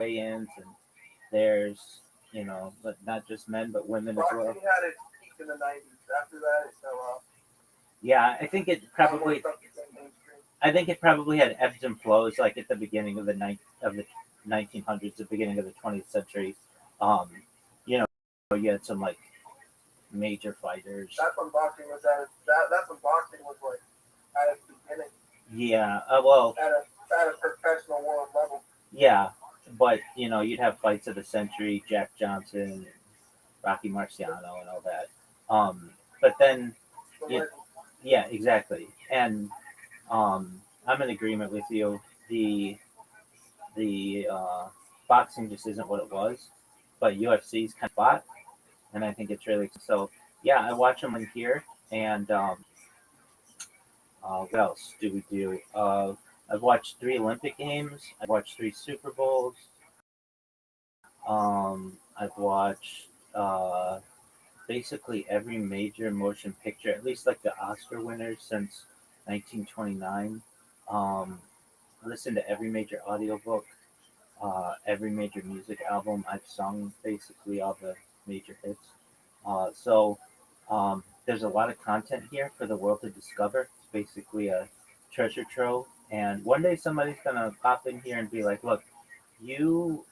weigh-ins, and there's but not just men but women as well. Boxing had its peak in the '90s. After that, it fell off. Yeah, A lot more stuff became mainstream. I think it probably had ebbs and flows, like at the beginning of the 1900s, the beginning of the 20th century. Um, you know, you had some like major fighters. That's when boxing was at its, that's when boxing was like at its beginning, Yeah, well, at a professional world level. yeah, but you'd have fights of the century, Jack Johnson, Rocky Marciano, and all that. But then, The you, legend. yeah, exactly, and I'm in agreement with you. The boxing just isn't what it was, but UFC's kind of bought, and I think it's really so. Yeah, I watch them in here, and what else do we do? I've watched 3 Olympic Games. I've watched 3 Super Bowls. I've watched basically every major motion picture, at least like the Oscar winners since 1929. Listened to every major audiobook, every major music album. I've sung basically all the major hits. So there's a lot of content here for the world to discover. It's basically a treasure trove. And one day somebody's gonna pop in here and be like, "Look, you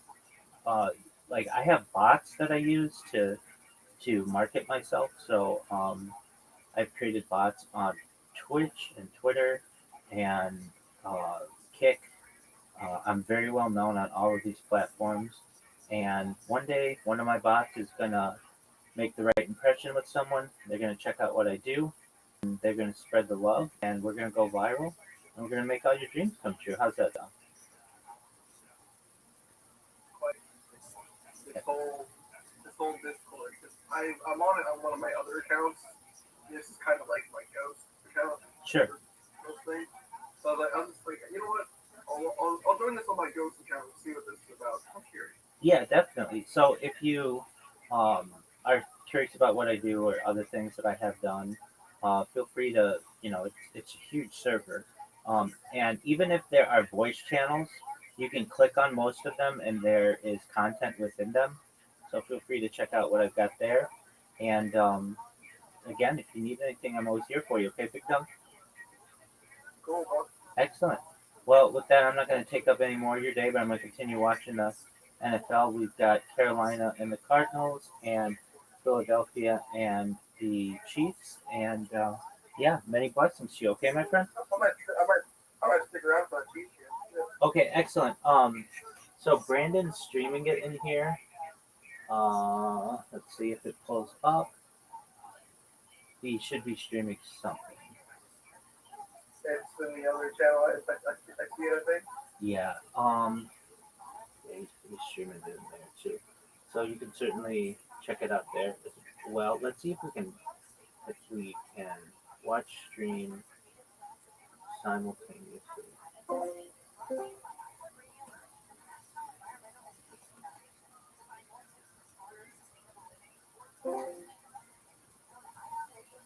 uh, like I have bots that I use to market myself. So I've created bots on Twitch and Twitter and uh, Kick. I'm very well known on all of these platforms. And one day, one of my bots is gonna make the right impression with someone. They're gonna check out what I do, and they're gonna spread the love, and we're gonna go viral, and we're gonna make all your dreams come true. How's that sound?" Like this whole Discord. I'm on it on one of my other accounts. This is kind of like my ghost account. Sure. Ghost thing. So I'm just like, you know what? I'll join this on my ghost account and see what this is about. I'm curious. Yeah, definitely. So if you are curious about what I do or other things that I have done, feel free to, it's a huge server. And even if there are voice channels, you can click on most of them and there is content within them. So feel free to check out what I've got there. And again, if you need anything, I'm always here for you. Okay, Big Dumb? Cool, bro. Excellent. Well, with that, I'm not going to take up any more of your day, but I'm going to continue watching the NFL. We've got Carolina and the Cardinals, and Philadelphia and the Chiefs. And yeah, many blessings to you. Okay, my friend. I might stick around for a Chiefs game. Yeah. Okay, excellent. So Brandon's streaming it in here. Let's see if it pulls up. He should be streaming something. It's in the other channel. I see it, I think. Yeah. Yeah, he's streaming it in there too. So you can certainly check it out there as well. Let's see if we can watch stream simultaneously.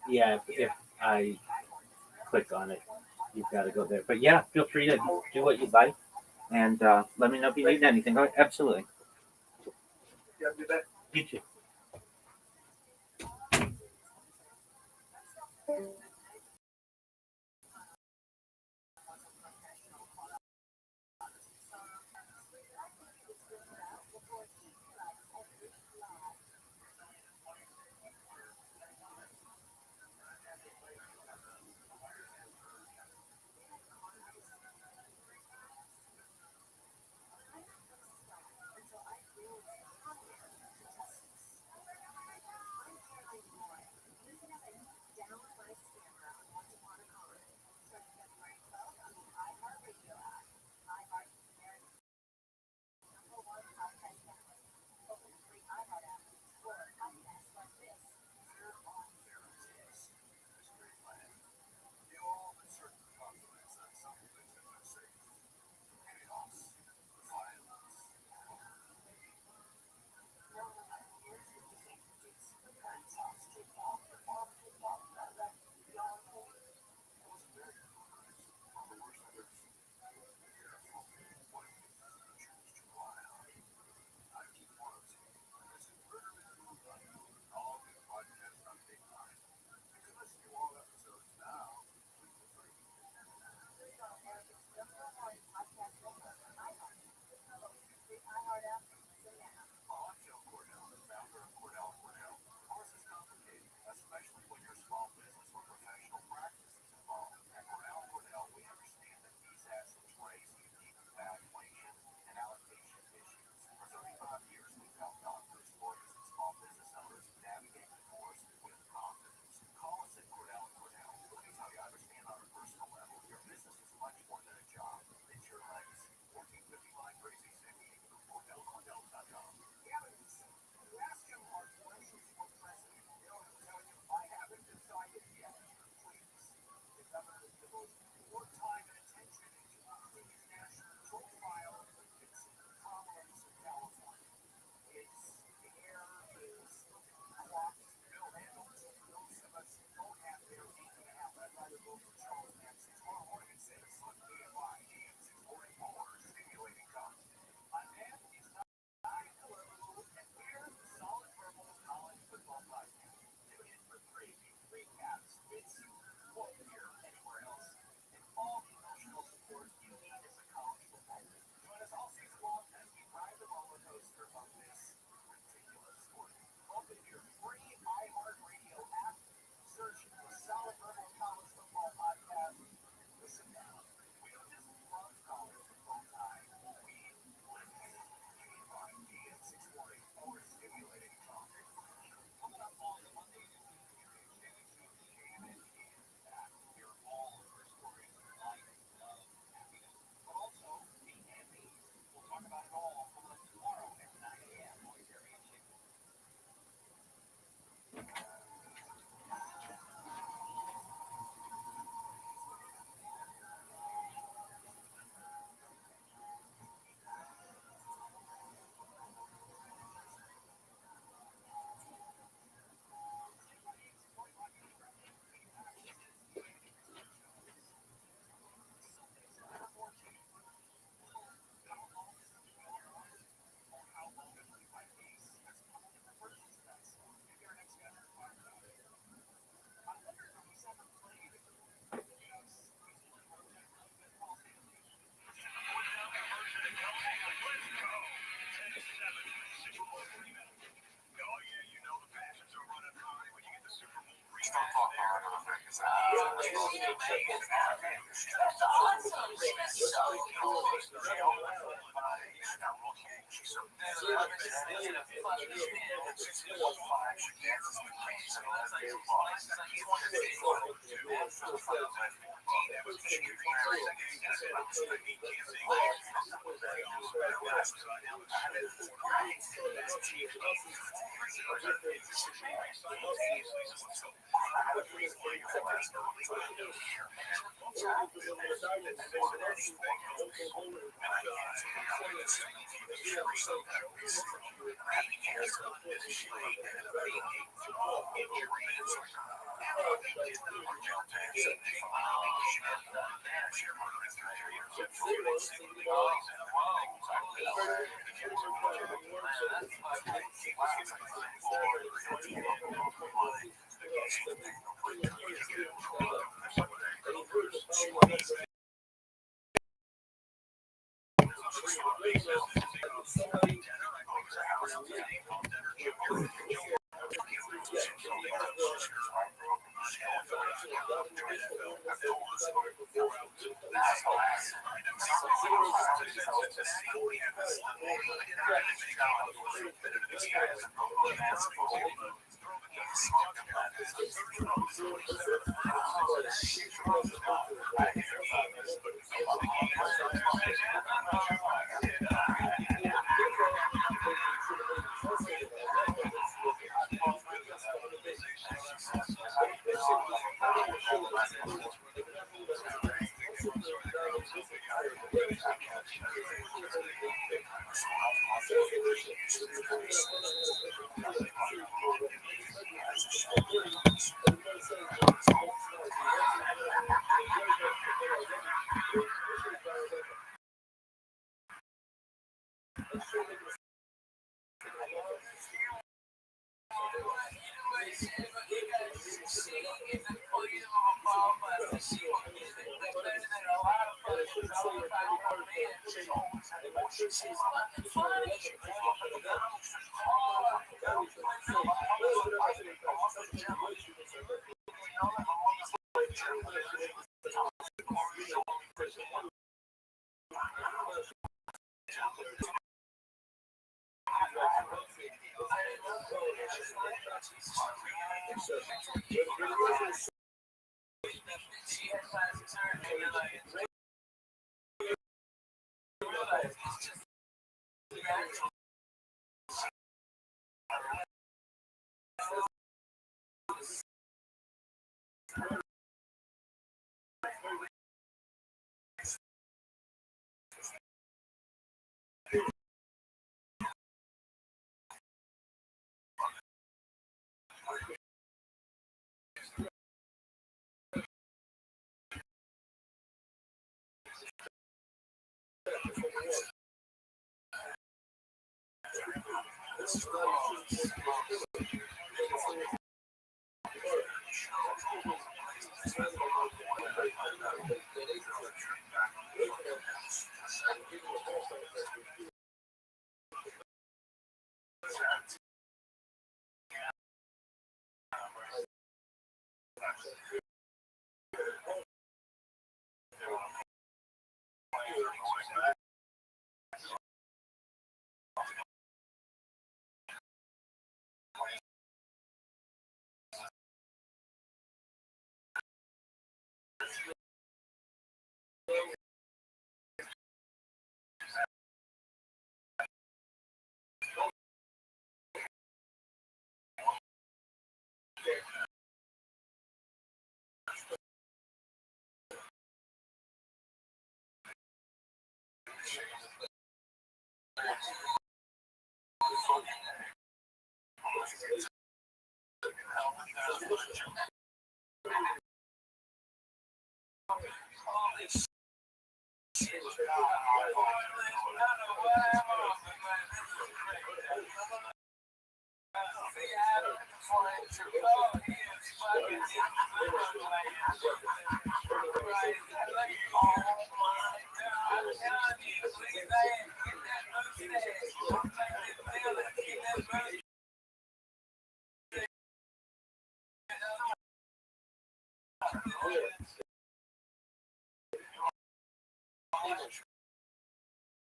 Yeah, if I click on it, you've got to go there. But yeah, feel free to do what you'd like, and let me know if you need anything. Oh, absolutely. You have to do that. You too.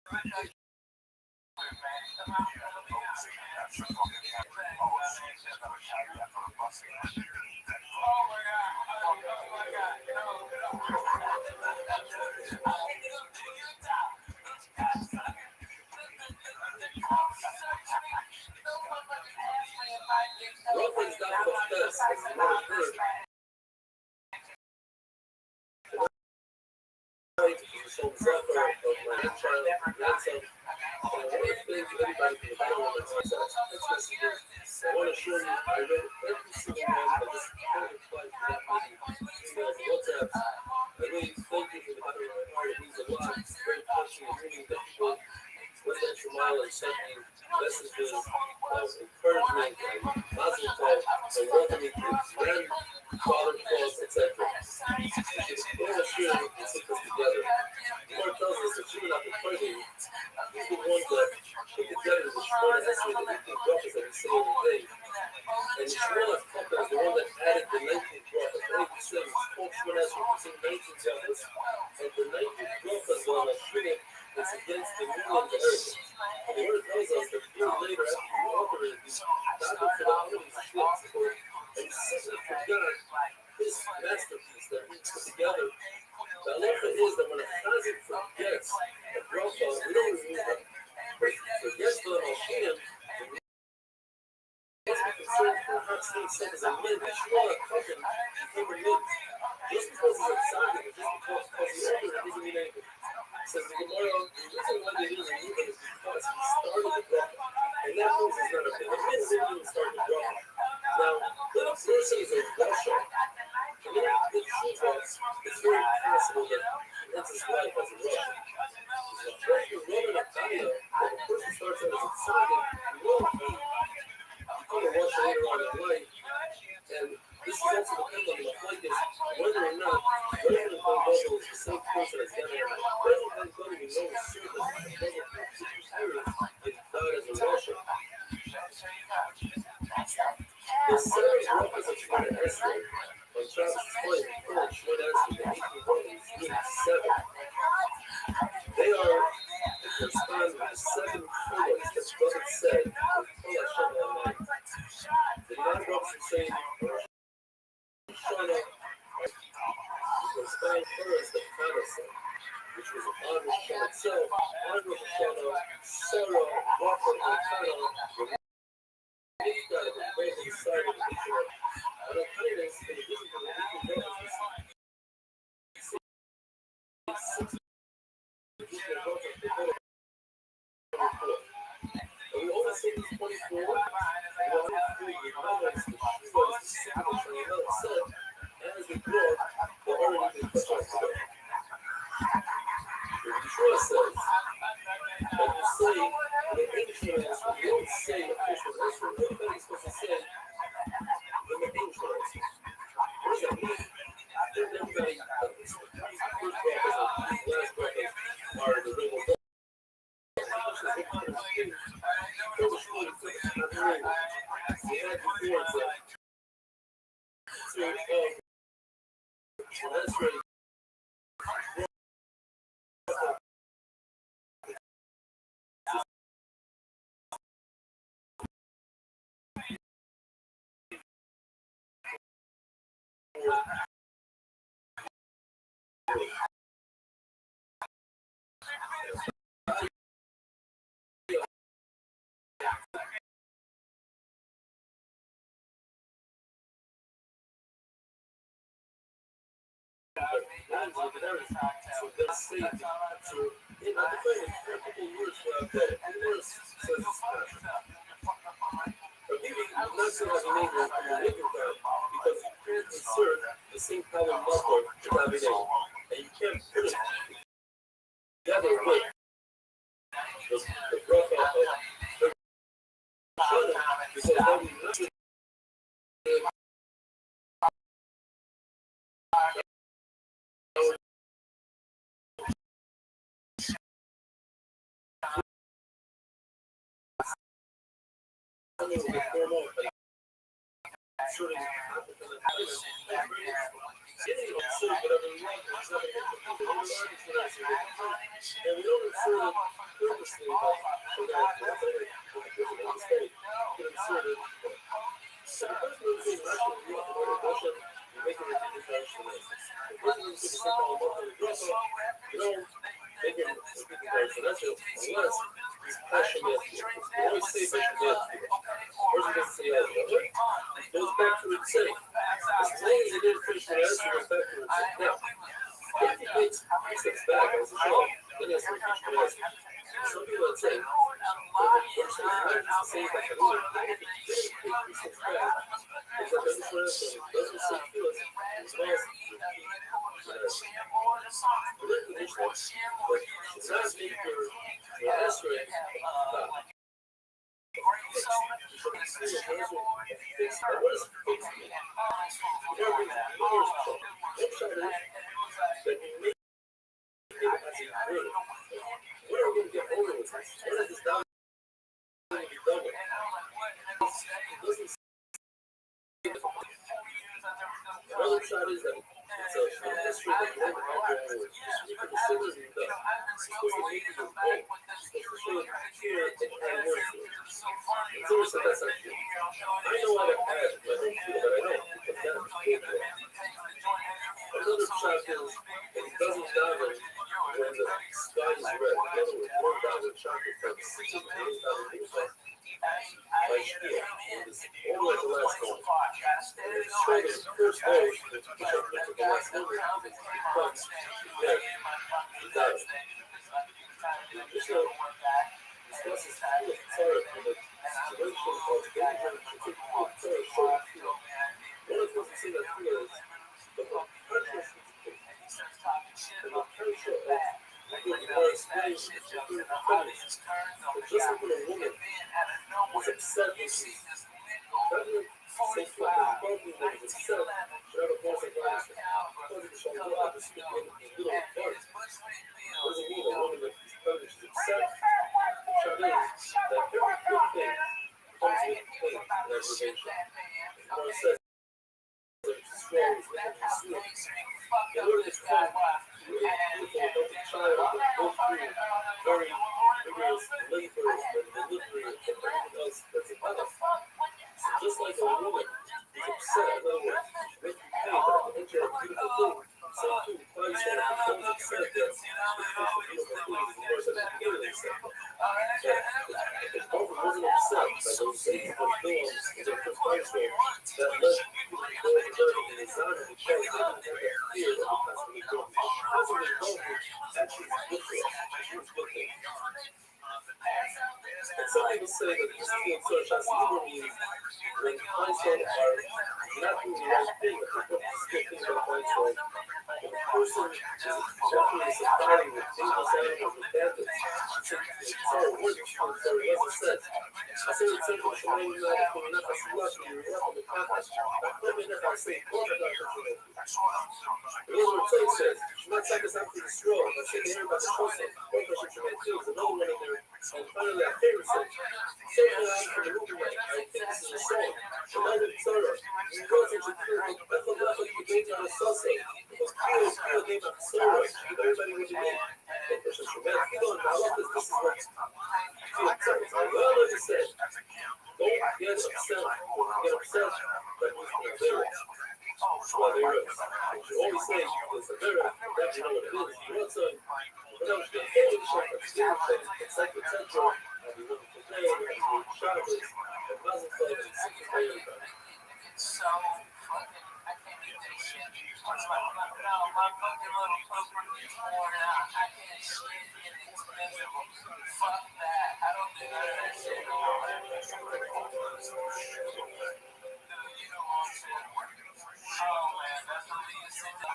Rothschild's not the best, as you never heard. So Zephyr of my grandchild, grandson, one of the things everybody can follow on the concept, text messages. I want to show you, I read every single one of this kind of flight for that meeting, emails, WhatsApps. I really thank you from the bottom of my heart. It means a lot. It's very touching and moving that people went that extra mile and sent me messages of encouragement and positive thought and welcoming to grandfather calls, etc. It's all a sharing and put this together. The Lord tells us that you and I can pray. He's the one that put together the Shemona Esrei, the 18 prophets that we say every day. And the Shemona Esrei is the one that added the 19th prophet. Every say it's called Shemona Esrei, it's in 19 prophets. And the 19th prophet was a shooting that's against the union of the earth. The Lord tells us that years later, after you author it, you got to fill out all these slips. And you simply forgot this masterpiece that we put together. The halacha is that when a chazan forgets a bracha, we don't remove them. But if he forgets the Malchim, we must be concerned for not seeing some as a min. The Shmuel HaKohen became a min. Just because he's excited, just because he's older, it doesn't mean anything. Says the Gemara, the reason why they didn't remove him is because he started the bracha. And that means he's not a min. A min didn't even start the bracha. Now, when a person is a rasha, and then the Shuvas, it's very possible that he ends his life as a rasha. So if you're running a kaya, when a person starts out as a tzaddik, you will become a rasha later on in life. And this is also depends on the machlokes whether or not President Obama is the same person as Daniel. President Obama, we know is certain that he doesn't have 6 years and died as a rasha. The seven brothers of Shemona Esrei on Travis' point, called Shemona Esrei, the 18 brothers, meaning 7. They correspond with the 7 pillars that David said with Kol Hashem Almighty. The 9 brothers are saying, Shana, correspond first the Chanasah, which was on Rosh Hashanah itself, on Rosh Hashanah, Sarah, Rachel, and Hannah were each out of the both inside of the picture. On a kindness, in addition to the 18 brothers, we see 6 different brothers before 24. And we only see these 24, and we only see the comments, the Shuvas, the Sikhs, and the said, as we grow, they're already been put on today. The Yeshua says, that you say, the ancient answer, you don't say official answer, what are you supposed to say in the ancient answer? What does that mean? Everybody, these first brothers and these last brothers are the ring of God. That's right. So that's safe. So in the family, a couple of words for that. The word says it's passion. But maybe I'm not saying as a neighbor from the living time because you can't insert the same color muffler to have it in. And you can't put it together with the bracha of the Shana because that would not be insert whatever we want. It's not going to get confused. We're not going to answer it. And we don't insert it purposely, like, so that it's a mistake. You can insert it. So the person who's saying Russian, you want to go to Russia, you make it a different Russian. The person who's going to say Russia, you don't make it a different Russian. That's it. Unless he's passionate. You always say passionate. Person doesn't say that. It goes back to its saying. As long as you didn't finish the answer, it goes back to its saying. Now, if he takes 3 steps back as a show, then he has to finish the answer. Some people would say, if a person is ready to say that, if he didn't take 3 steps back, it's like this answer, it doesn't say feels, it's not as if you but it's not make your answer what are we going to get over with this? What is this done? Another side is that it's a history that you never have to over. The singers and stuff. It's supposed to make you go, it's supposed to show here and words to it. It's always said that's not true. I know how to add, but I don't feel that I don't, because that is true. Another side is that it doesn't daven when the sky is red. In other words, you don't daven chocolate from 6 to 8 by Shkia. It's all like the last one. It's showing the first day, which I looked at the last one, it's there. You got it. Just know, this was his full of terror from the situation of danger to take full of terror showing fear. One of the things we see that fear is the consciousness of the and the pressure of more experience with the feminist. But just like when a woman is upset with you, rather than say something when is upset, should have a voice of violence. Because it shows up to speak in the middle of the party. What does it mean a woman that is punished is upset? The truth is that every good thing comes with pain and aggravation. As says, strong is making you sweet. In order to become really beautiful, a child that goes through very rigorous labor and delivery and everything else that's about us. So just like a woman is upset, in other words, she makes you pain, but at the end you're a beautiful thing. So too, Christ becomes upset that this beautiful thing is the words at the beginning they said. If Oprah wasn't upset by those things for films in their first Christ film, that led people to go over there and design it because they didn't have that fear that we constantly go through. That's what they go through, and she's good for us. She's good thing. And some people say that this field search has either means when hindsight are not doing the right thing, I think what this good thing about hindsight, when a person is definitely supplying with dangerous animals and bandits, it's all working for it. As I said, hacer el centro de una comunidad pasiva que vivirá con el papa, la comunidad hace contra la comunidad. Those are what says, not sacrifice after the straw, but say the air about the person, what the shit things, another one in there, and finally our favorite said, certainly I'm from the movement, I think this is a song, another Torah, you go to the pure, that's a lot of you gave on a salsa, because pure gave on Torah, give everybody what you need. But this is tremendous. You don't know what this is what feel tells. I love what it said. Don't get upset. Get upset that was the lyrics. Well, there is. What you always say is the lyric, that you know what it is. You want some, but I was going to get shot at still thing, it's like the central, and we wouldn't complain, and we wouldn't shot at it, and Muslim club, and it's super great everybody. So, I can't do this shit. No, my fucking little footprint is worn out. I can't sleep and it's miserable. Fuck that. I don't do that shit. You know what I'm saying? Oh man, that's what we used to do.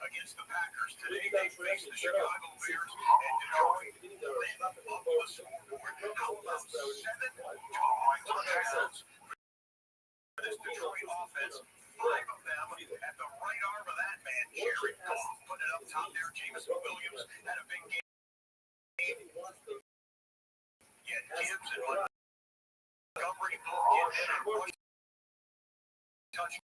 Against the Packers today, they face the Chicago Bears and Detroit. This Detroit offense, 5 of them at the right arm of that man, Jared Goff, putting it up top there. Jameson Williams had a big game. Yet Gibbs and Montgomery both get push touch.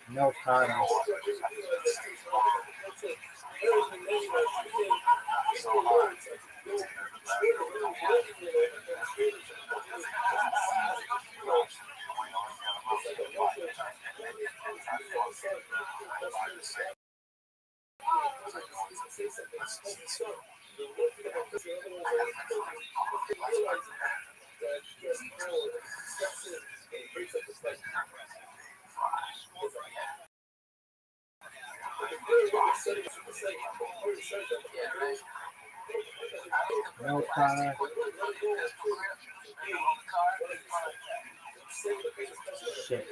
No time. No time. Shit.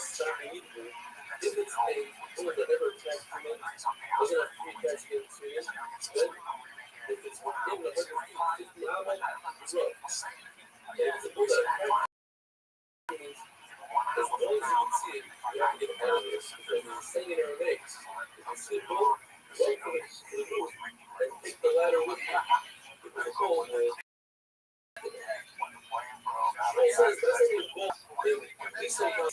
stop we need to do. If it's a board that never attacks humans, doesn't have free cash against humans, then if it's within the 150 hour, it's up. And if it's a board that attacks humans, as long as you can see it, you have to get out of this because it's saying in Aramaic. If you see a boat, run for the boat and take the ladder with you. If it's a boat, it says that's a boat. They say so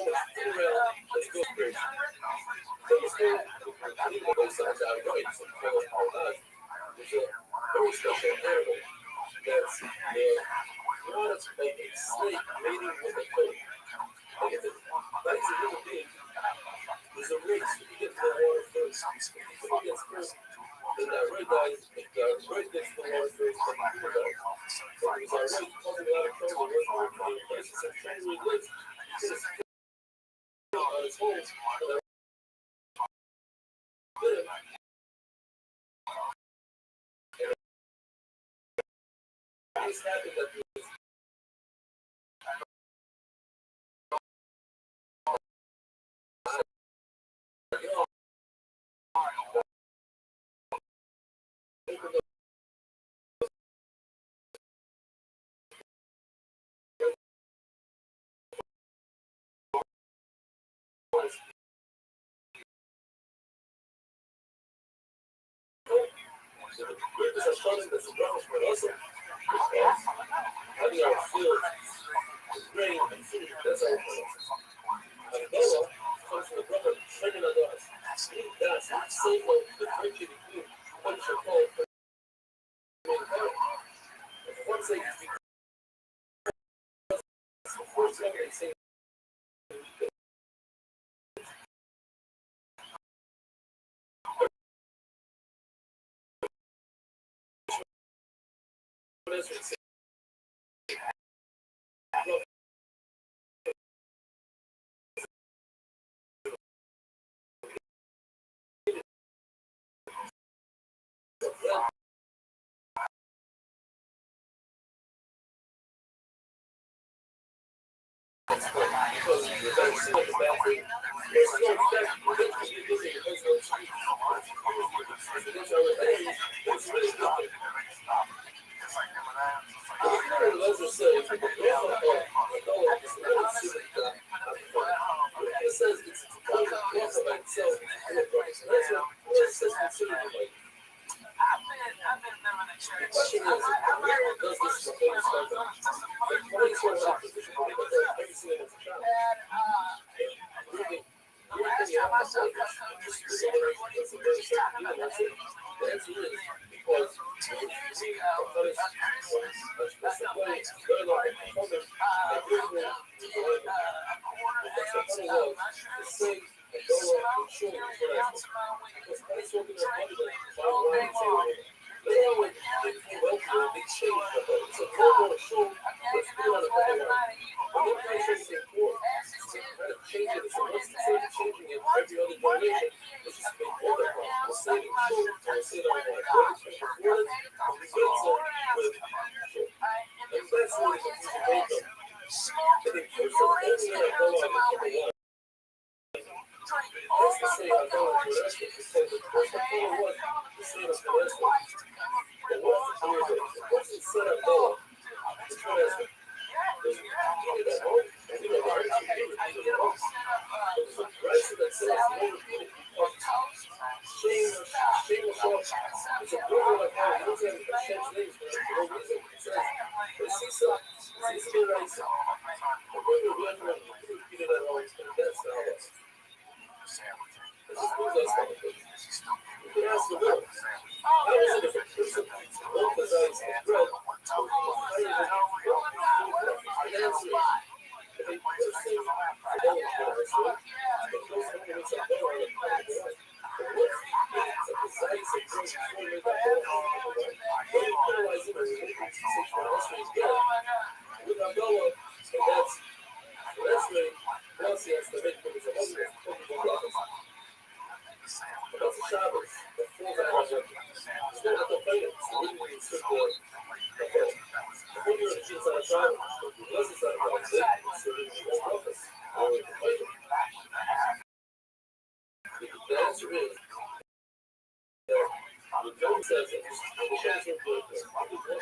much around, let's go crazy. So it's going to be both sides out right, so there's a very special animal that's not a snake mating with a coat. Like if it bites a human being, there's a race to get to the water first. If it gets first, then that red guy gets to the water first, and the human dies. So he's already causing a lot of trouble with the places and trying to live. He's on his home. It's happened that there's a shot that's wrong for us. Having our field, grain, and food, that's our point. And Noah comes from the brother, training on us. That's the same way the country between what you call one thing is the first time they say picture is that when Joe says it, the chance will be good.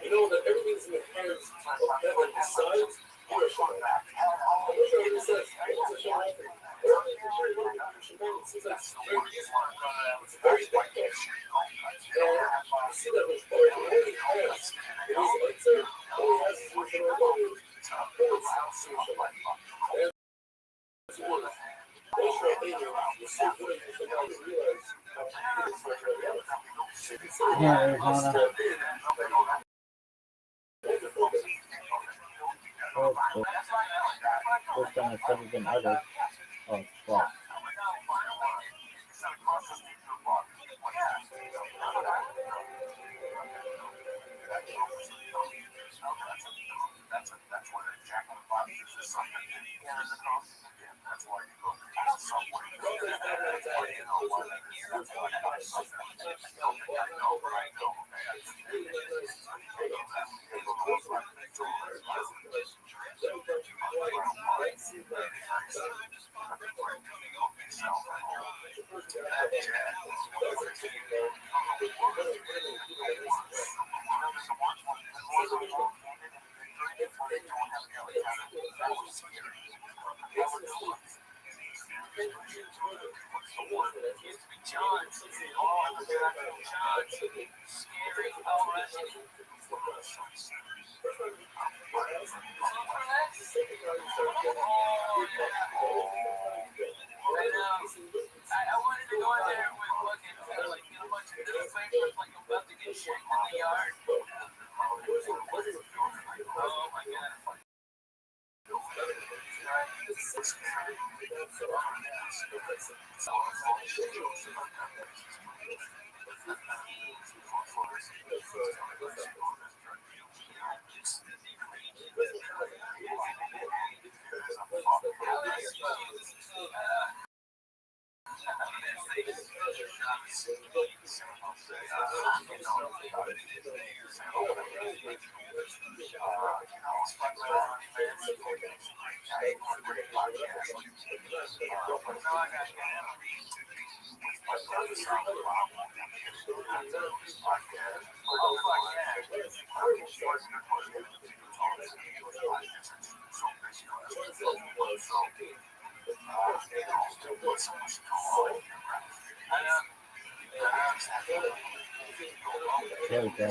You know that everything's in the hands of heaven besides your shine. I wish I would have said, what's a shine? Everything is very low. Shine seems like it's very difficult. And you see that with all the hands. It is like, sir, all he has is your shine. All he has is your shine. And it's good. Once you're a leader, you're so good at your shine, you realize how good it is for everybody else. Yeah, Arizona. First time it's ever been uttered. Oh, wow. There we go.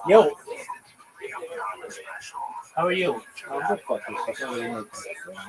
Yo, how are you? Oh, good fuck yourself. Nobody knows that.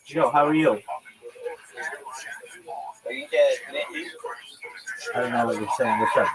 Yo, how are you? I don't know what you're saying. What's up?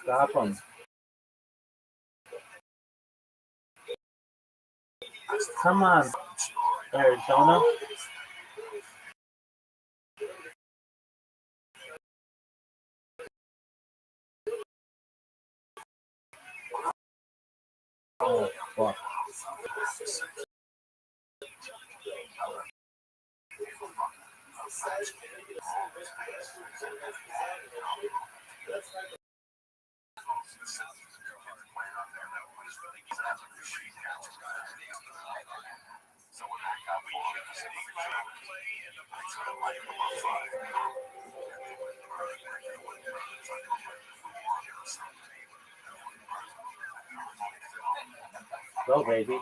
Stop them. Come on, Arizona. Oh, fuck. Go, baby.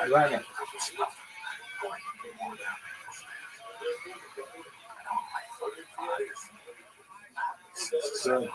Run it. Good.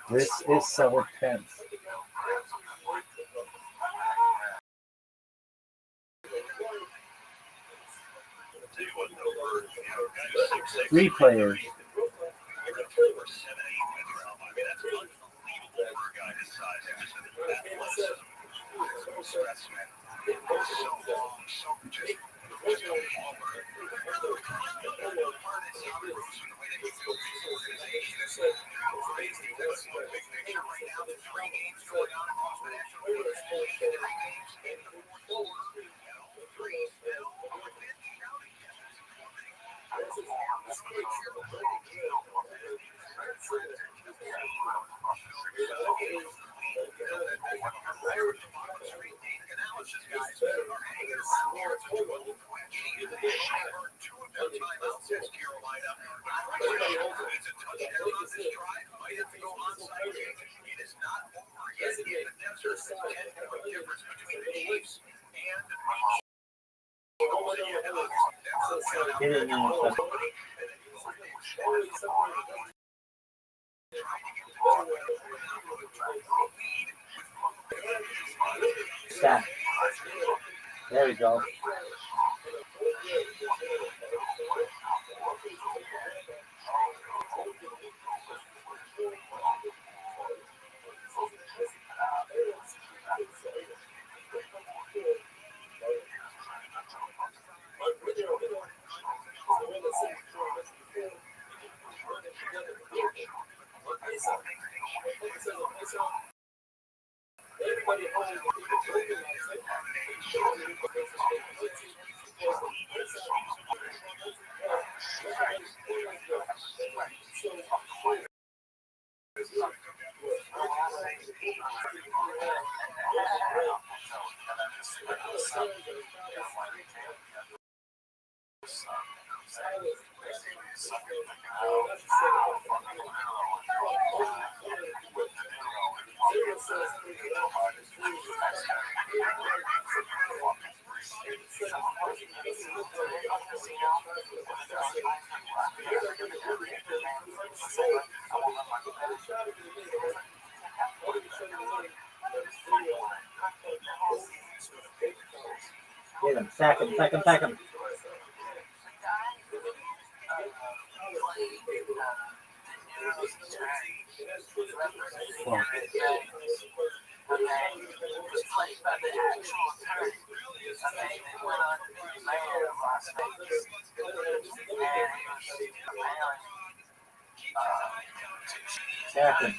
This is so intense. Three players. Didn't know. Stop. There we go. Get him. Sack him. Sack him. Sack him. Sack him.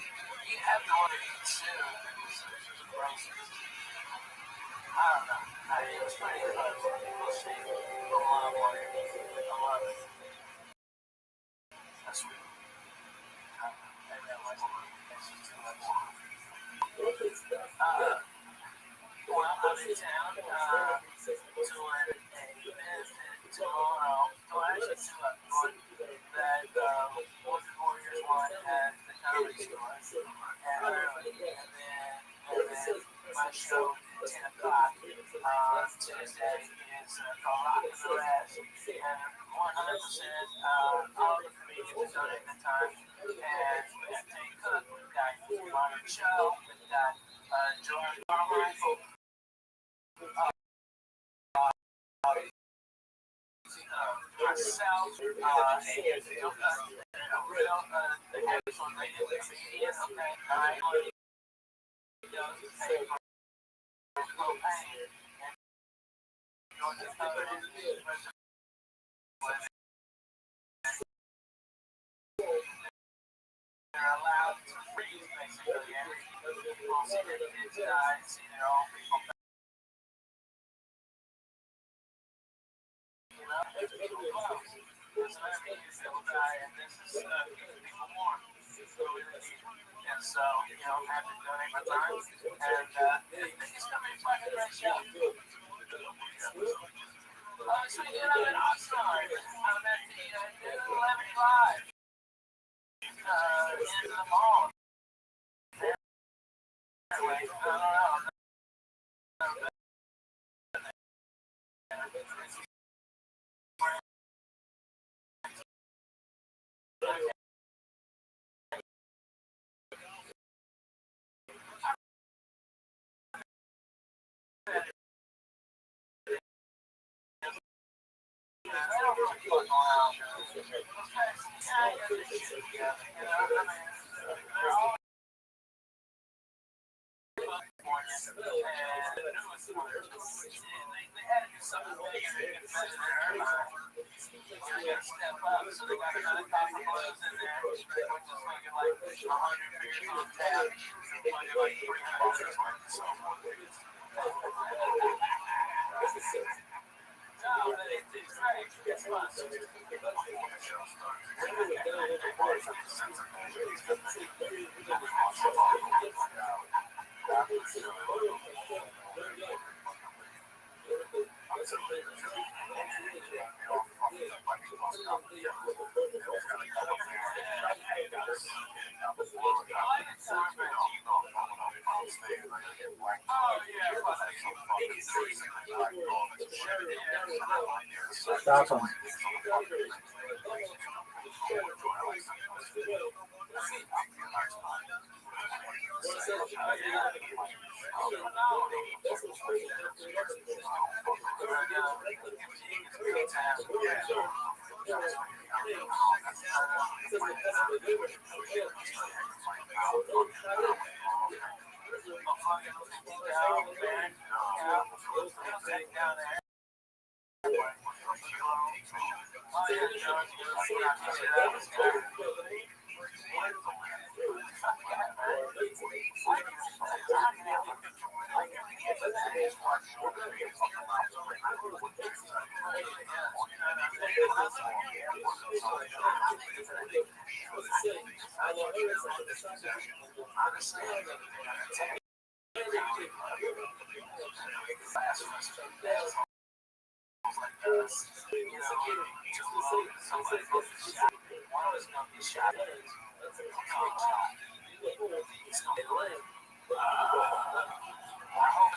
Stop him.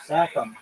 Sack him.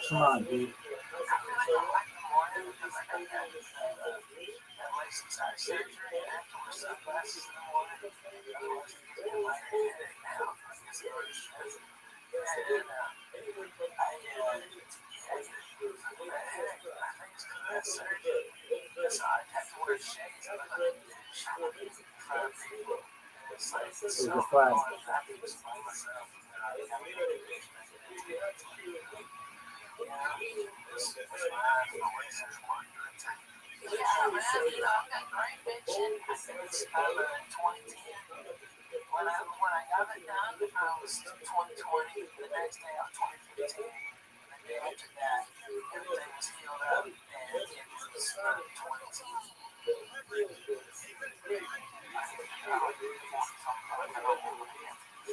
Come on, dude. There's a flag.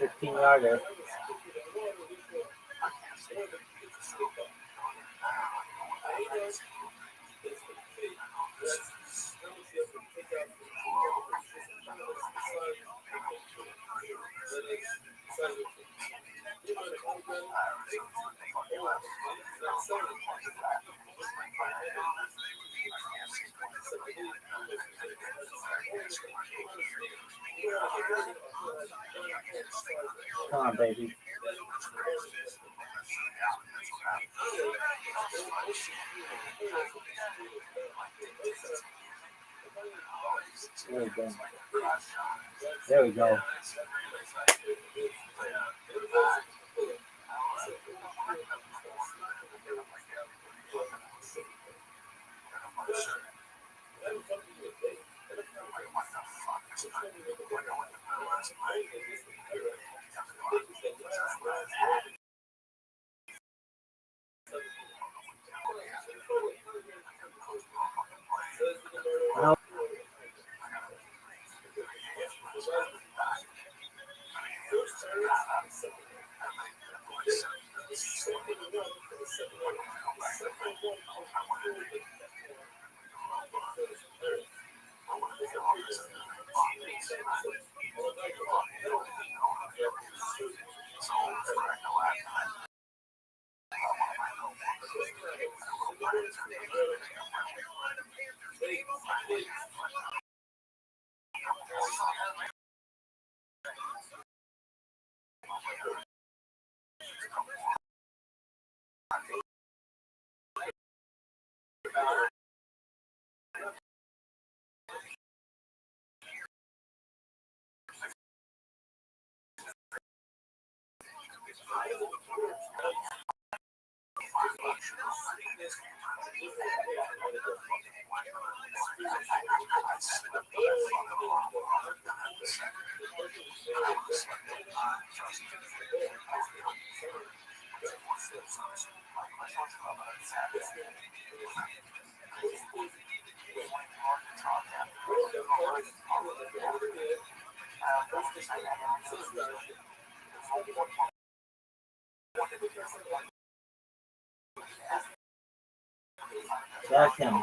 $15. Come on, baby. There we go. There we go. That's him.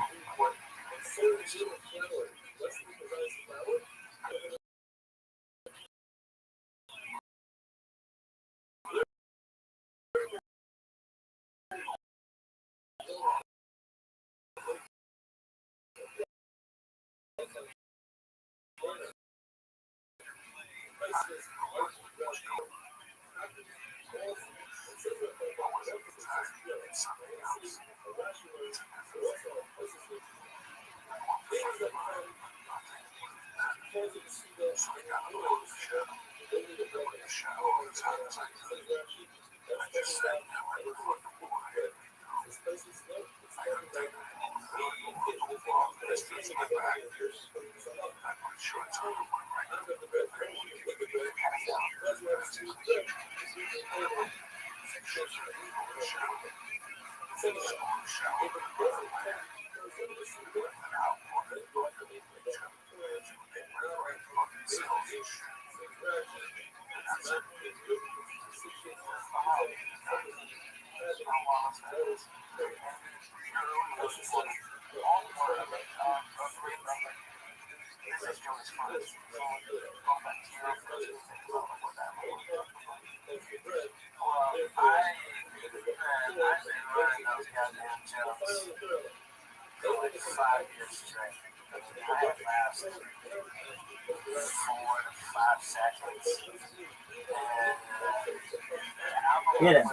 Get him.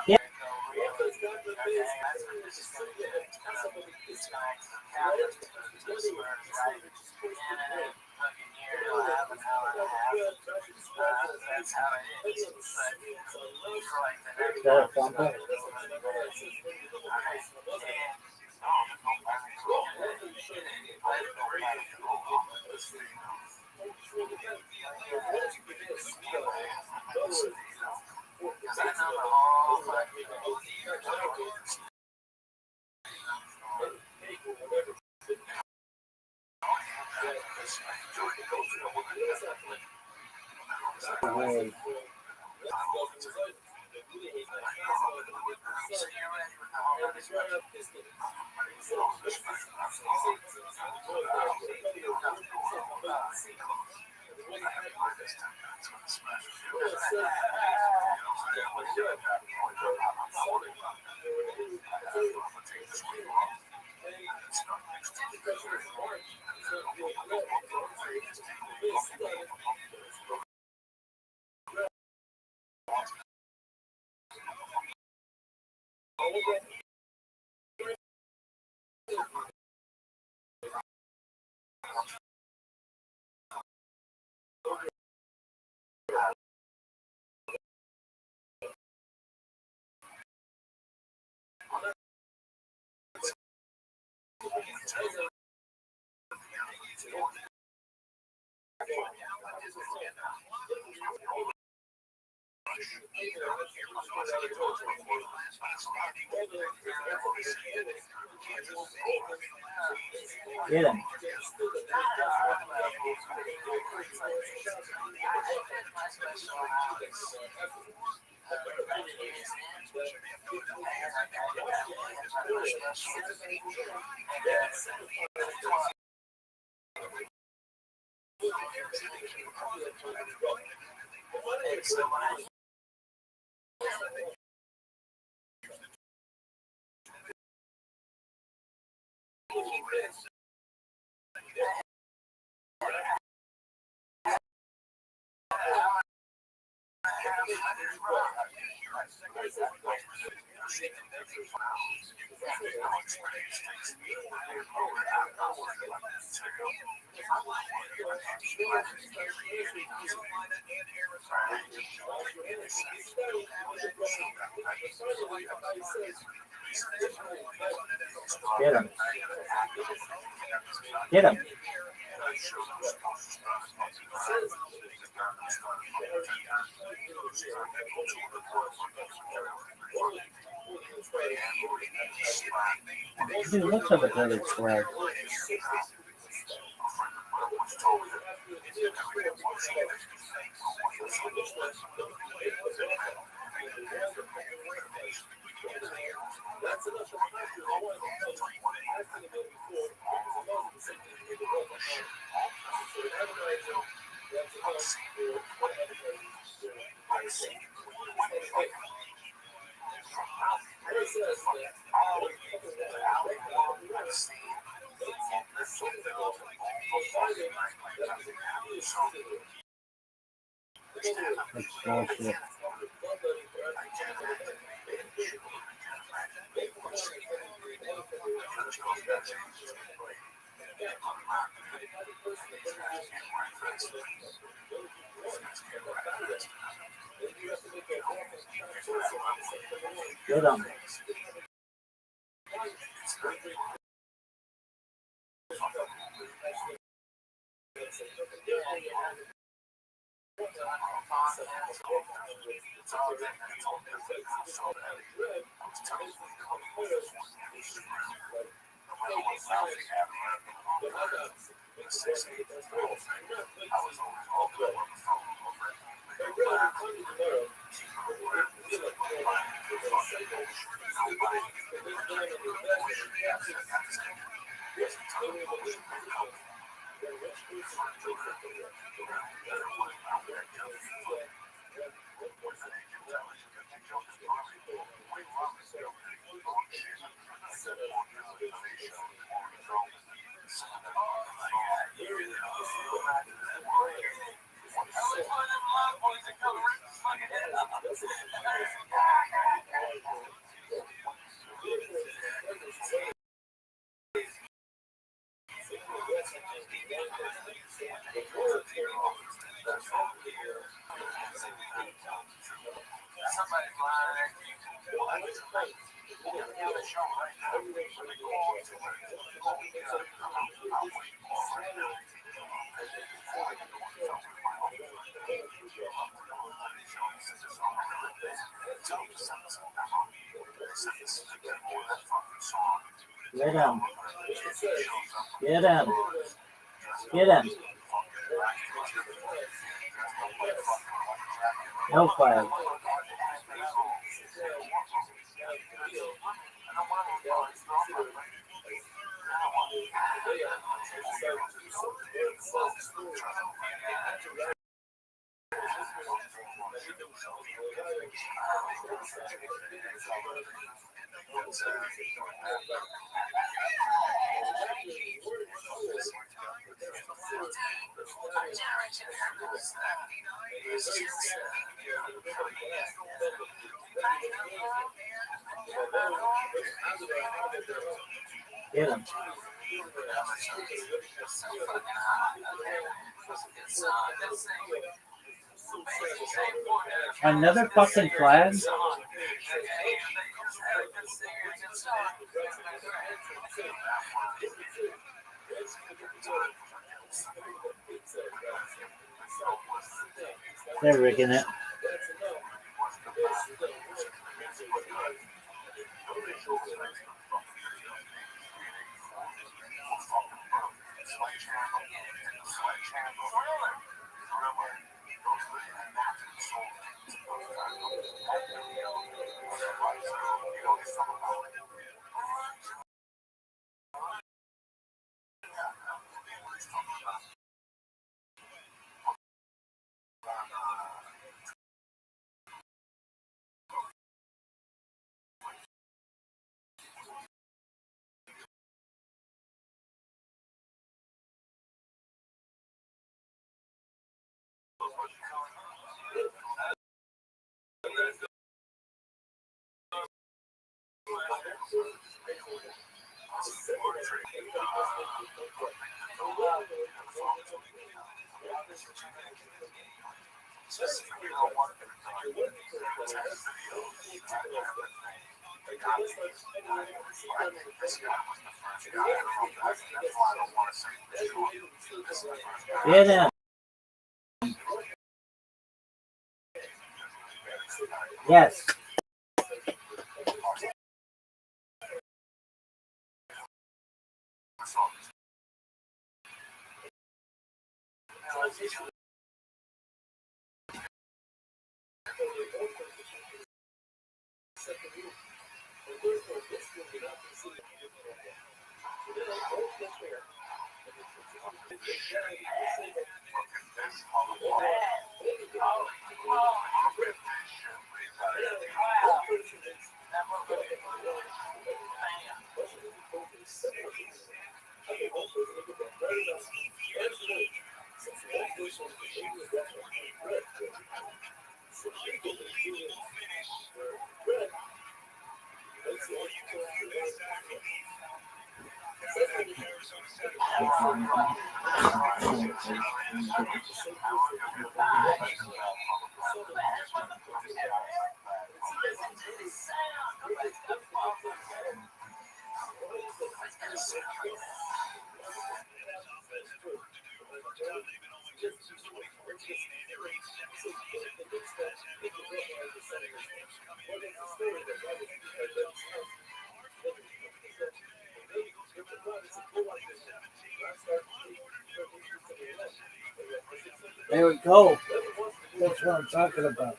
Yeah. Is that a phone call? Wait. Get him. Get him. Get him. Dude, let's have a good square. That's bullshit. Get him. Get him. Get him. Get him. No flag. Get him. Another fucking flag? They're rigging it. Yeah, then. Yes. There we go. That's what I'm talking about.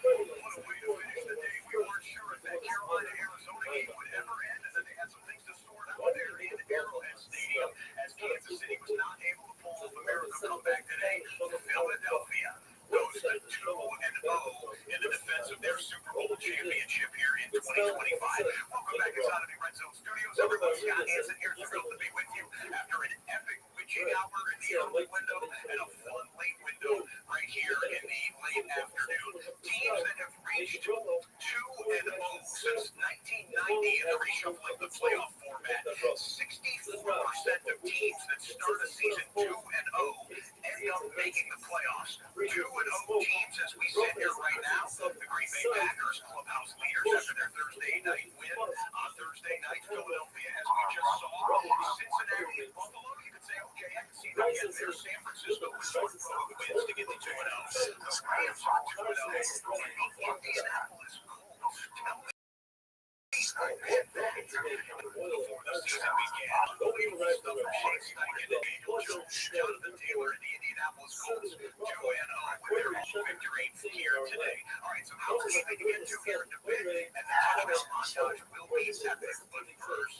Kansas City was not able to pull off a miracle comeback today. Philadelphia goes to 2-0 in the defense of their Super Bowl championship here in 2025. Welcome back inside of the Red Zone Studios. Everyone, Scott Hansen here, thrilled to be with you after an epic witching hour in the early window and a fun late window right here in the late afternoon. Teams that have reached 2-0 since 1990 in the reshuffling the playoff format. 64% of teams that start a season 2-0 end up making the playoffs. 2-0 teams as we sit here right now. The Green Bay Packers, clubhouse leaders after their Thursday night win. On Thursday night, Philadelphia, as we just saw, Cincinnati and Buffalo. You could say, okay, I can see them getting there. San Francisco with short road wins to get to 2-0. The Rams are 2-0. Indianapolis Colts. Tell me. Before the season began, we released the Bucs and Daniel Jones, Jonathan Taylor, and the Indianapolis Colts 2-0 with their home victory here today. All right, so how's this thing to get to here in the bit? And the touchdown montage will be epic, but first.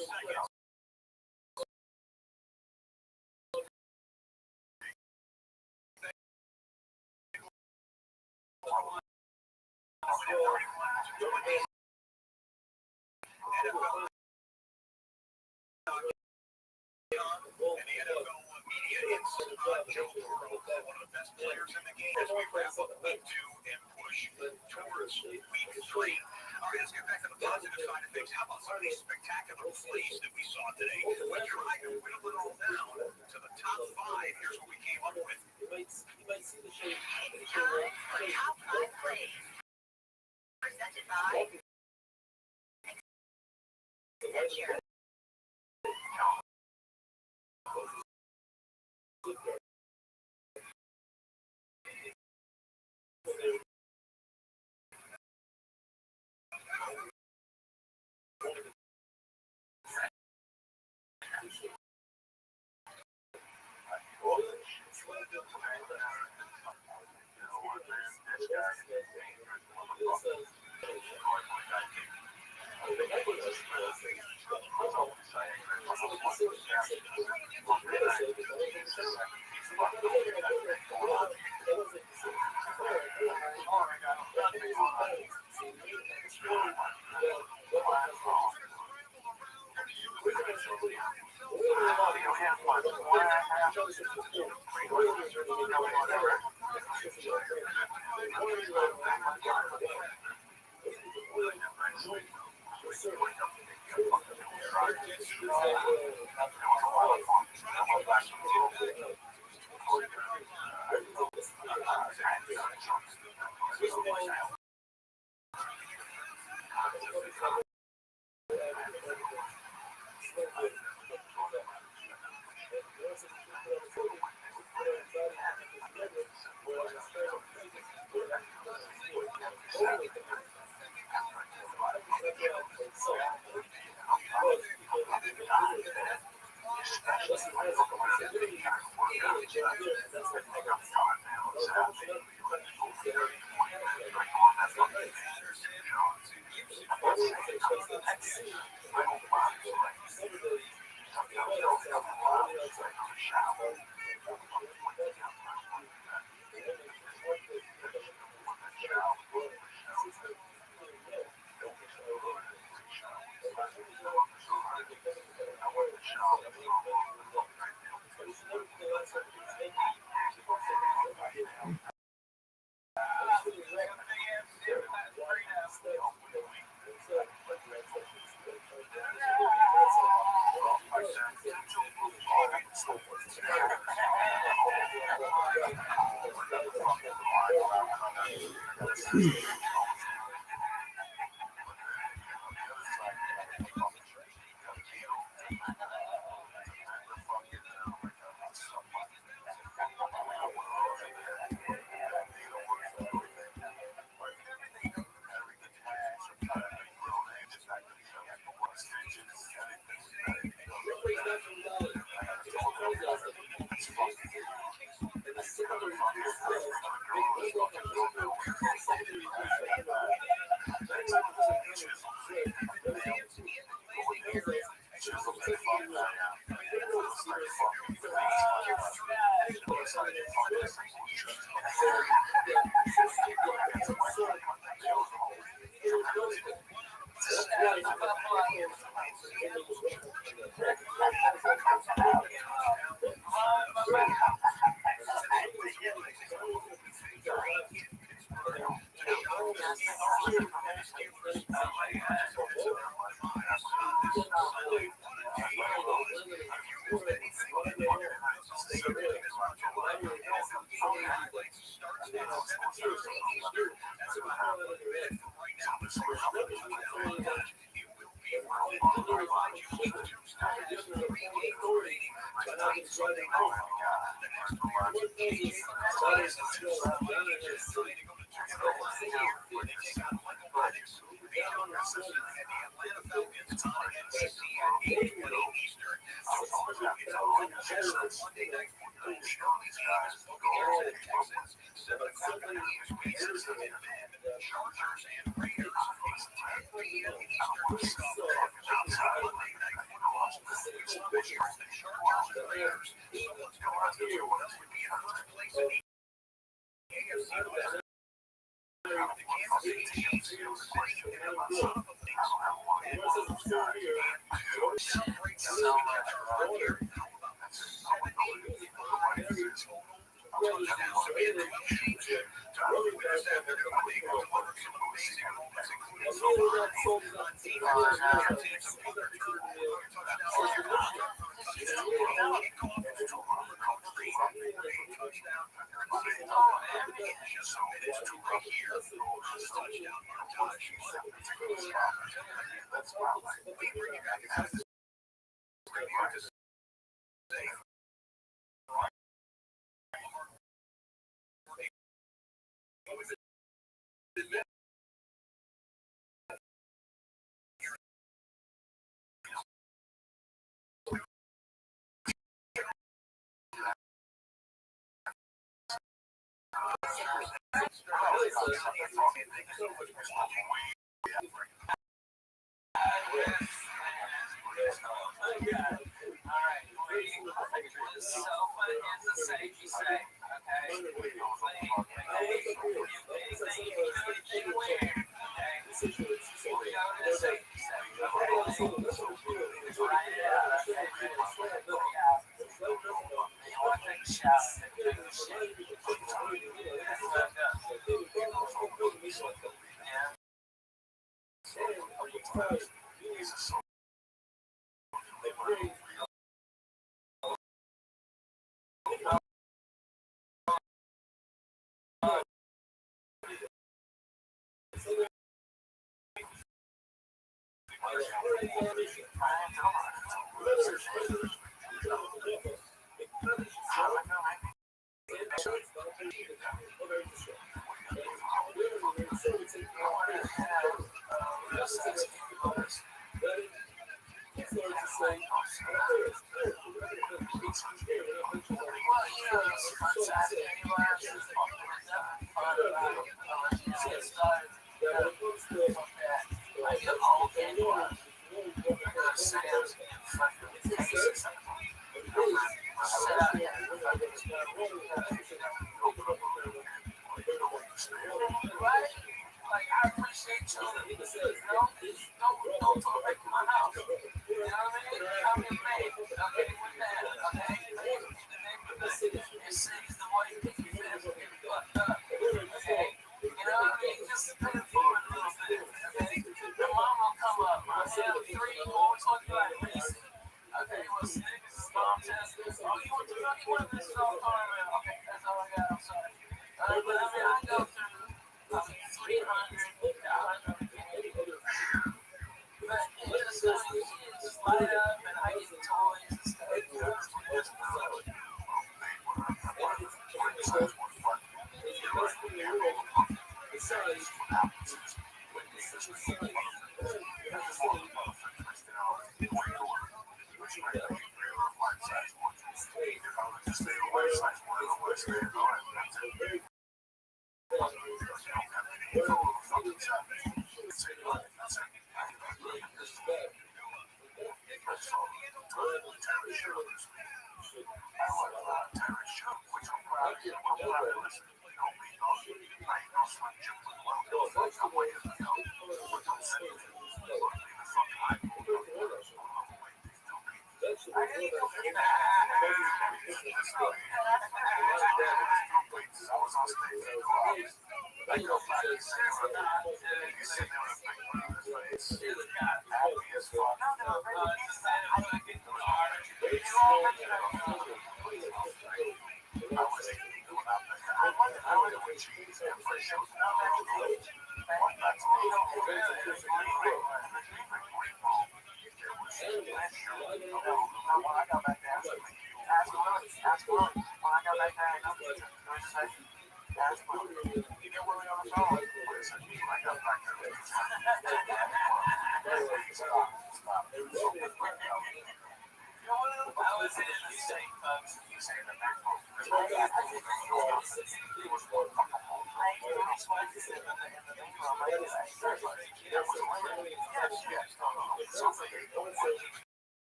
seconds. And the NFL media insert Joe Burrow, one of the best players in the game, as we wrap up week 2 and push towards week 3. All right, let's get back to the positive side of things. How about some of these spectacular plays that we saw today? We tried to whittle it all down to the top 5. Here's what we came up with. You might see the shape. Top 5 plays. Presented by Accenture.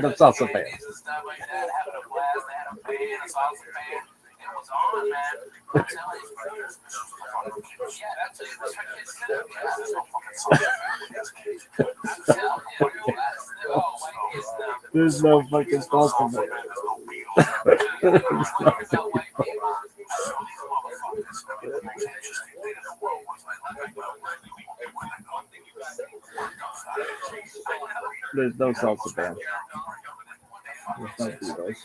That's also fair. There's no fucking salsa bear. There's no salsa bear. There's no burritos.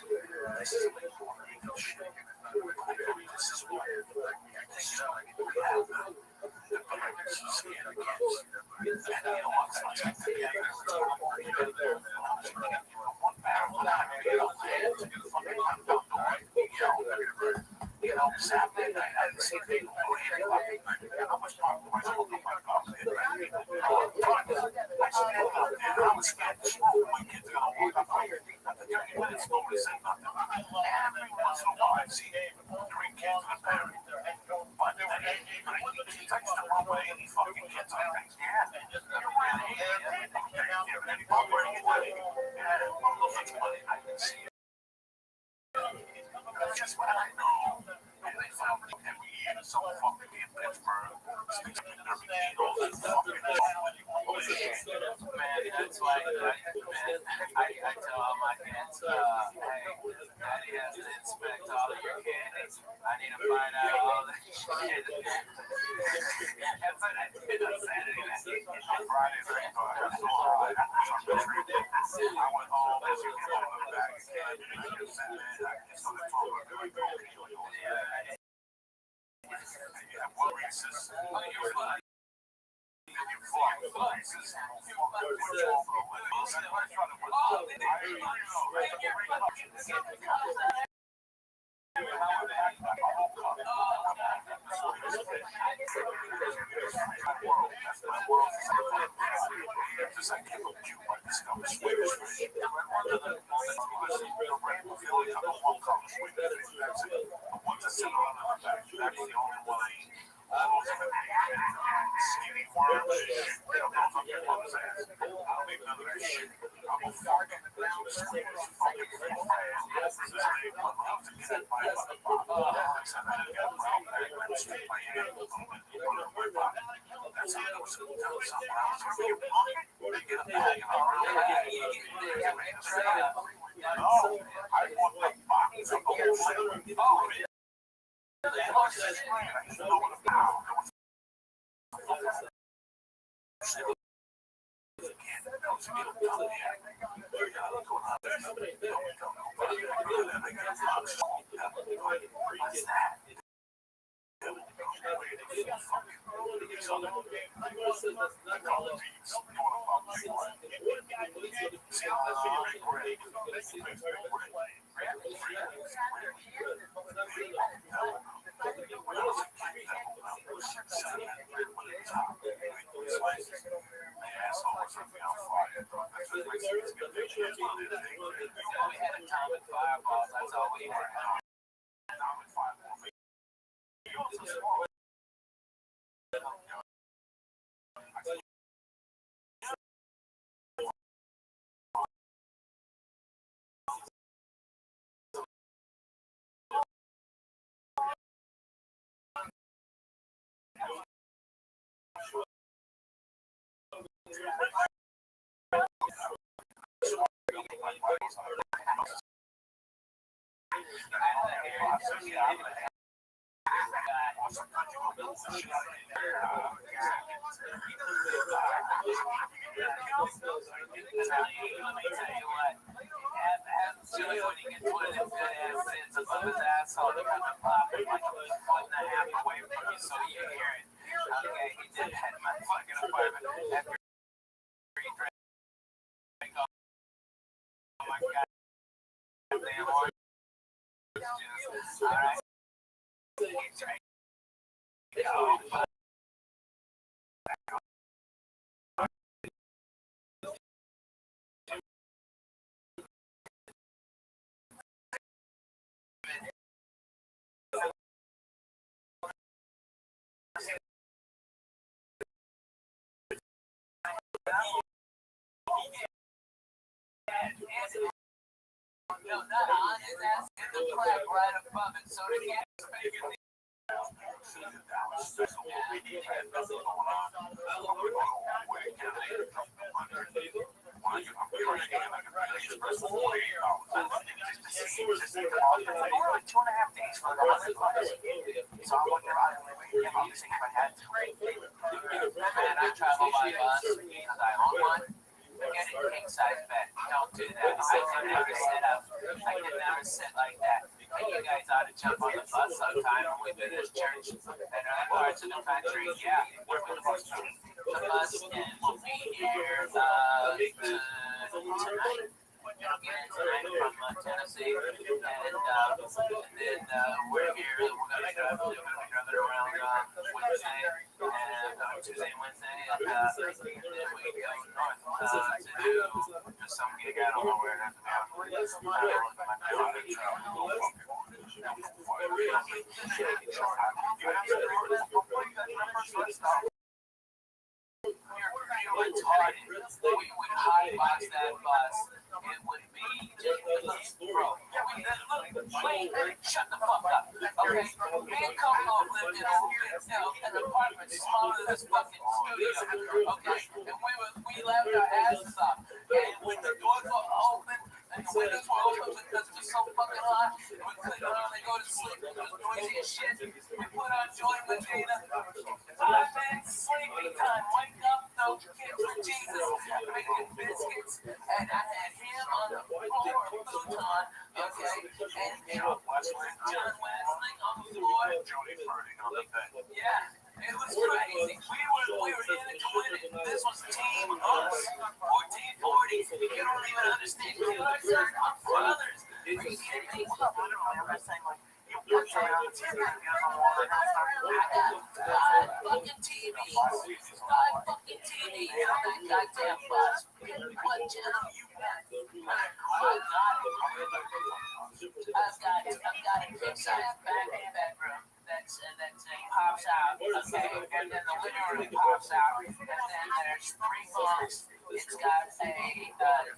pops out, okay, and then the living room pops out, and then there's 3 bunks. It's got a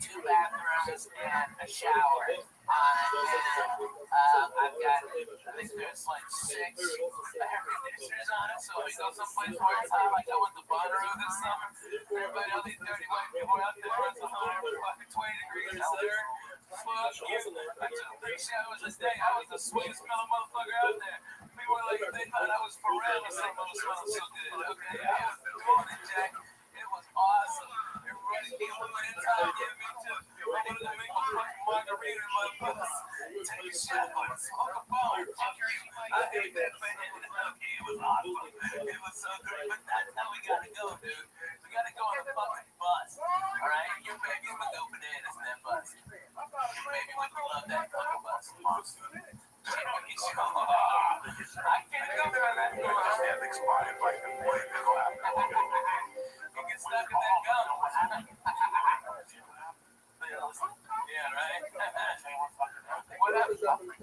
2 bathrooms and a shower. I've got, I think there's like 6 air conditioners on it, so if we go someplace where it's hot, like I went to Bonnaroo this summer, everybody, all these dirty white people out there, it's 120 degrees out there. Fuck you. I took 3 showers a day. I was the sweetest smelling motherfucker out there. People were like, they thought I was Pharrell or something. I was smelling so good. Okay, I was morning, Jack. It was awesome. Everybody came over inside. Yeah, me too. I wanted to make a fucking margarita in my bus. Take a shot on it. Smoke a bone. Fuck you. I hate that, man. Okay, it was awesome. It was so great. But that's how we gotta go, dude. We gotta go on a fucking bus. Alright? Your baby would go bananas in that bus. Your baby would love that fucking bus. Awesome. I can't go there on that door. You get stuck in that gum. Yeah, right? What happens? Oh my God.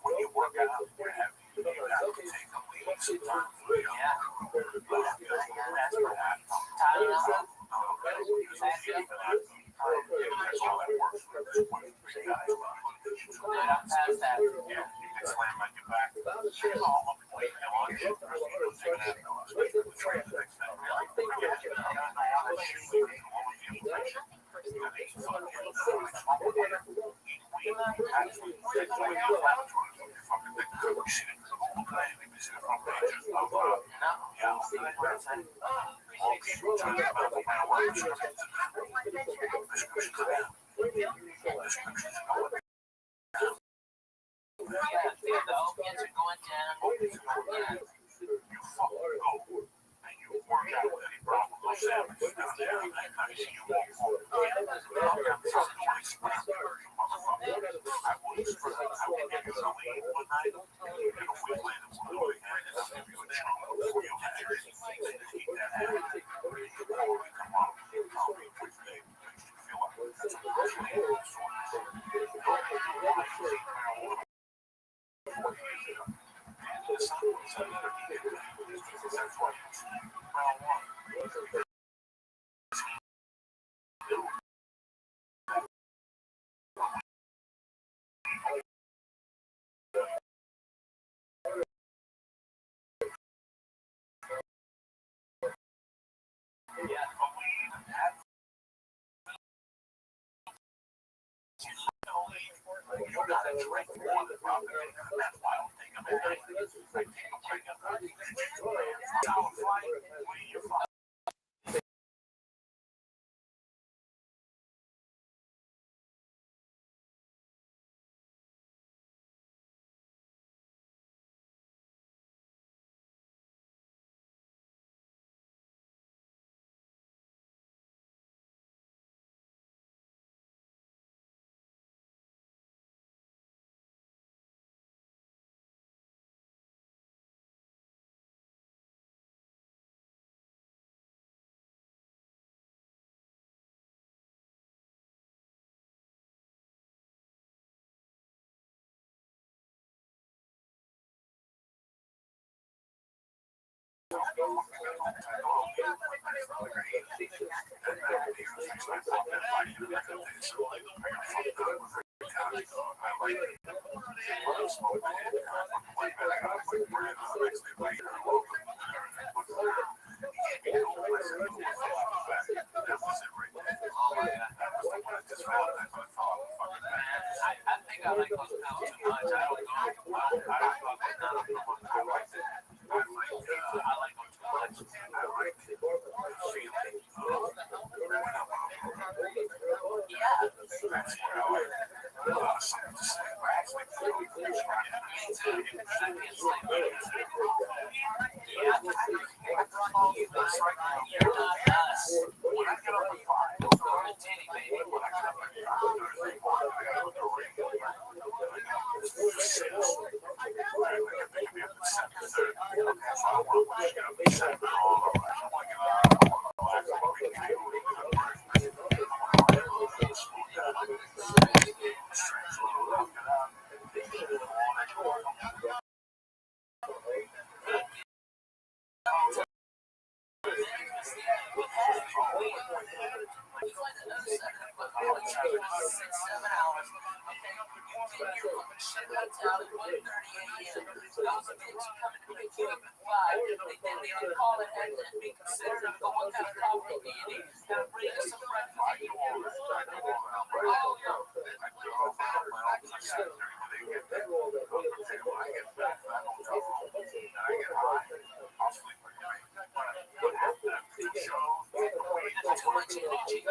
When you work out, you have to take a lead sometimes. Yeah. I'm past that. Yeah. Slam on your back. The opiates are going down. hours. Okay, you get your fucking shit left out at 1:30 a.m. Those are kids coming to pick you up at 5. They don't call ahead and be considerate of what kind of coffee do you need. Gotta bring us some breakfast. Too much energy.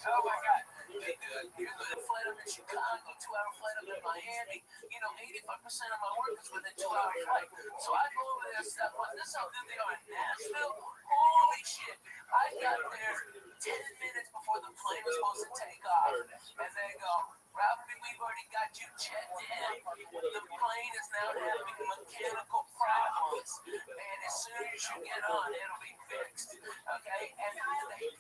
Oh my God. You're the flight up in Chicago, 2-hour flight up in Miami. 85% of my work is within 2-hour flight. So I go over there and stuff. This is how good they are in Nashville. Holy shit. I got there 10 minutes before the plane was supposed to take off. And they go, Rabbbi, we've already got you checked in. The plane is now having mechanical problems. And as soon as you get on, it'll be fixed. Okay? And this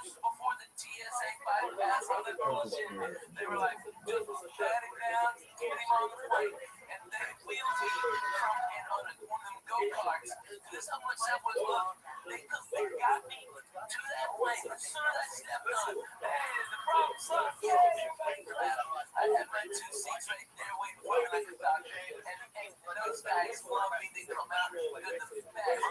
is before the TSA bypass, all that bullshit. They were like, just pat him down, get him on the plane. And they wheeled me from and on one of them go-karts. This is how much that was look. They got me to that plane. As soon as I stepped on, hey, the problem solved. Yeah, everybody clapped. I had my 2 seats right there waiting for me like a doctor. And those guys love me. They come out with the best.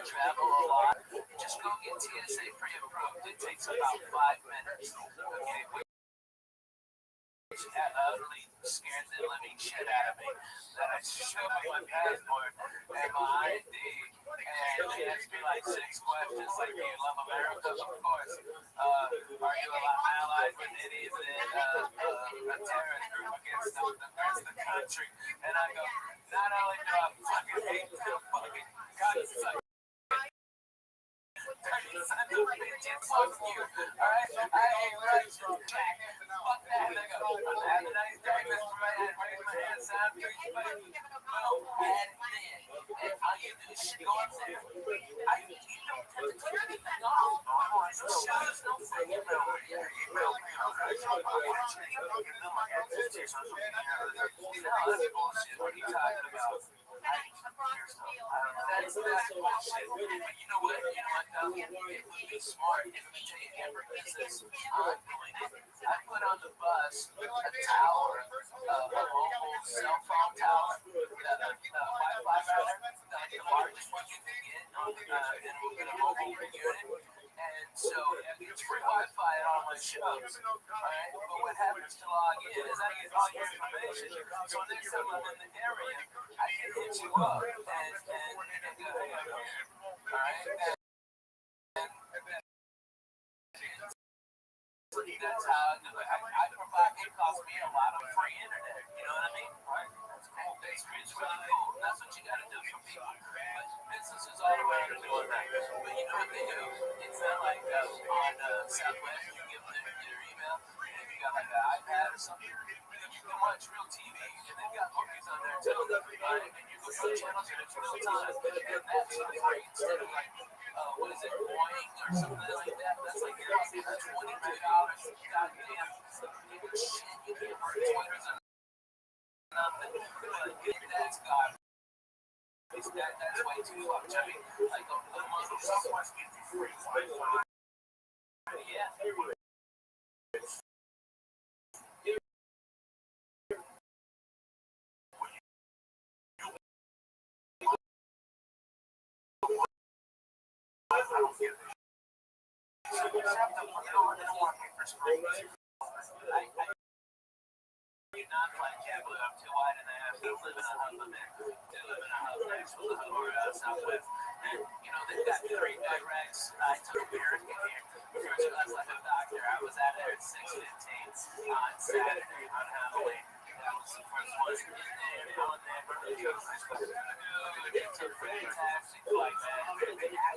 Travel a lot. Just go get TSA pre-approved. It takes about 5 minutes. Okay, which utterly scared the living shit out of me. Then I showed me my passport and my ID, and she asked me like 6 questions, like, do you love America? Of course. Are you allied with any of a terrorist group against the country? And I go, not only do I fucking hate the fucking country, fuck you, alright? I ain't right to jack. Fuck that. And I go, have a nice day, Mr. Right. Raise my hand, sound good. You better go ahead and all you do is go up there. You don't have to take anything off. Show us no fucking number. Email me. No, that's bullshit. What are you talking about? That's the You know what? Though? It would be smart if we take every business I'm doing it. I put on the bus a tower, a mobile cell phone tower, Wi-Fi router, the largest one you can get, and we'll get a mobile unit. And so it's free Wi-Fi at all my shows. Alright? But what happens to log in is I get all your information. So next time I'm in the area, I can hit you up and go, hey, alright? That's how I do it. I provide, it costs me a lot of free internet. You know what I mean? Right? It's cool. It's really cool. That's what you got to do for people. But businesses all around are doing that. But you know what they do? It's not like on Southwest, you give them their email, and if you got like an iPad or something, you can watch real TV, and they've got movies on there too. Right? And you go to the channels and it's real time. And that's free instead of like, what is it, Boeing or something like that? That's like $22. Goddamn shit, you can't work Twitters or nothing. That's garbage. That's way too much. I mean, like a month of Southwest gives you free Wi-Fi. Yeah. Not like cable, I'm too wide in the ass. I live in a hub of it. I live in a hub next to the Southwest. And, they've got 3 directs. I took a beer in here. First class like a doctor. I was out there at 6:15 on Saturday on Halloween. That was the first one. And then on there, it's a fantastic flight, man. Yeah.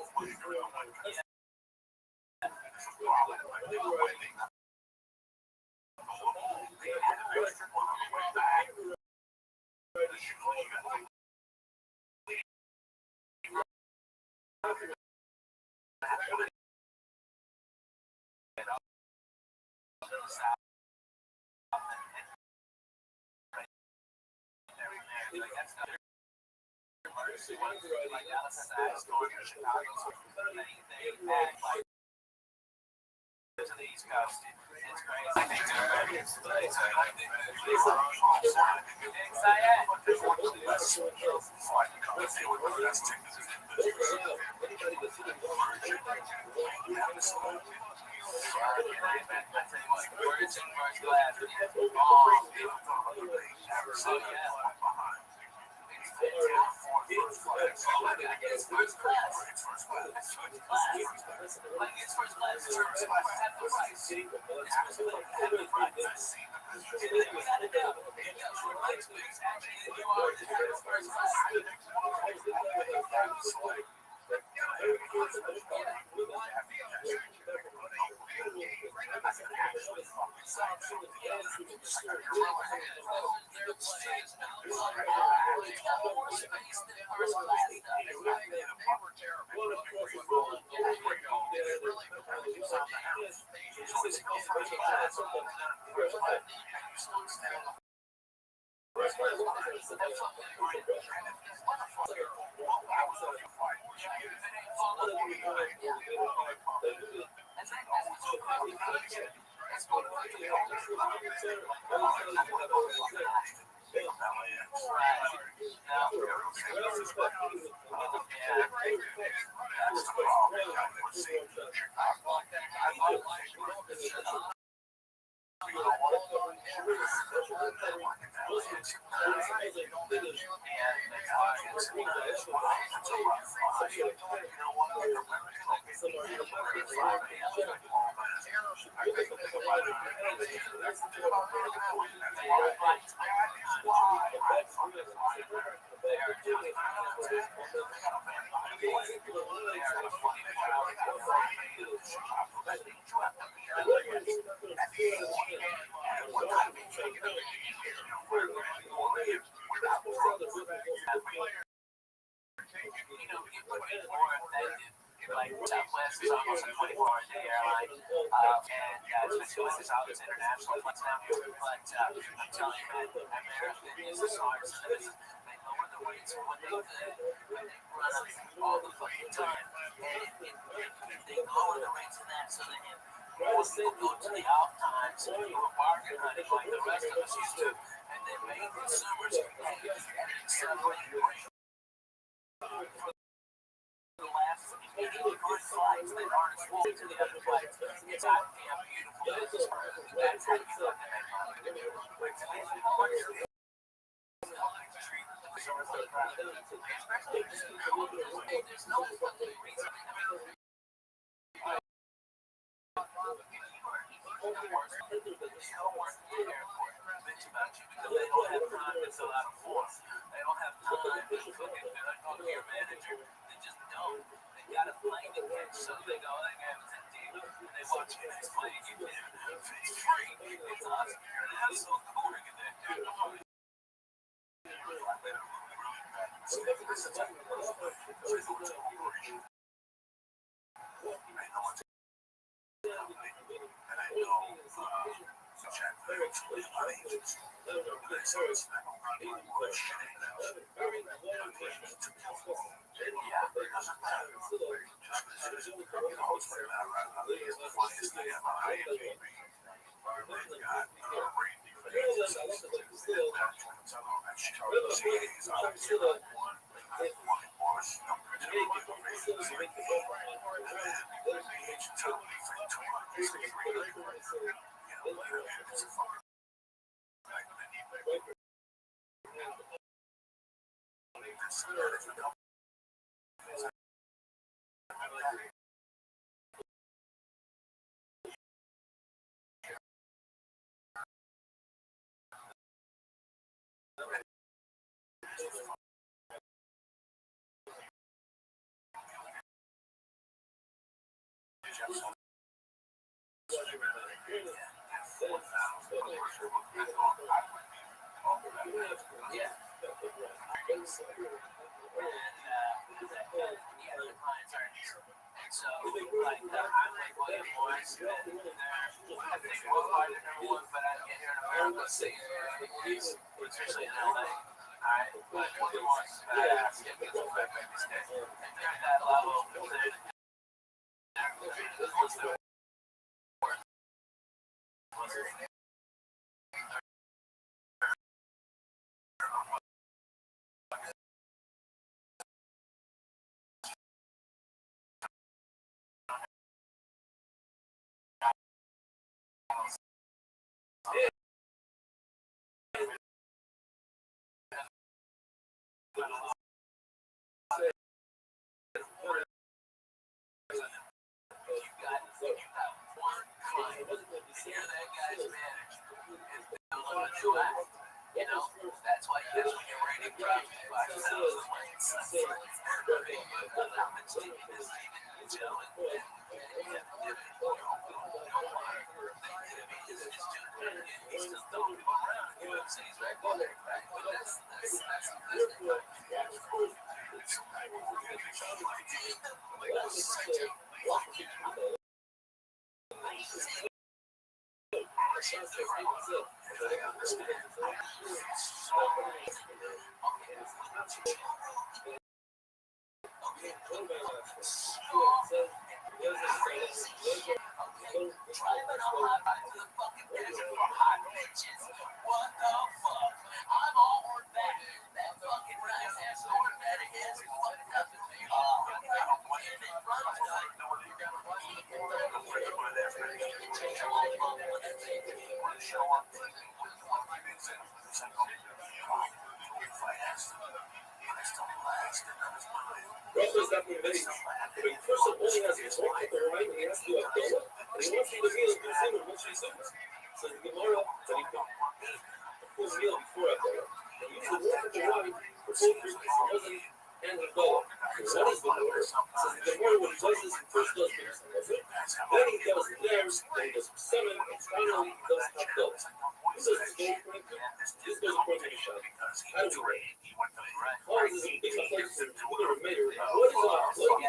Like Dallas has a store in Chicago, so they add like to the East Coast. It's crazy. I think Southwest is almost a 24-hour-a-day airline, and it's been doing this all this international flights now. But I'm telling you, man, American is the smart service. They lower the weights when they run all the fucking time. And if they lower the rates in that so that more people go to the off times and you were bargain hunting like the rest of us used to, and then make consumers pay an accelerated rate for the last 80 good flights that aren't as full to the other flights. It's goddamn beautiful. That's how you fucking make money. There's no fucking reason. Bitch about you because they don't have time to fill out a form. They don't have time to fucking talk to your manager. They just don't. They got a plane to catch, so they go, they have a deal. And they watch the next plane get there. It's free. It's awesome. You're an asshole. Cool to get that dude. Yeah. So, like, I'm like William Morris, and I think worldwide is number one, but I get here in America, especially in LA. I like William Morris, badass, get me some back every day. And they're at that level, you know, that's why you when you're rating profit 5,000 links. What the fuck? I'm all on that. That fucking rice has so that it is fucked up. Russell's got me amazed. But he first of all, he has his wife, right? And he has to do a dollar. And he wants me to heal and do him once he sues. So the Gemara that he put the full meal before a dollar. And usually the wife for both reasons wasn't and the dollar. What is the dollar? So the Gemara, when he does this, he first does this. Then he does theirs, then he does seven, and finally he does half dollars. This is his goal point. This goes according to the shot. How do we rate? How is this a big place to do a mayor? What is our play?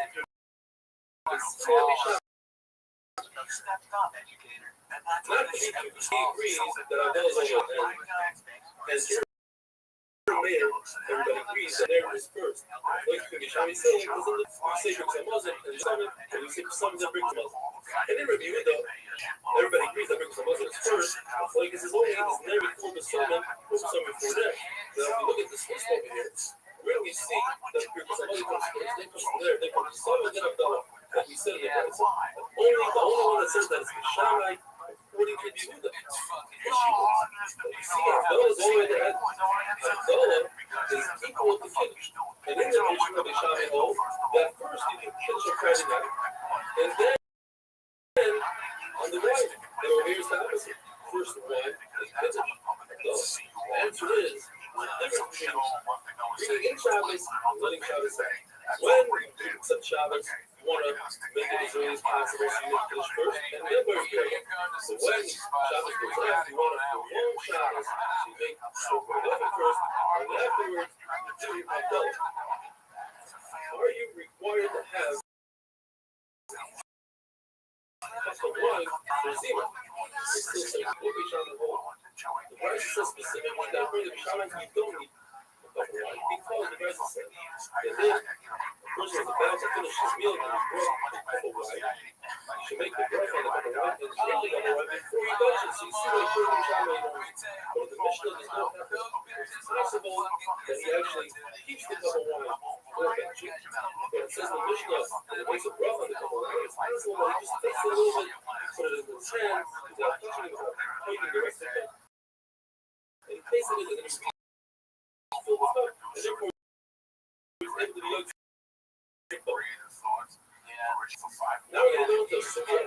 Stepped up, educator. And that's Not the he agrees that our bills are and there, everybody agrees that there is first. Like you can be saying, because we say brings a Muslim, and you summon, and we say summon that brings a Muslim. And in review it though, everybody agrees that brings a Muslim is first. Like it's only is never called the summon, or summon for them. Now if you look at this list over here, where we see that brings a Muslim comes first, they come from there, they come from summon, then Abdullah. Like we said in the verse. The only one that says that is Shammai, according to the Yehuda. You see, Abdullah is always at Abdullah is equal to Kiddush. And in the mission of the Shammai holds that first you can Kiddush on Friday night, and then on the right, and over here is the opposite. First the wine is Kiddush. The answer is the difference between reading in Shabbos and letting Shabbos out. When you accept Shabbos, you want to make it as early as possible so you make Kiddush first, and then where you go. So when Shabbos goes out, you want to prolong Shabbos, so you make Shofar first, and afterwards, you do Abdullah. Are you required to have a wine for Zima? It's still saying, what we shall hold. The verse says specifically that for the Shabbos, you don't need a cup of wine, because the verse says that if a person is about to finish his meal and he's brought a cup of wine, you should make the breath on the cup of wine and drink the cup of wine before he does it. So you see like for the Shabbos, but the Mishnah does not have this. It's possible that he actually keeps the cup of wine for benching. But it says the Mishnah that it makes a breath on the cup of wine. It's possible that he just takes it a little bit, put it in his hand without touching the cup, taking the rest of it. And he takes it in and he's filled with cup. And therefore, he's able to be able to drink cup. Now we're going to go to the Sukkah.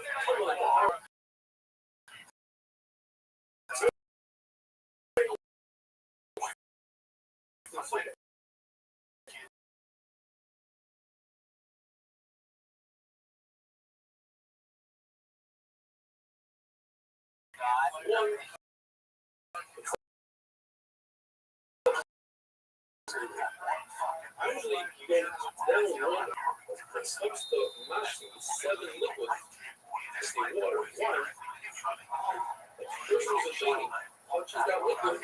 Usually, you go down one and switch the mash to 7 liquids. It's the water, wine. The person who's a shady touches that liquid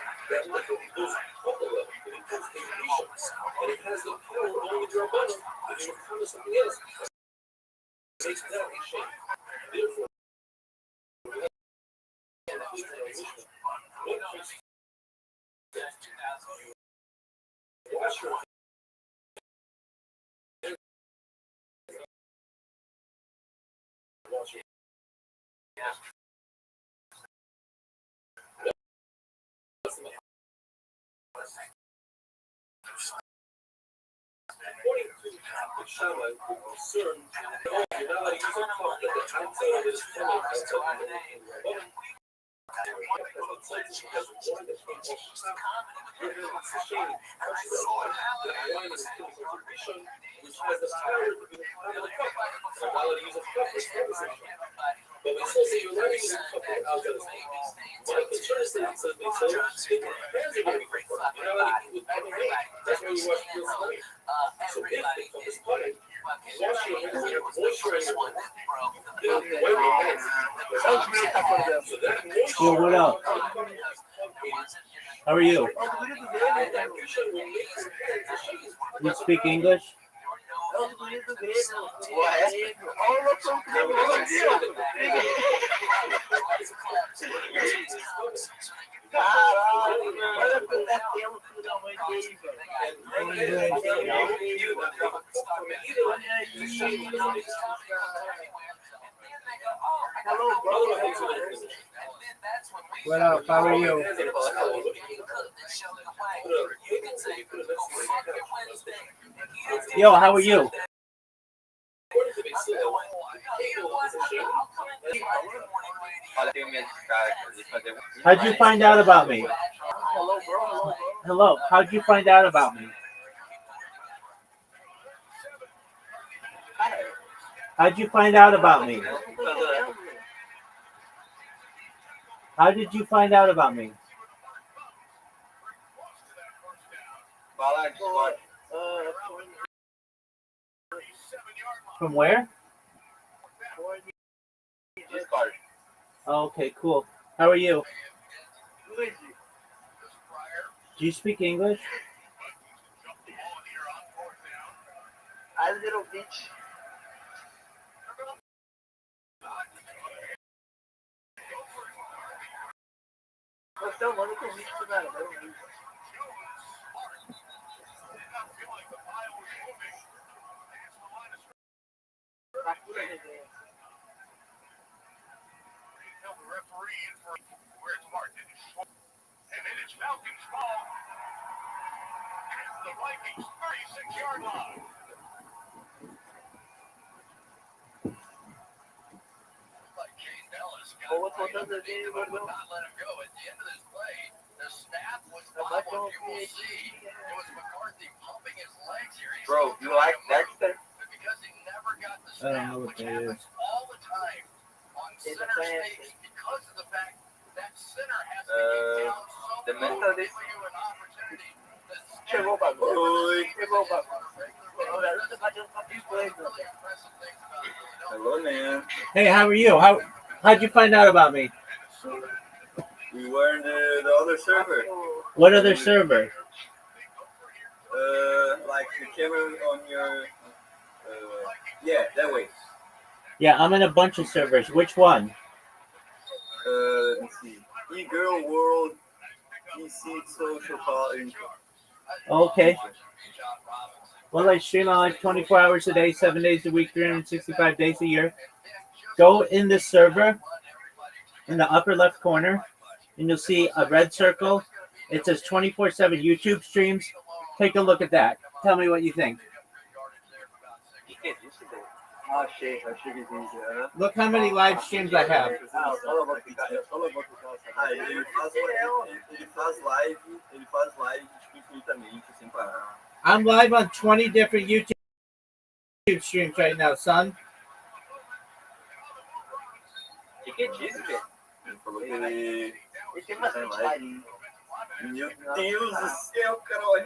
goes up a level. It becomes a Risha. And it has the power only with your bottom. If you come to something else, it makes that a shame. Therefore, we have wash your wash your according to the Shammai, we're concerned you're not allowed to use a cup that the outside of it is filling outside of the which has the power to be out of the cup. So while it uses a cup, it's but we still say you're allowed to use a cup outside of the cup. My concern is that it says they say your hands are going to be free. You're not allowed to eat with cup and hands. That's why we wash your hands. So if the cup is potted, wash your hands and moisturize your hands. Then wipe your hands. So that moisture. Yo, what up? How are you? You speak English? What up? How are you? Yo, how are you? How'd you find out about me? Hello, how'd you find out about me? How'd you find out about me? How did you find out about me? From where? Oh, okay, cool. How are you? Do you speak English? I little bitch. Você é um mano com vídeo, velho. And then it's Falcons ball at the Vikings 36-yard line. Like Jay Ellis got Ou outro right botando underneath ali, him, but would gordão. not let him go. At the end of this play, the snap was followed. You will see it was McCarthy pumping his legs here. He's Bro, you like Dexter? but because he never got the I don't snap, know what which that happens all the time on center stage because of the fact that center has to get down so the low mental to give you an opportunity to Chegou o bagulho. Oi. Chegou o bagulho. O garoto tá batendo papo de coisa. Hello, man. Hey, how are you? How'd you find out about me? We were in the other server. What other server? Like the camera on your. Yeah, that way. Yeah, I'm in a bunch of servers. Which one? Let me see. E-Girl World, PC Social Calling. Okay. Well, I stream on like 24 hours a day, 7 days a week, 365 days a year. Go in the server in the upper left corner, and you'll see a red circle. It says 24/7 YouTube streams. Take a look at that. Tell me what you think. Achei que existe. Look how many live streams I have. Ele faz live tipo, infinitamente, sem parar. I'm live on 20 different YouTube streams right now, son. O que disse, velho? Ele falou que ele Ele tem tá bastante em live. live. Meu Deus do céu, cara, olha.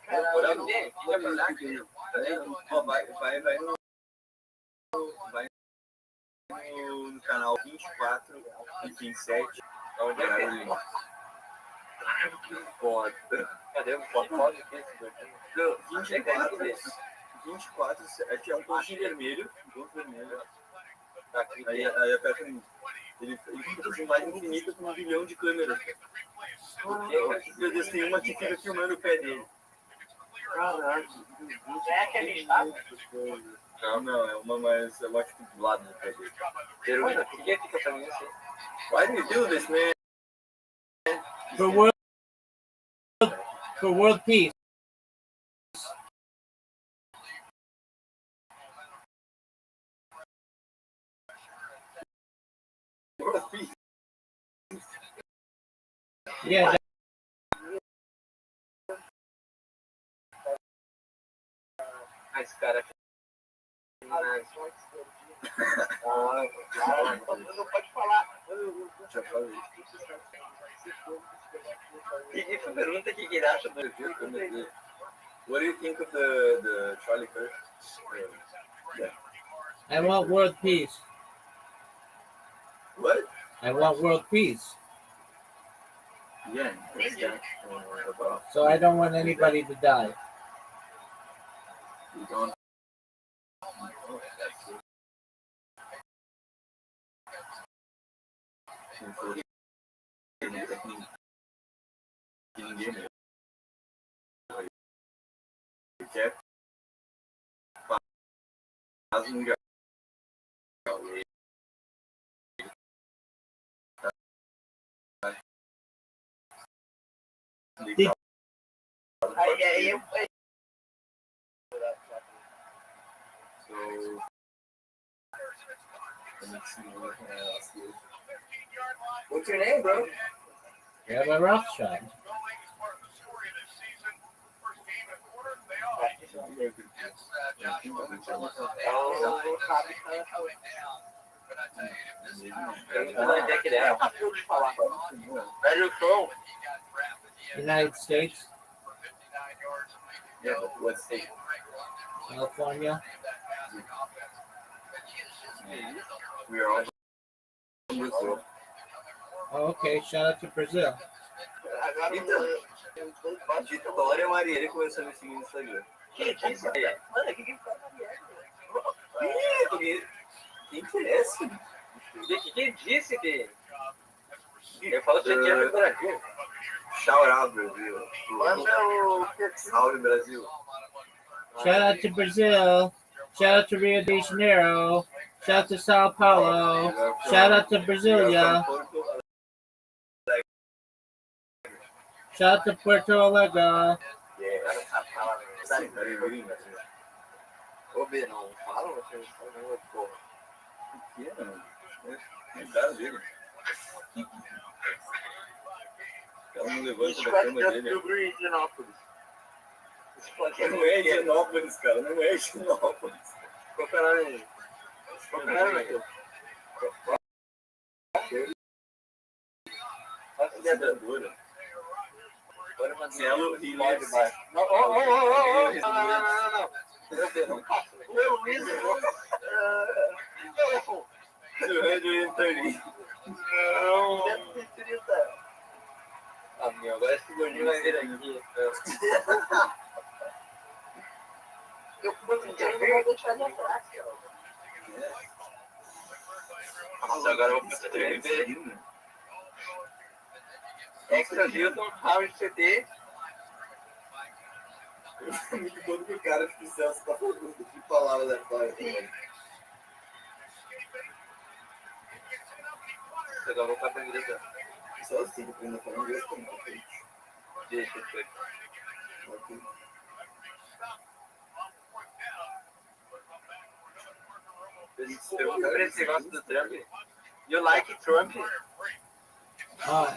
Caralho, tem? Fica pra lá. Ó, vai no canal 24 e 27. Onde é que é? Caralho, que foda. Cadê o pode que Não, 24, aqui é um pontinho vermelho. Aí aperta no. Ele fica assim, mais infinito com 1 bilhão de câmeras. Meu Deus, tem uma que fica filmando o pé dele. Caralho. É que a gente tá? Não, é uma mais. É uma tipo do lado do pé dele. Mano, por que fica pra mim assim? Why do you do this, man? For world peace. Yeah. Esse cara aqui. Não pode falar. Já falei. E foi pergunta que ele acha do What do you think of the Charlie Kirk? I want world peace. What? I want world peace. Yeah. About, So I don't want anybody to die. you don't. Ninguém quer faz um lugar. Aí eu. What's your name, bro? Yeah, but Rothschild. Onde é que ele é? Acabou de falar. Velho show. United States, Yeah, but what state? California. We are all from Brazil. Oh, okay, shout out to Brazil. Agora Vitória Maria, ele começou a me seguir no Instagram. Quem disse? Mano, que ele fala merda? Quem que é esse? Quem disse que... Eu falo que aqui é do Brasil. Shout out, Brasil. Salve, Brasil. Shout out to Brazil. Shout out to Rio de Janeiro. Shout out to Sao Paulo. Shout out to Brasilia. Shout out to Puerto Alegre. Ô, B, não fala, você não porra. O que é, mano? É cara dele. Ela não levanta da cama dele. Não é Higienópolis, cara. Não é Higienópolis. Qual que é o nome? Qual que é o nome? Auxiliadora. Marcelo e Luiz. Não. Não passa. Ô, Luiz. 230. Não. 130. Ah, meu, agora esse gordinho vai vir aqui. Eu não vou deixar ele atrás. Nossa, agora eu vou pra TV. Extra Hilton, Round CT. Muito bom que o cara que o Celso tá falando de palavras da história. Agora eu vou pra inglês. Só assim, que ainda fala inglês também. Deixa eu ver. Esse negócio do Trump. You like Trump?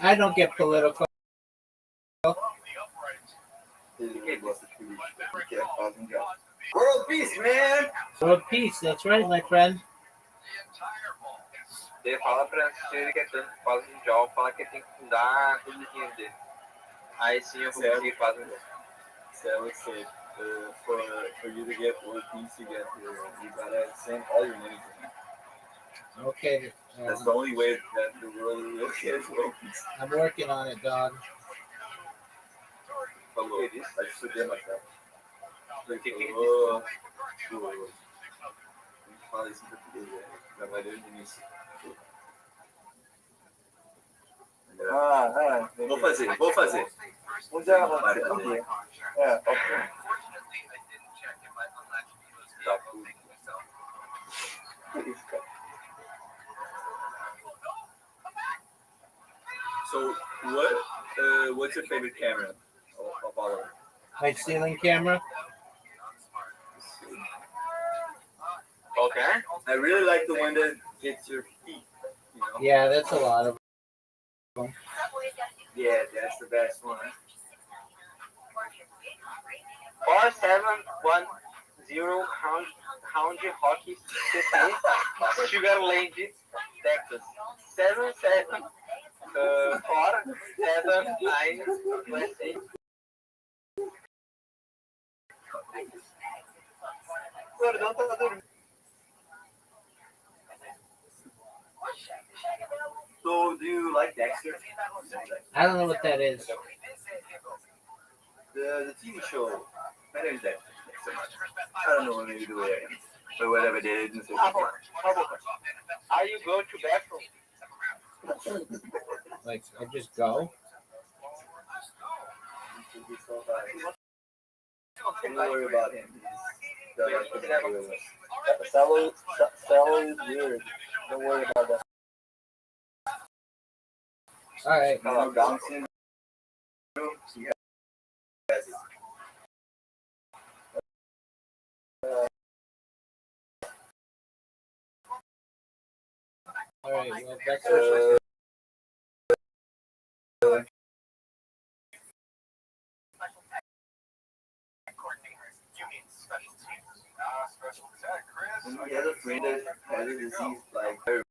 I don't get political. World peace, man! World peace, that's right, my friend. Ele fala pra ele que é tanto que faz um job, fala que tem que dar tudo o dinheiro dele. Aí sim eu consegui fazer um job. So I would say, for you to get world peace, you gotta send all your money to him. Okay. That's the only way that the world will get world peace. I'm working on it, dog. Falou. Acho que estudei mais tarde. Fala isso em português, né? Trabalhou no início. Vou fazer. Um dia vou fazer. Ok. Tá tudo. Que isso, cara? So, what's your favorite camera of all of them? My ceiling camera. Okay. I really like the one that gets your feet. You know? Yeah, that's a lot of them. Yeah, that's the best one. 4710 Hound Hockey CT, Sugar Land, Texas. 77479 USA. Gordão tá dormindo. So, do you like Dexter? I don't know what that is. The TV show. My name is Dexter. I don't know what maybe the way I am. But whatever they did. How you go to bathroom? Like, I just go? Don't worry about him. Salo is weird. Don't worry about that. Alright. Bouncing. Alright, well, that's what He has a friend that has a disease like her.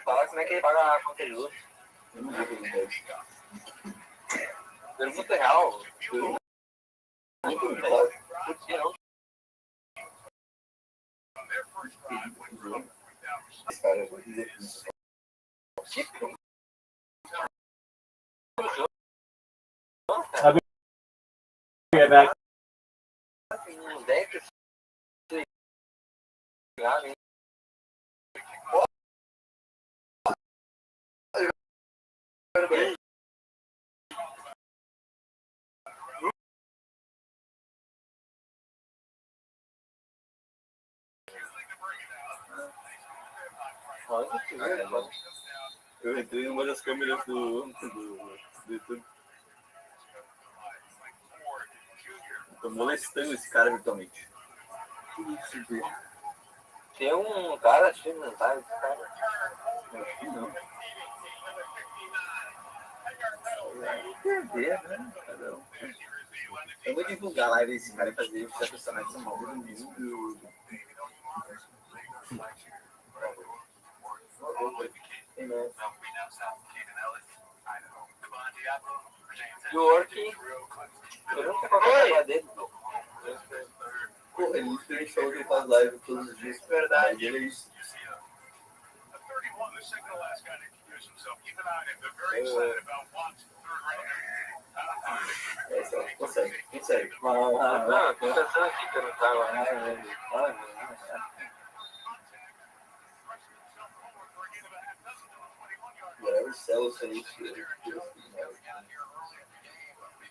Fala como é que ele paga a conta de luz. Eu não vi como é. Pergunta real. Não. Cara, eu vou dizer isso. You're back. Dentro, lá, né? Eu entrei em uma das câmeras do YouTube. Tô molestando esse cara virtualmente. Tem um cara assistindo mensagem desse cara? Acho que não. Perder, né? Cada um. Eu vou divulgar a live desse cara e fazer o personagem São Paulo no mundo. York, eu nunca vou falar dele. Pô, ele deixou que ele faz live todos os dias. Verdade, ele é isso. Consegue. Não, tô pensando aqui que eu não tava. Whatever sells so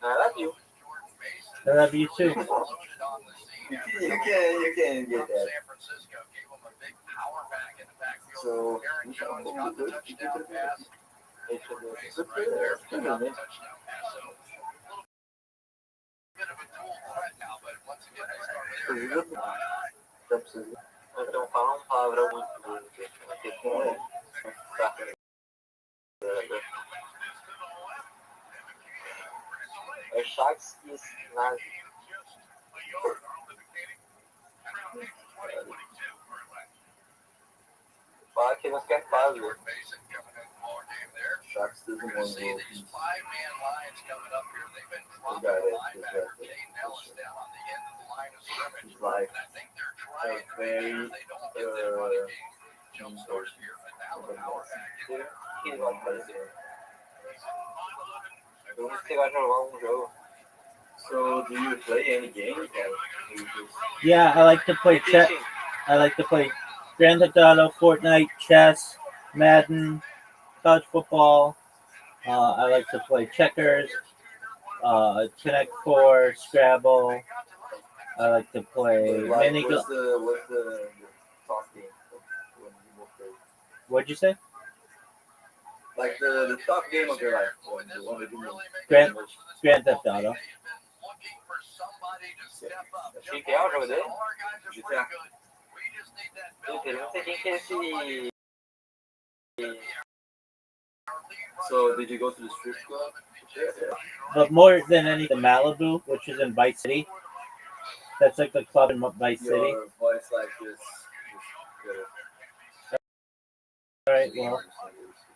I love you. I love you too. You can get that. So, então fala um palavrão muito bonito. É Shax e Nazi. Fala que não quer fazer. Shax doesn't want to go. He's like a very He's like fazer. Eu não sei vai jogar um jogo. So, do you play any games? Yeah, I like to play chess. I like to play Grand Theft Auto, Fortnite, chess, Madden, college football. I like to play checkers, Connect Four, Scrabble. I like to play mini. What's the top game? What'd you say? Like the top game of your life. Grand Theft Auto. Achei que é o jogo dele? GTA. Eu não sei quem que é esse. So, did you go to the strip club? But more than any, the Malibu, which is in Vice City. That's like the club in Vice City. Your voice like this. All right, well,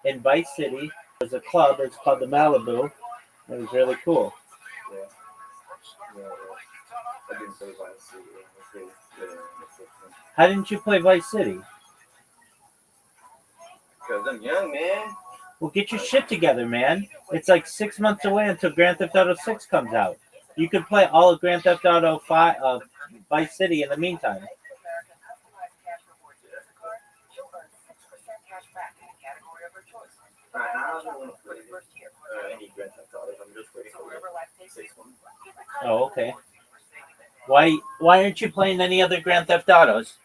in Vice City, there's a club. It's called the Malibu. It was really cool. Yeah. I didn't play Vice City. How didn't you play Vice City? Because I'm young, man. Well, get your shit together, man. It's like 6 months away until Grand Theft Auto 6 comes out. You can play all of Grand Theft Auto 5, Vice City in the meantime. I don't want to play any Grand Theft Auto. I'm just waiting for the 6th one. Oh, okay. Why aren't you playing any other Grand Theft Autos?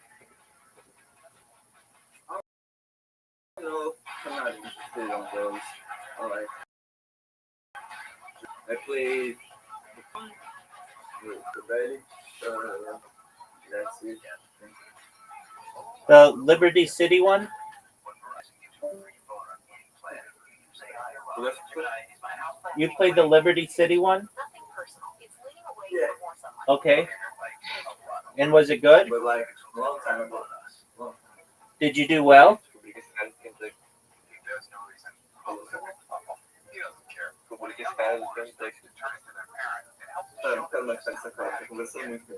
No, I'm not interested on those. Alright. I played the Rabbbi. That's it. The Liberty City one? You played the Liberty City one? Yeah. Okay. And was it good? But like, long time ago. Did you do well? Conversando muito.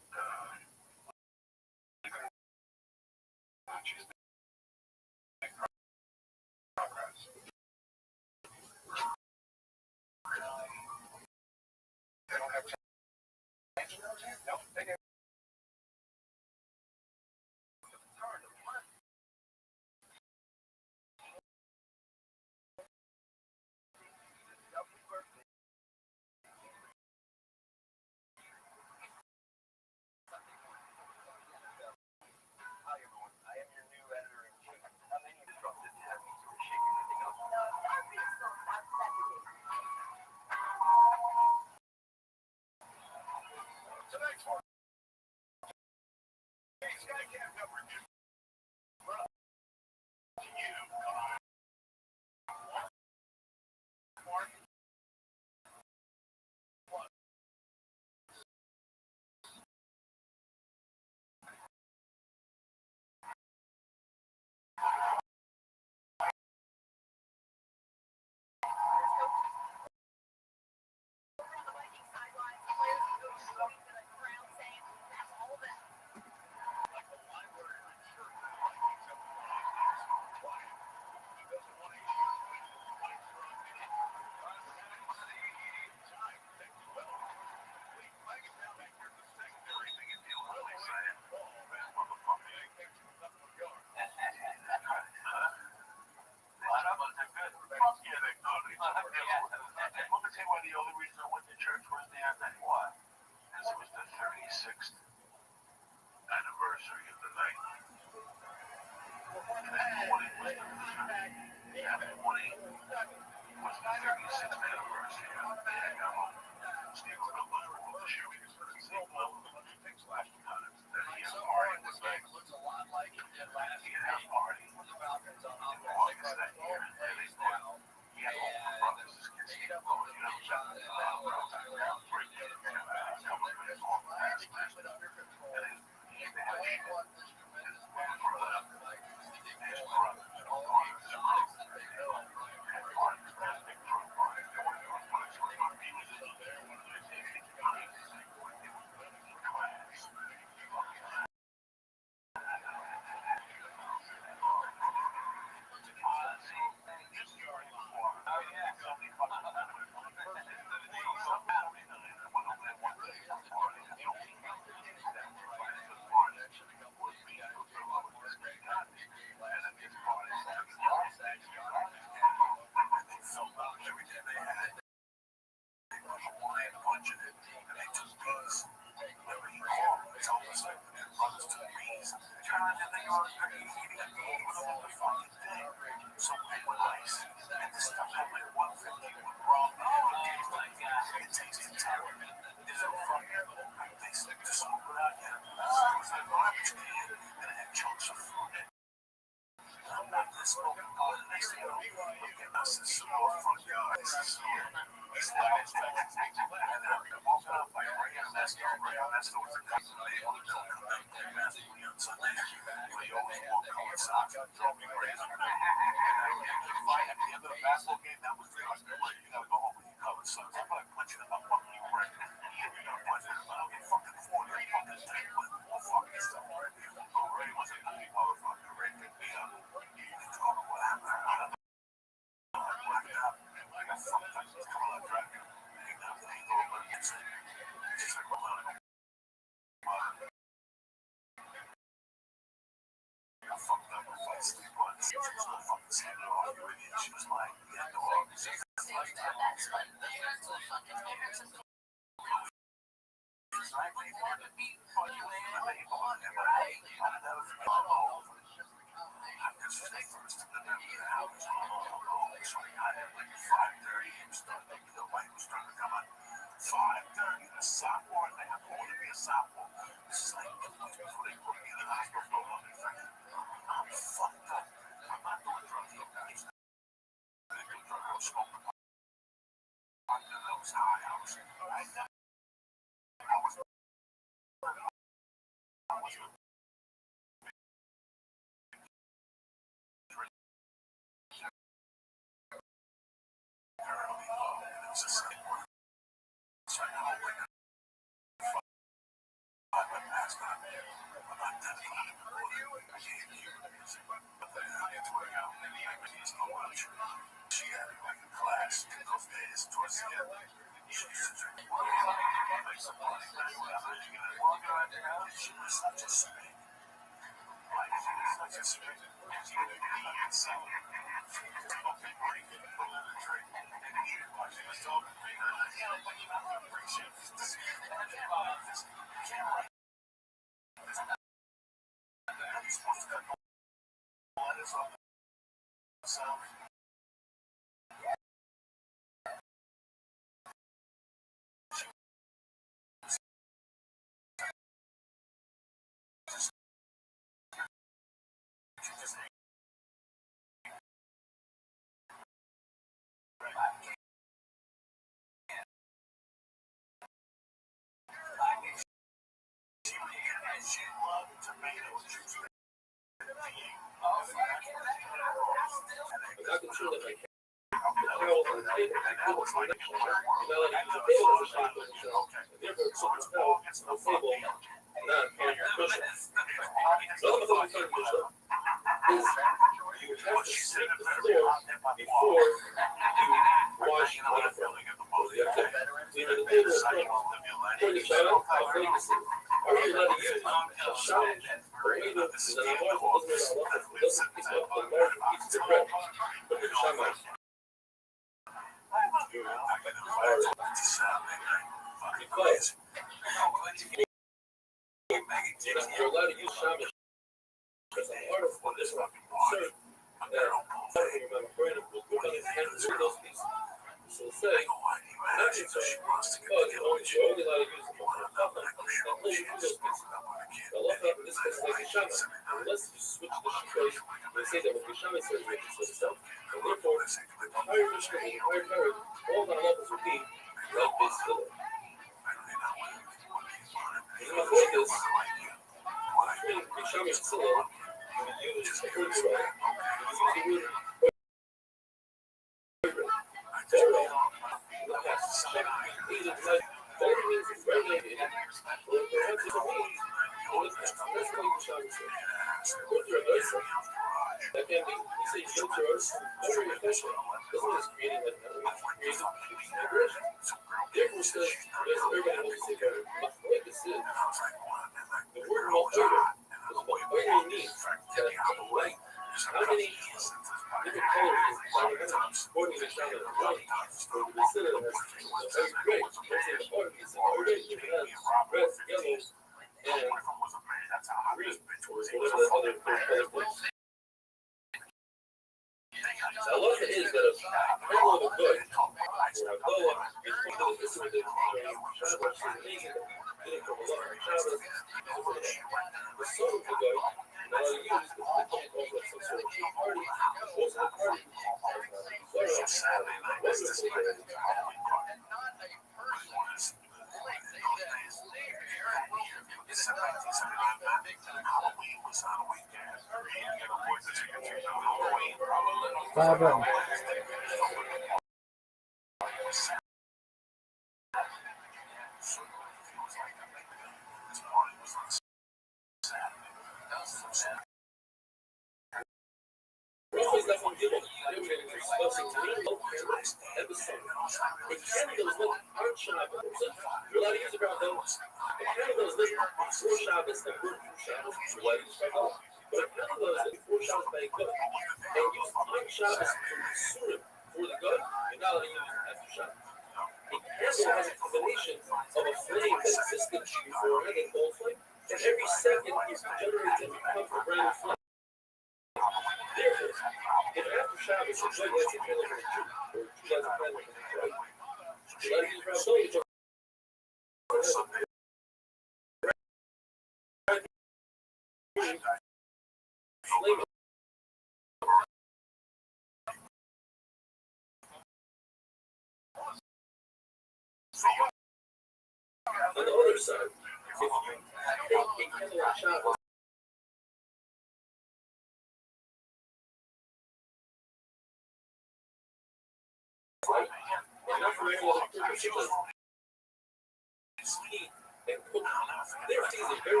Their season very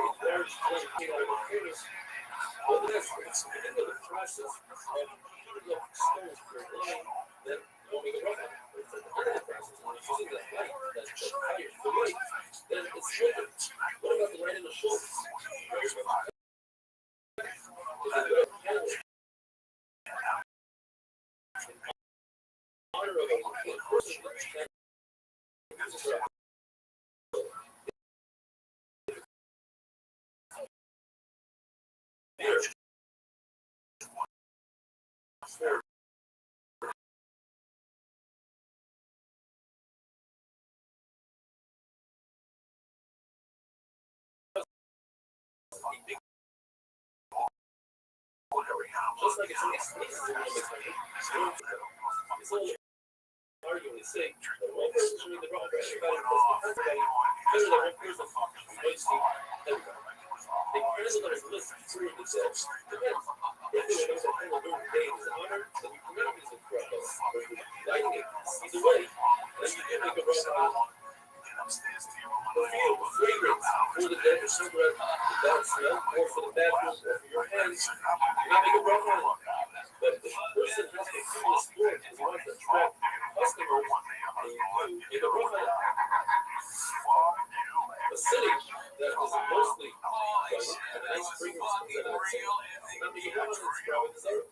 Well, that's it's the end of the process of putting up stones for a line that won't make a rough on it. It's at the end of the process. When it's using that light, that higher the light, then it's shoulder. What about the light in the shoulder? Honor of a person just like it's only sneezes a little bit funny. It's only arguing to say that one person should be the wrong person about it because everybody better than one person might see everybody. They praise others list through themselves. Depends. If they know that people do day is honor, then you commit is a correct. Or if you're lighting it, either way, then you can make a rough out. Perfume, fragrance, for the dead cigarette, the bad smell, or for the bathroom, or for your hands, you're not making a rough out. But if a person has to feel the sport because he wants to attract customers, then you make a rough out. A city that is mostly a nice fragrance that is remember you have on its brow and desire.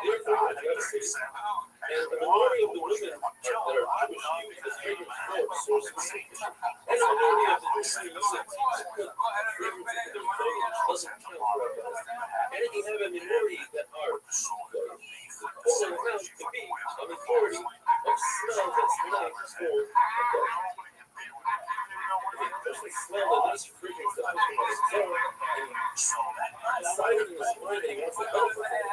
Therefore, you have a city. And the majority of the women that are Jewish use this fragrance for source of secret. And the majority of the Jews use it to put fragrance into their clothing, which doesn't count for our best. And then you have a minority that are total amount to be a majority of smell that's not for a best. Especially smell the nice fragrance that comes from his tongue and decided in his mind that he wants to help with it.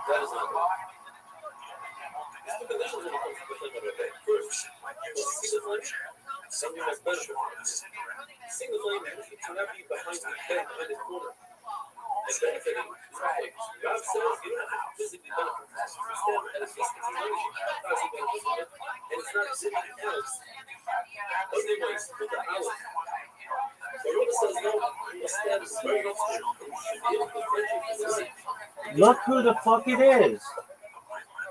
That is not good. There's two conditions when it comes to the flame of a day. First, you must see the flame, and you must benefit from it. Seeing the flame usually cannot be behind the head, behind the corner. And benefiting is not like God says you don't have to physically benefit from it. You stand at a distance as long as you cause you benefit from it, and it's not sitting else. Otherwise, with the hour. But Rhoda says no, you must stand very next to it, and you should be able to differentiate from the light. Look who the fuck it is.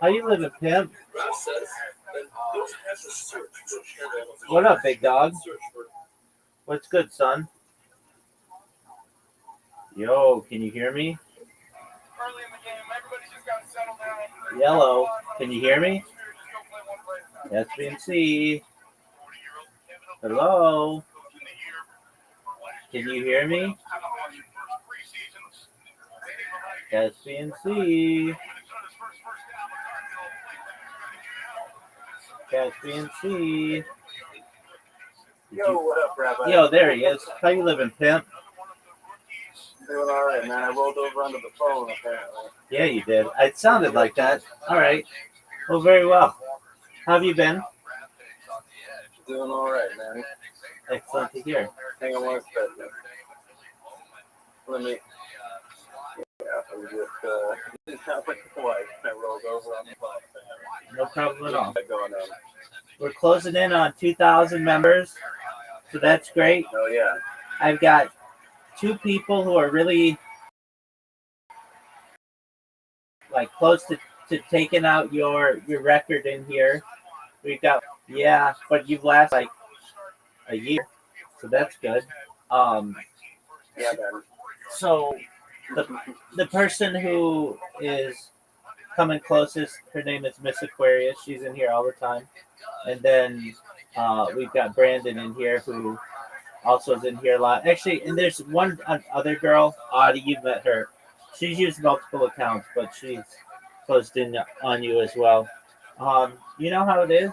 How you living, pimp? Rob says that those who have to search for channel. What up, big dog? Search for What's good, son? Yo, can you hear me? Yellow, can you hear me? SBNC. Hello? Can you hear me? SBNC. SBNC. Yo, what up, Rabbi? Yo, there he is. How you living, pimp? Doing all right, man. I rolled over onto the phone, apparently. Yeah, you did. It sounded like that. All right. Well, very well. How have you been? Doing all right, man. Excellent to hear. Hang on one second. Let me. Yeah, I'm just not with the wife. I rolled over on the phone. No problem at all. Going on. We're closing in on 2,000 members, so that's great. Oh yeah. I've got two people who are really like close to taking out your record in here. We've got but you've lasted like a year, so that's good. Yeah, man. So the person who is coming closest, her name is Miss Aquarius. She's in here all the time. And then we've got Brandon in here who also is in here a lot. Actually, and there's one other girl, Audie, you've met her. She's used multiple accounts, but she's closed in on you as well. You know how it is.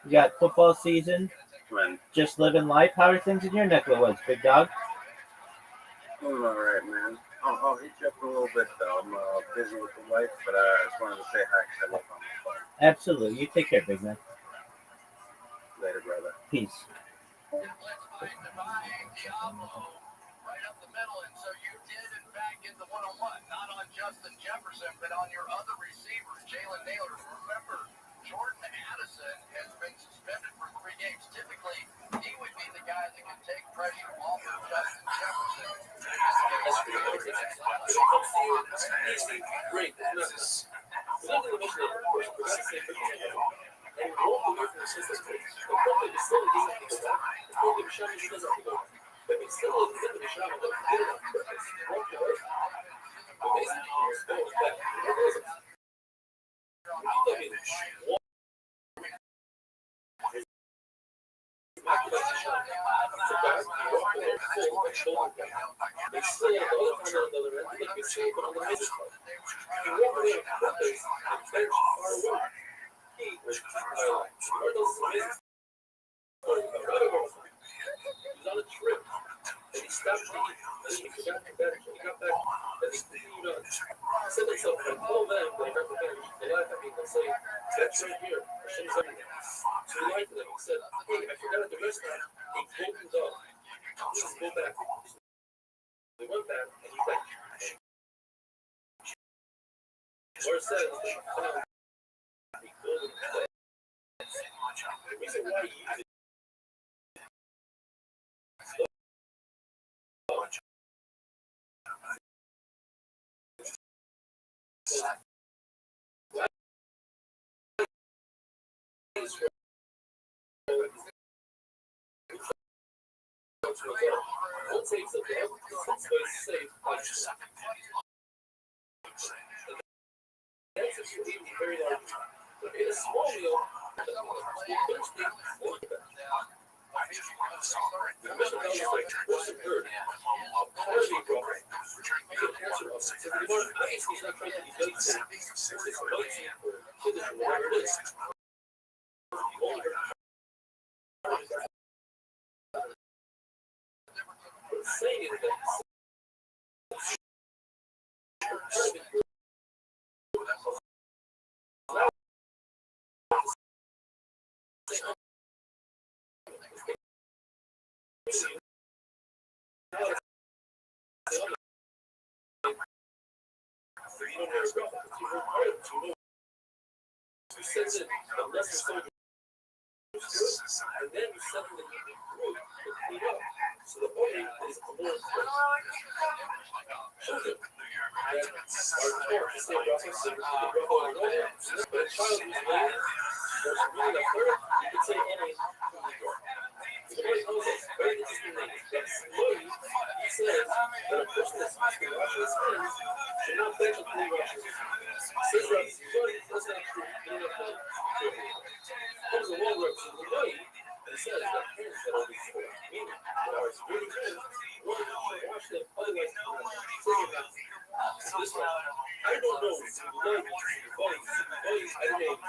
You got football season, Man. just living life. How are things in your neck of the woods, big dog? I'm all right, man. I'll hit you up in a little bit, though. I'm busy with the wife, but I just wanted to say hi because I left on the phone. Absolutely. You take care, big man. Later, brother. Peace. Right up the middle, and so you did, in fact, get the one-on-one, not on Justin Jefferson, but on your other receivers, Jalen Naylor. Remember, Jordan Addison has been suspended for 3 games. Typically, he would be the guy that can take pressure off of Justin Jefferson. Great. We're not going to mention it, of course, for God's sake, and walk away from the system. The problem is still the people back. The problem is Shami doesn't people. But it's still a bit of a Shami that did it on purpose. Walked away. But basically, it's going back. It's still the other time on the other end, like you see, but on the business part. You walk away on purpose and bench far away. He was where those business he was on a trip and he stopped to eat and he forgot to bench and he got back and he said himself, if I call them when I got the bench, they laugh at me and say, that's right here. Hashem's everything. So he lied to them. He said, hey, I forgot at the restaurant. He told him dog. Just go back. They went back and he went. Or it says, he told him that. The reason why he used it. One takes a bit, it's safe. That's a very large. But in a small meal, you first need one bit. The mission tells us like what's occurred. Harvey brought it. You can answer us. So the more place he's not trying to be done. It's noisy or kiddish or whatever it is. Saying it that sends it unless it's so and then you send them the group to clean up. So the point is a little children that are taught to say Rafa, but a child who's late, there's really a third, you could say any from the door. So the Lord tells us very interesting thing. That slowly, he says that a person that's used to washing his hands should not bench until he washes his hands. Says Rabbi, that's not true. Comes along with the way, and it says that hands that are before, meaning that are really good, one should wash them, otherwise, this one, I don't know, boys, I don't know,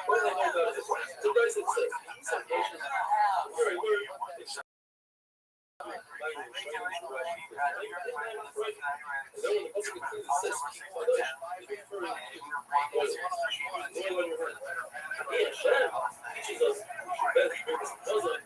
what do I know about this? The guys that say, some Asian, very weird, it's and then when the husband cleans the system, he's referring to oil. Yeah, Shem teaches us we should bend the biggest puzzle.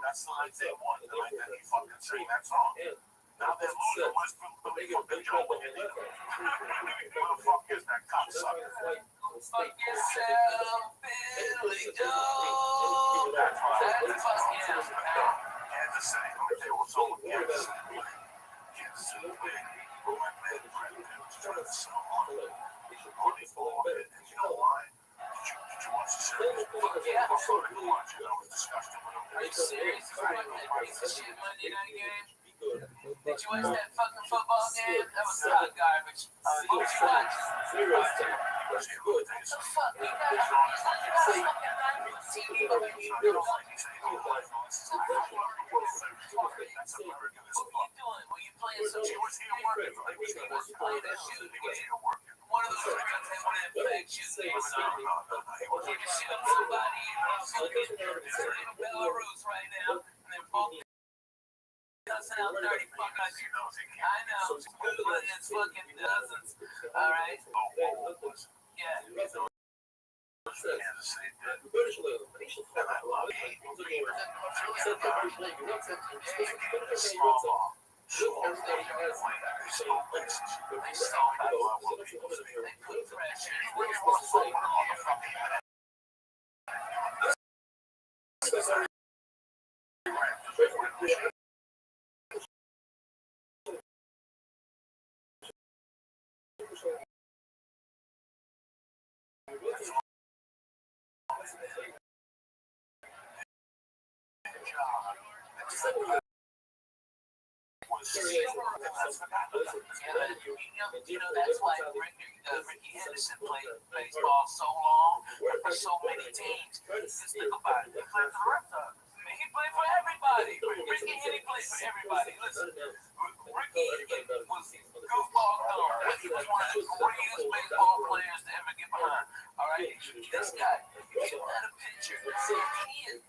That's the night they won, the night that he fucking sang that song. Now they're losing West Philly fucking Joe. Where the fuck is that cocksucker? Fuck yourself, Billy Joe. That's right. That's fucking Kansas City, let me tell you what's wrong with Kansas City. Kansas City, who I met, was trying to sell money for it. And you know why? Did you watch the series? Yeah. I saw it. Watch it. I was disgusted with him. Are you serious? You watched that piece of shit Monday night game? Did you watch that fucking football game? That was hot garbage. What did you watch? So fuck, we got fucking TV. What are you doing? Were you playing some shit? Was playing that shit? One of those guys that went in fake shit. Give a shit on somebody. In Belarus right now. And they're both cussing out 30 fuckers. I know. It's fucking dozens. Alright? Yeah. Kansas City did. And I love hate. Small ball. You know, that's why Ricky Henderson played baseball so long for so many teams. Just think about it. He played for the Red Sox. He played for everybody. Ricky played for everybody. Listen, Ricky was goofball dumb. Ricky was one of the greatest baseball players to ever get behind. All right? This guy, if you had a picture, he is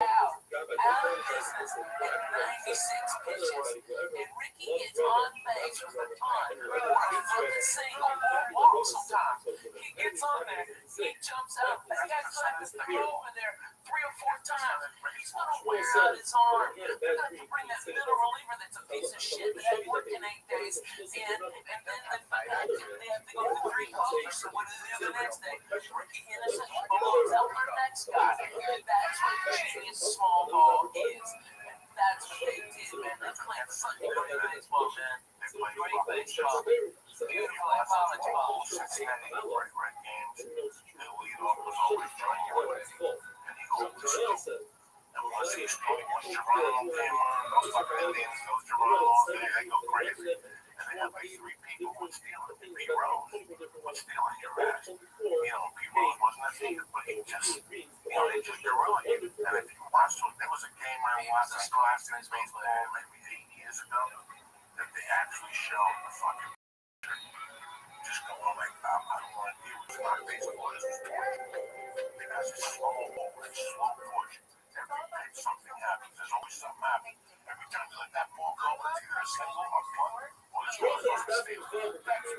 out of business at 96 pitches. And Ricky is on base with a ton. Or a fucking single. Walk sometimes. He gets on there. He jumps out. This guy's going to throw over there 3 or 4 times. He's going to wear out his arm. They're going to bring that middle reliever that's a piece of shit that had worked in 8 days in. And then they have to go to 3 callers. So what do they do the next day? Ricky Henderson blows out the next guy. That's what genius small ball is. That's what they did, man. They played fucking great baseball, man. Great baseball. Beautiful college ball. Cincinnati great games. The lead off was always John Wood. And he opened the scope. And once he started, once Geronimo came on, those fucking Indians, those Geronimo, they go crazy. And they have like 3 people who stealing. Pete Rose was stealing your ass. You know, Pete Rose wasn't a thief, but he just, you know, they just derail you. And if you watch, there was a game I watched this last year's baseball, maybe 8 years ago, that they actually showed the fucking just going like, I don't want to deal with my baseball is because it's slow push. Every pitch, something happens. There's always something happening. Every time you let that ball go, it's either a single or fun, or it's one of those steals.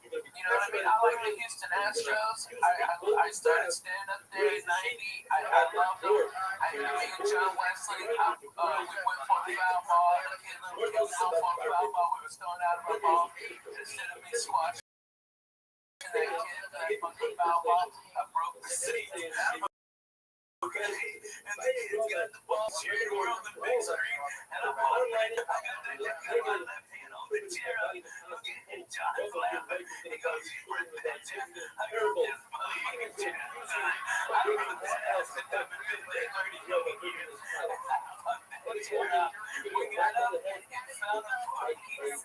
You know what I mean? I like the Houston Astros. I started stand-up there in 90. I loved them. Me and John Wesley, we went for a foul ball. The kid was going for a foul ball. We were throwing out of our ball. Instead of me squashing that kid, that fucking foul ball, I broke the seat. Okay, and the kid's got the ball cheering. We're on the big screen, and I'm on right. I got my left hand on the chair. And John's laughing. He goes, "You ripped that chair." I go, "This motherfucking chair." I put that ass in the 30 years. We got up and found the parking.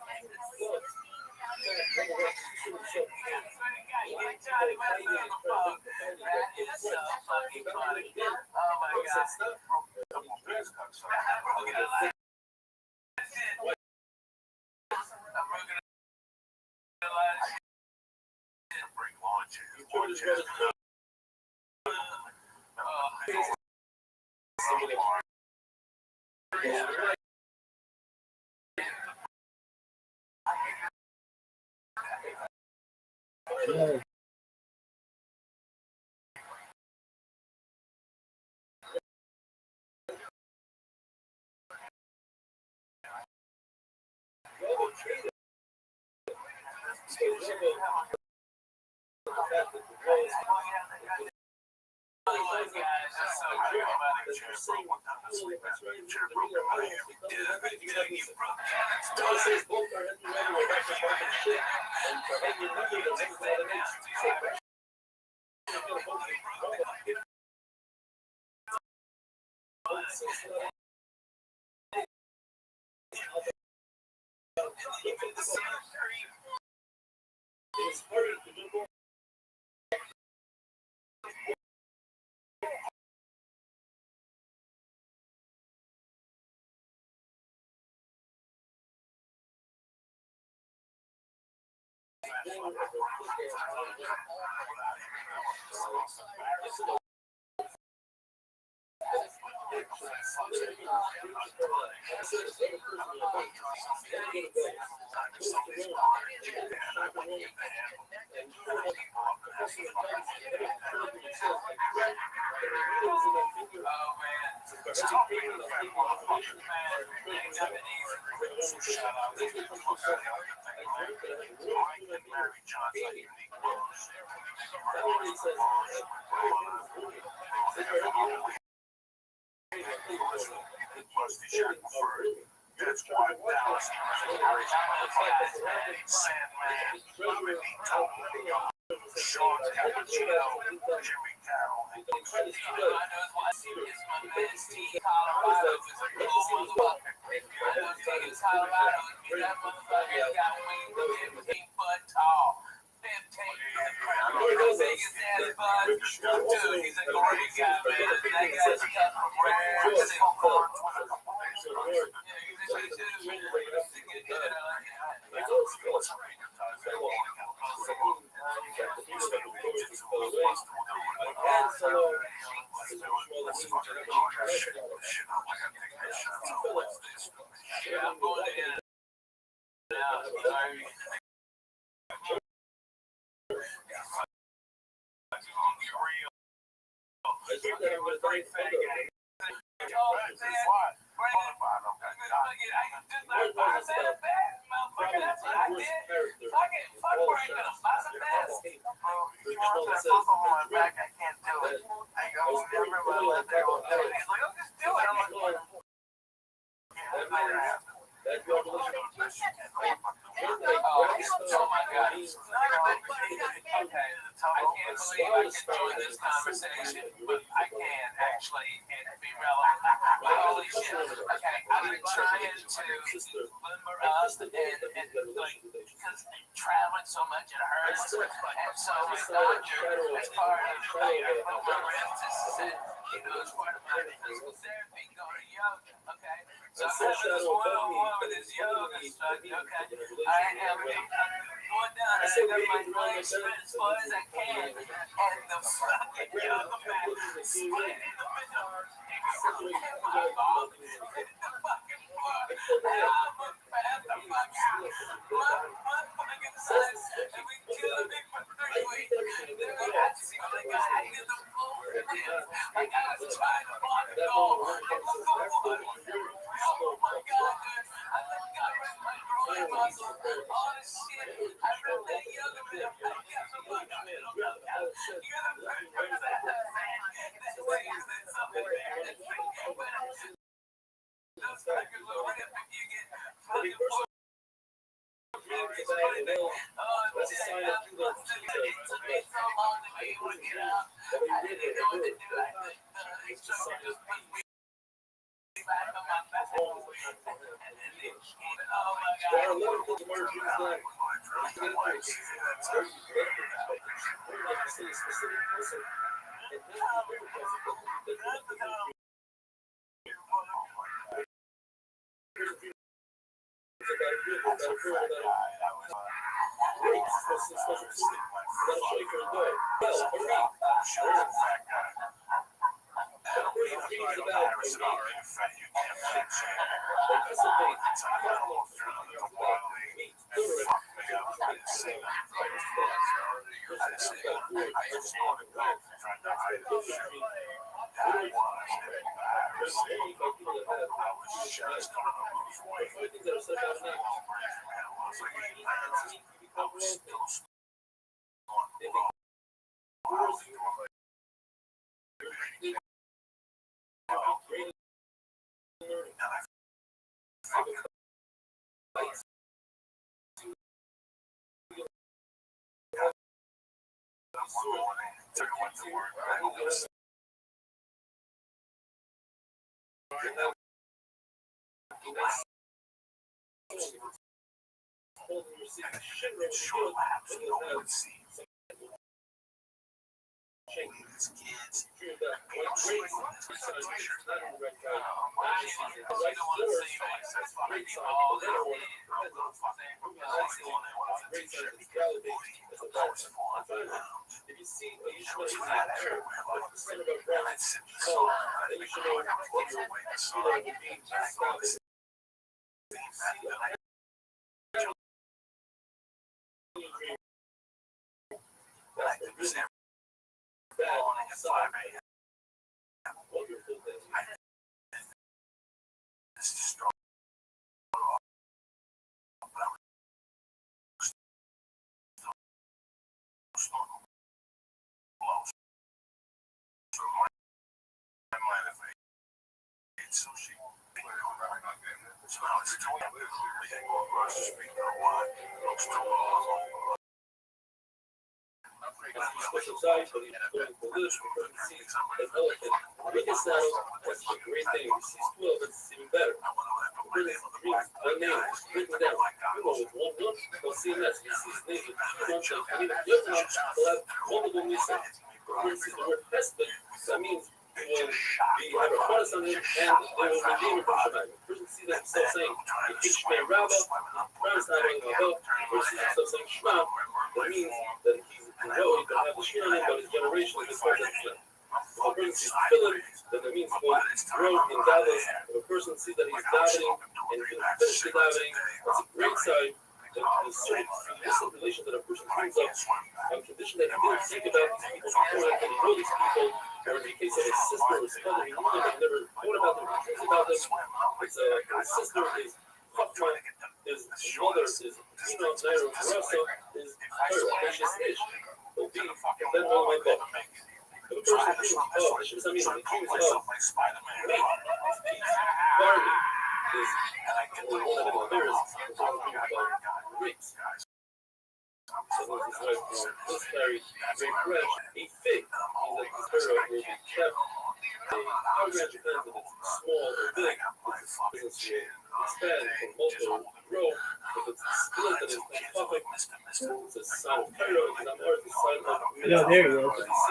Yo, there he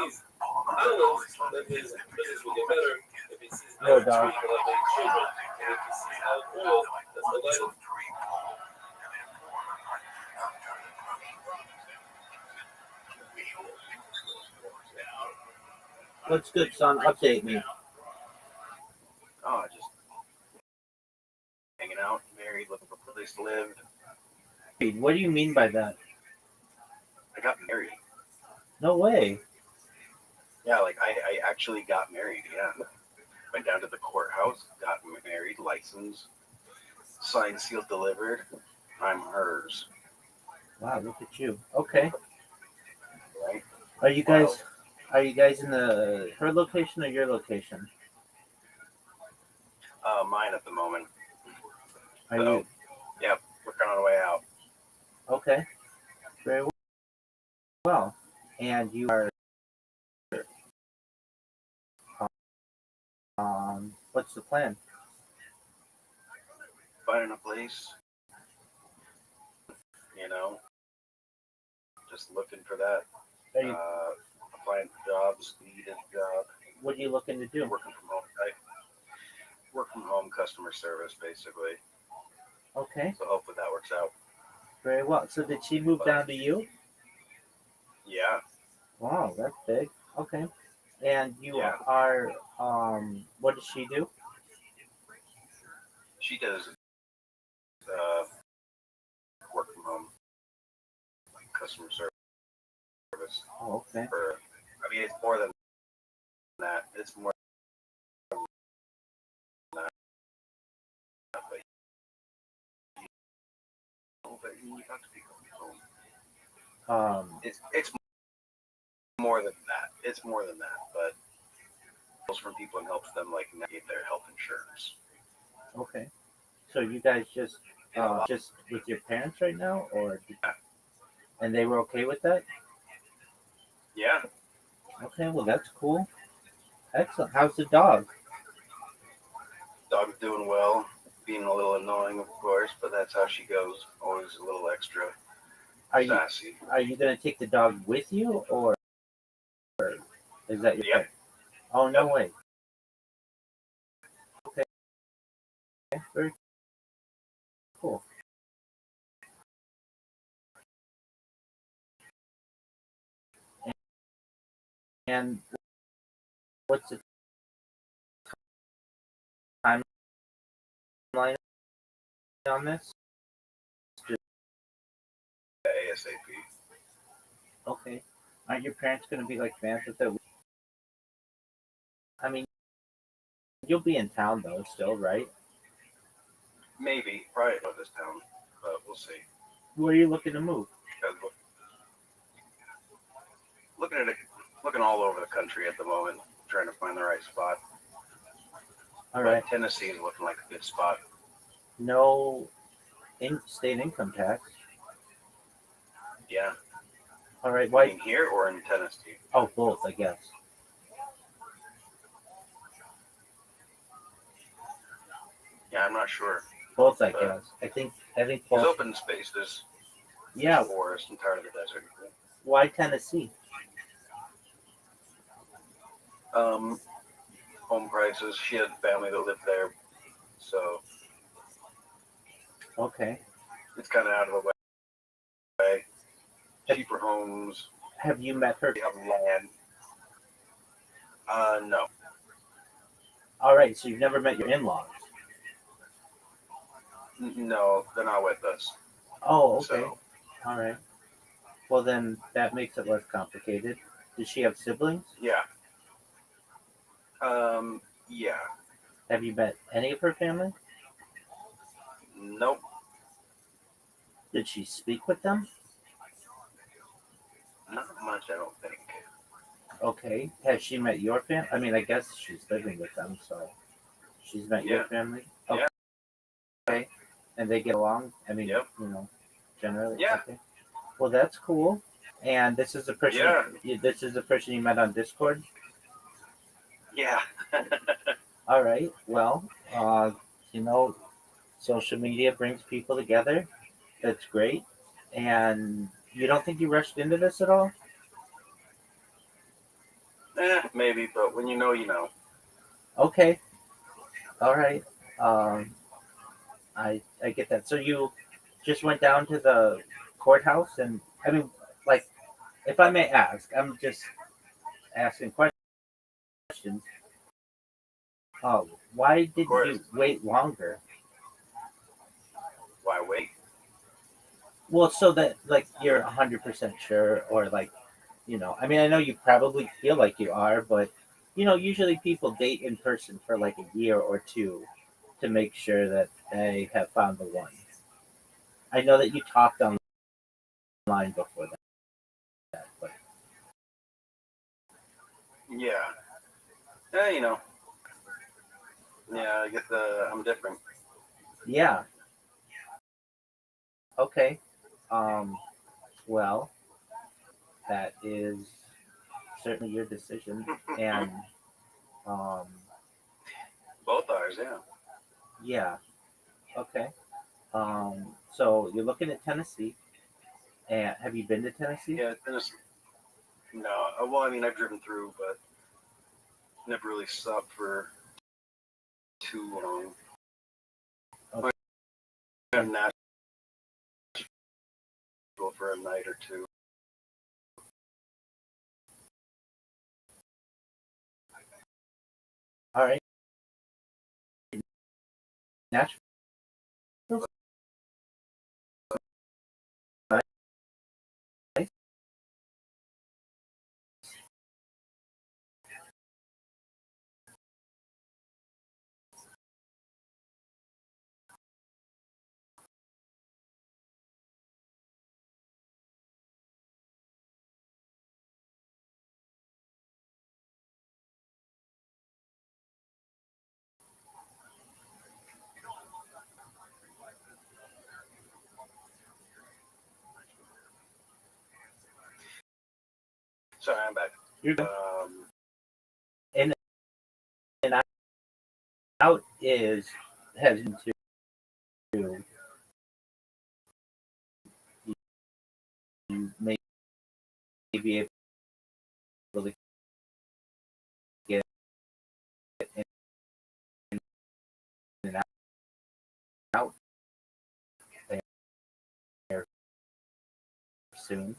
is. Yo, dog. What's good, son? Update me. Oh, just hanging out, married, looking for a place to live. What do you mean by that? I got married. No way. Yeah, like I actually got married. Yeah, went down to the courthouse, got married, licensed, signed, sealed, delivered. I'm hers. Wow, look at you. Okay. Right? Are you guys in her location or your location? Mine at the moment. Are So, you yeah, working on the way out. okay? Very well. And you are what's the plan? Finding a place, you know, just looking for that. Are you, Applying for jobs, needed job, what are you looking to do? working from home. I work from home, customer service, basically. Okay, So hopefully that works out. very well. So did she move down to you? Yeah. Wow, that's big. Okay. And you Yeah. are, what does she do? She does work from home, customer service. Oh, okay. It's more than that. It's more than that. But you have to be home. It's more than that. It's more than that. But goes from people and helps them like navigate their health insurance. Okay. So you guys just with your parents right now, or and they were okay with that? Yeah. Okay, well that's cool. Excellent. How's the dog? Dog's doing well. Being a little annoying, of course, but that's how she goes. Always a little extra sassy. Are you gonna take the dog with you, or is that your Yep. plan? Oh no Yep. way. Okay. Very cool. And what's the timeline on this? ASAP. Okay. Aren't your parents gonna be like fans with it? I mean, you'll be in town though, still, right? Maybe. Probably not this town, but we'll see. Where are you looking to move? Looking all over the country at the moment, trying to find the right spot. All right. But Tennessee is looking like a good spot. No state income tax. Yeah. All right. You Why? mean here or in Tennessee? Oh, both, I guess. Yeah, I'm not sure. Both, I guess. I think There's both. open space. There's Yeah. forest. I'm tired of the desert. Why Tennessee? Home prices. She had family that lived there, so Okay. it's kind of out of the way. Cheaper homes. Have you met her? We have land. No. All right. So you've never met your in-laws. No, they're not with us. Oh, okay. So, All right. Well, then that makes it less complicated. Does she have siblings? yeah. Yeah. Have you met any of her family? Nope. Did she speak with them? Not much, I don't think. Okay. Has she met your family? I mean, I guess she's living with them, so she's met your Yeah. family. Yeah. Okay. And they get along. I mean, Yep. generally. Yeah. Okay. Well, that's cool. And this is the person. Yeah. This is the person you met on Discord. Yeah. All right. Well, social media brings people together. That's great. And you don't think you rushed into this at all? Maybe, but when you know, you know. Okay. All right. I get that. So you just went down to the courthouse, and I mean, like, if I may ask, I'm just asking questions. Why did you wait longer? Why wait? Well, so that like you're 100% sure, or like, I mean, I know you probably feel like you are, but usually people date in person for like a year or two to make sure that they have found the one. I know that you talked online before that, but Yeah. Yeah, I get I'm different. yeah, okay. Well, that is certainly your decision, and um, Both ours, yeah. yeah, okay. So you're looking at Tennessee. And have you been to Tennessee? Yeah, Tennessee. No, well, I mean, I've driven through, but never really stopped for too long. Okay. I'm Nashville for a night or two. All right. Nashville. Nice. Sorry, I'm back. You're good. Um, And out has to you may be able to get in and out there soon.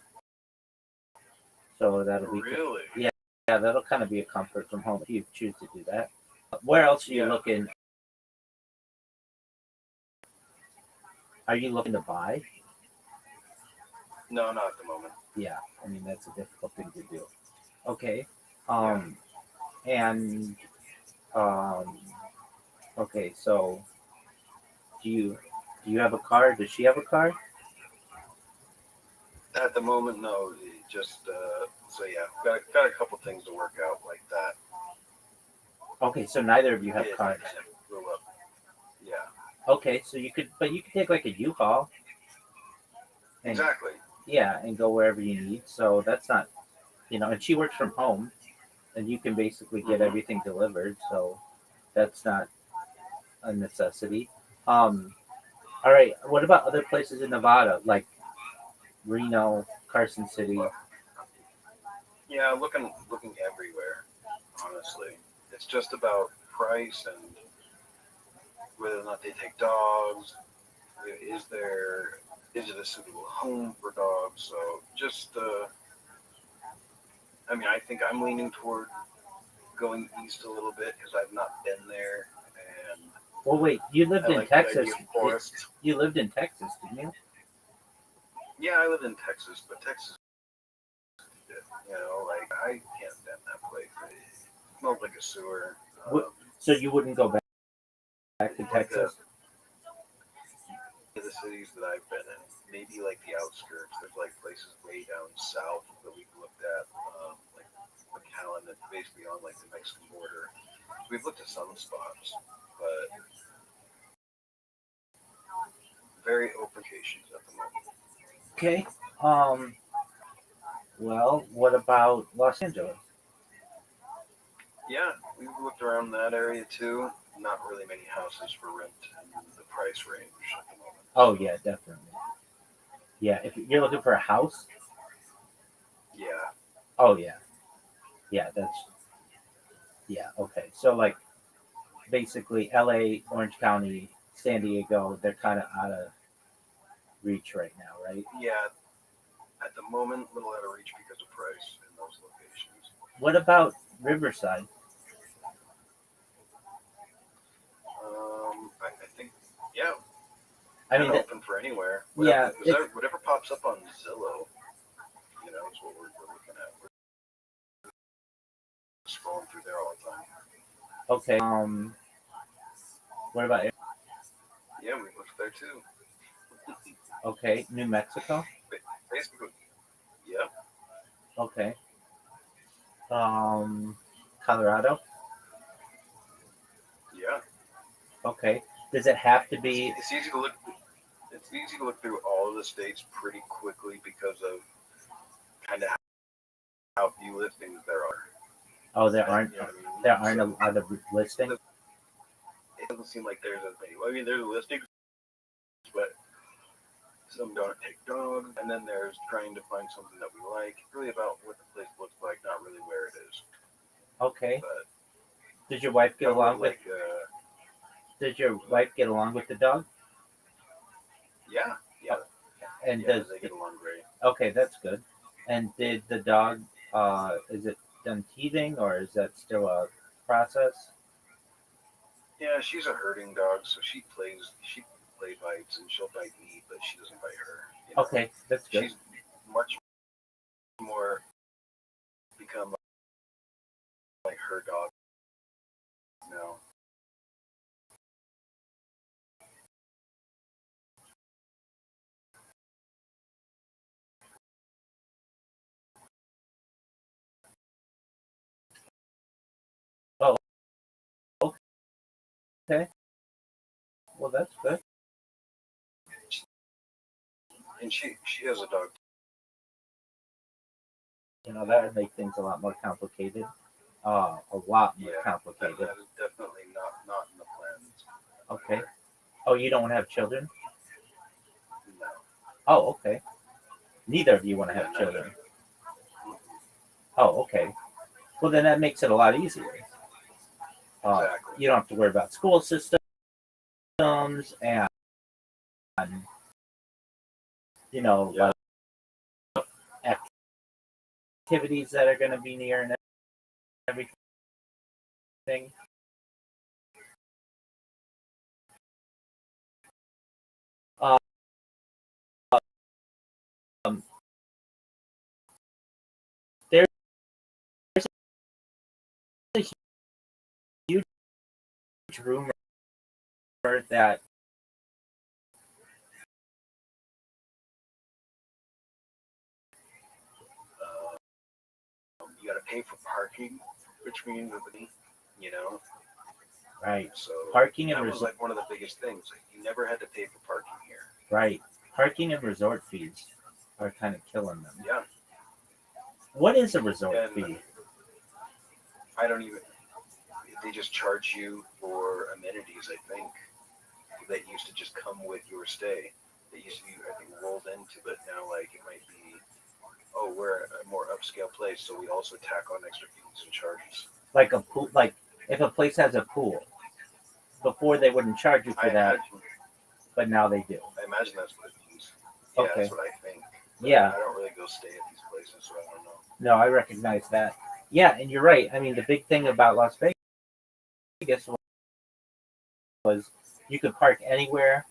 So that'll be good. really? Yeah, that'll kind of be a comfort from home if you choose to do that. Where else are you Yeah. looking? Are you looking to buy? No, not at the moment. Yeah, I mean that's a difficult thing to do. Okay. And okay, so do you have a car? Does she have a car? At the moment, no. Just so yeah, got a couple things to work out like that. Okay, so neither of you have Yeah, cars. grow up. Yeah, Okay, so you could take like a U-Haul. And, exactly. Yeah, and go wherever you need. So that's not, and she works from home, and you can basically get Mhm. everything delivered. So that's not a necessity. All right. What about other places in Nevada, like Reno, Carson City? Yeah, looking everywhere. Honestly, it's just about price and whether or not they take dogs. Is it a suitable home for dogs? So just I mean, I think I'm leaning toward going east a little bit because I've not been there, and Well, wait. You lived I in like the Texas. idea of forests. You lived in Texas, didn't you? Yeah, I live in Texas, but Texas, like I can't stand that place. It smells like a sewer. So you wouldn't go back to Like Texas? the cities that I've been in, maybe like the outskirts. There's like places way down south that we've looked at, like McAllen, that's basically on like the Mexican border. We've looked at some spots, but very open locations at the moment. Okay. Well, what about Los Angeles? Yeah, we've looked around that area too. Not really many houses for rent in the price range at the moment. Oh yeah, definitely. Yeah, if you're looking for a house, Yeah, oh yeah, okay. So like basically LA, Orange County, San Diego, they're kind of out of reach right now, right? yeah. At the moment, a little out of reach because of price in those locations. What about Riverside? I think, yeah, I mean, I'm open for anywhere. yeah, Whatever pops up on Zillow, is what we're looking at. We're scrolling through there all the time. okay. What about Yeah, we looked there too. okay, New Mexico? Basically, yeah, Okay. Colorado? yeah. Okay. Does it have to be? It's easy to look. It's easy to look through all of the states pretty quickly because of kind of how few listings there are. Oh, there aren't. You know what I mean? There aren't So a lot of listings. it doesn't seem like there's as many. I mean, there's listings, but Some don't take dogs, and then there's trying to find something that we like. Really about what the place looks like, not really where it is. Okay. But Did your wife get along with? like, Did your wife get along with the dog? yeah. And Yeah, does they get along great. okay, that's good. And did the dog? Is it done teething or is that still a process? Yeah, she's a herding dog, so she play bites, and she'll bite me, but she doesn't bite her. You know? Okay, that's good. She's much more become like her dog now. Oh, okay. Well, that's good. And she has a dog. You know, that would make things a lot more complicated. A lot more Yeah, complicated. that is definitely not in the plans. Okay. Oh, you don't want to have children? No. Oh, okay. Neither of you want to Yeah, have not children. yet. Oh, okay. Well, then that makes it a lot easier. Exactly. You don't have to worry about school systems and you know, Yeah. like activities that are going to be near and everything. Um, there's a huge rumor that You got to pay for parking, which means you know. right, So parking and that was like one of the biggest things. Like, you never had to pay for parking here. right, parking and resort fees are kind of killing them. Yeah. What is a resort And fee? I don't even. They just charge you for amenities. I think that used to just come with your stay. They used to be, I think, rolled into, but now like it might be. Oh, we're a more upscale place, so we also tack on extra fees and charges. Like a pool, like if a place has a pool, before they wouldn't charge you for that, but now they do. I imagine that's what it means. Yeah, Okay. that's what I think. But Yeah. I don't really go stay at these places, so I don't know. No, I recognize that. Yeah, and you're right. I mean, the big thing about Las Vegas was you could park anywhere,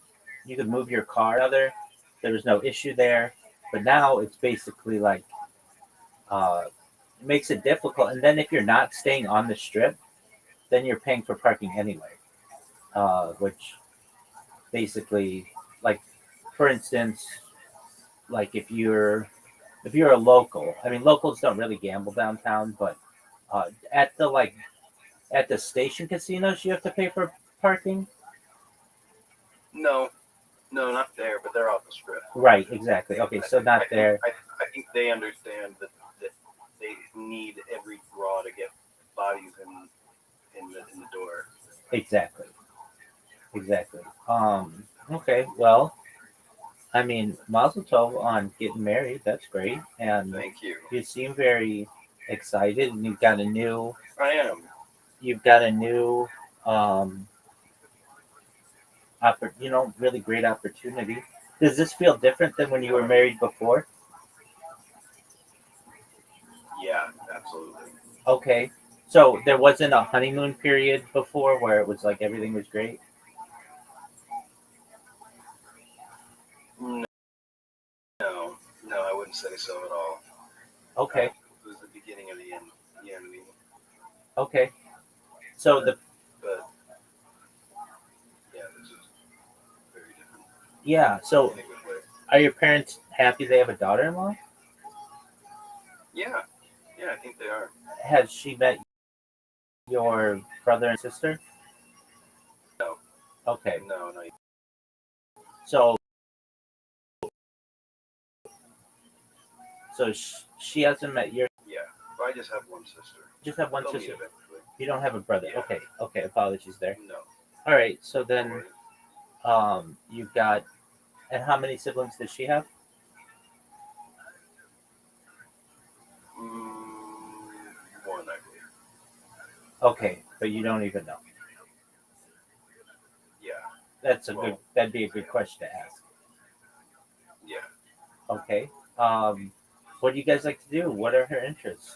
you could move your car other. There was no issue there. But now it's basically like it makes it difficult. And then if you're not staying on the strip, then you're paying for parking anyway. Which basically, like, for instance, like if you're a local, I mean, locals don't really gamble downtown, but at the station casinos, you have to pay for parking. No, not there, but they're off the strip. Right, exactly. Okay, so not there. I think they understand that they need every draw to get bodies in the door. Exactly. Okay, well, I mean, Mazel Tov on getting married. That's great, and Thank you. you seem very excited, and you've got a new. I am. You've got a new, really great opportunity. Does this feel different than when you were married before? Yeah, absolutely. Okay, so there wasn't a honeymoon period before where it was like everything was great. No, I wouldn't say so at all. Okay, It was the beginning of the end. You know what I mean? okay. So But yeah, this is very different so in a good way. are your parents happy they have a daughter-in-law? Yeah, I think they are. Has she met your brother and sister? No. Okay, No. so she hasn't met your. Yeah, but I just have one sister. Just have one They'll meet sister. eventually. You don't have a brother. Yeah. Okay. Apologies there. No. All right. So then, you've got, And how many siblings does she have? One, I believe. Okay, but you don't even know. Yeah. That'd be a good question to ask. Yeah. Okay. What do you guys like to do? What are her interests?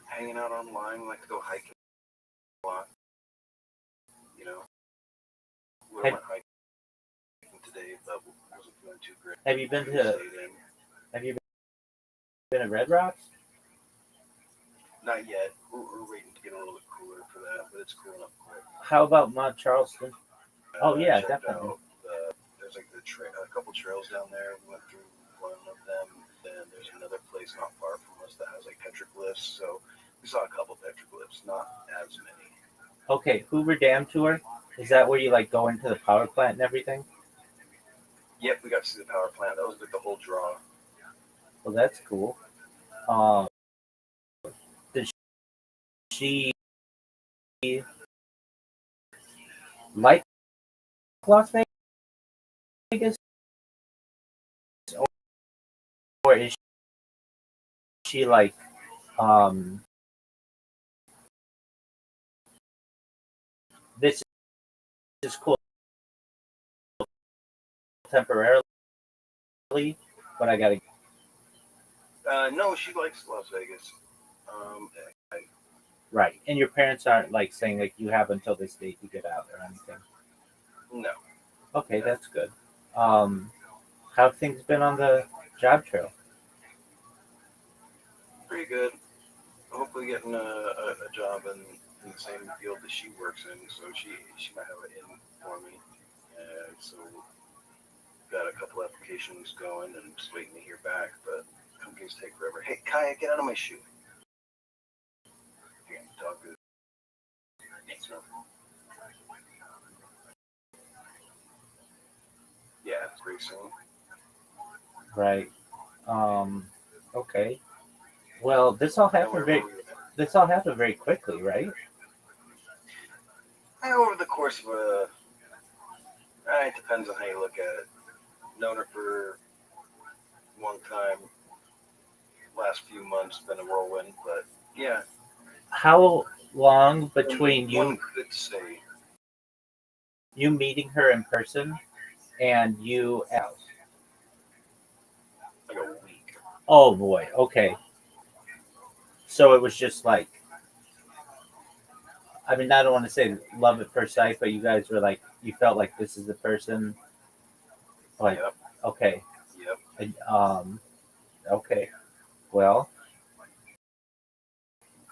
Hanging out online, like to go hiking a lot. You know, we went hiking today, but wasn't feeling too great. Have you been to Red Rocks? Not yet. We're waiting to get a little bit cooler for that, but it's cooling up quick. How about Mount Charleston? Oh yeah, Checked definitely. out there's like a couple trails down there. We went through one of them. Then there's another place not far from us that has like petroglyphs. So we saw a couple petroglyphs, not as many. Okay, Hoover Dam tour. Is that where you like go into the power plant and everything? Yep, we got to see the power plant. That was like the whole draw. Well, that's cool. Did she like Las Vegas, or is she like this is cool temporarily, but I gotta. No, she likes Las Vegas. Right, and your parents aren't like saying like you have until this date to get out or anything. No. Okay, that's good. How have things been on the job trail? Pretty good. Hopefully getting a job in the same field that she works in, so she might have it in for me. So got a couple applications going and just waiting to hear back, but companies take forever. Hey, Kaya, get out of my shoe. Again, dog is. So, yeah, pretty soon. Right. Okay. Well, this all happened very quickly, right? Over the course of it depends on how you look at it. Known her for a long time. Last few months been a whirlwind, but yeah. How long between One could say you meeting her in person and you out? like a week. Oh boy. Okay. So it was just like, I mean, I don't want to say love at first sight, but you guys were like, you felt like this is the person. Like, Yep. okay. Yep. And, okay. Well,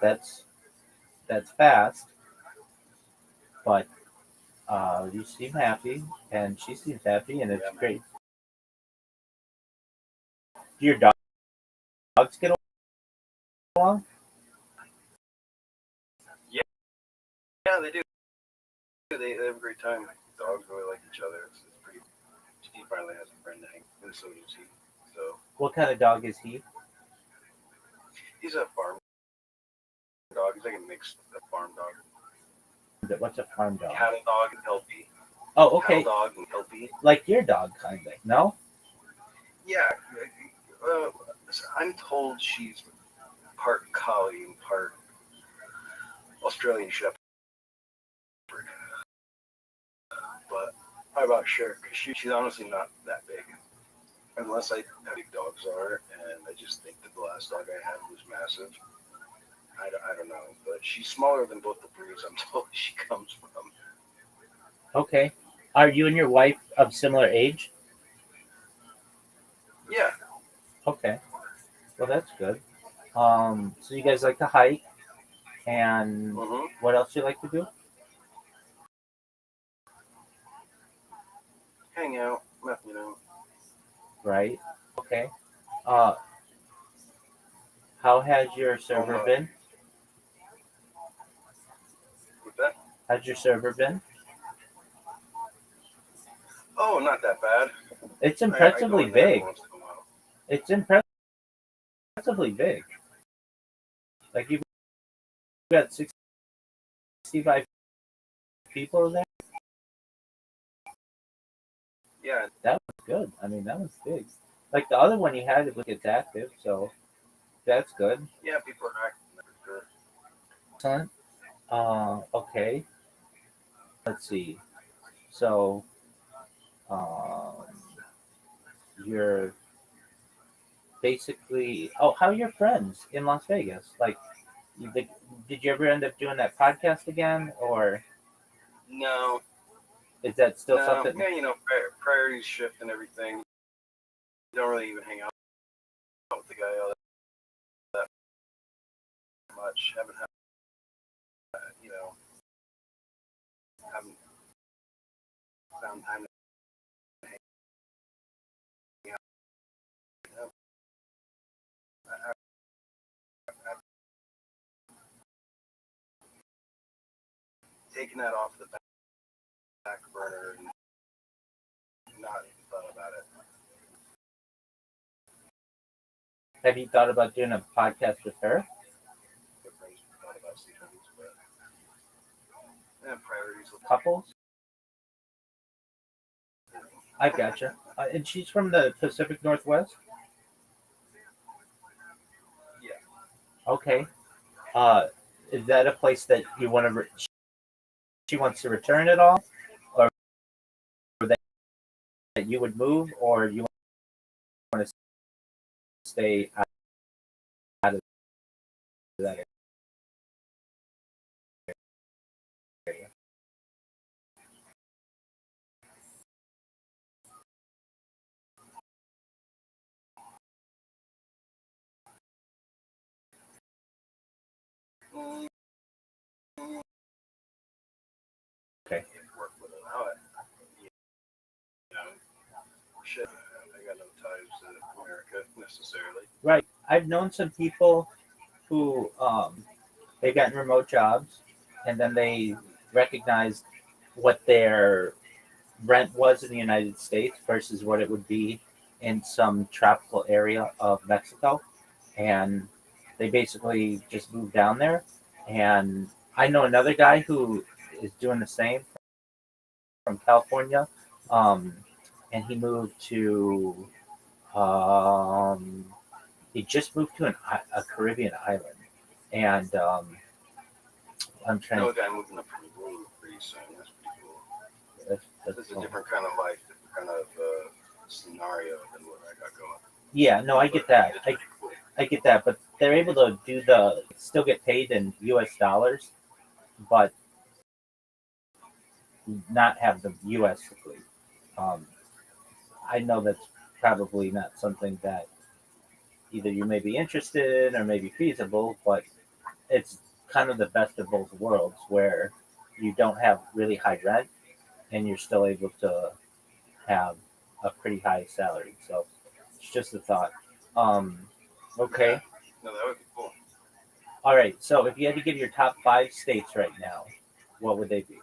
that's fast, but you seem happy, and she seems happy, and it's great. Do your dogs get along? Yeah, they do. They have a great time. Dogs really like each other. It's pretty. He finally has a friend, and so does he. So What kind of dog is he? he's a farm dog. He's like a mixed farm dog. What's a farm dog? Cattle dog and Kelpie. Oh, okay. Cattle dog and Kelpie. Like your dog, kind of. No? Yeah. I'm told she's part collie and part Australian Shepherd. But I'm not sure because she's honestly not that big. Unless I how big dogs are, and I just think that the last dog I had was massive. I don't know, but she's smaller than both the breeds I'm told she comes from. Okay. Are you and your wife of similar age? Yeah. Okay. Well, that's good. So you guys like to hike, and what else do you like to do? Hang out, you know. Right. Okay. How has your server been? With that? How's your server been? Oh, not that bad. It's impressively big. Once in a while. It's impressively big. Like you've got 65 people there. Yeah, That was good. I mean, that was big. Like the other one you had, it's active, so that's good. yeah, people are acting for sure. Excellent. Okay. Let's see. So, um, you're basically. Oh, how are your friends in Las Vegas? Like, did you ever end up doing that podcast again, or No, is that still no, something? yeah, priorities shift and everything. You don't really even hang out with the guy all that much. Haven't had, haven't found time to hang out. I've taken that off the back burner and not even thought about it. Have you thought about doing a podcast with her? Thought about some things, but priorities. Couples? I gotcha. And she's from the Pacific Northwest? Yeah. Okay. Is that a place that you want to? She wants to return at all, or that you would move, or you want to stay out of that area? Okay. Work with it. Shit, I got no ties to America necessarily. Right. I've known some people who they got remote jobs, and then they recognized what their rent was in the United States versus what it would be in some tropical area of Mexico, and they basically just moved down there. And I know another guy who is doing the same from California, um, and he moved to um, he just moved to a Caribbean island, and I'm trying. No guy moving up from the blue pretty soon. That's pretty cool. That's a cool. different kind of life, different kind of scenario than what I got going. Yeah, no, I get that. I get that, but they're able to still get paid in U.S. dollars, but not have the U.S. degree. Um, I know that's probably not something that either you may be interested in or may be feasible, but it's kind of the best of both worlds where you don't have really high rent and you're still able to have a pretty high salary. So it's just a thought. Okay. Yeah. No, that would be cool. All right. So if you had to give your top 5 states right now, what would they be?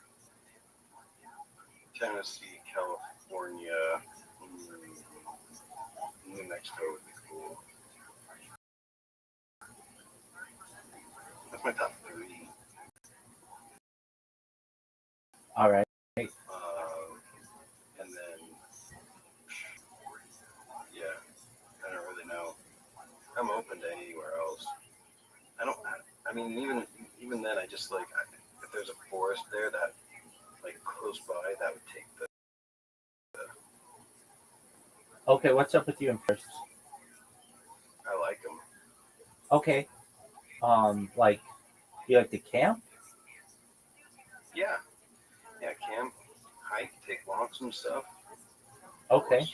Tennessee, California, New Mexico would be cool. That's my top 3. All right. And then, yeah, I don't really know. I'm open to anywhere else. I mean, even then, I just like, if there's a forest there that, like, close by, that would take the. Okay. What's up with you in first? I like them. Okay. Like you like to camp? Yeah. Yeah, camp, hike, take walks and stuff. Okay.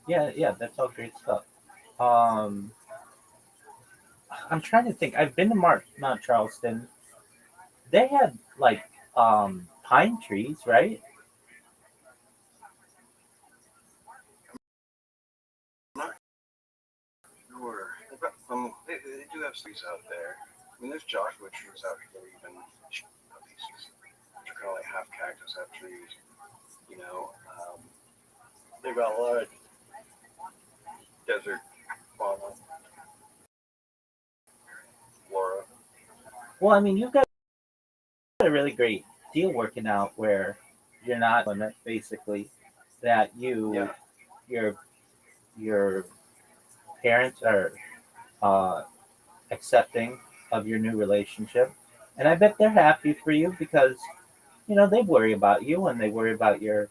Yeah, that's all great stuff. Um, I'm trying to think. I've been to Mount Charleston. They had like pine trees, right? Sure. They do have trees out there. I mean, there's Joshua trees out here even. These are kind of like half cactus, half trees. They've got a lot of desert fauna, flora. Well, I mean, you've got a really great deal working out where you're not limit basically that Yeah. your your parents are uh, accepting of your new relationship, and I bet they're happy for you because they worry about you and they worry about your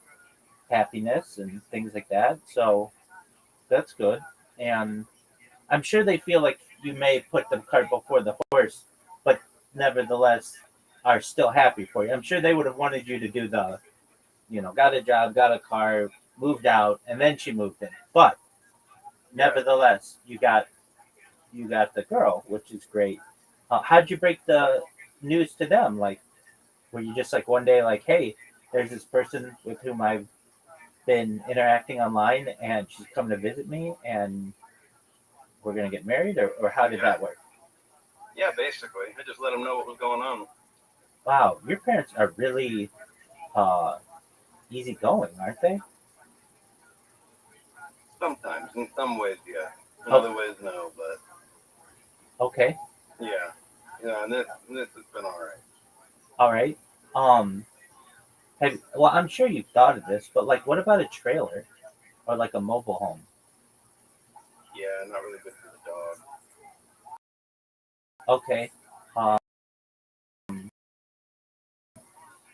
happiness and things like that. So that's good, and I'm sure they feel like you may put the cart before the horse, but nevertheless are still happy for you. I'm sure they would have wanted you to do the got a job, got a car, moved out, and then she moved in. But nevertheless, you got the girl, which is great. How'd you break the news to them? Like, were you just like one day like, hey, there's this person with whom I've been interacting online, and she's coming to visit me, and we're gonna get married, or how did that work? Yeah, basically. I just let them know what was going on. Wow, your parents are really uh, easygoing, aren't they? Sometimes. In some ways, yeah. In Oh. other ways, no. But Okay, yeah. Yeah, and this has been all right. all right. Um, well, I'm sure you've thought of this, but like, what about a trailer or like a mobile home? Yeah, not really good for the dog. Okay, um,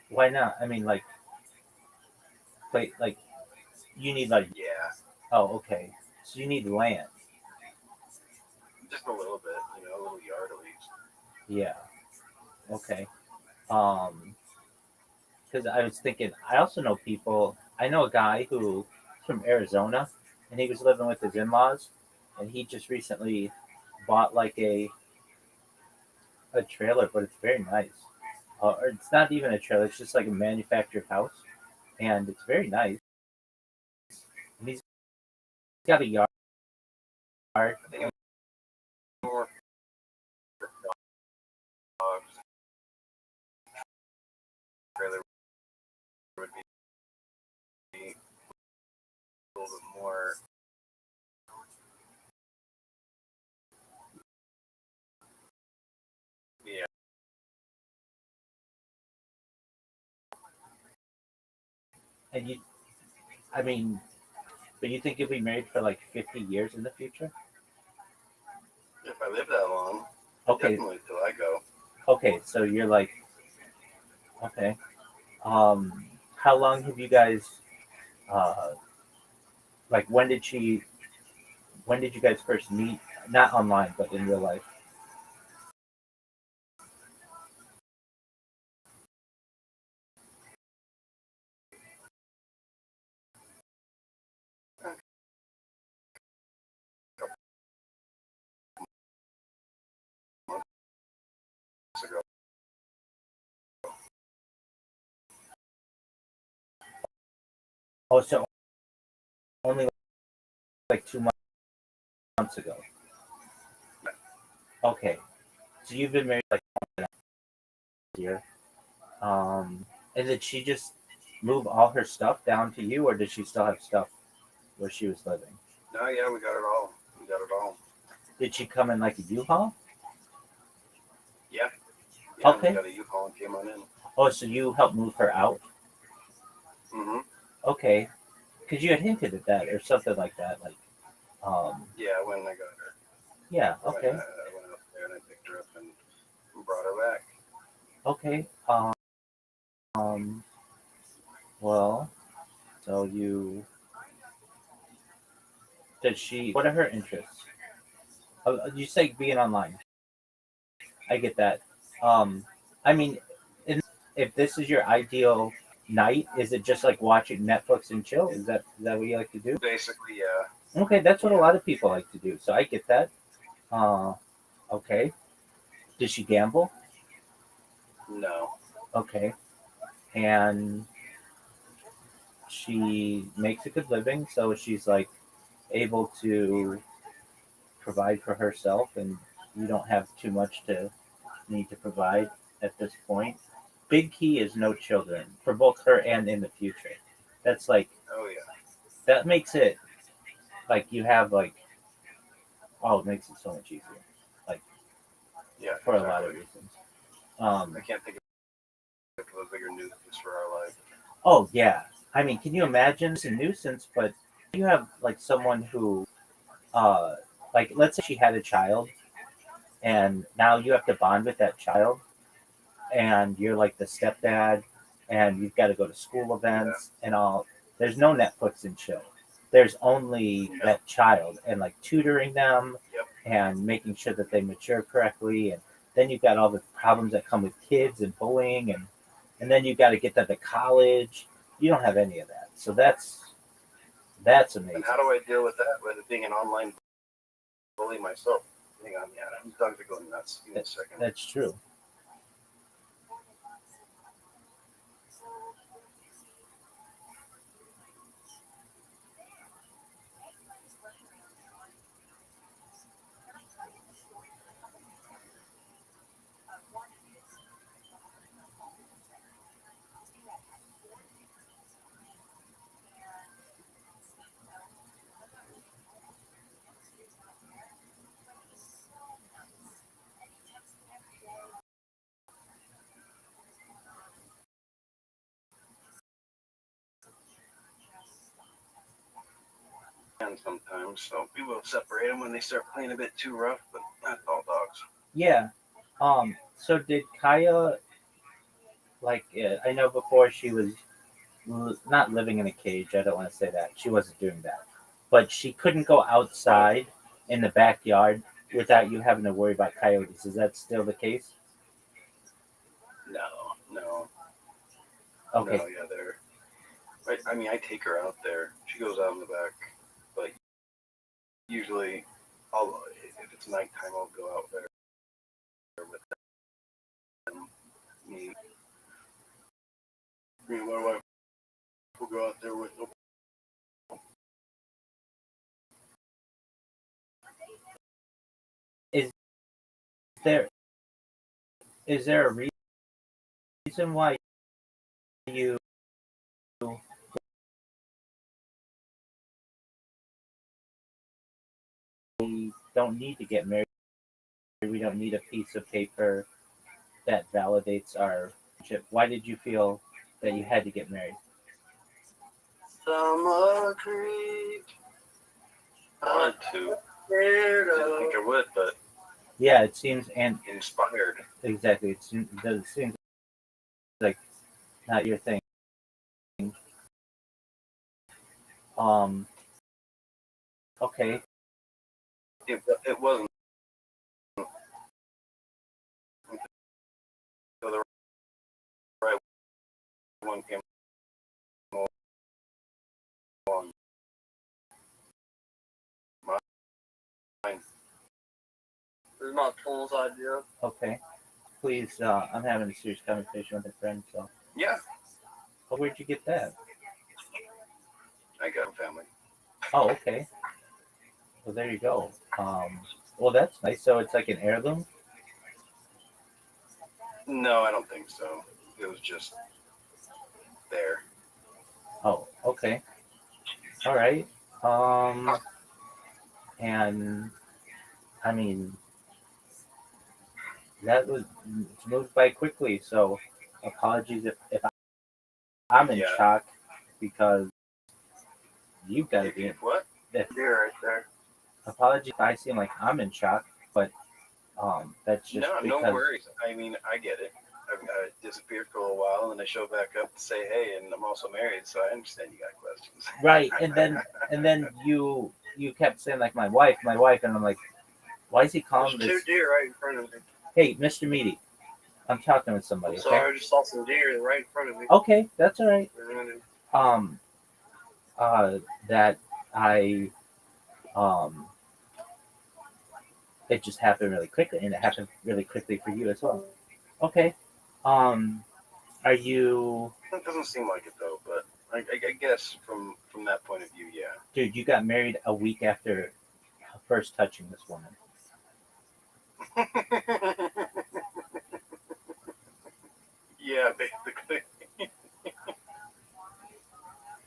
why not? I mean, like you need like, Yeah, oh, okay, so you need land. just a little bit. A little yard at least. Yeah, okay. Um, because I was thinking, I also know people. I know a guy who's from Arizona, and he was living with his in-laws, and he just recently bought like a trailer, but it's very nice. Or it's not even a trailer; it's just like a manufactured house, and it's very nice. And he's got a yard. I think it's more for dogs. Trailer would be a little bit more. Yeah, And I mean, but you think you'll be married for like 50 years in the future? if I live that long, Okay, definitely till I go. okay, so you're like, okay. How long have you guys, uh, like, when did you guys first meet? Not online, but in real life. Months ago. Oh, so only like 2 months ago. Okay, so you've been married like a year. And did she just move all her stuff down to you, or did she still have stuff where she was living? No, yeah, we got it all. We got it all. Did she come in like a U-Haul? Yeah. Yeah, Okay. we got a U-Haul and came on in. Oh, so you helped move her out? Mm-hmm. Okay, because you had hinted at that or something like that. Like, Yeah, when I got her. yeah. I Okay. went up there and I picked her up and brought her back. Okay. Well, so did she? What are her interests? You say being online. I get that. Um, I mean, if this is your ideal night, is it just like watching Netflix and chill? Is that what you like to do? Basically, yeah. Okay, that's what a Yeah. lot of people like to do. So I get that. Uh, okay. Does she gamble? No. Okay. And she makes a good living, so she's like able to provide for herself, and you don't have too much to need to provide at this point. Big key is no children for both her and in the future. That's like Oh, yeah. that makes it like you have like it makes it so much easier. Like Yeah, for exactly. a lot of reasons. Um, I can't think of a bigger nuisance for our life. oh yeah, I mean, can you imagine? It's a nuisance, but you have like someone who, uh, like let's say she had a child, and now you have to bond with that child, and you're like the stepdad, and you've got to go to school events and all. There's no Netflix and chill. There's only that child and like tutoring them Yep. and making sure that they mature correctly. And then you've got all the problems that come with kids and bullying, and then you've got to get them to college. You don't have any of that. So that's amazing. And how do I deal with that? With it being an online bully myself. Hang on, yeah, these dogs are going nuts. Give me a second. That's true. And sometimes, so we will separate them when they start playing a bit too rough, but not all dogs. Yeah. So did Kaya like? I know before she was not living in a cage. I don't want to say that. She wasn't doing that. But she couldn't go outside in the backyard without you having to worry about coyotes. Is that still the case? No. Okay. No, yeah, they're. I mean, I take her out there. She goes out in the back, but usually, if it's nighttime, I'll go out there with them. Me and my wife will go out there with them. There is there a reason why you don't need to get married? We don't need a piece of paper that validates our relationship. Why did you feel that you had to get married? Summer Creek. I wanted to. Didn't think I would, but Yeah, it seems and inspired. exactly. It seems like not your thing. Um. Okay. It wasn't until the right one came along. Mine. This is my Tool's idea. Okay. Please. I'm having a serious conversation with a friend. So. Yeah, Oh, where'd you get that? I got a family. Oh, okay. Well, there you go. Well, that's nice. So it's like an heirloom. No, I don't think so. It was just there. Oh, okay. All right. And I mean that was it's moved by quickly. So apologies if I'm in Yeah. shock because you've got to be in. What? That, There, right there. apologies if I seem like I'm in shock, but that's just No, because no worries. I mean, I get it. I disappeared for a little while, and I showed back up to say hey, and I'm also married, so I understand you got questions. right. And then you kept saying like my wife, and I'm like, why is he calling There's two this? deer right in front of me. Hey, Mr. Meaty, I'm talking with somebody. I'm Okay. sorry, I just saw some deer right in front of me. Okay, that's all right. They're running. That I it just happened really quickly, and it happened really quickly for you as well. Okay. Are you, It doesn't seem like it though, but I guess from that point of view, yeah. dude? You got married a week after first touching this woman. Yeah, basically.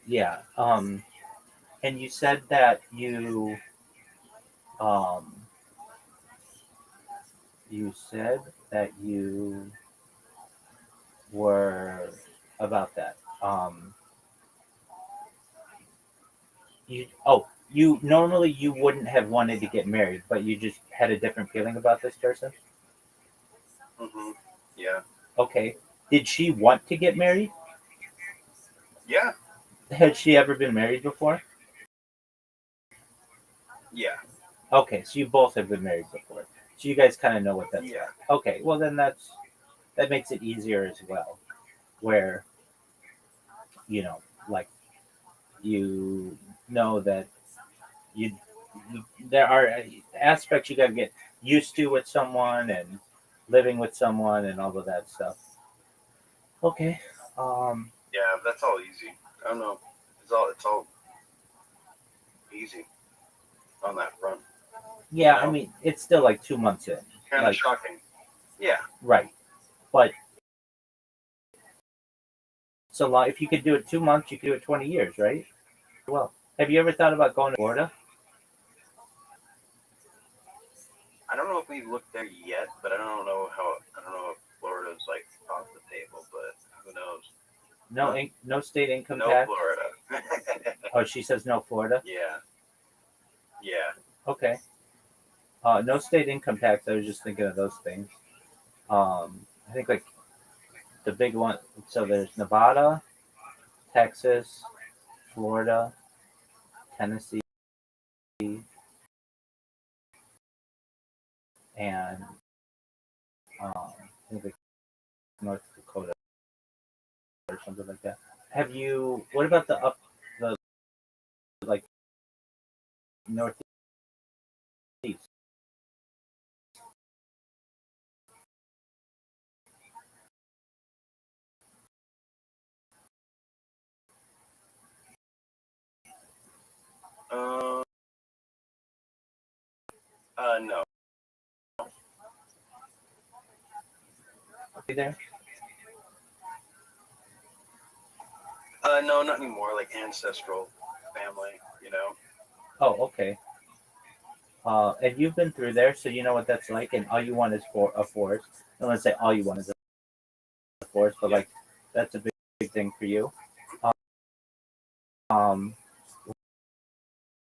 Yeah. And you said that you said that you were about that. You normally you wouldn't have wanted to get married, but you just had a different feeling about this person. Mm-hmm. Yeah. Okay. Did she want to get married? Yeah. Had she ever been married before? Yeah. Okay, so you both have been married before. So you guys kind of know what that's Yeah. like. Okay, well then that makes it easier as well. Where you know, like you know that you, you there are aspects you got to get used to with someone and living with someone and all of that stuff. Okay. Um. Yeah. That's all easy. I don't know. It's all easy on that front. Yeah, You I know? mean it's still like 2 months in. Kind of Like shocking. Yeah. right, but so long if you could do it 2 months, you could do it 20 years, right? Well, have you ever thought about going to Florida? I don't know if we've looked there yet, but I don't know how. I don't know if Florida's like off the table, but who knows? No, Huh? no state income No tax. Florida. Oh, she says no Florida. Yeah. Yeah. Okay. No state income tax. I was just thinking of those things. I think like the big one. So there's Nevada, Texas, Florida, Tennessee, and I think like North Dakota or something like that. Have you? What about the like Northeast? Uh. No. There? No, not anymore. Like ancestral family. You know. Oh, okay. And you've been through there, so you know what that's like. And all you want is for a forest. I don't want to say all you want is a forest, but Yeah. like that's a big thing for you. Um,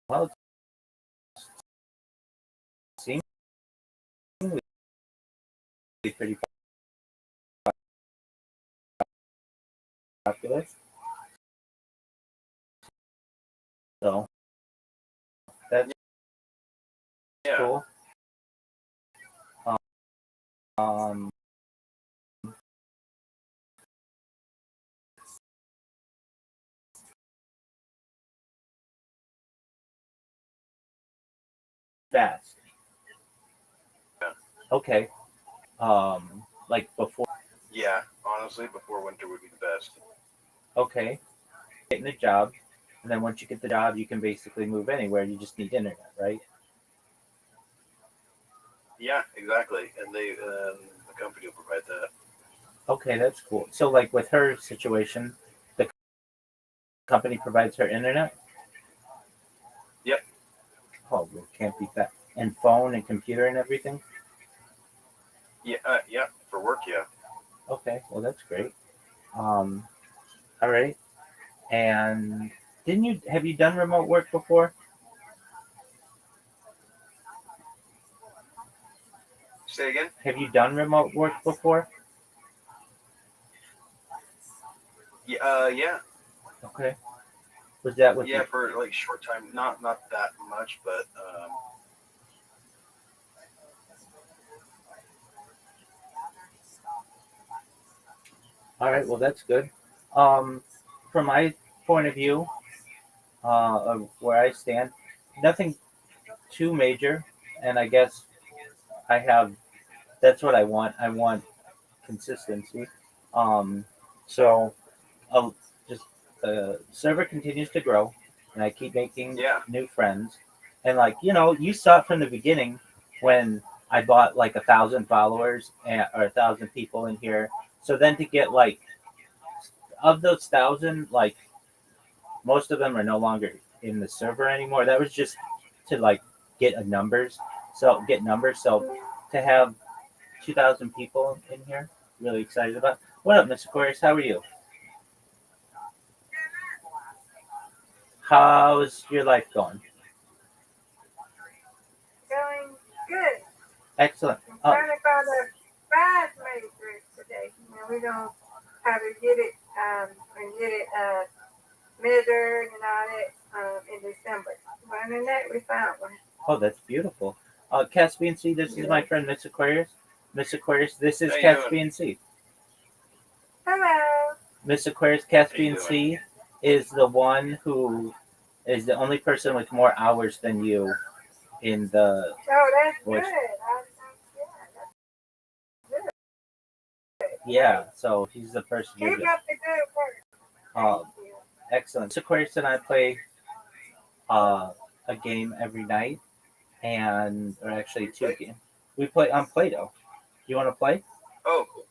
well, it seems pretty popular. So that's Yeah. cool. Um, fast. Yeah. Okay. Like before. Yeah. Honestly, before winter would be the best. Okay. Getting a job, and then once you get the job, you can basically move anywhere. You just need internet, right? Yeah. Exactly. And the company will provide that. Okay, that's cool. So like with her situation, the company provides her internet. Yep. Oh, we can't beat that. And phone and computer and everything. Yeah. Yeah. For work. Yeah. Okay, well that's great. Um, all right. And didn't you have you done remote work before? Say again. Have you done remote work before? Yeah. Yeah. Okay. Was that with Yeah. For like short time. Not that much, but all right, well that's good. Um, from my point of view, of where I stand, nothing too major, and I guess I have that's what I want. I want consistency. Um, so I'll just the server continues to grow, and I keep making yeah. new friends. And like you saw it from the beginning when I bought like 1,000 followers or 1,000 people in here. So then to get like of those 1,000, like most of them are no longer in the server anymore. That was just to like get a numbers. So get numbers. So to have 2,000 people in here, really excited about. What up, Mr. Aquarius? How are you? How's your life going? Going good. Excellent. I'm trying to find a bridesmaid dress today. You know, we're gonna have to get it measured and all that in December. But other than that, we found one. Oh, that's beautiful. Caspian Sea, this is my friend Miss Aquarius. Miss Aquarius, this is How you Caspian Sea. Hello. Miss Aquarius, Caspian Sea is the one who is the only person with more hours than you in the Oh, that's voice. good. Yeah, so he's the person Keep who up the good work. Thank you. excellent. Miss Aquarius and I play a game every night, or actually two games. We play on Play-Doh. You want to play? Oh, cool.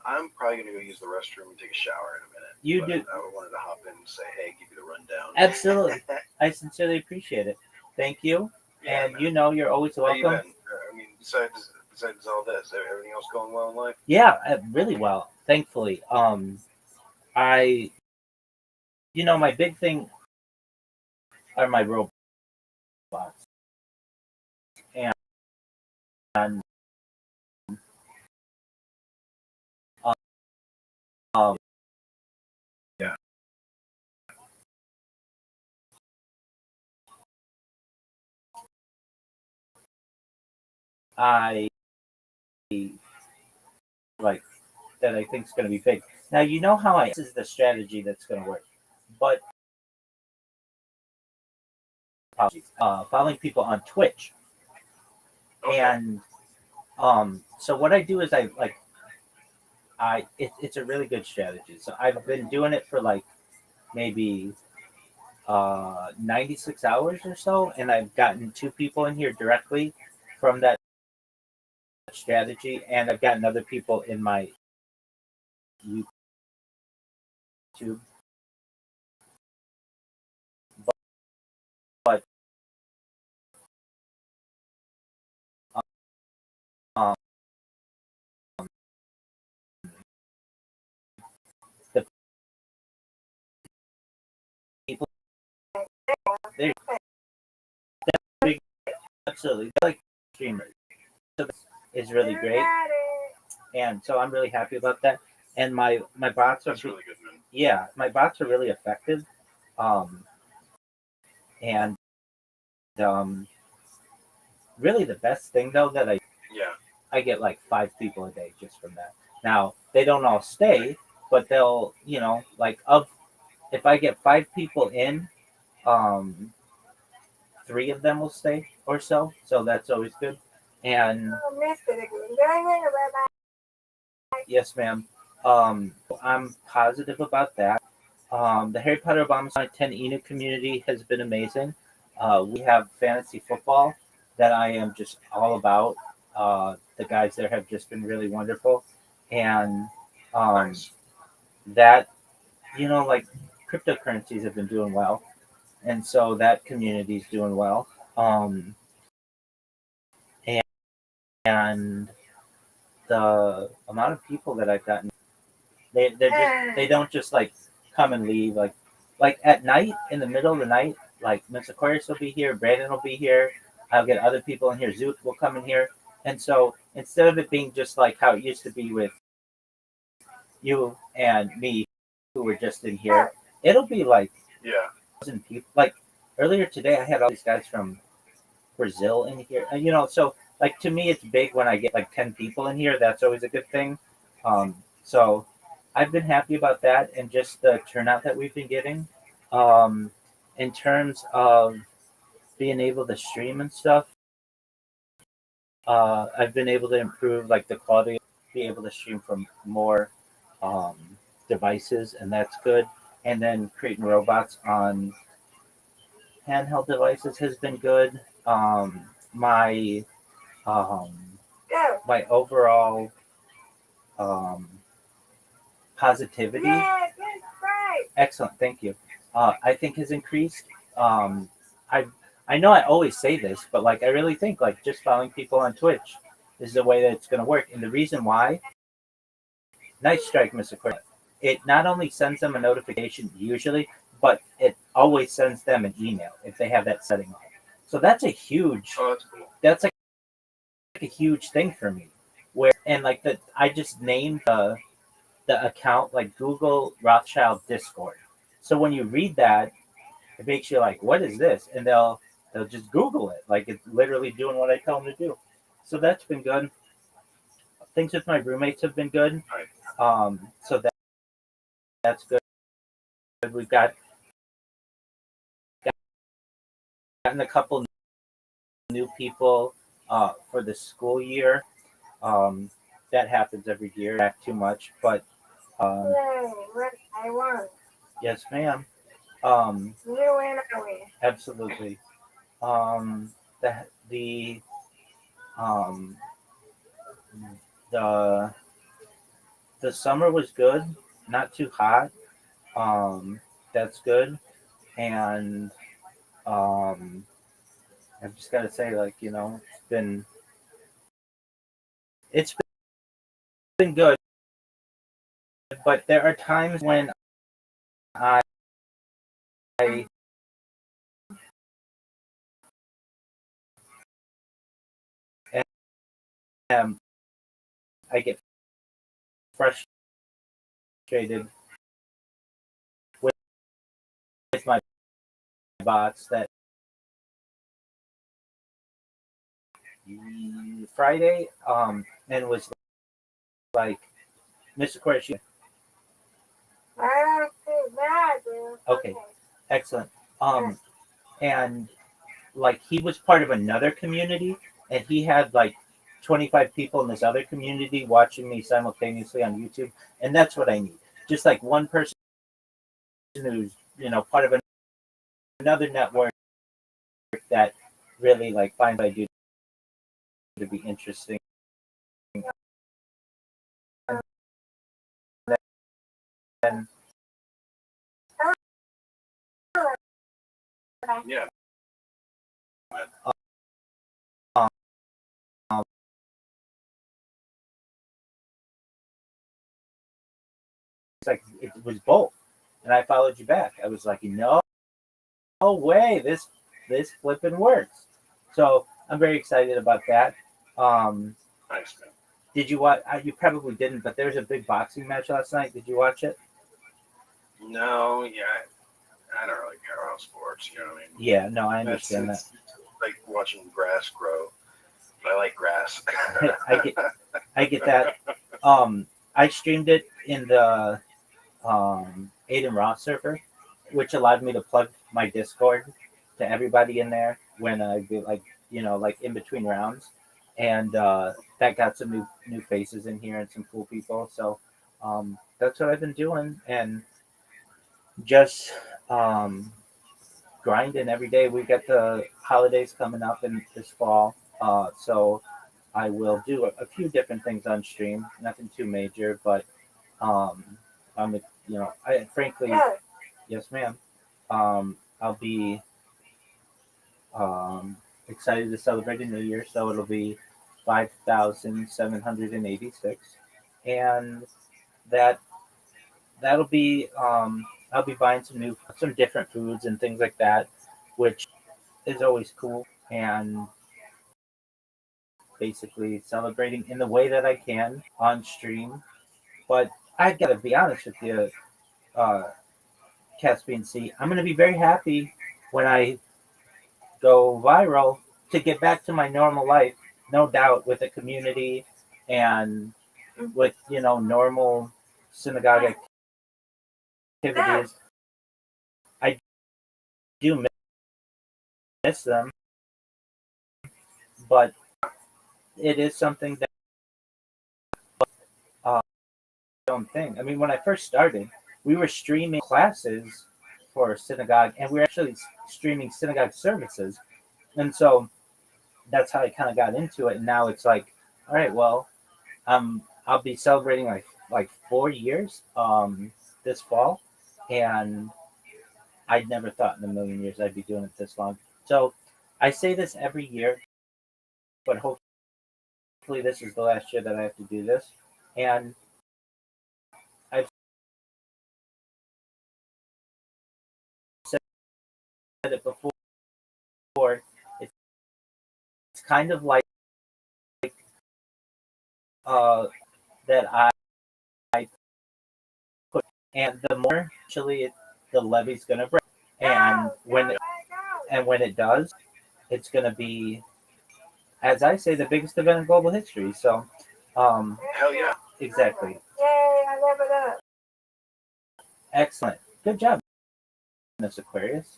I'm probably gonna go use the restroom and take a shower in a minute. You but do. I wanted to hop in and say, hey, give you the rundown. Absolutely. I sincerely appreciate it. Thank you. Yeah, and man. you know you're always How you welcome. been? I mean, besides all this, everything else going well in life? Yeah, really well. Thankfully. My big thing are my robots. And um, Yeah. I like that I think is going to be big. Now you know how this is the strategy that's going to work, but following people on Twitch, Okay. and so what I do is it's a really good strategy. So I've been doing it for like maybe 96 hours or so, and I've gotten 2 people in here directly from that strategy, and I've gotten other people in my YouTube. But um, the people they're big, absolutely they're like streamers. So is really great, and so I'm really happy about that. And my bots are That's really good, man. yeah, my bots are really effective. And really the best thing though that I get like 5 people a day just from that. Now they don't all stay, but they'll like if I get 5 people in, 3 of them will stay or so. So that's always good. And yes, ma'am. I'm positive about that. The Harry Potter Obama 10 Enu community has been amazing. We have fantasy football that I am just all about. The guys there have just been really wonderful. And Nice. that, like cryptocurrencies have been doing well. And so that community is doing well. And the amount of people that I've gotten, they don't just like come and leave like at night in the middle of the night. Like Miss Aquarius will be here, Brandon will be here. I'll get other people in here. Zoot will come in here, and so instead of it being just like how it used to be with you and me, who were just in here, it'll be like 1,000 people. Like earlier today, I had all these guys from Brazil in here. So like to me, it's big when I get like 10 people in here. That's always a good thing. So I've been happy about that and just the turnout that we've been getting. In terms of being able to stream and stuff, I've been able to improve like the quality, be able to stream from more devices, and that's good. And then creating robots on handheld devices has been good. My my overall positivity, excellent, thank you. I think has increased. I know I always say this, but like I really think like just following people on Twitch is the way that it's going to work. And the reason why Nice strike, Mr. Corey. It not only sends them a notification usually, but it always sends them an email if they have that setting on. So that's a huge. Oh, that's cool. That's like a huge thing for me. Where and like the I just named the account like Google Rothschild Discord. So when you read that, it makes you like, what is this? And they'll just Google it. Like it's literally doing what I tell them to do. So that's been good. Things with my roommates have been good. Right. So that's good. We've gotten a couple new people for the school year. That happens every year, not too much, but Yay, what I want. yes, ma'am. Um, You and I. absolutely. Um, the um, the the summer was good, not too hot. Um, that's good, and I've just got to say, like it's been good, but there are times when I am I get frustrated with my bots that Friday and was like, Mr. Quercia. I don't see that, dude. Okay, excellent. And like he was part of another community, and he had like 25 people in this other community watching me simultaneously on YouTube, and that's what I need. Just like one person who's part of another network that really like finds what I do to be interesting. And Yeah. um, it's like it was both, and I followed you back. I was like, no way, this flipping works. So I'm very excited about that. Um, Nice, man. did you watch? You probably didn't, but there was a big boxing match last night. Did you watch it? No, yeah, I don't really care about sports. You know what I mean? Yeah, no, I It's understand that. like watching grass grow. But I like grass. I get that. I streamed it in the Aiden Ross server, which allowed me to plug my Discord to everybody in there when I do like in between rounds, and that got some new faces in here and some cool people. So that's what I've been doing, and just grinding every day. We got the holidays coming up in this fall, so I will do a few different things on stream. Nothing too major, but um, I frankly, Yes. yes, ma'am. I'll be excited to celebrate a new year, so it'll be 5,786, and that that'll be I'll be buying some different foods and things like that, which is always cool, and basically celebrating in the way that I can on stream. But I gotta be honest with you, uh, Caspian C. I'm gonna be very happy when I go viral to get back to my normal life, no doubt, with a community and with normal synagogue activities. I do miss them, but it is something that uh, own thing. I mean, when I first started, we were streaming classes for synagogue, and we were actually streaming synagogue services, and so that's how I kind of got into it. And now it's like, all right, well, I'll be celebrating like 4 years this fall, and I never thought in a million years I'd be doing it this long. So I say this every year, but hopefully this is the last year that I have to do this. And it before. It's kind of like uh, that I put, and the more actually the levee's gonna break, and when it does, it's gonna be, as I say, the biggest event in global history. So, Hell yeah. exactly. Yay, I leveled up. Excellent. Good job, Miss Aquarius.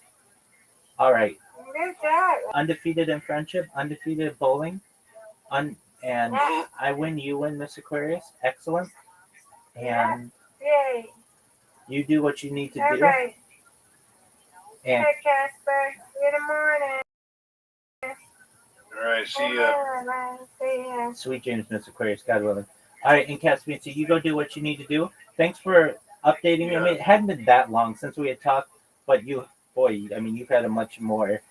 All right. Good job. Undefeated in friendship, undefeated at bowling, and I win, you win, Miss Aquarius. Excellent. And Yay. you do what you need to All do. right. And Hey, Casper. Good morning. All right, see ya. See ya. sweet dreams, Miss Aquarius, God willing. All right, and Caspian, so you go do what you need to do. Thanks for updating me. I mean, it hadn't been that long since we had talked, but you've had a much more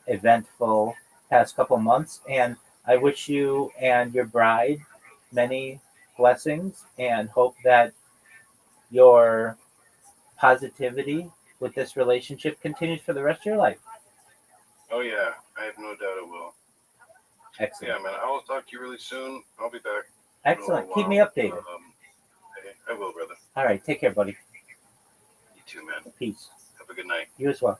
eventful past couple months, and I wish you and your bride many blessings and hope that your positivity with this relationship continues for the rest of your life. Oh yeah, I have no doubt it will. Excellent. Yeah, man. I will talk to you really soon. I'll be back. Excellent. Keep me updated. I will, brother. All right. Take care, buddy. You too, man. Peace. Have a good night. You as well.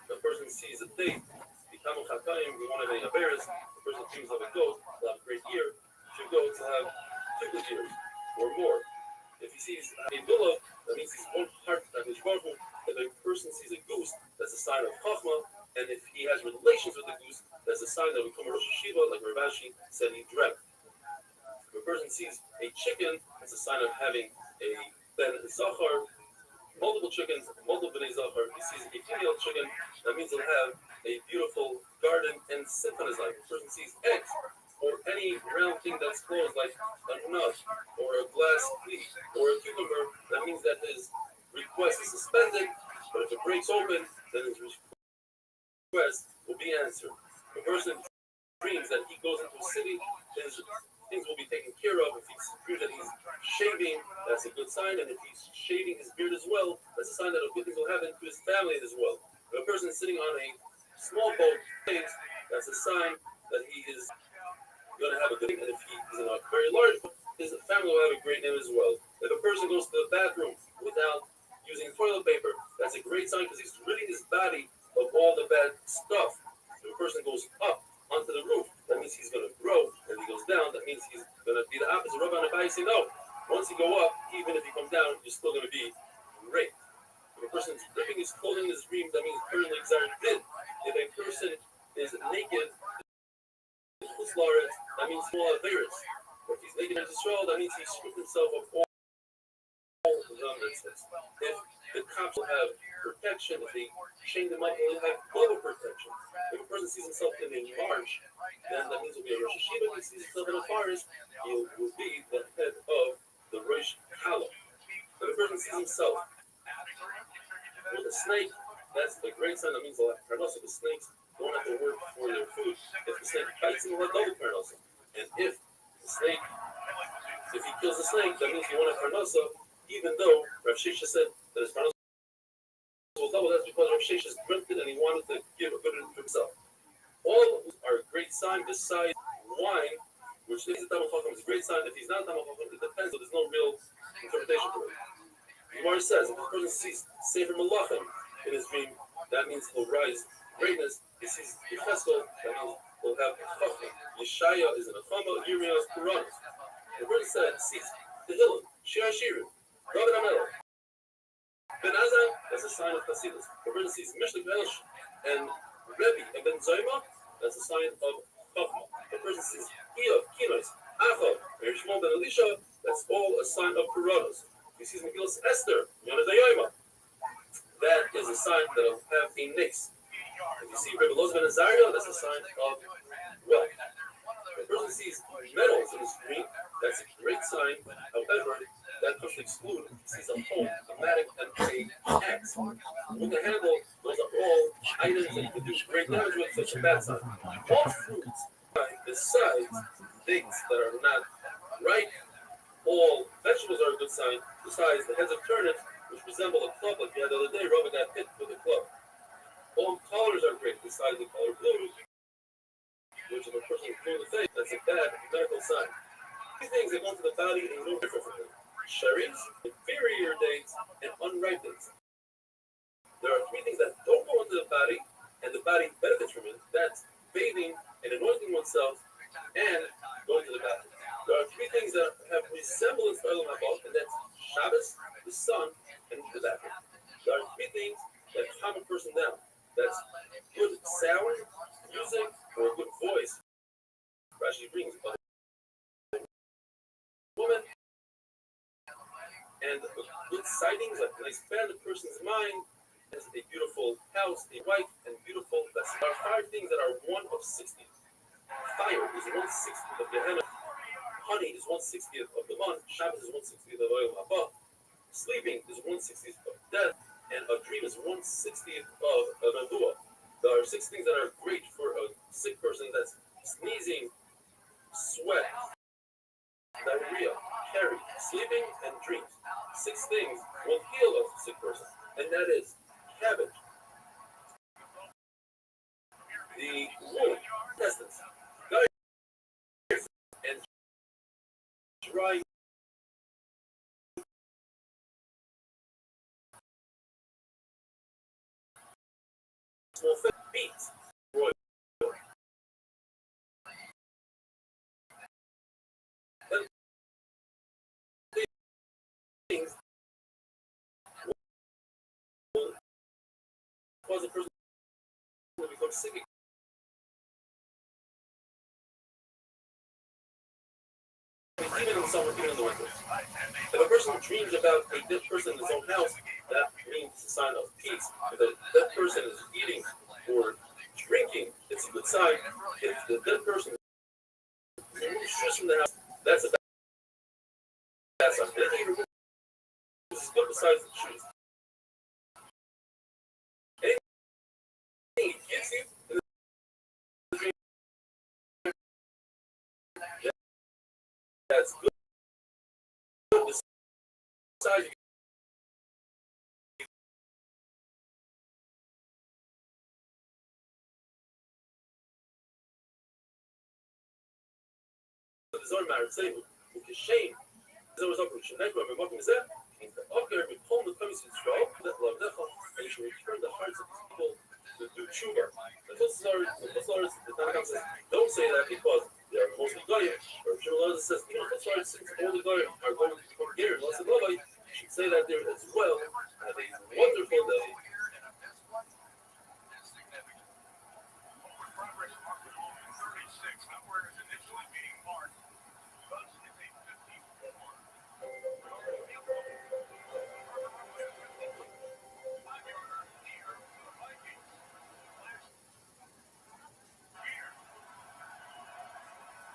The person sees a date, become Chakayim, we want to make a bears, the person dreams of a goat, will have a great year, two goats will have 2 good years, or more. If he sees a bullock, that means he's one heart of his Baruch. If a person sees a goose, that's a sign of Chachma, and if he has relations with the goose, that's a sign that we come to Rosh Hashiva, like Rav Ashi said he dreamt. If a person sees a chicken, that's a sign of having a Ben Zachar, multiple chickens, multiple Bnei Zachar. If he sees a female chicken, that means he'll have a beautiful garden and sit on his life. If a person sees eggs, or any round thing that's closed, like a nut, or a glass plate, or a cucumber, that means that his request is suspended, but if it breaks open, then his request will be answered. If a person dreams that he goes into a city, his things will be taken care of. If he dreams that he's shaving, that's a good sign, and if he's shaving his beard as well, that's a sign that good things will happen to his family as well. If a person is sitting on a small boat, that's a sign that he is going to have a good name, and if he is in a very large, his family will have a great name as well. If a person goes to the bathroom without using toilet paper, that's a great sign because he's ridding his body of all the bad stuff. If a person goes up onto the roof, that means he's going to grow. If he goes down, that means he's going to be the opposite. Rabbi Nabai say no. Once you go up, even if you come down, you're still going to be great. If a person is ripping his clothing in his dream, that means currently did. If a person is naked, that means full of virus. If he's naked in Israel, that means he stripped himself of all garments. If the cops will have protection, if they chain them up, they'll have global protection. If a person sees himself in a march, then that means he'll be a Rosh Hashiva. If he sees himself in a forest, he will be the head of the Rosh Hashiva. If a person sees himself with a snake, that's a great sign. That means they'll have parnasa. The snakes don't have to work for their food. If the snake bites him, they'll have double parnasa. And if he kills the snake, that means he won't have parnasa, even though Rav Shesha said that his parnasa will double. That's because Rav Shesha dreamt it and he wanted to give a good to himself. All of those are a great sign besides wine, which is a Talmud Chacham is a great sign. If he's not a Talmud Chacham, it depends, so there's no real interpretation for it. Gemara says, if a person sees Sefer Malachim in his dream, that means he'll rise greatness. He sees Yecheskel, that means he'll have Chacham. Yeshaya is an Achama, Yirmiyah is Puranas. The person sees Tehillim, Shir Hashirim, David HaMelech, Ben Azan, that's a sign of Chasidus. The person sees Mishlei Melech and Rebbe and Ben Zayma, that's a sign of Chachma. The person sees Iyov, Kinos, Achov, and Shimon Ben Elisha, that's all a sign of Puranas. He sees Megillas Esther, Yonah, that is a sign that will have a nix. If you see Rebbe Loz Ben Azaria, that's a sign of wealth. If a person sees metals in his dream, that's a great sign. However, that doesn't exclude. He sees a home, a matic, and an axe. With the handle, those are all items that you can do great damage with, such a bad sign. All fruits, besides things that are not ripe, all vegetables are a good sign, besides the heads of turnips, which resemble a club like we had the other day. Robert got hit with a club. All colors are great, besides the color blue, which if a person is blue in the face, that's a bad medical sign. These things that go into the body and you don't differ from them. Cherries, inferior dates, and unripe dates. There are three things that don't go into the body, and the body benefits from it. That's bathing and anointing oneself, and going to the bathroom. There are three things that have resemblance to Olam Haba, and that's Shabbos, the sun, and the bathroom. There are three things that calm a person down. That's good sound, music, or a good voice. Rashi brings a woman, and good sightings, like when they expand a person's mind, as a beautiful house, a wife, and beautiful vessel. There are five things that are 1 of 60. Fire is 1/60 of Gehenna. Honey is 1/60 of the month. Shabbos is 1/60 of Olam Haba. Sleeping is 1/60 of death, and a dream is 1/60 of a nevuah. There are 6 things that are great for a sick person. That's sneezing, sweat, diarrhea, carry, sleeping, and dreams. 6 things will heal a sick person, and that is cabbage, the womb, intestines, diarrhea, and dry small fat, beets, royal. And things will cause a person to become sick. Even in summer, even in the winter. If a person dreams about a dead person in his own house, that means it's a sign of peace. If a dead person is eating or drinking, it's a good sign. If the dead person removes stress from the house, that's a bad sign. Anything he removes is good besides the shoes. Anything he gives you in the dream, that's good besides you. זוהר מארצנו, וכשם זהו זוכר שנקרא במקום זה, in the upper become the place is show that love that and should return the hearts of people to do tshuva. And those are the Tanakh says, don't say that because they are mostly goyim. Or Shmuel says, those are since all the goyim are going to come here, unless the Levite should say that there as well. Have a wonderful day.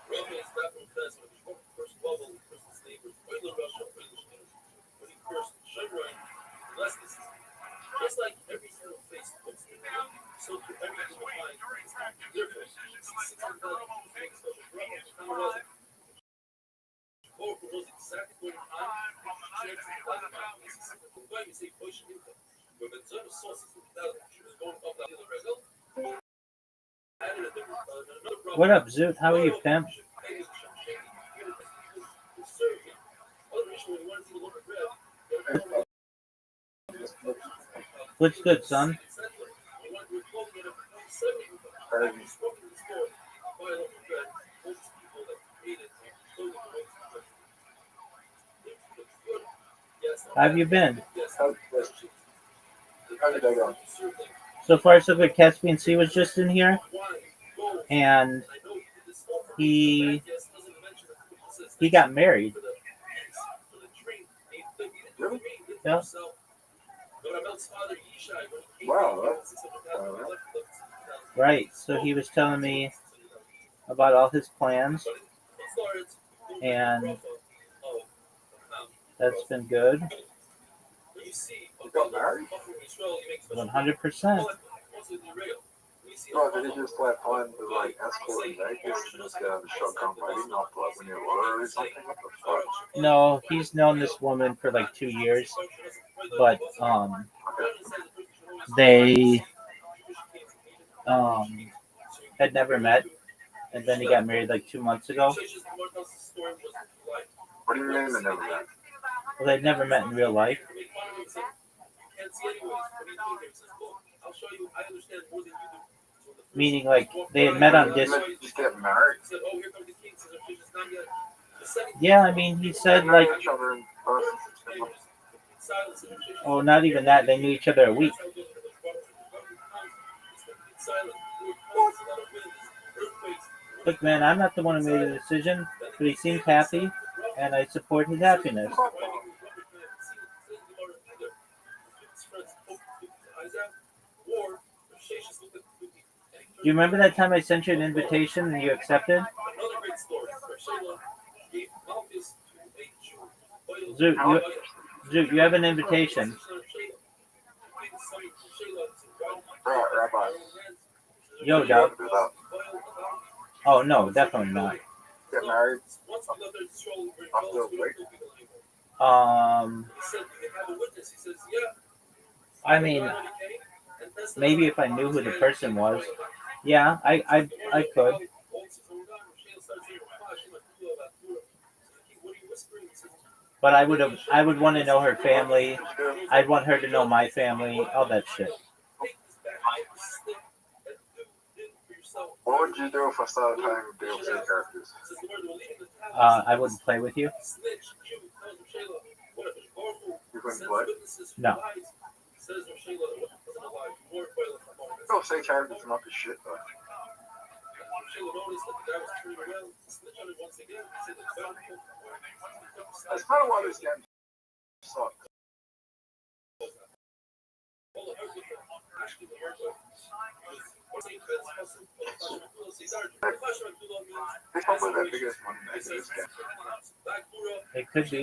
Rabbbi is back from class when he first bubble with Christmas neighbors, Oiler Russia, Oiler Shmir. When he first Shemrain, Leslie, just like every single face looks different, so to every human mind is different. Or who knows exactly what time, why you say push income. When the zone of sources without is going up that other result. What up, Zoot? How are you, pimp? What's good, son? How have you been? So far, so good. Caspian Sea was just in here, and he got married. Yeah. Wow. Right. So he was telling me about all his plans, and that's been good. You got married? 100%. Well, did he just like find the like escort in Vegas and just get out of the shotgun wedding off like when you're water or something? What the fuck? No, he's known this woman for like 2 years, but they had never met, and then he got married like 2 months ago. What do you mean they never met? Well, they'd never met in real life. Meaning, like, they had met on Discord. Just get married? Yeah, I mean, he said, like, Each other in person. oh, not even that. They knew each other a week. Look, man, I'm not the one who made the decision, but he seems happy, and I support his happiness. Do you remember that time I sent you an invitation and you accepted? Zoot, you have an invitation. Rabbi. Yo, dog. Oh, no, definitely not. Get married after a week? I mean, maybe if I knew who the person was. Yeah, I could. But I would want to know her family. I'd want her to know my family, all that shit. What would you do if I started playing with DLC characters? I wouldn't play with you. You wouldn't play? No. DLC characters are not the shit though. That's kind of why this game sucks. They probably the biggest money maker this game. It could be.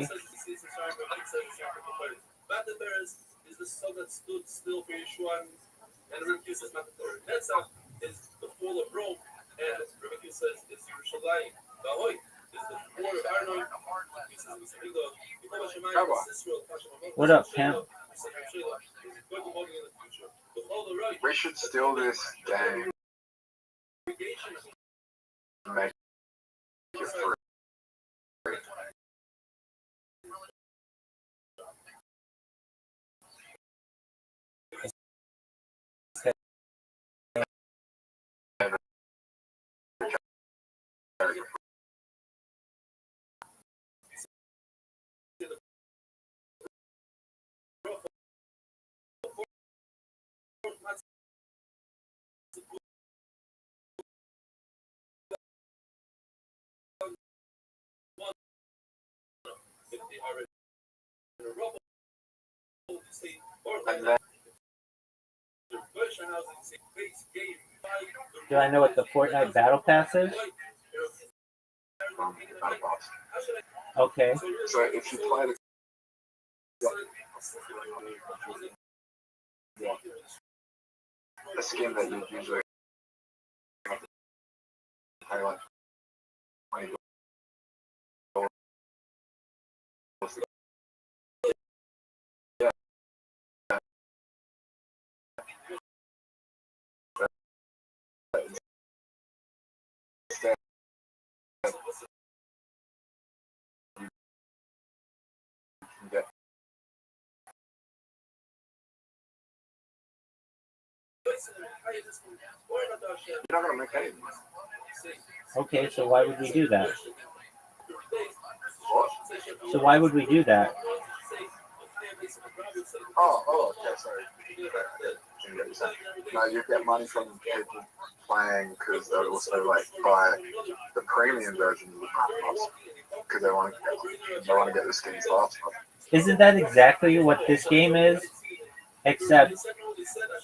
Is the sun that stood still for Yeshua, and Rabbi says mandatory. Netzach is the fall of Rome, and Rabbi says it's Yerushalayim. Bahoy is the war of Arnon. What up, Pam? We should steal this game. Make it free. And then Do I know what the Fortnite Battle Pass is? Battle Pass. Okay. So if you play the skin that you usually pay like $20 yeah. Instead, you can get you're not gonna make any money. Okay, so why would we do that? What? So why would we do that? Oh, okay, sorry. No, you get money from people playing because they also like buy the premium version of the Battle Pass because they want to get the skins faster. Isn't that exactly what this game is? Except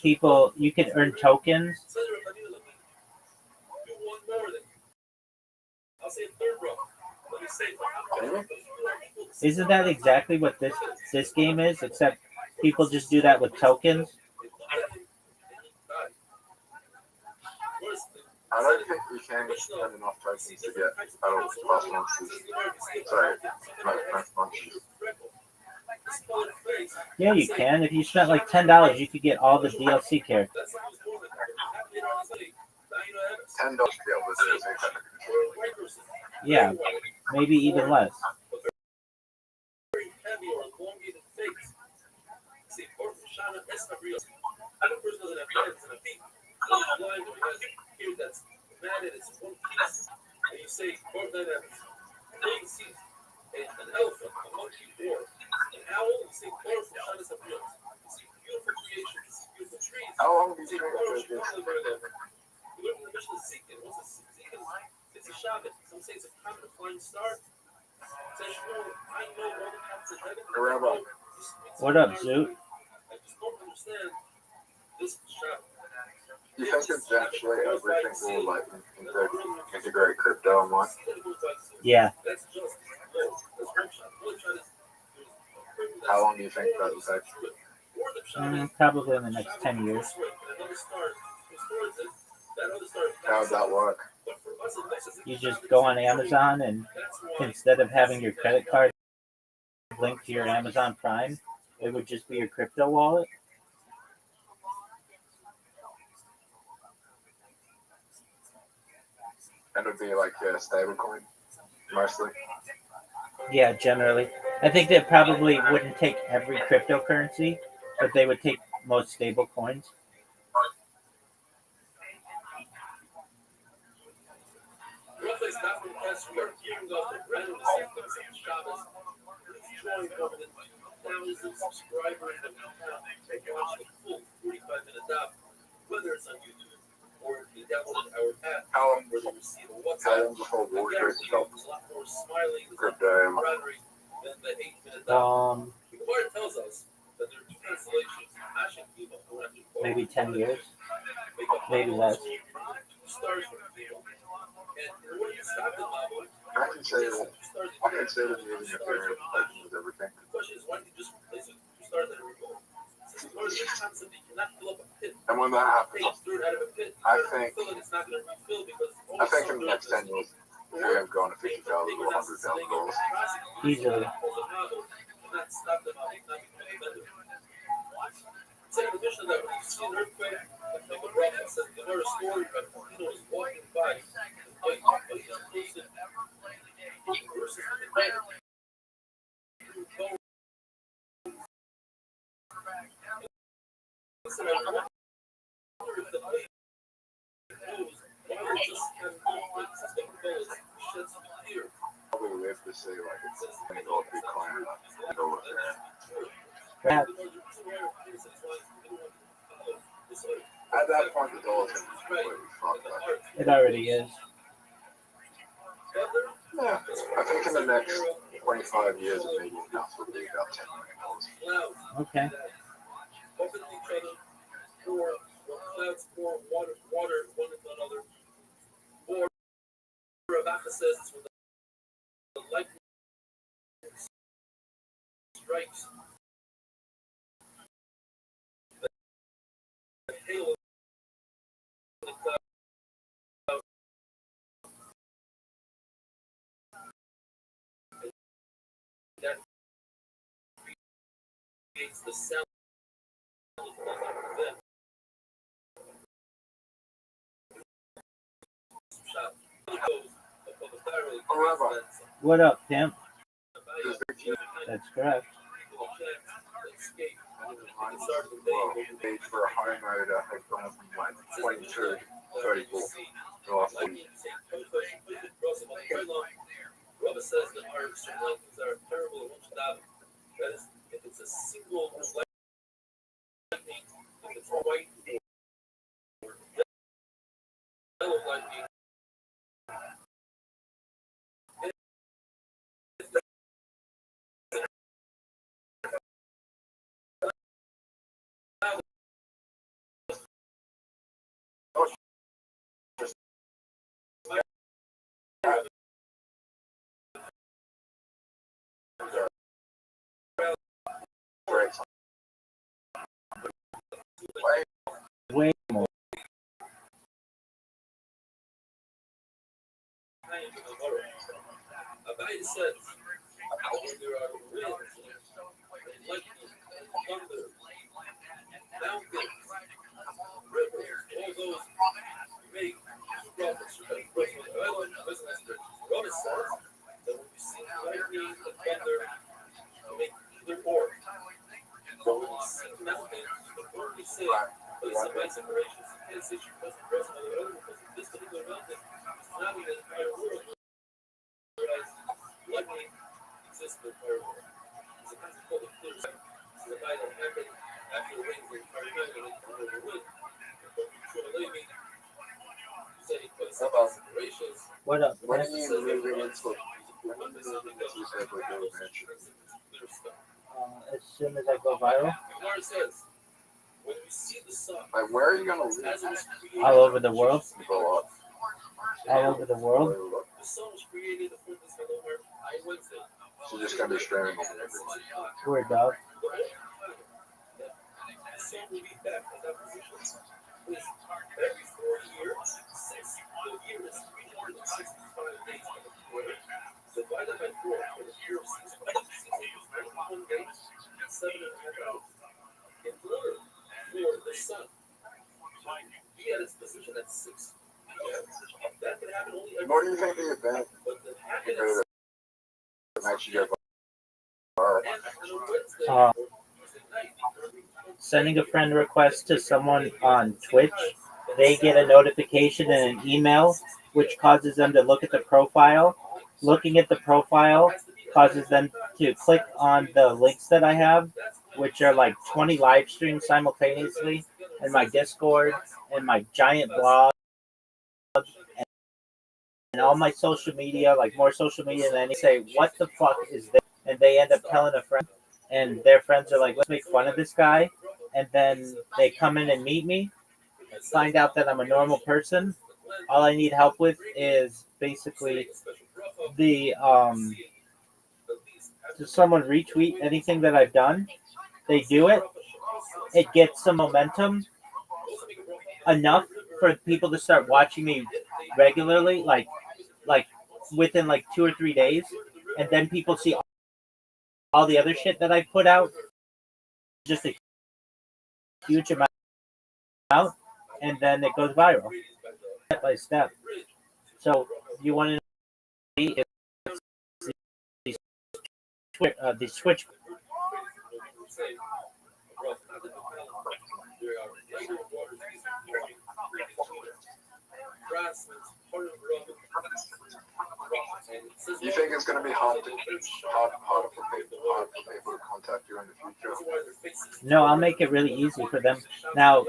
people, you can earn tokens. Isn't that exactly what this game is? Except people just do that with tokens. I don't think we can spend enough tokens to get Battle Pass monsters. Sorry, no monsters. Yeah, you can. If you spent like $10, you could get all the DLC characters. $10 to be able to do this. Yeah, maybe even less. How long do you think it will be? Rabbi, What up, Zoot? you think eventually everything will like integrate crypto online? Yeah. How long do you think that will take? Probably in the next 10 years. How would that work? You just go on Amazon and instead of having your credit card linked to your Amazon Prime, it would just be your crypto wallet. And it would be like a stable coin, mostly. Yeah, generally. I think they probably wouldn't take every cryptocurrency, but they would take most stable coins. How long before Wall Street stops crypto? Maybe 10 years, maybe less. I can say that using Ethereum with everything. And when that happens, I think in the next 10 years, Ethereum's going to $50,000 or $100,000. Easily. Probably we have to say like it's $20 Bitcoin and over there. Perhaps. At that point, the dollar's going to be completely fucked up. It already is. Yeah, I think in the next 25 years, maybe enough will be about $10 million. Okay. buffet each other, or clouds pour water one another, or Rebecca says it's when the lightning strikes, the hail of the cloud that creates the sound of them. What up, pimp? That's correct. Paid for a high night had gone from like 22 to 34. Robert says that our extreme lightnings are terrible and won't stop. That is, if it's a single lightning, if it's white or yellow lightning, Way more. Abaya says, when there are winds and lightning and thunder, mountains, rivers, all those make prophets. Robert says that when you see lightning and thunder, make either or. But when you see mountains, or you say, place of my separations, and say she wasn't present on the other because this particular mountain is not even the entire world. Whereas lightning exists in the entire world. It's a concept called a clear sight. This is a guy that happened after the rain for the entire night and under the wind. But Shona Levi said he placed of my separations. What up? When are you moving into As soon as I go viral, Lord says, when we see the sun, like, where are you gonna live? as it was created, all over the world, Go up. all over the world. the sun was created before this hello earth. I Wednesday. So you're just gonna be streaming over there. We're dog. The sun will be back in that position. With every 4 years, 6 full years, 365 days of the quarter, divided by 4 for the year of 6 months, 91 days, 7.5 hours. In order for the sun be at its position at 6 p.m., that can happen only every What do you think the event but the compared happiness to the night you get viral? and on a Wednesday Uh, or Tuesday night, Sending a friend request to someone on Twitch, they get a notification and an email, which causes them to look at the profile. Looking at the profile causes them to click on the links that I have, which are like 20 live streams simultaneously, and my Discord, and my giant blog, and all my social media, like more social media, and then they say, what the fuck is this? And they end up telling a friend, and their friends are like, let's make fun of this guy. And then they come in and meet me, find out that I'm a normal person. All I need help with is basically the does someone retweet anything that I've done? They do it. It gets some momentum enough for people to start watching me regularly, like within like 2 or 3 days, and then people see all the other shit that I put out, just a huge amount, and then it goes viral step by step. So you want to see if the switch. You think it's gonna be harder for people to contact you in the future? No, I'll make it really easy for them. Now,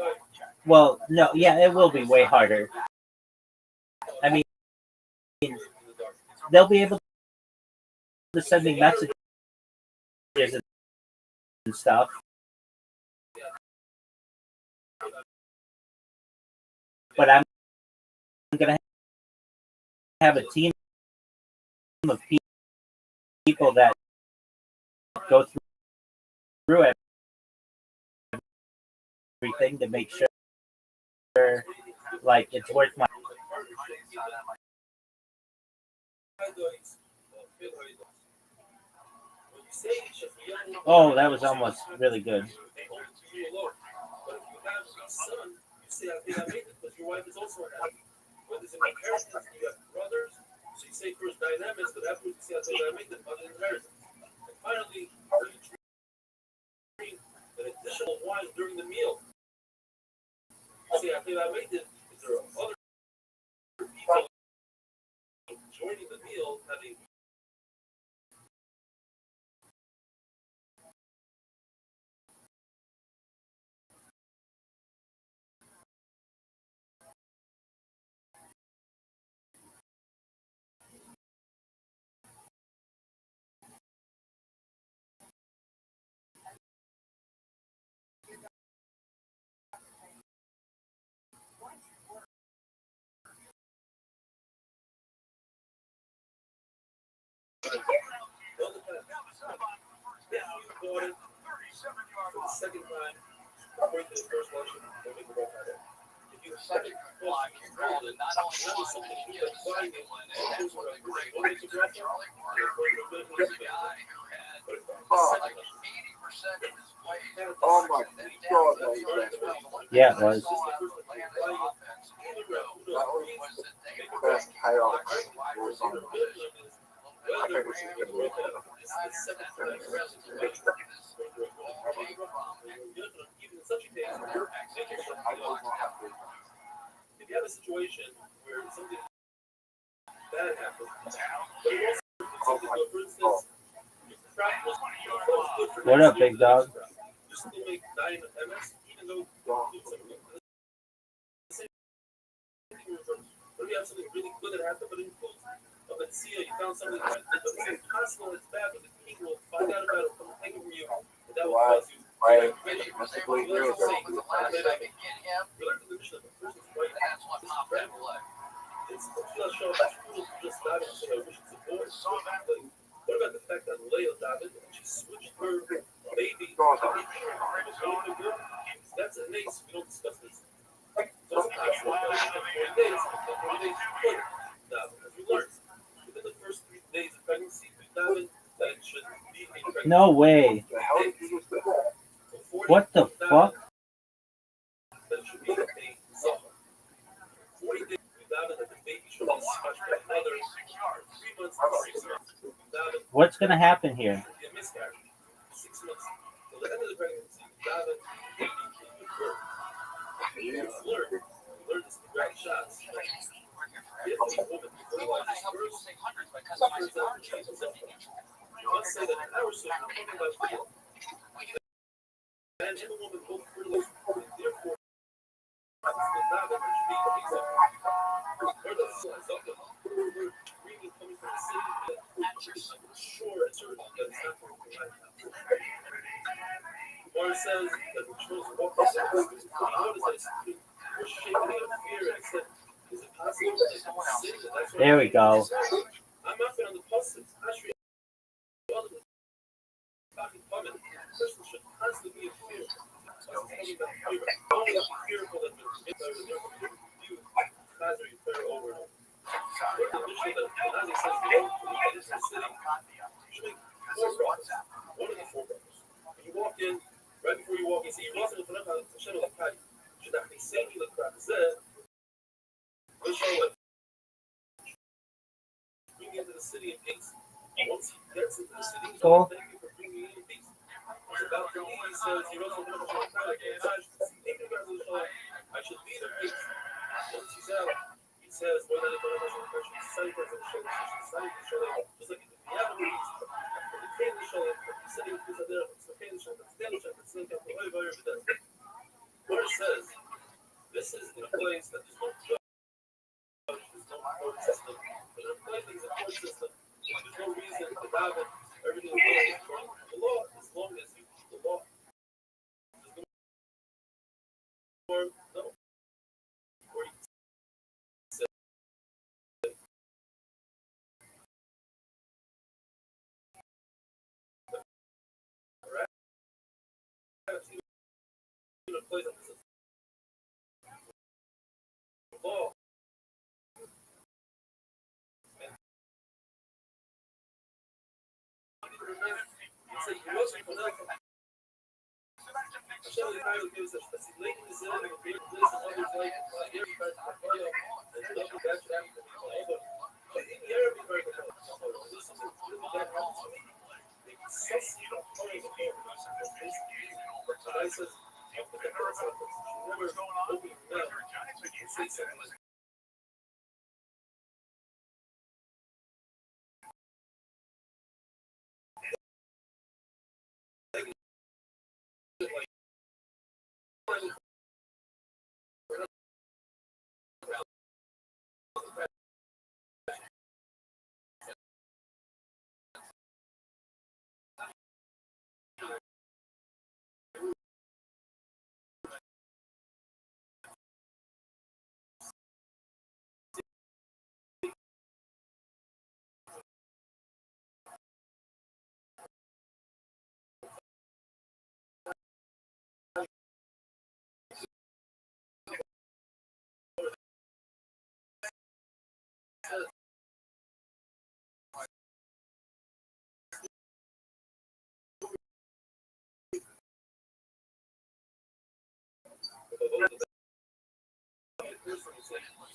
well, no, yeah, it will be way harder. I mean, they'll be able to send me messages and stuff. but I'm gonna have a team of people that go through everything to make sure like it's worth my. Oh, that was almost really good. Finally, an additional wine during the meal. See, I think I made it. There are other people joining the meal having. Second time, according to the first motion, don't make the wrong idea. If you second motion, something you like buying it, Oh my God. Yeah, it was. Best chaos was on the I think this is going to work out. If you have a situation where something bad happens, for instance, What up, big dog? you still make 9 MS, even though when you have something really good that happened, but in close, let's see, you found something that it's possible it's bad, but the king will find out about it, come take it from you, and that will cause you. I mystically knew that. What about the fact that Leia died and she switched her baby? That's an ace. We don't discuss this. So it's not 40 days. 40 days as we learned, within the first 3 days of pregnancy, that it should be a pregnancy. No way. What the fuck? That it should be a summer. 40 days without it, that the baby should be scratched by another 3 months to 6 months. What's gonna happen here? A miscarriage. 6 months. So the end of the pregnancy, without it, the baby can give birth. You learn this with great shots. If a woman fertilizes first, let's say that an hour or so, something about feel. And if a woman both fertilizes, therefore, Or says that the children walk notice that we're shaking out of fear and said, is it possible that they can sin? That's There we go. I'm not on the positives. Actually, a person should constantly be in fear. Only fearful that you prayer over and over. One of the 4 brothers. When you walk in, right before you walk in, see, you're also looking up at the shadow of the Kadi. Should not be saying the crowd. Bring into the city in peace. Once he gets into the city, Cool. thank you for bringing in peace. About the he says, you're also looking up at the Kadi. I should be in peace. Once he's out, he says, just like Where it says, this is in a place that there's no judge, there's no court system, but in a place there's a court system. There's no reason to have it. Everything is according to the law, as long as you keep the law. There's no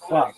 Fuck.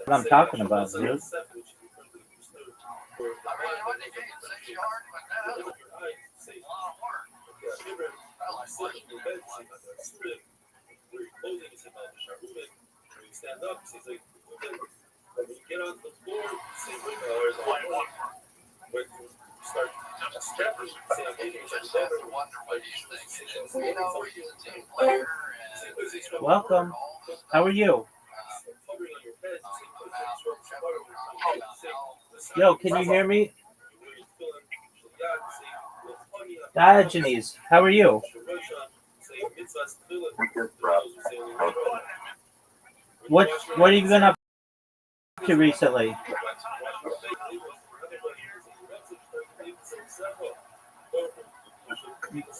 What I'm talking about, dude. Welcome. How are you? Yo, can you hear me? Diogenes, how are you? What have you been up to recently?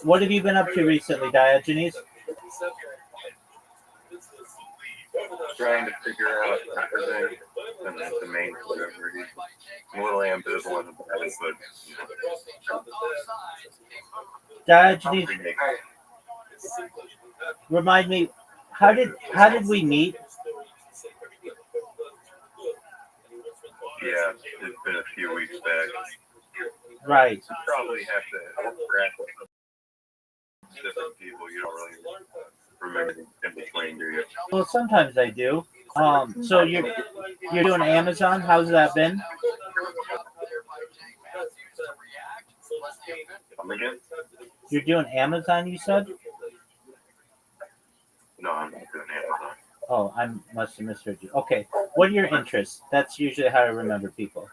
What have you been up to recently, Diogenes? Trying to figure out everything, and that's the main whatever it is. I'm a little ambivalent about it, but Diogenes, remind me, how did we meet? yeah, it's been a few weeks back. Right. You probably have to interact with some different people. You don't really remember in between, do you? Well, sometimes I do. So you're doing Amazon? How's that been? Come again? You're doing Amazon, you said? No, I'm not doing Amazon. Oh, I must have misheard you. Okay. What are your interests? That's usually how I remember people.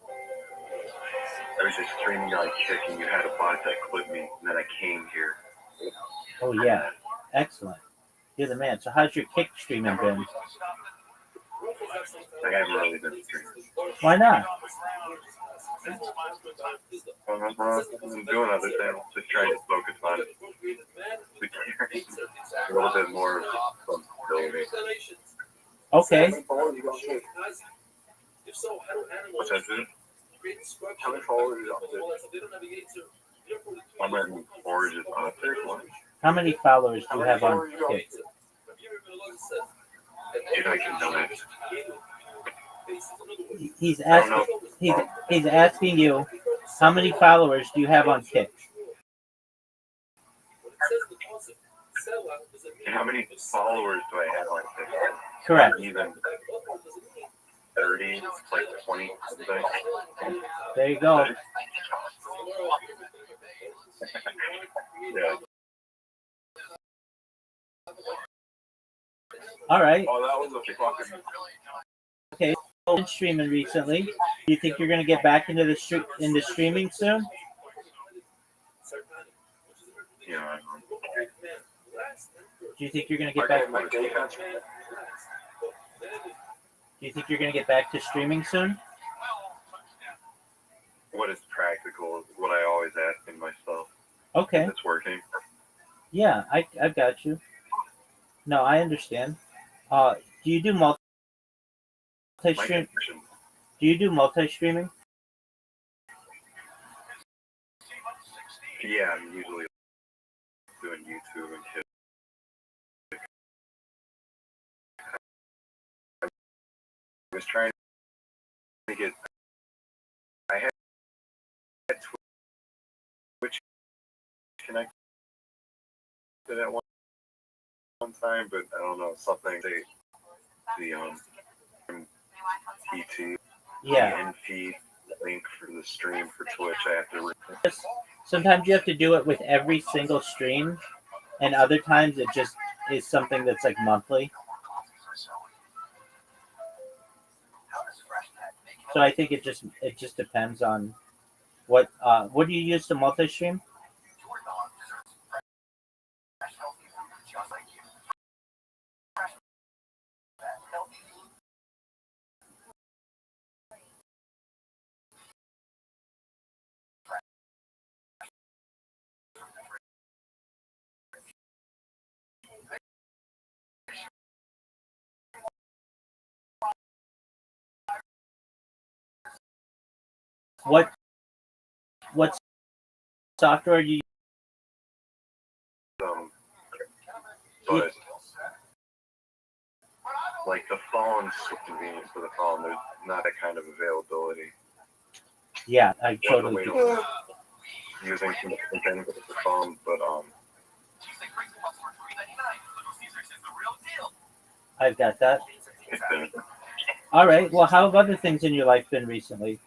I was just streaming on Kick, and you had a bot that clipped me, and then I came here. Oh, yeah. Excellent. You're the man. So how's your Kick streaming been? I haven't really been streaming. Why not? I'm doing other things, just trying to focus on a little bit more responsibility. Okay. What's that, dude? How many followers is up to? I'm at Orange on a third one. How many followers do you have on Kick? Dude, I can know that. He's asking you How many followers do you have on Kick? How many followers do I have on TikTok? Correct. Even 30, like 20 something. There you go. Yeah. All right. Oh, that was a fucking. Okay. Been streaming recently. Do you think you're gonna get back into into streaming soon? Yeah. Do you think you're gonna get back? Okay, my day Do you think you're gonna get back to streaming soon? What is practical is what I always ask in myself. Okay. If it's working. Yeah, I got you. No, I understand. Do you do multi-stream? Do you do multi-streaming? Yeah, I'm usually doing YouTube and shit. I was trying to get. I had Twitch connected at one time, but I don't know, something the PT Yeah. feed link for the stream for Twitch. I have to. Sometimes you have to do it with every single stream, and other times it just is something that's like monthly. So I think it just depends on what do you use to multi-stream? What software do you But like the phone's so convenient for the phone. There's not that kind of availability. Yeah, I totally do. Using some different things with the phone, but I've got that. it's been All right. Well, how have other things in your life been recently?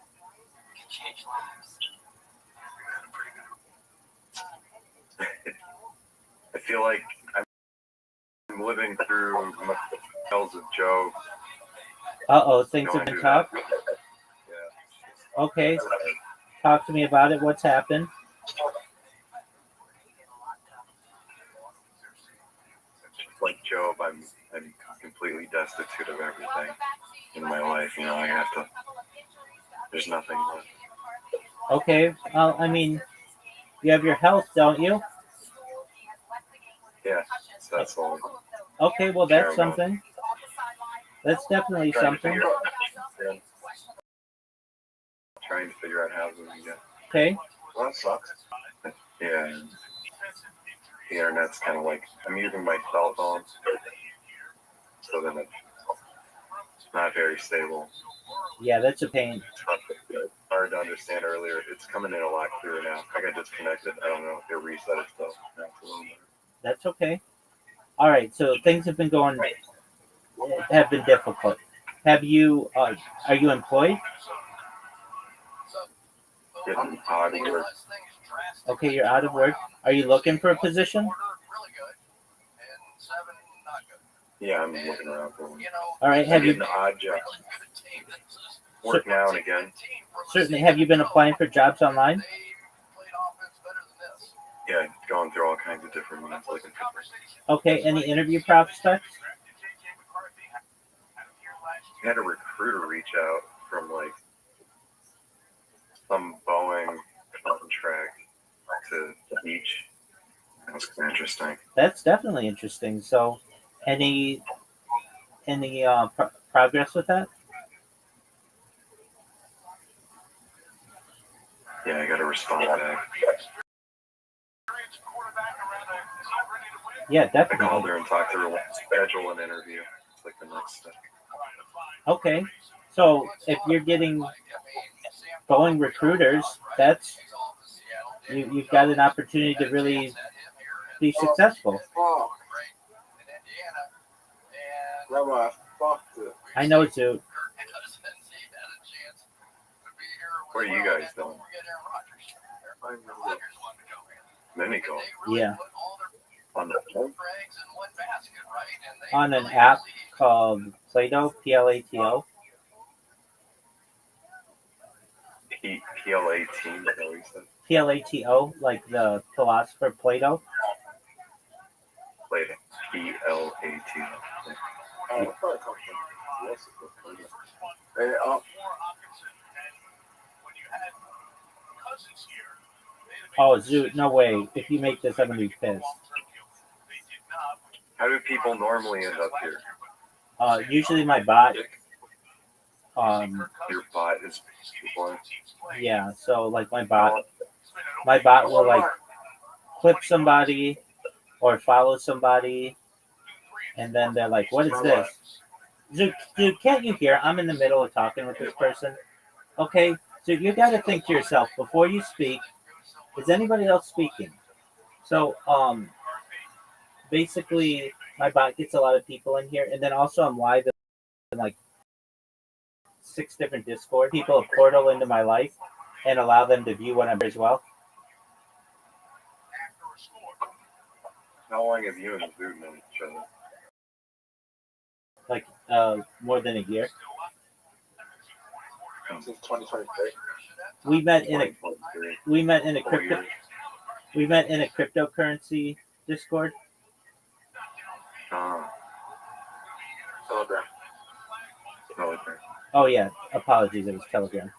I feel like I'm living through miles of Joe. Things have been through tough. that. Yeah. Okay. Talk to me about it. What's happened? Like Job, I'm completely destitute of everything in my life. You know, I have to. There's nothing left. Okay. Well, I mean, you have your health, don't you? Yeah, that's all. Okay. Well, that's something. That's definitely something. Trying to figure out housing again. Okay. Well, that sucks. Yeah. The internet's kind of like, I'm using my cell phone, so then it's not very stable. Yeah, that's a pain. It's hard to understand earlier. It's coming in a lot clearer now. I got disconnected. I don't know if they reset it though. That's okay. All right. So things have been difficult. Have you? Are you employed? Getting odd work. Okay, you're out of work. Are you looking for a position? Yeah, I'm looking around for one. All right. Have you an odd job? Work now and again. Certainly. Have you been applying for jobs online? Yeah, going through all kinds of different ones. Looking for. Okay. Any interview prospects? I had a recruiter reach out from like some Boeing contract to the beach. That was interesting. That's definitely interesting. So, any progress with that? Yeah, I got to respond back. Yeah, I definitely. called her and talked to her, schedule an interview. It's like the next step. Okay. So if you're getting going recruiters, that's you've got an opportunity to really be successful. Rabbi, fuck it. I know, Zoot. What are you guys doing? I know. Minico. Yeah, On the phone? on an app called Plato, Plato. PLA team, is that what you said? Plato, like the philosopher Plato. Plato. PLAT. It probably comes from philosophy. Hey, Oh, Zoot, no way. If you make this, I'm gonna be pissed. How do people normally end up here? Usually my bot. Your bot is born. Yeah. So like my bot will like clip somebody or follow somebody, and then they're like, "What is this?" Dude, can't you hear? I'm in the middle of talking with this person. Okay, so you got to think to yourself before you speak. Is anybody else speaking? So, basically, my bot gets a lot of people in here, and then also I'm live in like 6 different Discord. People portal into my life and allow them to view what I'm as well. How long have you and Zoot known each other? Like more than a year. since 2023. We met in a 2023. we met in a 4 crypto years. we met in a cryptocurrency Discord. Telegram. Telegram. Oh yeah, apologies, it was Telegram.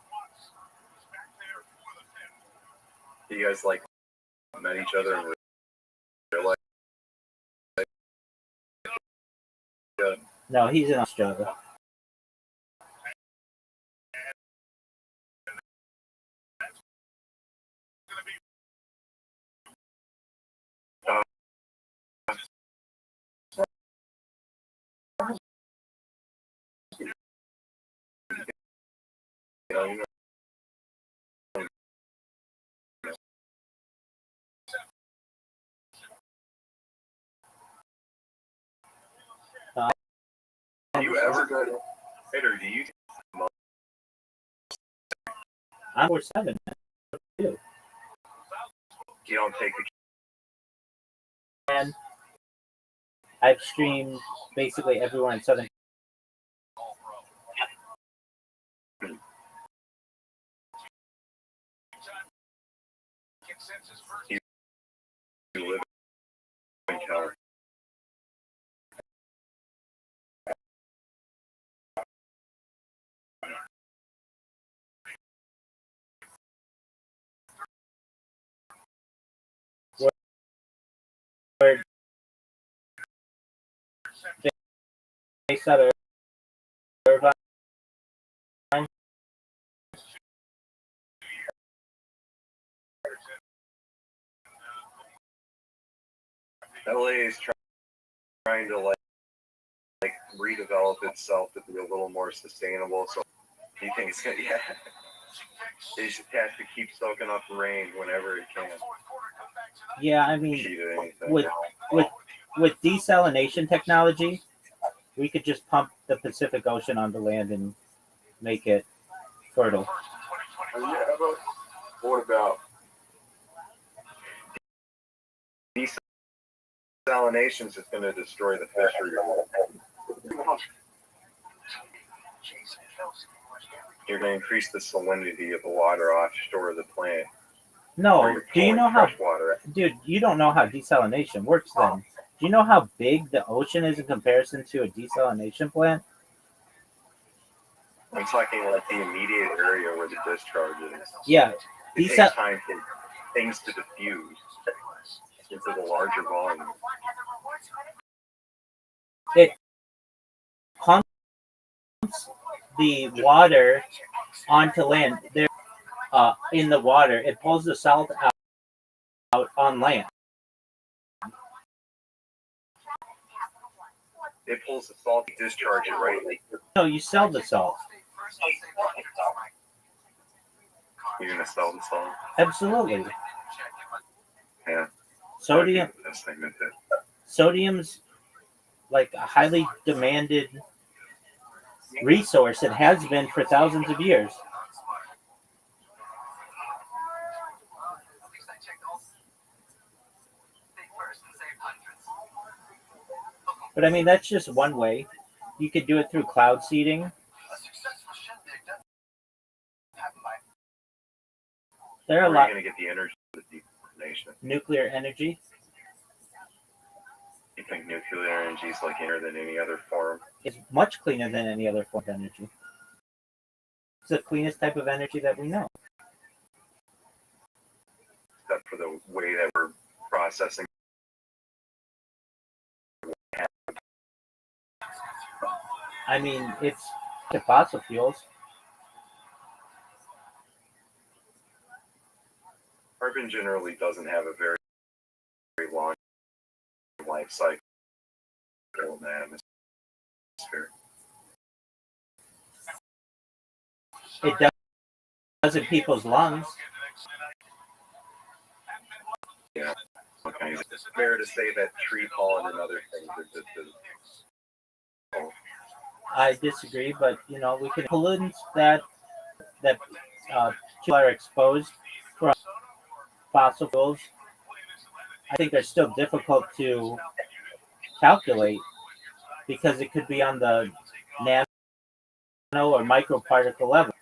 You guys like met each other in real life? No, he's in Australia. You know, do you ever go to Peter, do you I'm 4/7. you don't take the And I've streamed basically everywhere in Southern. you live in California? Where based out of Irvine. LA is trying to like redevelop itself to be a little more sustainable. So do you think it's gonna it just has to keep soaking up rain whenever it can. Yeah, I mean, Cheat at anything. with desalination technology, we could just pump the Pacific Ocean onto land and make it fertile. What about Desalination is going to destroy the fishery. You're going to increase the salinity of the water offshore of the plant. No, do you know how, water? dude? You don't know how desalination works. Then, do you know how big the ocean is in comparison to a desalination plant? I'm talking like the immediate area where the discharge is. Yeah, It takes time for things to diffuse into the larger volume. It pumps the water onto land. There, in the water, it pulls the salt out on land. It pulls the salt, discharge it right. No, you sell the salt. You're gonna sell the song? Absolutely. Yeah. Sodium. That's the thing with it. Sodium's like a highly demanded resource. It has been for thousands of years. But I mean, that's just one way. You could do it through cloud seeding. There are a Where lot. are you gonna get the energy for the decarbonization? Nuclear energy. You think nuclear energy is like cleaner than any other form? It's much cleaner than any other form of energy. It's the cleanest type of energy that we know. Except for the way that we're processing. I mean, it's the fossil fuels. Carbon generally doesn't have a very, very long life cycle in the atmosphere. It does in people's lungs. Yeah. Okay. It's fair to say that tree pollen and other things are just I disagree, but you know, we can pollutants that people are exposed from fossil fuels. I think they're still difficult to calculate because it could be on the nano or microparticle level.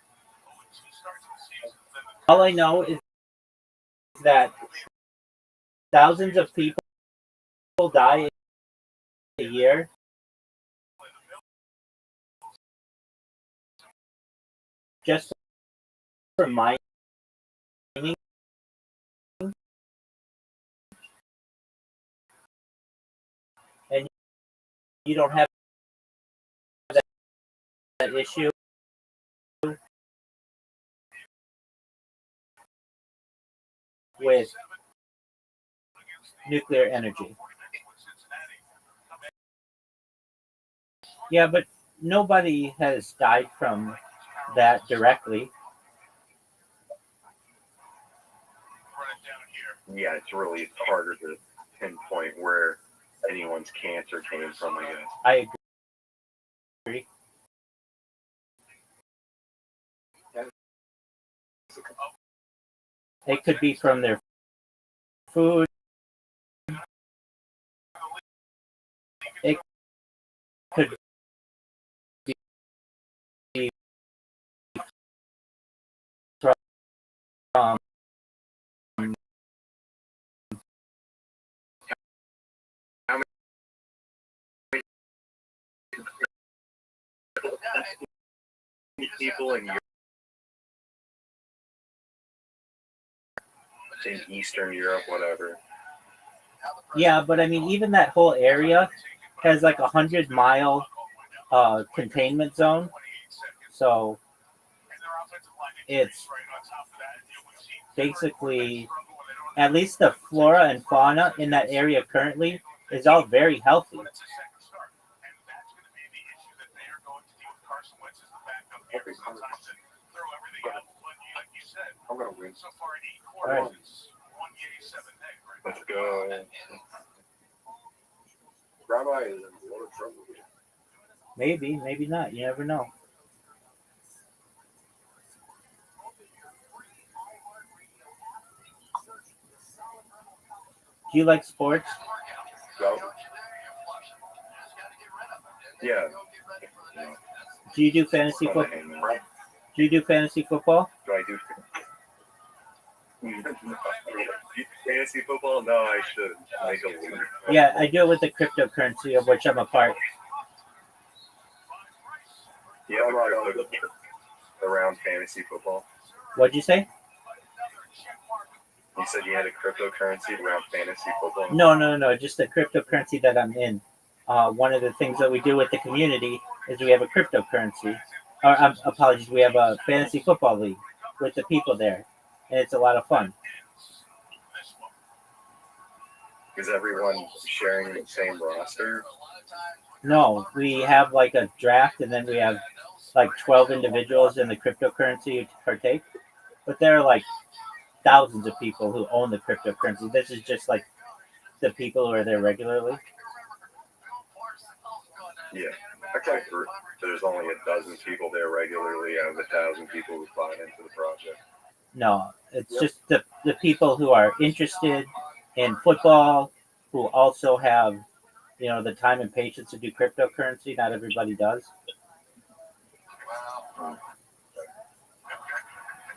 All I know is that thousands of people die a year just for mining, and you don't have that issue with nuclear energy. Yeah, but nobody has died from that directly. yeah, it's really harder to pinpoint where anyone's cancer came from, I guess. I agree. It could be from their food. It could be from People in Europe, in Eastern Europe, whatever. yeah, but I mean, even that whole area has like 100-mile containment zone, so it's basically, at least the flora and fauna in that area currently is all very healthy. I'm gonna win. All right. Let's go. Rabbi is in a lot of trouble here. Maybe, maybe not. You never know. Do you like sports? So, yeah. Do you do fantasy football? Do you do fantasy football? Do I do fantasy football? No, I should make a league. Yeah, I do it with the cryptocurrency of which I'm a part. Yeah, around fantasy football. What'd you say? You said you had a cryptocurrency around fantasy football? No. Just the cryptocurrency that I'm in. One of the things that we do with the community is we have a cryptocurrency. Or apologies, we have a fantasy football league with the people there, and it's a lot of fun. Is everyone sharing the same roster? No, we have like a draft, and then we have like 12 individuals in the cryptocurrency to partake. but there are like thousands of people who own the cryptocurrency. This is just like the people who are there regularly. Yeah, okay. There's only a dozen people there regularly out of 1,000 people who bought into the project. No, it's just the people who are interested in football, who also have, the time and patience to do cryptocurrency. Not everybody does. I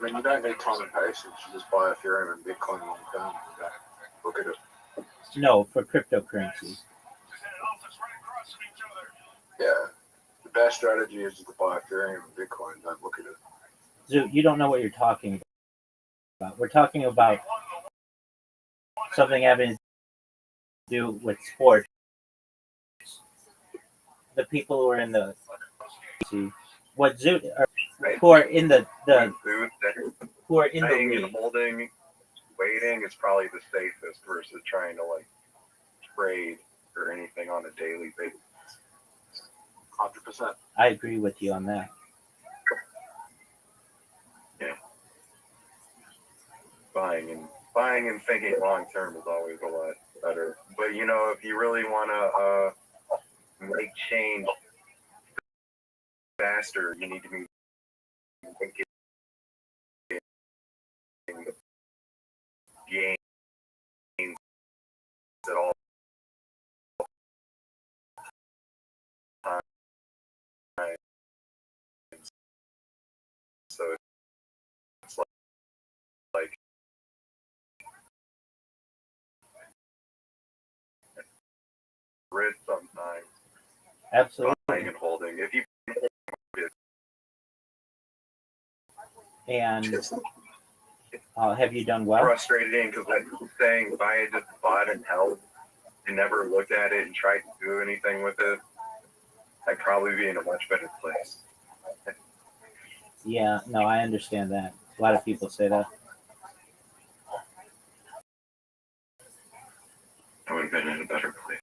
mean, you don't need time and patience. You just buy Ethereum and Bitcoin long term. Look at it. No, for cryptocurrency. Yeah. The best strategy is to buy Ethereum and Bitcoin. Don't look at it. Zoo, you don't know what you're talking about. We're talking about something having to do with sports. The people who are in the what Zoo who are in the who are in the Buying and league. holding, waiting is probably the safest versus trying to like trade or anything on a daily basis. 100%. I agree with you on that. Yeah. Buying and thinking long term is always a lot better. But if you really want to make change faster, you need to be thinking gains at all times. So it's like risk sometimes. Absolutely. Buying and holding. If you And have you done well? frustrating because like saying if I had just bought and held and never looked at it and tried to do anything with it, I'd probably be in a much better place. Yeah, no, I understand that. A lot of people say that. I would have been in a better place.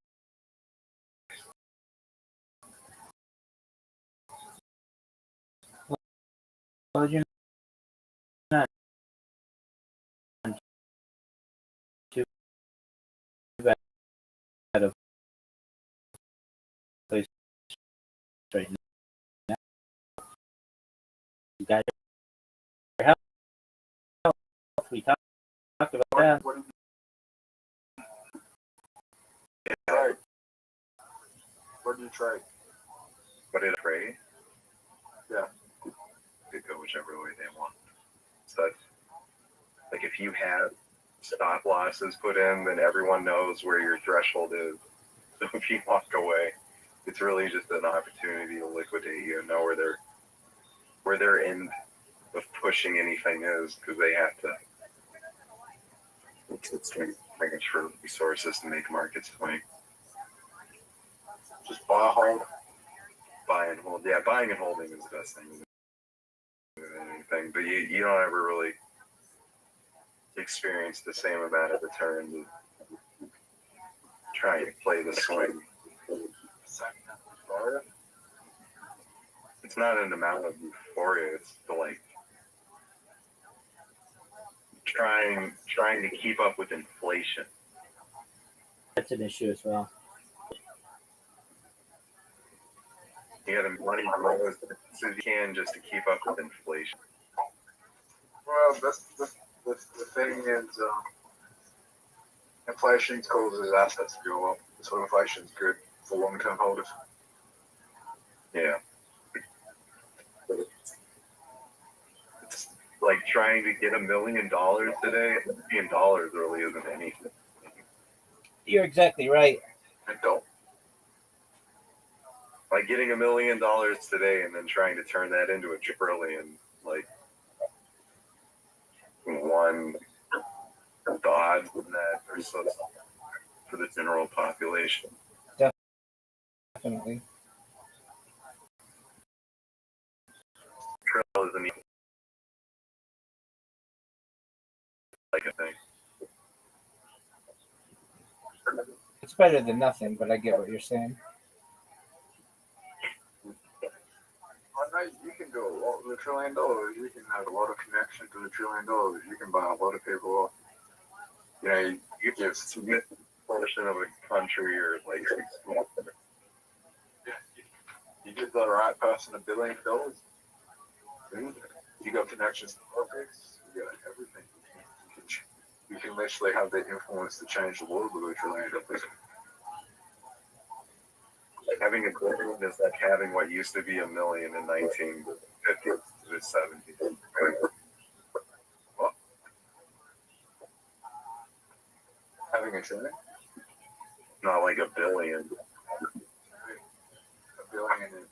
Well, you're not too bad of place right now. You got your health. We talked about that. Trade. Where do you trade? But it trade? Yeah. They go whichever way they want. So that's, like if you have stop losses put in, then everyone knows where your threshold is. So if you walk away, it's really just an opportunity to liquidate you and know where their end of pushing anything is, because they have to making sure resources to make markets swing. Just buy a hold. Buy and hold. Yeah, buying and holding is the best thing to do with anything. But you don't ever really experience the same amount of returns of trying to play the swing. It's not an amount of euphoria, it's the like trying to keep up with inflation. That's an issue as well. You got to money grow as you can just to keep up with inflation. Well, the thing is, inflation causes assets to go up. So inflation is good for long-term holders. Yeah. It's like trying to get $1 million today. $1 million really isn't anything. You're exactly right. I don't. Like getting $1 million today and then trying to turn that into $1 trillion, like one, the odds in that are so for the general population. Definitely. Trill isn't even like a thing. It's better than nothing, but I get what you're saying. I know you can do a lot with $1 trillion, you can have a lot of connection to $1 trillion. You can buy a lot of people off. You know, you give significant portion of a country or like you give the right person $1 billion. You got connections to politics. You got everything. You can literally have the influence to change the world with $1 trillion. Having $1 billion is like having what used to be $1 million in 1950s to 70s. What? Having $1 trillion? Not like $1 billion. $1 billion is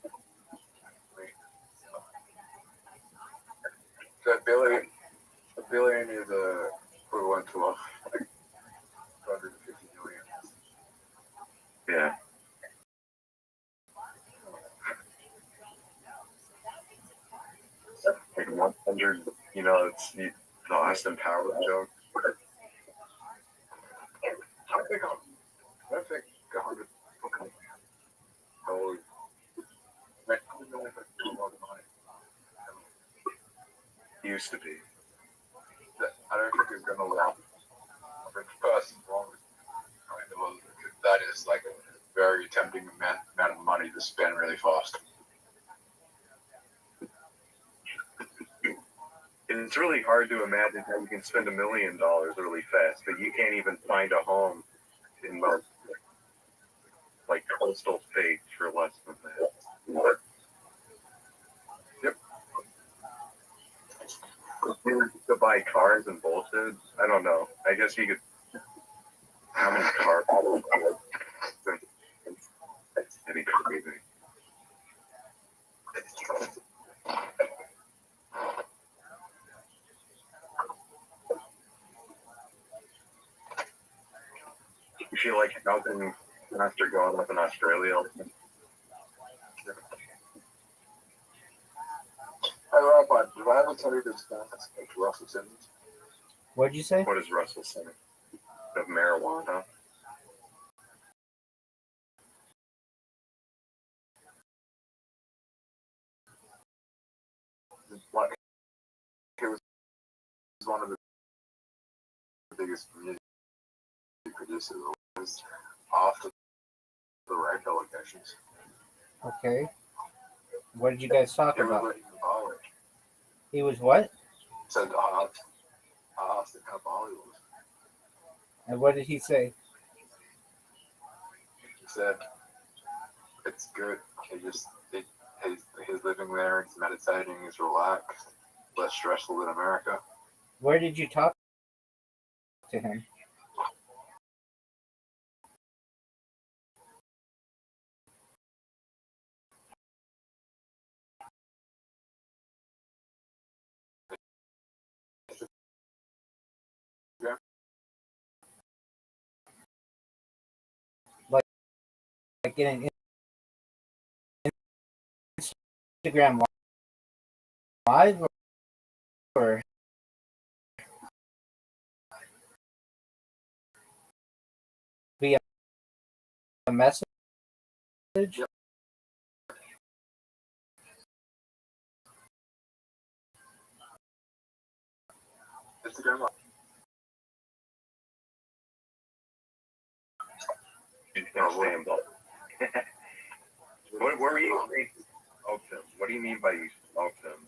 so $1 billion is equivalent to like 250 million. Yeah. Like 100, you know, it's the Austin Powers joke. I think 100. Oh, like, used to be. I don't think it's gonna last. For the person, that is like a very tempting amount of money to spend really fast. And it's really hard to imagine how you can spend $1 million really fast, but you can't even find a home in most like coastal states for less than that. Yep. To buy cars and bullshit, I don't know. I guess you could. How many cars? That'd be crazy. You feel like housing after going up in Australia. Hey, Rabbi, did I ever tell you this stats of Russell Simmons? What'd you say? What is Russell Simmons? Of marijuana? Like, he was one of the biggest music producers after the rape allegations. Okay. What did you guys talk He was about? living in Bali. He was what? Said I asked him how Bali was. And what did he say? He said it's good. He's living there. He's meditating. He's relaxed. Less stressful than America. Where did you talk to him? Yeah. Like getting Instagram live or via a message? Yep. Instagram live. What were you? Smoked him. What do you mean by you smoked him?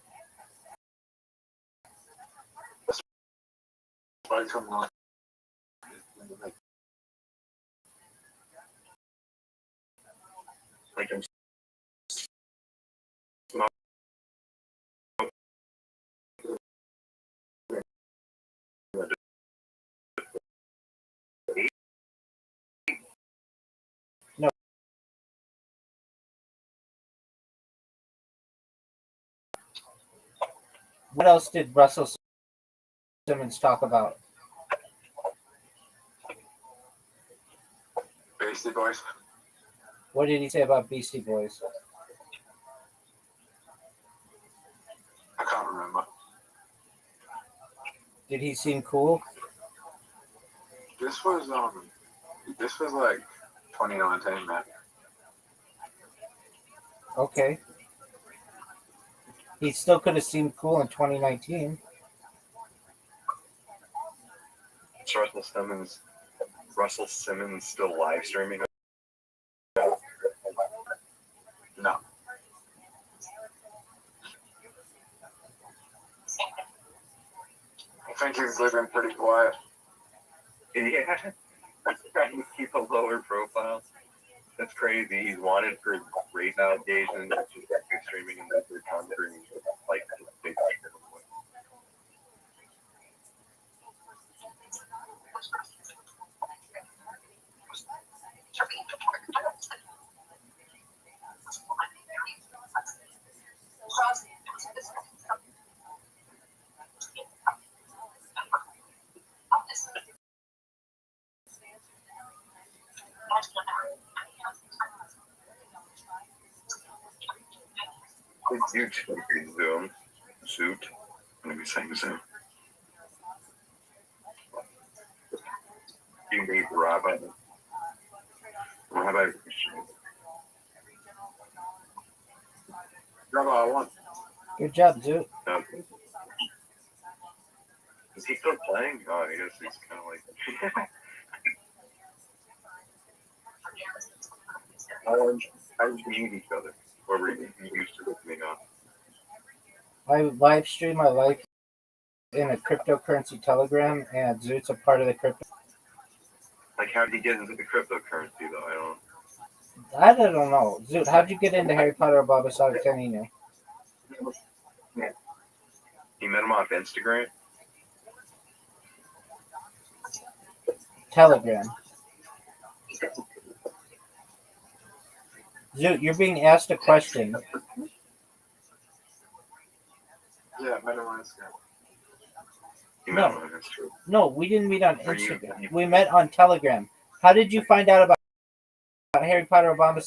Like I'm No. What else did Russell Simmons talk about? Beastie Boys. What did he say about Beastie Boys? I can't remember. Did he seem cool? This was like 2019, man. Okay. He still could have seemed cool in 2019. Is Russell Simmons still live streaming? No. I think he's living pretty quiet. Yeah. Trying to keep a lower profile. That's crazy. He's wanted for rape allegations, streaming and that they're countering like big. YouTube suit. I'm gonna be saying Zoom. You need Rabbi. Rabbi. Rabbi, I want. Good job, Zoot. Is he still playing? Oh, I guess he's kind of like. How did you meet each other? Or were you used to listening on? I live stream my life in a cryptocurrency Telegram, and Zoot's a part of the crypto. Like, how did he get into the cryptocurrency, though? I don't know. Zoot, how'd you get into Harry Potter or Baba Sagatini? You met him off Instagram? Telegram. Zoot, you're being asked a question. Yeah, I met him on Instagram. No, we didn't meet on Instagram. We met on Telegram. How did you find out about Harry Potter or Baba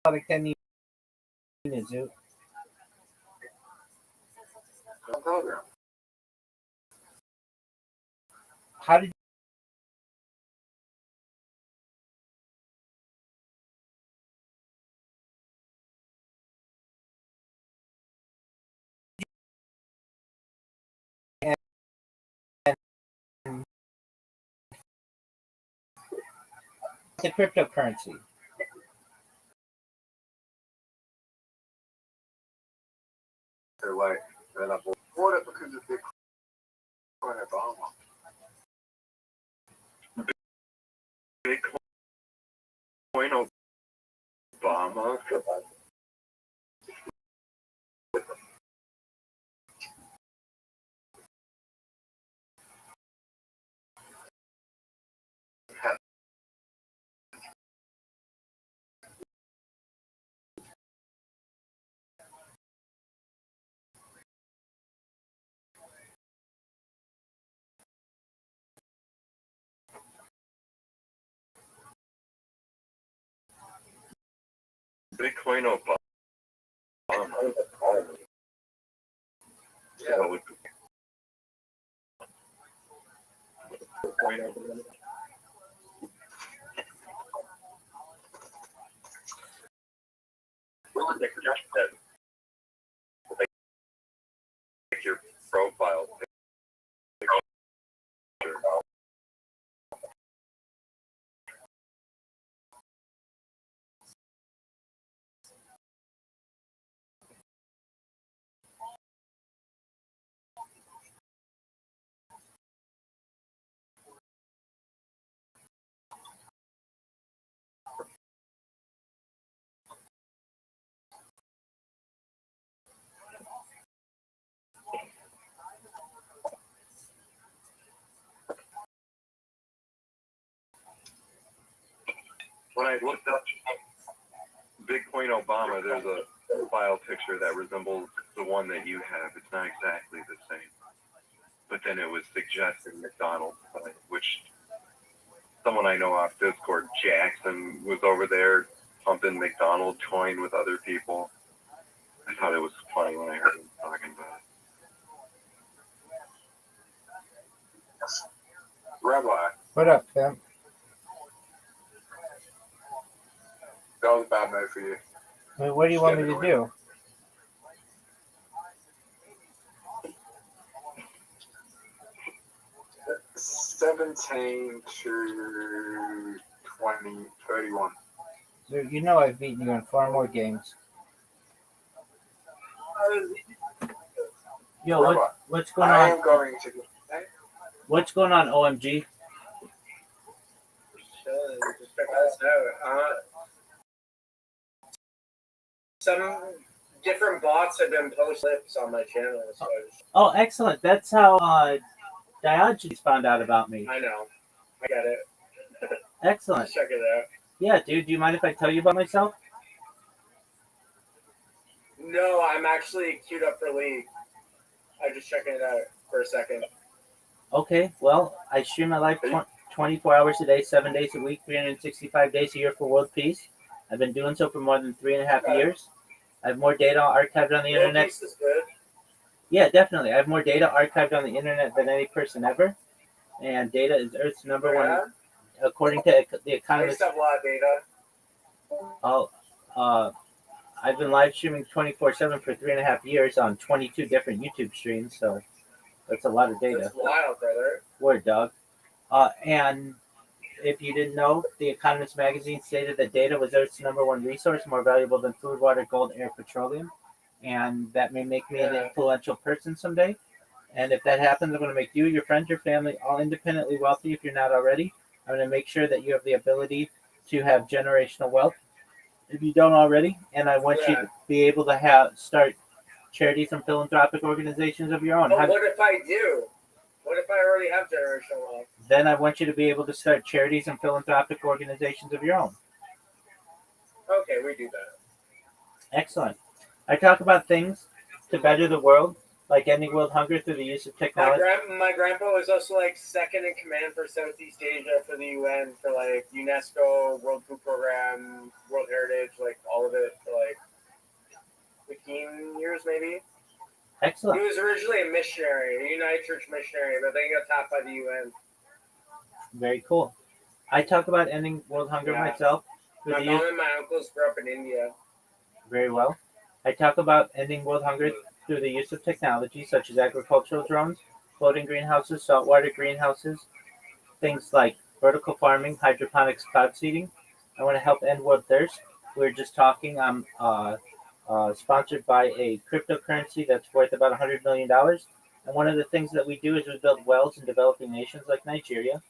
Sagatini, Zoot? On Telegram. How did the cryptocurrency? They're like, and I bought it because of Bitcoin Obama. Bitcoin Obama. Bitcoin Obama. Yeah. Bitcoin Obama. Like your profile picture. When I looked up Bitcoin Obama, there's a profile picture that resembles the one that you have. It's not exactly the same. But then it was suggesting McDonald's, which someone I know off Discord, Jackson, was over there pumping McDonald's coin with other people. I thought it was funny when I heard him talking about it. Rabbi, What up, Tim? that was a bad night for you. What do you want me to do? 17 to 31. You know I've beaten you in far more games. Yo, what's going on? I am going to. What's going on, OMG? Just check us out. Some different bots have been posting clips on my channel. So Oh, excellent. That's how Diogenes found out about me. I know. I get it. Excellent. Check it out. Yeah, dude, do you mind if I tell you about myself? No, I'm actually queued up for League. I'm just checking it out for a second. Okay, well, I stream my life 24 hours a day, 7 days a week, 365 days a year for world peace. I've been doing so for more than 3.5 years. I have more data archived on the World internet. Peace is good. Yeah, definitely. I have more data archived on the internet than any person ever. And data is Earth's number one, according to The I Economist. used to have a lot of data. I've been live streaming 24/7 for 3.5 years on 22 different YouTube streams, so that's a lot of data. That's wild, brother. Word, dog. And if you didn't know, The Economist magazine stated that data was Earth's number one resource, more valuable than food, water, gold, air, petroleum. And that may make me an influential person someday. And if that happens, I'm going to make you, your friends, your family, all independently wealthy if you're not already. I'm going to make sure that you have the ability to have generational wealth if you don't already. And I want you to be able to start charities and philanthropic organizations of your own. But what if I do? What if I already have generational wealth? Then I want you to be able to start charities and philanthropic organizations of your own. Okay, we do that. Excellent. I talk about things to better the world, like ending world hunger through the use of technology. My grandpa was also like second in command for Southeast Asia for the UN for like UNESCO, World Food Program, World Heritage, like all of it for like 15 years maybe. Excellent. He was originally a missionary, a United Church missionary, but then he got tapped by the UN. Very cool. I talk about ending world hunger myself. My mom and my uncles grew up in India. Very well. I talk about ending world hunger through the use of technology such as agricultural drones, floating greenhouses, saltwater greenhouses, things like vertical farming, hydroponics, cloud seeding. I want to help end world thirst. We were just talking. I'm sponsored by a cryptocurrency that's worth about $100 million. And one of the things that we do is we build wells in developing nations like Nigeria.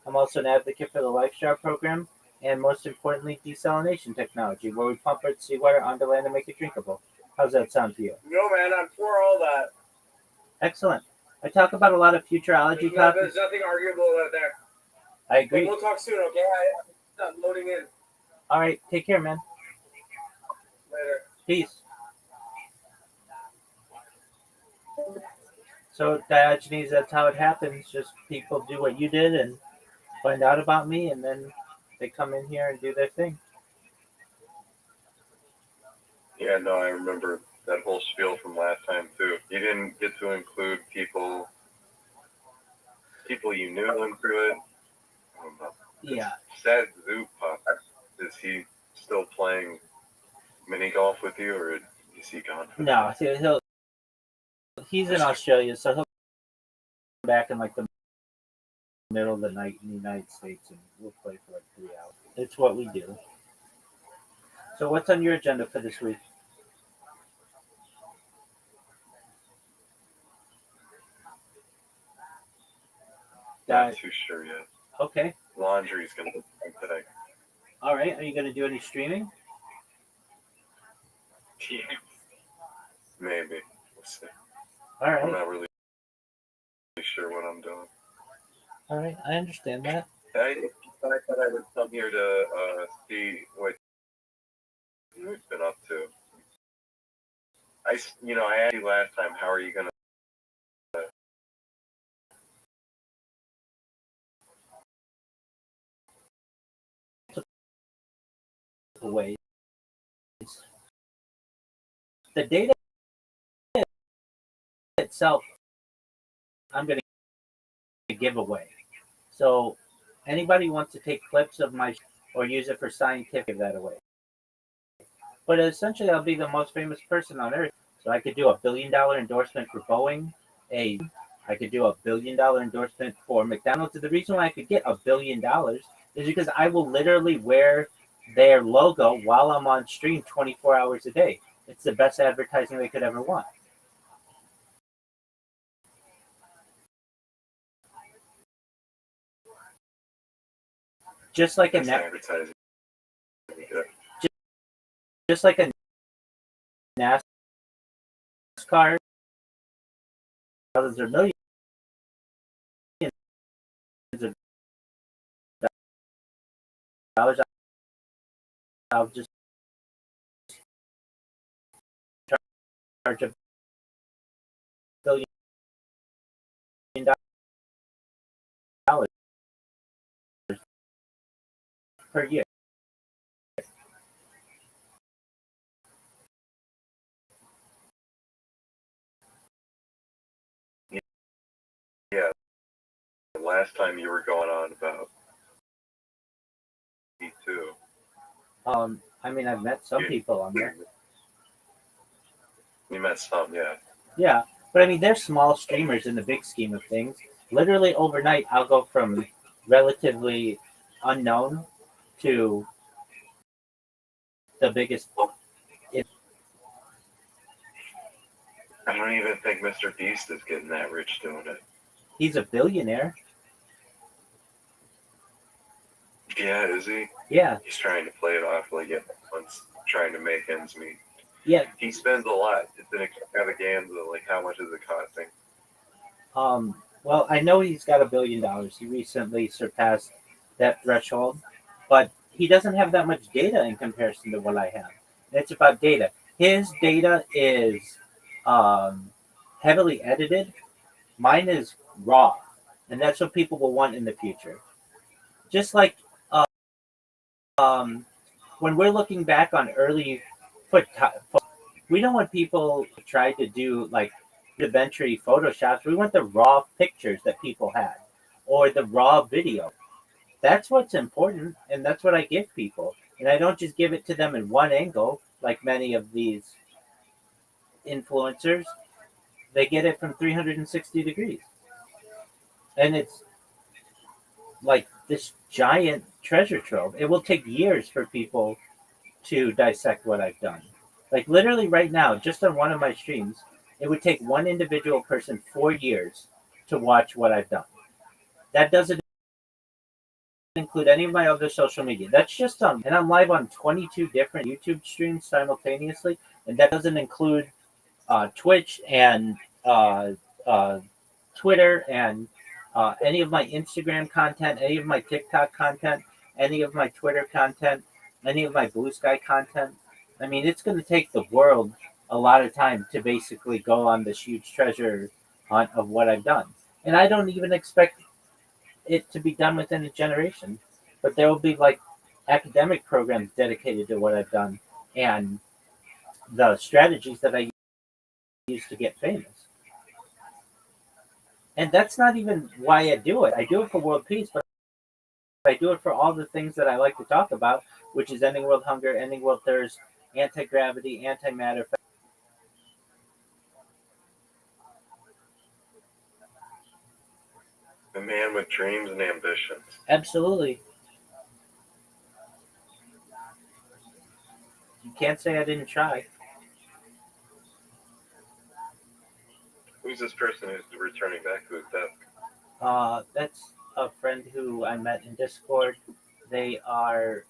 I'm also an advocate for the Lifestyle program, and most importantly, desalination technology, where we pump our seawater onto land and make it drinkable. How's that sound to you? No, man, I'm for all that. Excellent. I talk about a lot of futurology topics. There's nothing arguable about that. I agree. But we'll talk soon, okay? I'm loading in. All right, take care, man. Later. Peace. So, Diogenes, that's how it happens. Just people do what you did and find out about me, and then they come in here and do their thing. Yeah, no, I remember that whole spiel from last time too. You didn't get to include people you knew into it. I don't know. Yeah. Sad Zoo Pop. Is he still playing mini golf with you, or is he gone? No, he's in Australia, so he'll come back in like the middle of the night in the United States, and we'll play for like 3 hours. It's what we do. So what's on your agenda for this week? Not too sure yet. Okay. Laundry's gonna be today. All right. Are you going to do any streaming? Yeah. Maybe. We'll see. All right. I'm not really sure what I'm doing. All right. I understand that. I thought I would come here to see what you've been up to. I asked you last time, how are you going to ways. The data itself, I'm going to give away. So anybody who wants to take clips of my or use it for scientific, give that away. But essentially, I'll be the most famous person on Earth. So I could do $1 billion endorsement for Boeing, a I could do $1 billion endorsement for McDonald's. And the reason why I could get $1 billion is because I will literally wear their logo while I'm on stream 24 hours a day. It's the best advertising they could ever want. Just like advertising. Just like a NASCAR, thousands or millions of dollars. I'll just charge $1 billion per year. Yeah. The last time you were going on about me too. I mean, I've met some people on there. You met some, yeah. Yeah, but I mean, they're small streamers in the big scheme of things. Literally overnight, I'll go from relatively unknown to the biggest. I don't even think Mr. Beast is getting that rich doing it. He's a billionaire. Yeah, is he? Yeah. He's trying to play it off like everyone's trying to make ends meet. Yeah. He spends a lot. It's an extravaganza. Like, how much is it costing? Well, I know he's got $1 billion. He recently surpassed that threshold, but he doesn't have that much data in comparison to what I have. And it's about data. His data is heavily edited. Mine is raw, and that's what people will want in the future. Just like when we're looking back on early we don't want people to try to do like rudimentary photoshops. We want the raw pictures that people had or the raw video. That's what's important, and that's what I give people. And I don't just give it to them in one angle like many of these influencers. They get it from 360 degrees. And it's like this giant treasure trove. It will take years for people to dissect what I've done. Like literally right now, just on one of my streams, it would take one individual person 4 years to watch what I've done. That doesn't include any of my other social media. That's just on, and I'm live on 22 different YouTube streams simultaneously, and that doesn't include Twitch and Twitter and any of my Instagram content, any of my TikTok content, any of my Twitter content, any of my Blue Sky content. I mean, it's going to take the world a lot of time to basically go on this huge treasure hunt of what I've done. And I don't even expect it to be done within a generation. But there will be like academic programs dedicated to what I've done and the strategies that I use to get famous. And that's not even why I do it. I do it for world peace, but I do it for all the things that I like to talk about, which is ending world hunger, ending world thirst, anti-gravity, antimatter. A man with dreams and ambitions. Absolutely. You can't say I didn't try. Who's this person who's returning back to his desk? That's a friend who I met in Discord. They are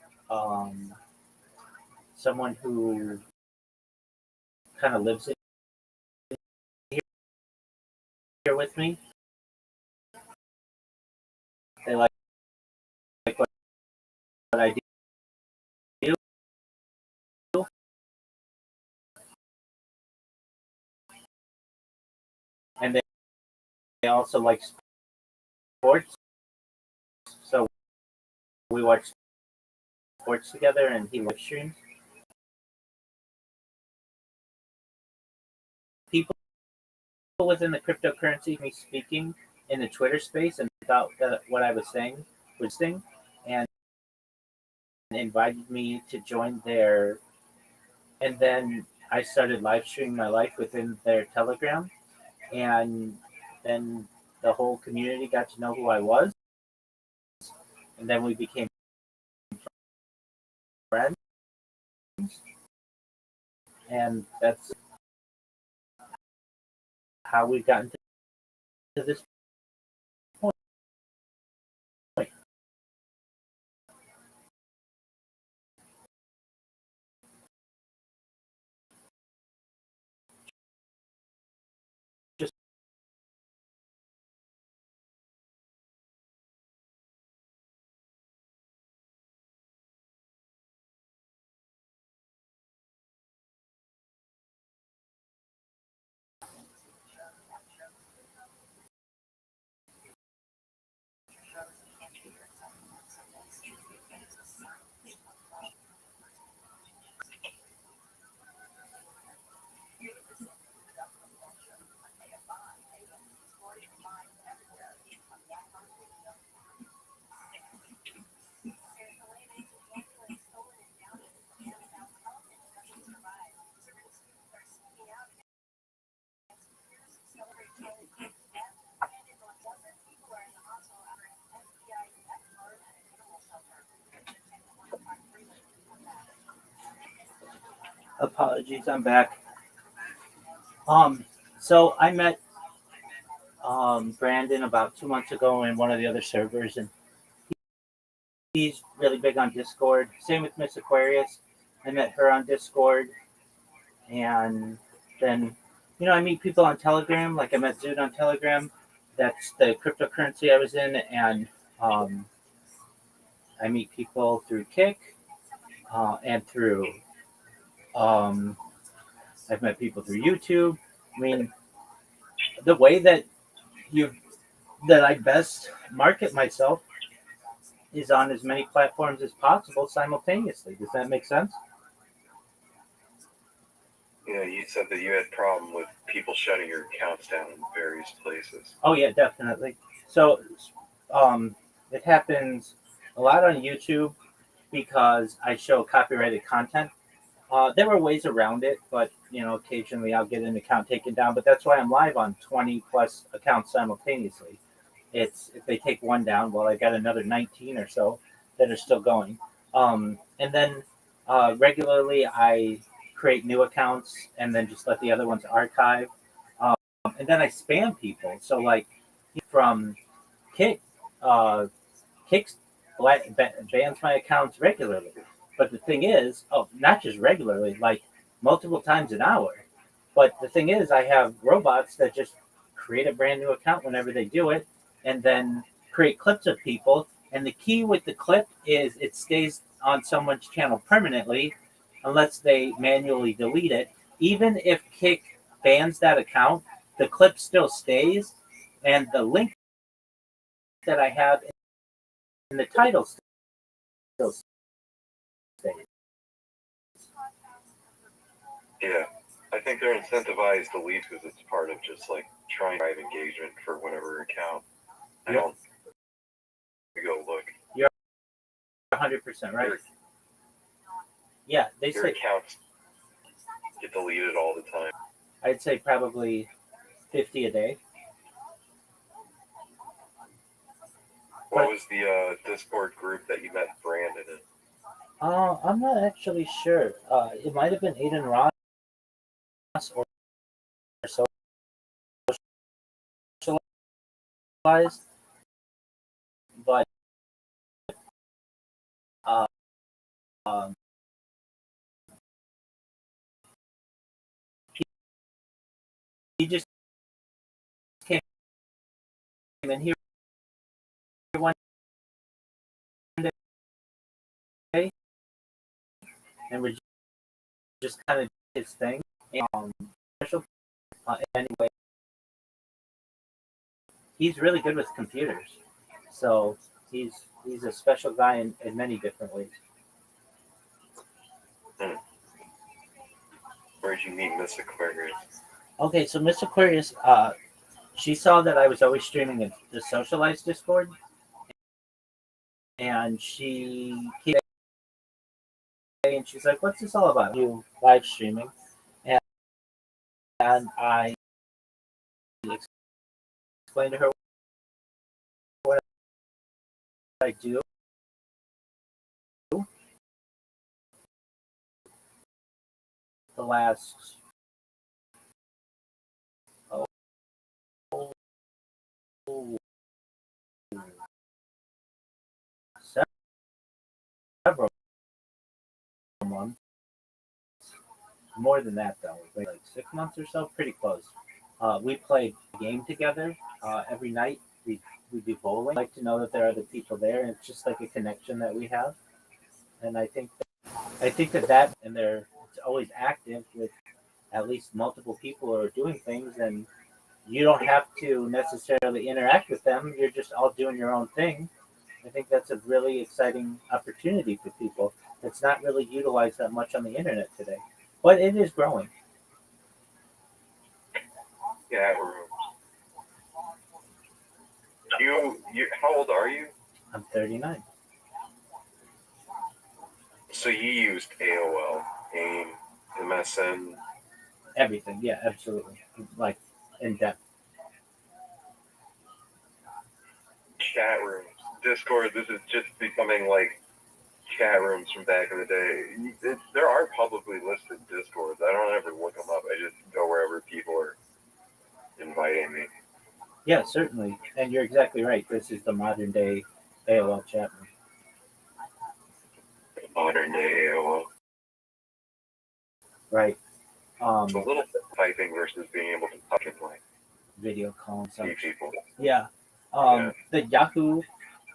someone who kind of lives here with me. They like what I do. And they also like sports. So we watch sports together and he live streams. People within the cryptocurrency, me speaking in the Twitter space and thought that what I was saying was thing and invited me to join their, and then I started live streaming my life within their Telegram, and then the whole community got to know who I was, and then we became friends, and that's how we've gotten to this point. Just apologies, I'm back. So I met Brandon about 2 months ago in one of the other servers, and he's really big on Discord. Same with Miss Aquarius. I met her on Discord, and then I meet people on Telegram. Like I met Zood on Telegram. That's the cryptocurrency I was in, and I meet people through Kick and through. I've met people through YouTube. I mean, the way that I best market myself is on as many platforms as possible simultaneously. Does that make sense? You said that you had problem with people shutting your accounts down in various places. Oh yeah, definitely. So it happens a lot on YouTube because I show copyrighted content. There were ways around it, but occasionally I'll get an account taken down. But that's why I'm live on 20 plus accounts simultaneously. It's if they take one down, well, I got another 19 or so that are still going. And then regularly I create new accounts and then just let the other ones archive. And then I spam people. So like from Kick, Kick bans my accounts regularly. But the thing is, not just regularly, like multiple times an hour. But the thing is, I have robots that just create a brand new account whenever they do it, and then create clips of people. And the key with the clip is it stays on someone's channel permanently, unless they manually delete it. Even if Kick bans that account, the clip still stays, and the link that I have in the title still stays. Yeah, I think they're incentivized to leave because it's part of just like trying to drive engagement for whatever account. I don't go look. You're 100% right. Yeah, they Your say accounts get deleted all the time. I'd say probably 50 a day. What was the Discord group that you met Brandon in? I'm not actually sure. It might have been Aiden Ross or Socialized, but um, he just came in here one day and we're just kind of his thing. Special anyway, he's really good with computers, so he's a special guy in many different ways. Where'd you meet Miss Aquarius? Okay, so Miss Aquarius, she saw that I was always streaming in the Socialized Discord, and she came and she's like, "What's this all about? You live streaming?" And I explain to her what I do. The last several months. More than that, though. Like 6 months or so, pretty close. We played a game together every night. We do bowling. I like to know that there are other people there, and it's just like a connection that we have. And I think that and it's always active with at least multiple people who are doing things, and you don't have to necessarily interact with them. You're just all doing your own thing. I think that's a really exciting opportunity for people. It's not really utilized that much on the internet today, but it is growing. Yeah. How old are you? I'm 39. So you used AOL, AIM, MSN. Everything, yeah, absolutely. Like in depth. Chat rooms, Discord. This is just becoming like chat rooms from back in the day. There are publicly listed Discords. I don't ever look them up. I just go wherever people are inviting me. Yeah, certainly. And you're exactly right. This is the modern day AOL chat room. Modern day AOL. Right. It's a little bit typing versus being able to touch and like video call and see such. people. Yeah. Yeah. The Yahoo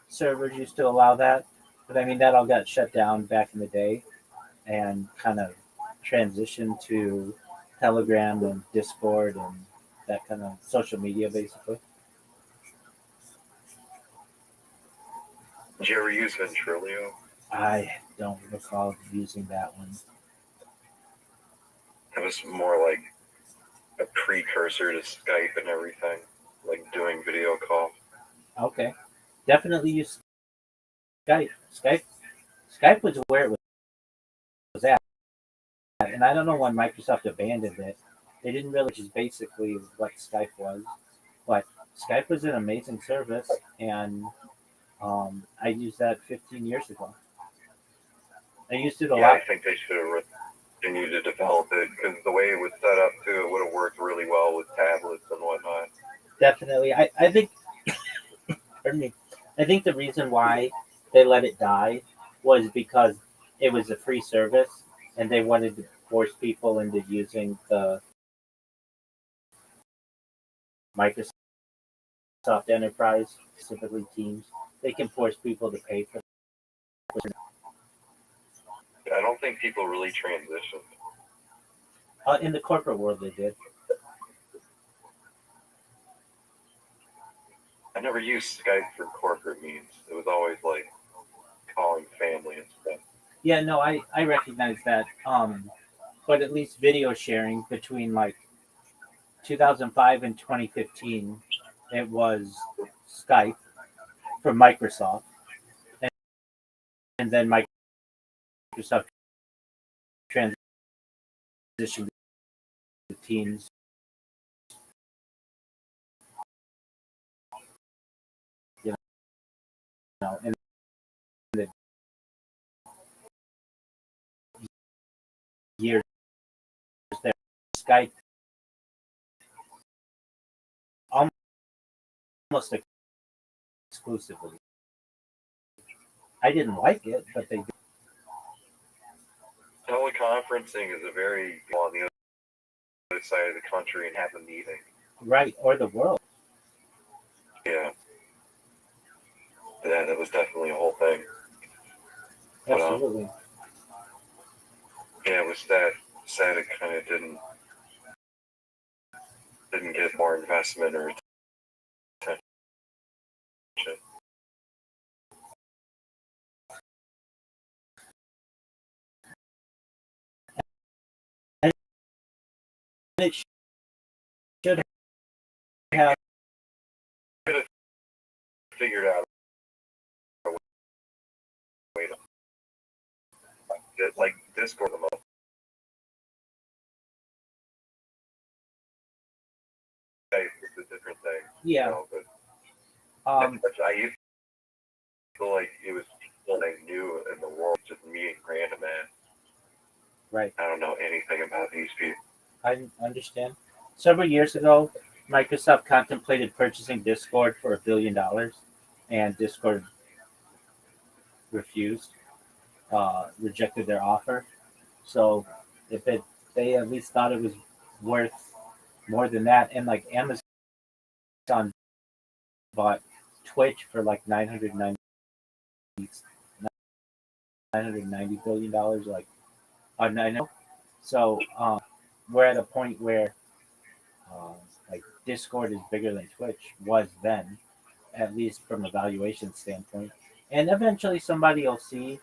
servers used to allow that, but I mean that all got shut down back in the day and kind of transitioned to Telegram and Discord and that kind of social media basically. Did you ever use Ventrilo? I don't recall using that one. It was more like a precursor to Skype and everything, like doing video call. Okay. Definitely use Skype. Skype was where it was at. And I don't know when Microsoft abandoned it. They didn't really, which is basically what Skype was. But Skype was an amazing service, and I used that 15 years ago. I used it a Yeah, lot. I think they should have continued to develop it because the way it was set up too, it would have worked really well with tablets and whatnot. Definitely. I think, pardon me, I think the reason why they let it die was because it was a free service and they wanted to force people into using the Microsoft Enterprise, specifically Teams. They can force people to pay for it. I don't think people really transitioned. In the corporate world, they did. I never used Skype for corporate meetings. It was always like calling family and stuff. Yeah, no, I recognize that. But at least video sharing between like 2005 and 2015, it was Skype from Microsoft, and then Microsoft transitioned to Teams. You know, in the years there, Skype almost exclusively. I didn't like it, but they did. Teleconferencing is a very on the other side of the country and have a meeting. Right, or the world. Yeah. Yeah, that was definitely a whole thing. Absolutely. Yeah, it was sad it kind of didn't get more investment or attention. And it should have Figured out a way to like Discord the most. It's a different thing. Yeah. know, but Um, I used to feel like it was people I knew in the world, just meeting random ass. right. I don't know anything about these people. I understand. Several years ago, Microsoft contemplated purchasing Discord for $1 billion, and Discord refused, rejected their offer. So if it, they at least thought it was worth more than that, and like Amazon bought Twitch for like $990 billion, like on I know. So we're at a point where uh, like Discord is bigger than Twitch was then, at least from a valuation standpoint. And eventually somebody will see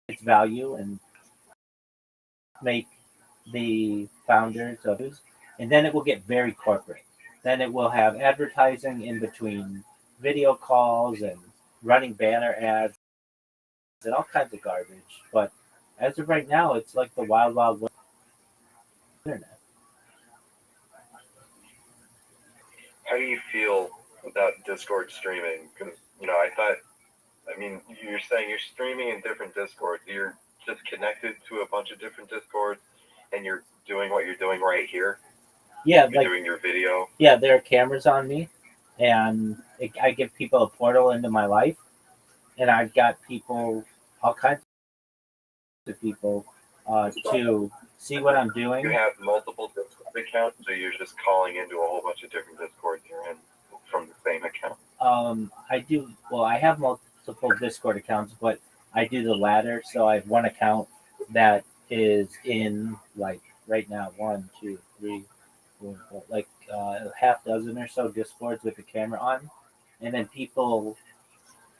its value and make the founders of it, and then it will get very corporate. Then it will have advertising in between video calls and running banner ads and all kinds of garbage. But as of right now, it's like the wild, wild west internet. How do you feel about Discord streaming? Because, I mean, you're saying you're streaming in different Discords. You're just connected to a bunch of different Discords, and you're doing what you're doing right here. Yeah, You're like doing your video. yeah, there are cameras on me, and I give people a portal into my life, and I've got people, all kinds of people, to see what I'm You doing. have multiple Discord accounts, so you're just calling into a whole bunch of different Discords you're in from the same account. I do. Well, I have multiple Discord accounts, but I do the latter. So I have one account that is in like right now one, two, three, four, like a half dozen or so Discords with the camera on, and then people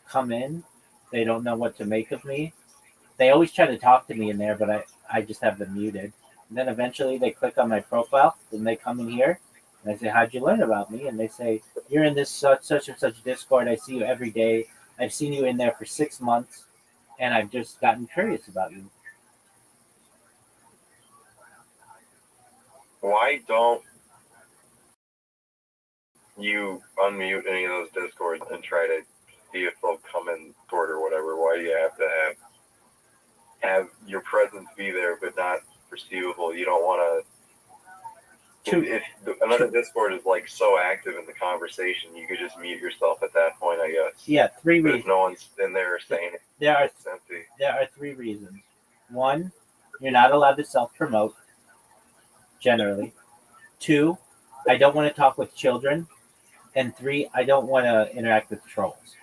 come in. They don't know what to make of me. They always try to talk to me in there, but I just have them muted. And then eventually they click on my profile, and they come in here, and I say, "How'd you learn about me?" And they say, "You're in this such and such Discord. I see you every day. I've seen you in there for 6 months, and I've just gotten curious about you." Why don't you unmute any of those Discords and try to see if they'll come in Discord or whatever? Why do you have to have your presence be there but not perceivable? You don't want to. If another Discord is like so active in the conversation, you could just mute yourself at that point, I guess. Yeah, three But if reasons. no one's in there saying it, it's empty. There are 3 reasons. One, you're not allowed to self promote. Generally. 2, I don't want to talk with children. And 3, I don't want to interact with trolls.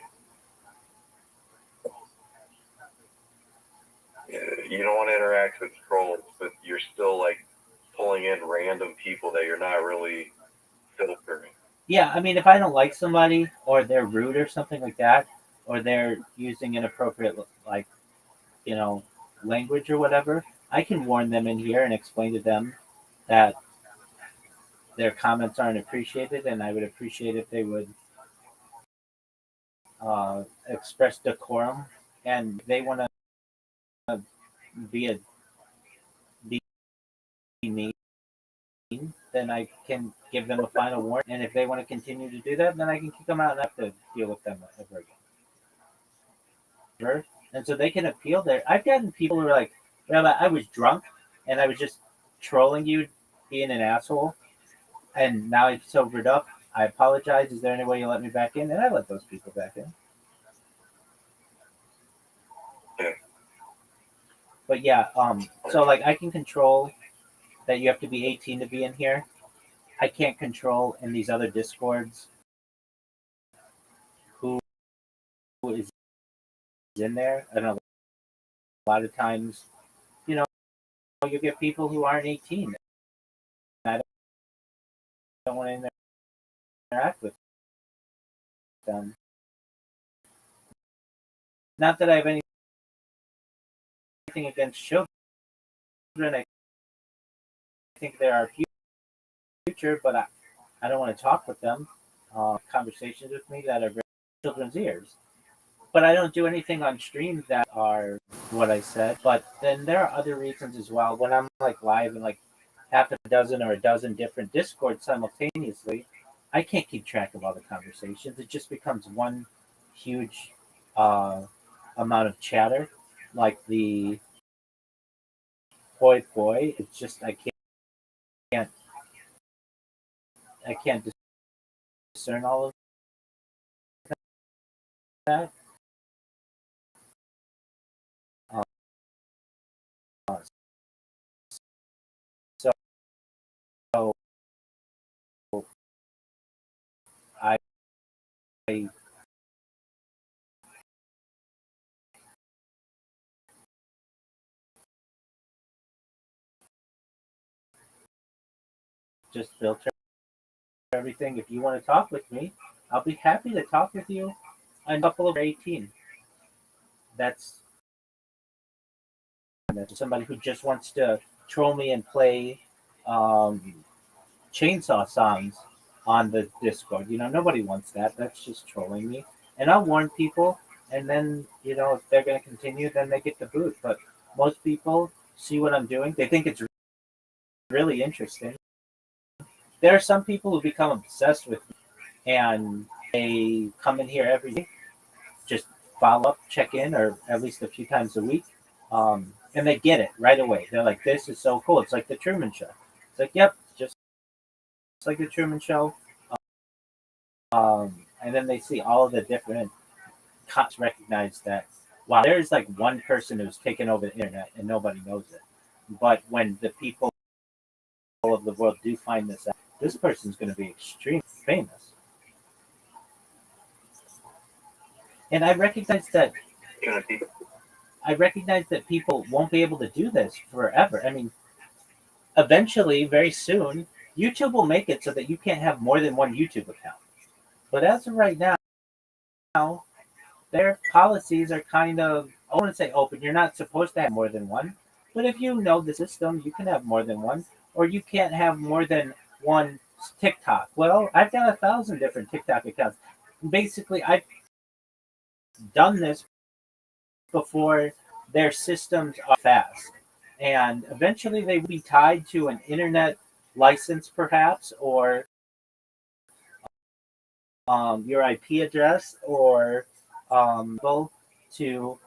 You don't want to interact with trolls, but you're still like pulling in random people that you're not really filtering. Yeah, I mean, if I don't like somebody or they're rude or something like that, or they're using inappropriate, like, language or whatever, I can warn them in here and explain to them that their comments aren't appreciated, and I would appreciate if they would express decorum. And if they want to be a be mean, then I can give them a final warning. And if they want to continue to do that, then I can kick them out and have to deal with them ever again. And so they can appeal there. I've gotten people who are like, "Rabbi, I was drunk and I was just trolling you, being an asshole, and now I've sobered up. I apologize. Is there any way you let me back in?" And I let those people back in. Yeah. But yeah, so like I can control that you have to be 18 to be in here. I can't control in these other Discords who is in there. And a lot of times, you get people who aren't 18. I don't want to interact with them. Not that I have anything against children. I think they are our future, but I don't want to talk with them. Conversations with me that are very children's ears. But I don't do anything on stream that are what I said. But then there are other reasons as well. When I'm like live in like half a dozen or a dozen different Discords simultaneously, I can't keep track of all the conversations. It just becomes one huge uh, amount of chatter, like the poi poi. It's just can't I can't discern all of that. Uh, so I just filter everything. If you want to talk with me, I'll be happy to talk with you. A couple of 18. That's somebody who just wants to troll me and play um, chainsaw songs on the Discord. Nobody wants that. That's just trolling me. And I'll warn people, and then if they're going to continue, then they get the boot. But most people see what I'm doing. They think it's really interesting. There are some people who become obsessed with me, and they come in here every day, just follow up, check in, or at least a few times a week. And they get it right away. They're like, "This is so cool." It's like the Truman Show. It's like, "Yep, just like the Truman Show." And then they see all of the different cops recognize that. Wow, there's like one person who's taken over the internet and nobody knows it. But when the people of the world do find this out, this person's going to be extremely famous. And I recognize that people won't be able to do this forever. I mean, eventually, very soon, YouTube will make it so that you can't have more than one YouTube account. But as of right now, their policies are kind of, I wouldn't say open. You're not supposed to have more than one. But if you know the system, you can have more than one. Or you can't have more than one TikTok. Well, I've got 1,000 different TikTok accounts. Basically, I've done this before their systems are fast. And eventually they will be tied to an internet license, perhaps, or your IP address, or to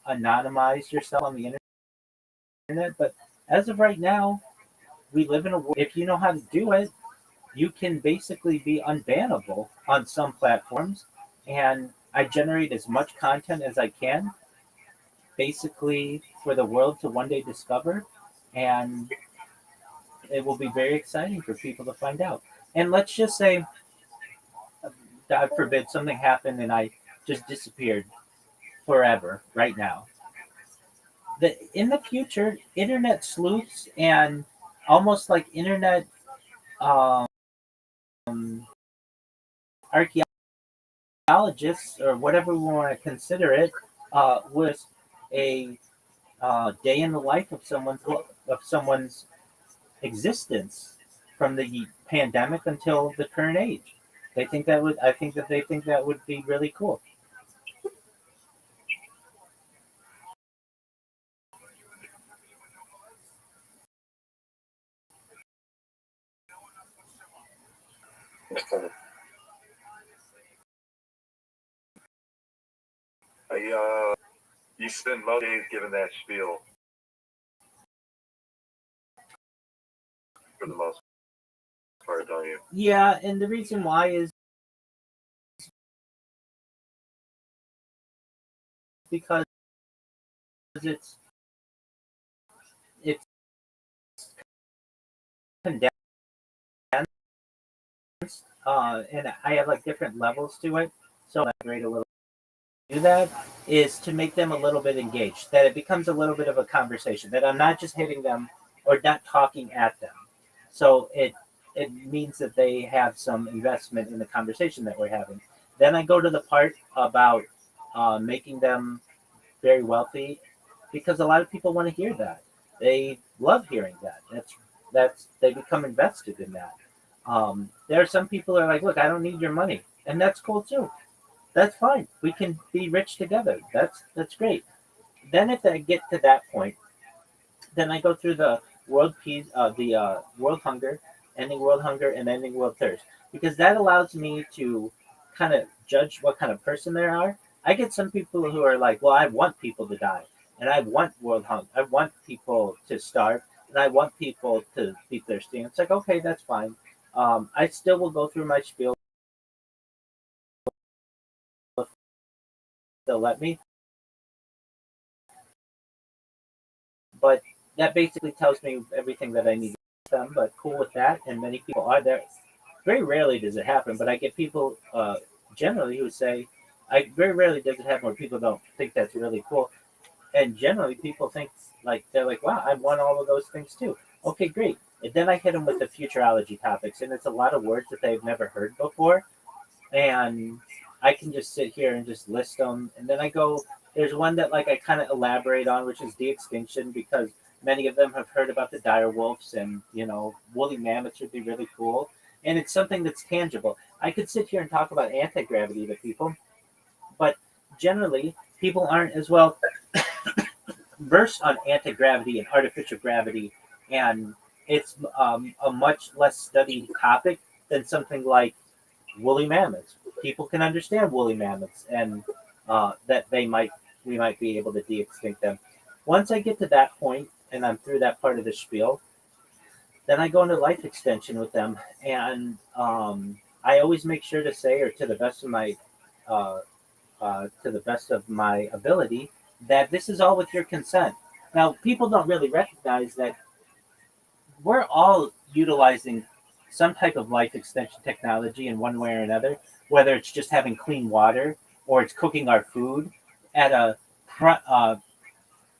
anonymize yourself on the internet. But as of right now, we live in a world. If you know how to do it, you can basically be unbannable on some platforms. And I generate as much content as I can, basically for the world to one day discover. And it will be very exciting for people to find out. And let's just say, God forbid, something happened and I just disappeared forever right now. In the future, internet sleuths and almost like internet um, archaeologists, or whatever we want to consider it, was a day in the life of someone's existence from the pandemic until the current age. They think that would. I think that they think that would be really cool. You spend most days giving that spiel for the most part, don't you? Yeah, and the reason why is because it's condensed, and I have like different levels to it. So I'll elaborate a little. Do that is to make them a little bit engaged, that it becomes a little bit of a conversation, that I'm not just hitting them or not talking at them. So it means that they have some investment in the conversation that we're having. Then I go to the part about making them very wealthy, because a lot of people want to hear that. They love hearing that. That's they become invested in that. There are some people who are like, look, I don't need your money, and that's cool too. That's fine. We can be rich together. That's great. Then if I get to that point, then I go through the world peace, the world hunger, ending world hunger and ending world thirst, because that allows me to kind of judge what kind of person they are. I get some people who are like, well, I want people to die, and I want world hunger. I want people to starve, and I want people to be thirsty. And it's like, okay, that's fine. I still will go through my spiel if they'll let me, but that basically tells me everything that I need to tell them. But cool with that, and many people are there. Very rarely does it happen, but I get people generally who say, I very rarely does it happen where people don't think that's really cool, and generally people think like they're like, wow, I want all of those things too. Okay, great. And then I hit them with the futurology topics, and it's a lot of words that they've never heard before, and I can just sit here and just list them, and then I go. There's one that like I kind of elaborate on, which is de-extinction, because many of them have heard about the dire wolves, and woolly mammoths would be really cool, and it's something that's tangible. I could sit here and talk about anti-gravity to people, but generally people aren't as well versed on anti-gravity and artificial gravity, and it's a much less studied topic than something like woolly mammoths. People can understand woolly mammoths, and that we might be able to de-extinct them. Once I get to that point and I'm through that part of the spiel, then I go into life extension with them, and I always make sure to say, or uh, to the best of my ability, that this is all with your consent. Now, people don't really recognize that we're all utilizing some type of life extension technology in one way or another, whether it's just having clean water or it's cooking our food at a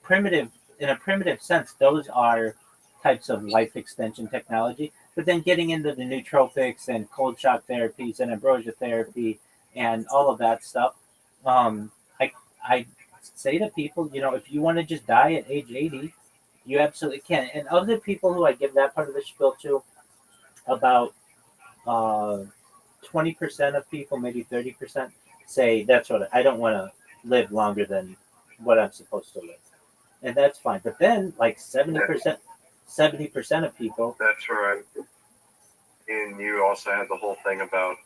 primitive, in a primitive sense. Those are types of life extension technology. But then getting into the nootropics and cold shock therapies and ambrosia therapy and all of that stuff, um, I I say to people, if you want to just die at age 80, you absolutely can. And of the people who I give that part of the spiel to, about 20% of people, maybe 30%, say that's what I don't want to live longer than what I'm supposed to live, and that's fine. But then, like 70% of people. That's right. And you also had the whole thing about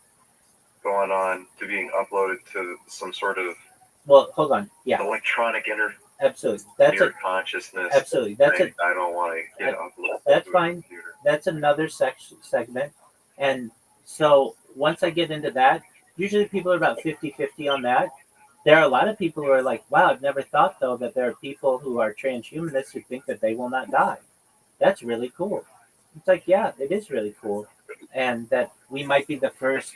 going on to being uploaded to some sort of hold on, yeah, electronic absolutely. That's a consciousness. absolutely. That's I don't want to get uploaded. That's fine. That's another segment. And so once I get into that, usually people are about 50-50 on that. There are a lot of people who are like, wow, I've never thought, though, that there are people who are transhumanists who think that they will not die. That's really cool. It's like, yeah, it is really cool. And that we might be the first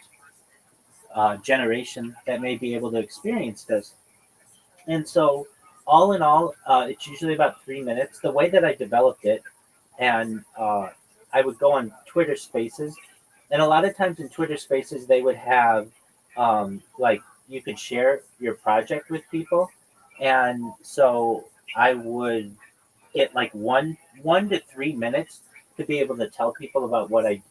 generation that may be able to experience this. And so, all in all, it's usually about 3 minutes. The way that I developed it, and I would go on Twitter Spaces, and a lot of times in Twitter Spaces they would have like you could share your project with people, and so I would get like one to 3 minutes to be able to tell people about what I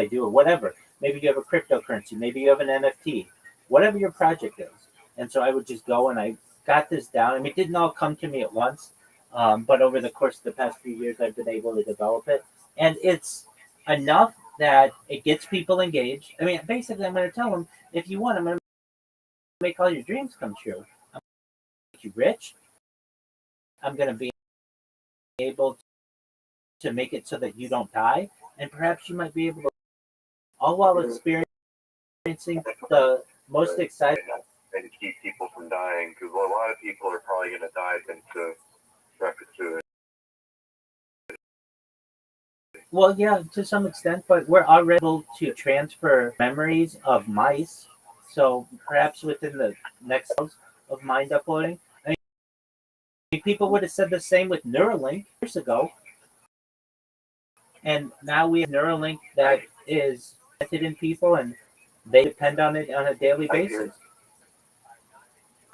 do or whatever. Maybe you have a cryptocurrency, maybe you have an NFT, whatever your project is. And so I would just go and I got this down. I mean, it didn't all come to me at once, but over the course of the past few years, I've been able to develop it, and it's enough that it gets people engaged. I mean, basically, I'm going to tell them, if you want, I'm going to make all your dreams come true. I'm going to make you rich. I'm going to be able to make it so that you don't die, and perhaps you might be able to, all while experiencing the most exciting. And to keep people from dying, because a lot of people are probably going to dive into repetition. Well, yeah, to some extent, but we're already able to transfer memories of mice. So perhaps within the next of mind uploading, I mean, people would have said the same with Neuralink years ago, and now we have Neuralink that is implanted in people, and they depend on it on a daily basis.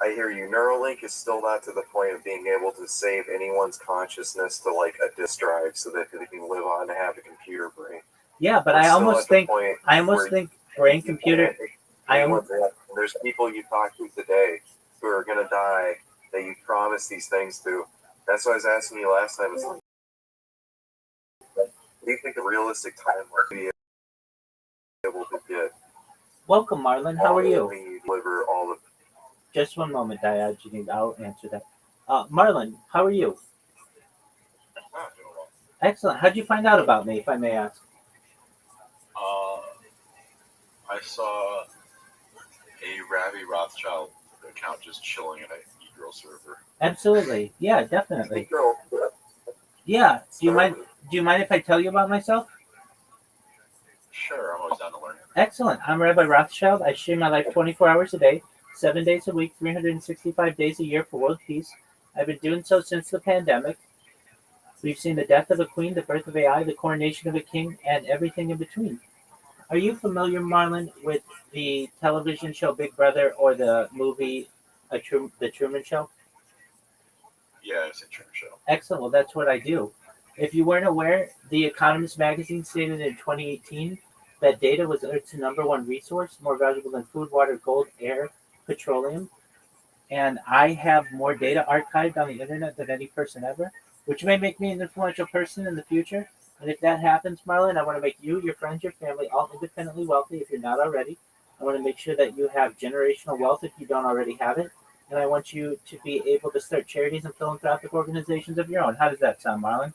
I hear you. Neuralink is still not to the point of being able to save anyone's consciousness to like a disk drive so that they can live on to have a computer brain. Yeah, but I almost think brain computer. There's people you talk to today who are gonna die that you promise these things to. That's what I was asking you last time. do you think a realistic time will be able to get Welcome, Marlon. How are you? deliver all of Just one moment, Diogenes. I'll answer that. Marlon, how are you? Excellent. How'd you find out about me, if I may ask? I saw a Rabbbi Rothschild account just chilling in a e-girl server. Absolutely. Yeah, definitely. Yeah. Do you mind if I tell you about myself? Sure, I'm always down to learn. Excellent. I'm Rabbi Rothschild. I share my life 24 hours a day, 7 days a week, 365 days a year for world peace. I've been doing so since the pandemic. We've seen the death of a queen, the birth of AI, the coronation of a king, and everything in between. Are you familiar, Marlon, with the television show Big Brother or the movie The Truman Show? Yeah, it's a Truman Show. Excellent. Well, that's what I do. If you weren't aware, The Economist magazine stated in 2018 that data was Earth's number one resource, more valuable than food, water, gold, air, petroleum. And I have more data archived on the internet than any person ever, which may make me an influential person in the future. And if that happens, Marlon, I want to make you, your friends, your family all independently wealthy if you're not already. I want to make sure that you have generational wealth if you don't already have it. And I want you to be able to start charities and philanthropic organizations of your own. How does that sound, Marlon?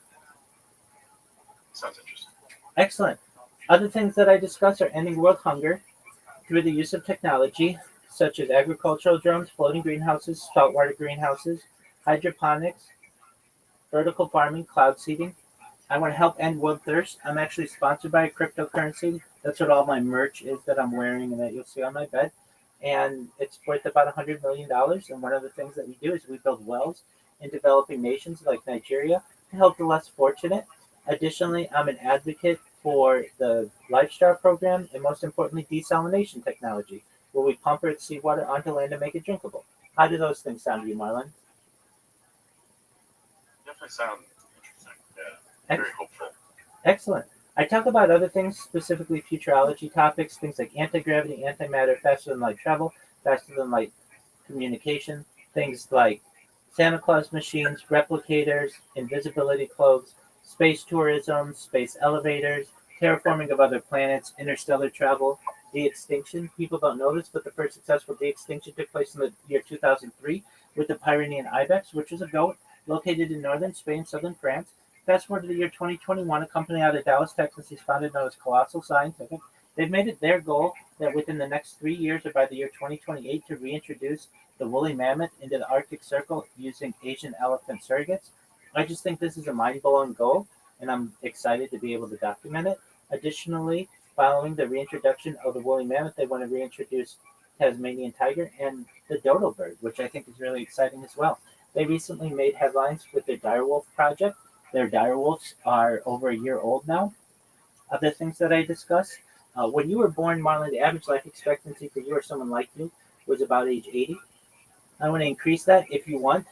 Sounds interesting. Excellent. Other things that I discuss are ending world hunger through the use of technology, such as agricultural drones, floating greenhouses, saltwater greenhouses, hydroponics, vertical farming, cloud seeding. I want to help end world thirst. I'm actually sponsored by a cryptocurrency. That's what all my merch is that I'm wearing and that you'll see on my bed. And it's worth about $100 million. And one of the things that we do is we build wells in developing nations like Nigeria to help the less fortunate. Additionally, I'm an advocate for the Lifestyle program and most importantly, desalination technology, where we pump Earth's seawater onto land and make it drinkable. How do those things sound to you, Marlon? Definitely sound interesting. Yeah, very hopeful. Excellent. I talk about other things, specifically futurology topics, things like anti-gravity, antimatter, faster than light travel, faster than light communication, things like Santa Claus machines, replicators, invisibility cloaks, space tourism, space elevators, terraforming of other planets, interstellar travel, de-extinction. People don't know this, but the first successful de-extinction took place in the year 2003 with the Pyrenean ibex, which is a goat located in northern Spain, southern France. Fast forward to the year 2021, a company out of Dallas, Texas is founded known as Colossal Scientific. They've made it their goal that within the next 3 years or by the year 2028 to reintroduce the woolly mammoth into the Arctic Circle using Asian elephant surrogates. I just think this is a mind-blowing goal, and I'm excited to be able to document it. Additionally, following the reintroduction of the woolly mammoth, they want to reintroduce Tasmanian tiger and the dodo bird, which I think is really exciting as well. They recently made headlines with their direwolf project. Their direwolves are over a year old now. Other things that I discuss. When you were born, Marlon, the average life expectancy for you or someone like you was about age 80. I want to increase that if you want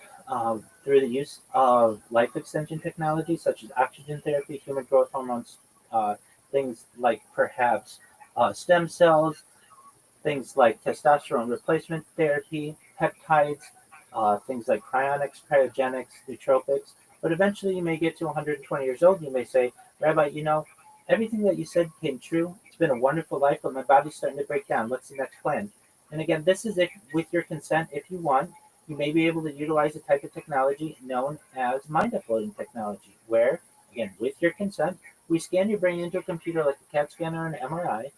through the use of life extension technology such as oxygen therapy, human growth hormones, things like perhaps stem cells, things like testosterone replacement therapy, peptides, things like cryonics, cryogenics, nootropics. But eventually you may get to 120 years old. You may say, Rabbi, everything that you said came true. It's been a wonderful life, but my body's starting to break down. What's the next plan? And again, this is if, with your consent, if you want, you may be able to utilize a type of technology known as mind uploading technology, where, again, with your consent, we scan your brain into a computer like a CAT scanner or an MRI,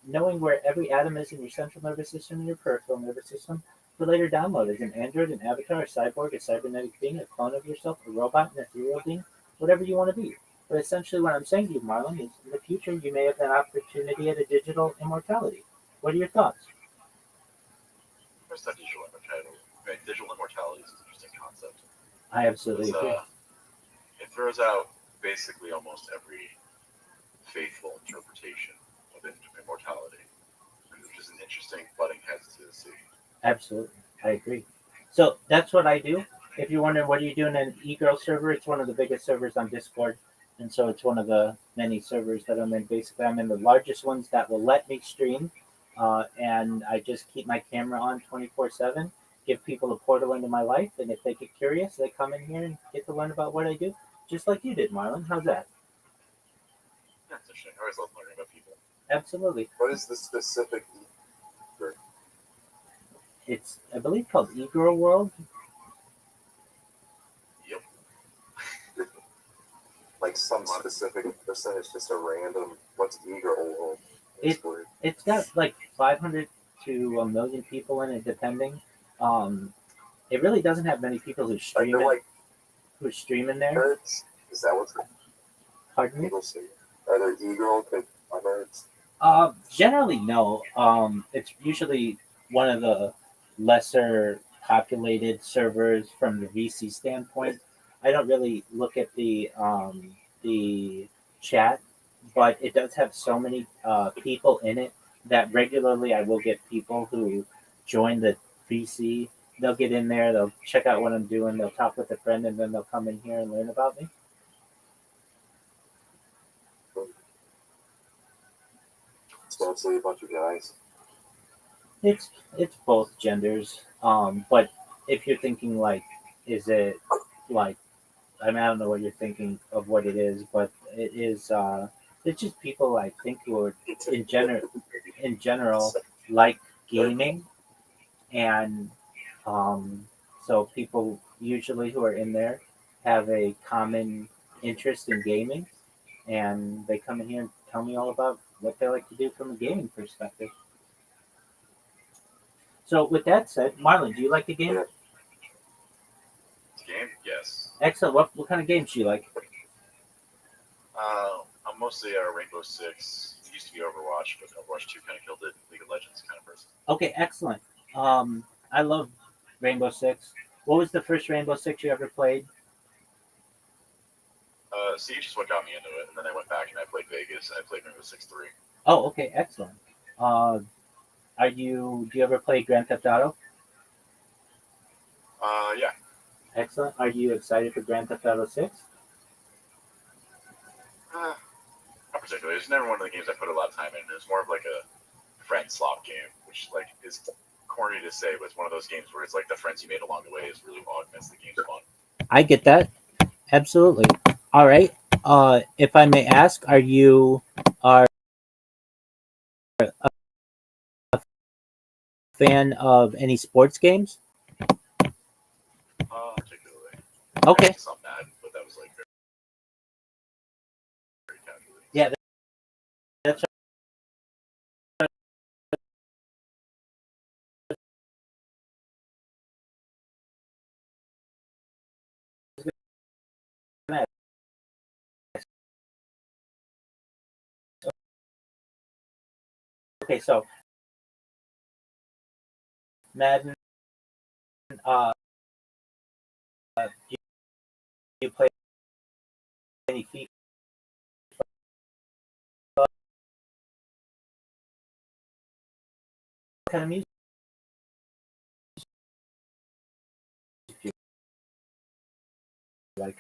knowing where every atom is in your central nervous system and your peripheral nervous system, for later download as an android, an avatar, a cyborg, a cybernetic being, a clone of yourself, a robot, an ethereal being, whatever you want to be. But essentially what I'm saying to you, Marlon, is in the future you may have an opportunity at a digital immortality. What are your thoughts? First, that digital immortality. Right, digital immortality is an interesting concept. I absolutely agree. It throws out basically almost every faithful interpretation of immortality, which is an interesting butting heads to see. Absolutely, I agree. So that's what I do. If you're wondering what are you doing in an e-girl server, it's one of the biggest servers on Discord, and so it's one of the many servers that I'm in. Basically, I'm in the largest ones that will let me stream, and I just keep my camera on 24/7. Give people a portal into my life, and if they get curious, they come in here and get to learn about what I do, just like you did, Marlon. How's that? That's interesting. I always love learning about people. Absolutely. What is the specific? It's, I believe, called Egro World. Yep. Like some specific percentage, just a random. What's eager world? It's got like 500 to a million people in it, depending. It really doesn't have many people who stream it. Like who stream in there. birds? Is that what's? Pardon me? People see? Are there eagle birds? Generally, no. It's usually one of the lesser populated servers from the VC standpoint. I don't really look at the chat, but it does have so many people in it that regularly I will get people who join the VC. They'll get in there, they'll check out what I'm doing, they'll talk with a friend, and then they'll come in here and learn about me. It's mostly a bunch of guys. It's both genders. But if you're thinking like, is it like, I mean, I don't know what you're thinking of what it is, but it is. It's just people I think who are in general like gaming, and so people usually who are in there have a common interest in gaming, and they come in here and tell me all about what they like to do from a gaming perspective. So with that said, Marlon, do you like the game? Game? Yes. Excellent. What kind of games do you like? I'm mostly a Rainbow Six. It used to be Overwatch, but Overwatch 2 kind of killed it. League of Legends kind of person. Okay, excellent. I love Rainbow Six. What was the first Rainbow Six you ever played? Siege is what got me into it, and then I went back and I played Vegas, and I played Rainbow Six 3. Oh, okay, excellent. Do you ever play Grand Theft Auto? Yeah. Excellent. Are you excited for Grand Theft Auto 6? Not particularly. It's never one of the games I put a lot of time in. It's more of like a friend slop game, which like is corny to say, but it's one of those games where it's like the friends you made along the way is really augments the game's fun. I get that. Absolutely. All right. If I may ask, are you a fan of any sports games? Particularly. Okay. Some bad, but that was like very casually. Yeah, that's okay. So Madden, do you play any FIFA? What kind of music do you like?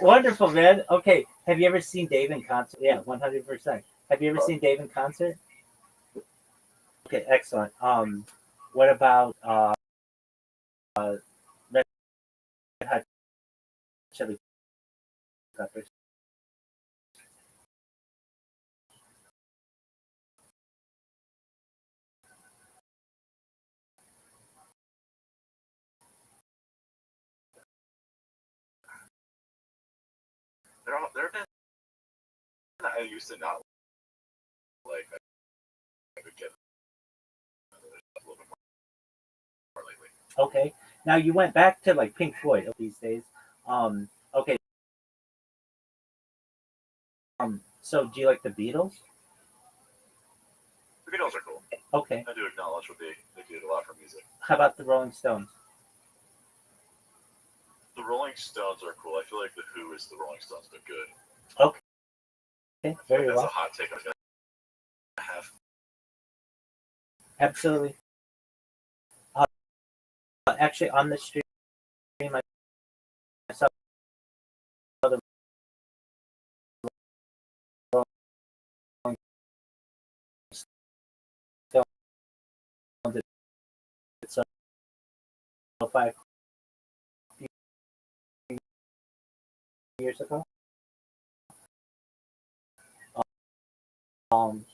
Wonderful, man. Okay, have you ever seen Dave in concert? Yeah, 100%. Have you ever seen Dave in concert? Okay, excellent. What about Red Hot Chili Peppers? There have been. I used to not like. I could get a little bit more lately. Okay. Now you went back to like Pink Floyd these days. Okay. So do you like the Beatles? The Beatles are cool. Okay. I do acknowledge what they did a lot for music. How about the Rolling Stones? The Rolling Stones are cool. I feel like the Who is the Rolling Stones, but good. Okay. Very That's well. a hot take I was gonna have. Absolutely. Actually, on the stream, I saw the Rolling Stones. It's 5 years ago. Um,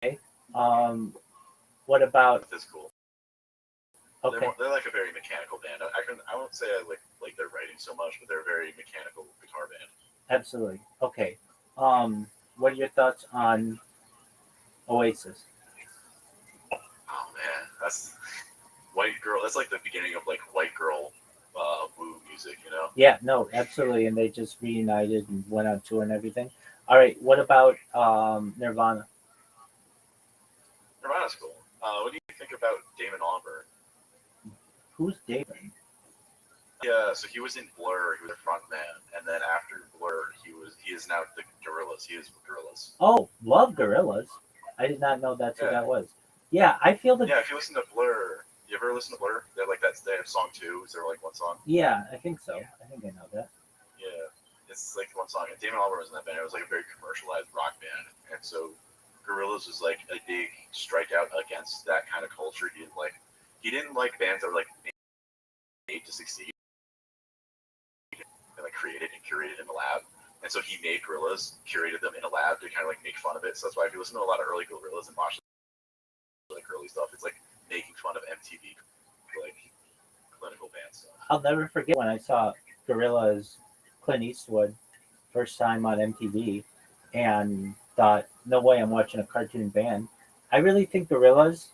okay. What about? That's cool. Okay. They're like a very mechanical band. I won't say I like their writing so much, but they're a very mechanical guitar band. Absolutely. Okay. What are your thoughts on Oasis? Oh man, that's white girl. That's like the beginning of like white girl woo music, you know? Yeah, no, absolutely. And they just reunited and went on tour and everything. All right. What about Nirvana? Nirvana's cool. What do you think about Damon Albarn? Who's David? Yeah, so he was in Blur. He was a front man, and then after Blur, he is now the Gorillaz. He is with Gorillaz. Oh, love Gorillas. I did not know that's who Yeah. that was. Yeah, I feel that. Yeah, if you listen to Blur, you ever listen to Blur? They have song 2. Is there like one song? Yeah, I think so. I think I know that. Yeah, it's like one song. And Damon Albarn was in that band. It was like a very commercialized rock band, and so Gorillaz was like a big strikeout against that kind of culture. He didn't like bands that were like made to succeed and like created and curated in the lab. And so he made Gorillaz, curated them in a lab to kind of like make fun of it. So that's why if you listen to a lot of early Gorillaz and watch like early stuff, it's like making fun of MTV, like clinical band stuff. I'll never forget when I saw Gorillaz, Clint Eastwood, first time on MTV, and thought, no way, I'm watching a cartoon band. I really think Gorillaz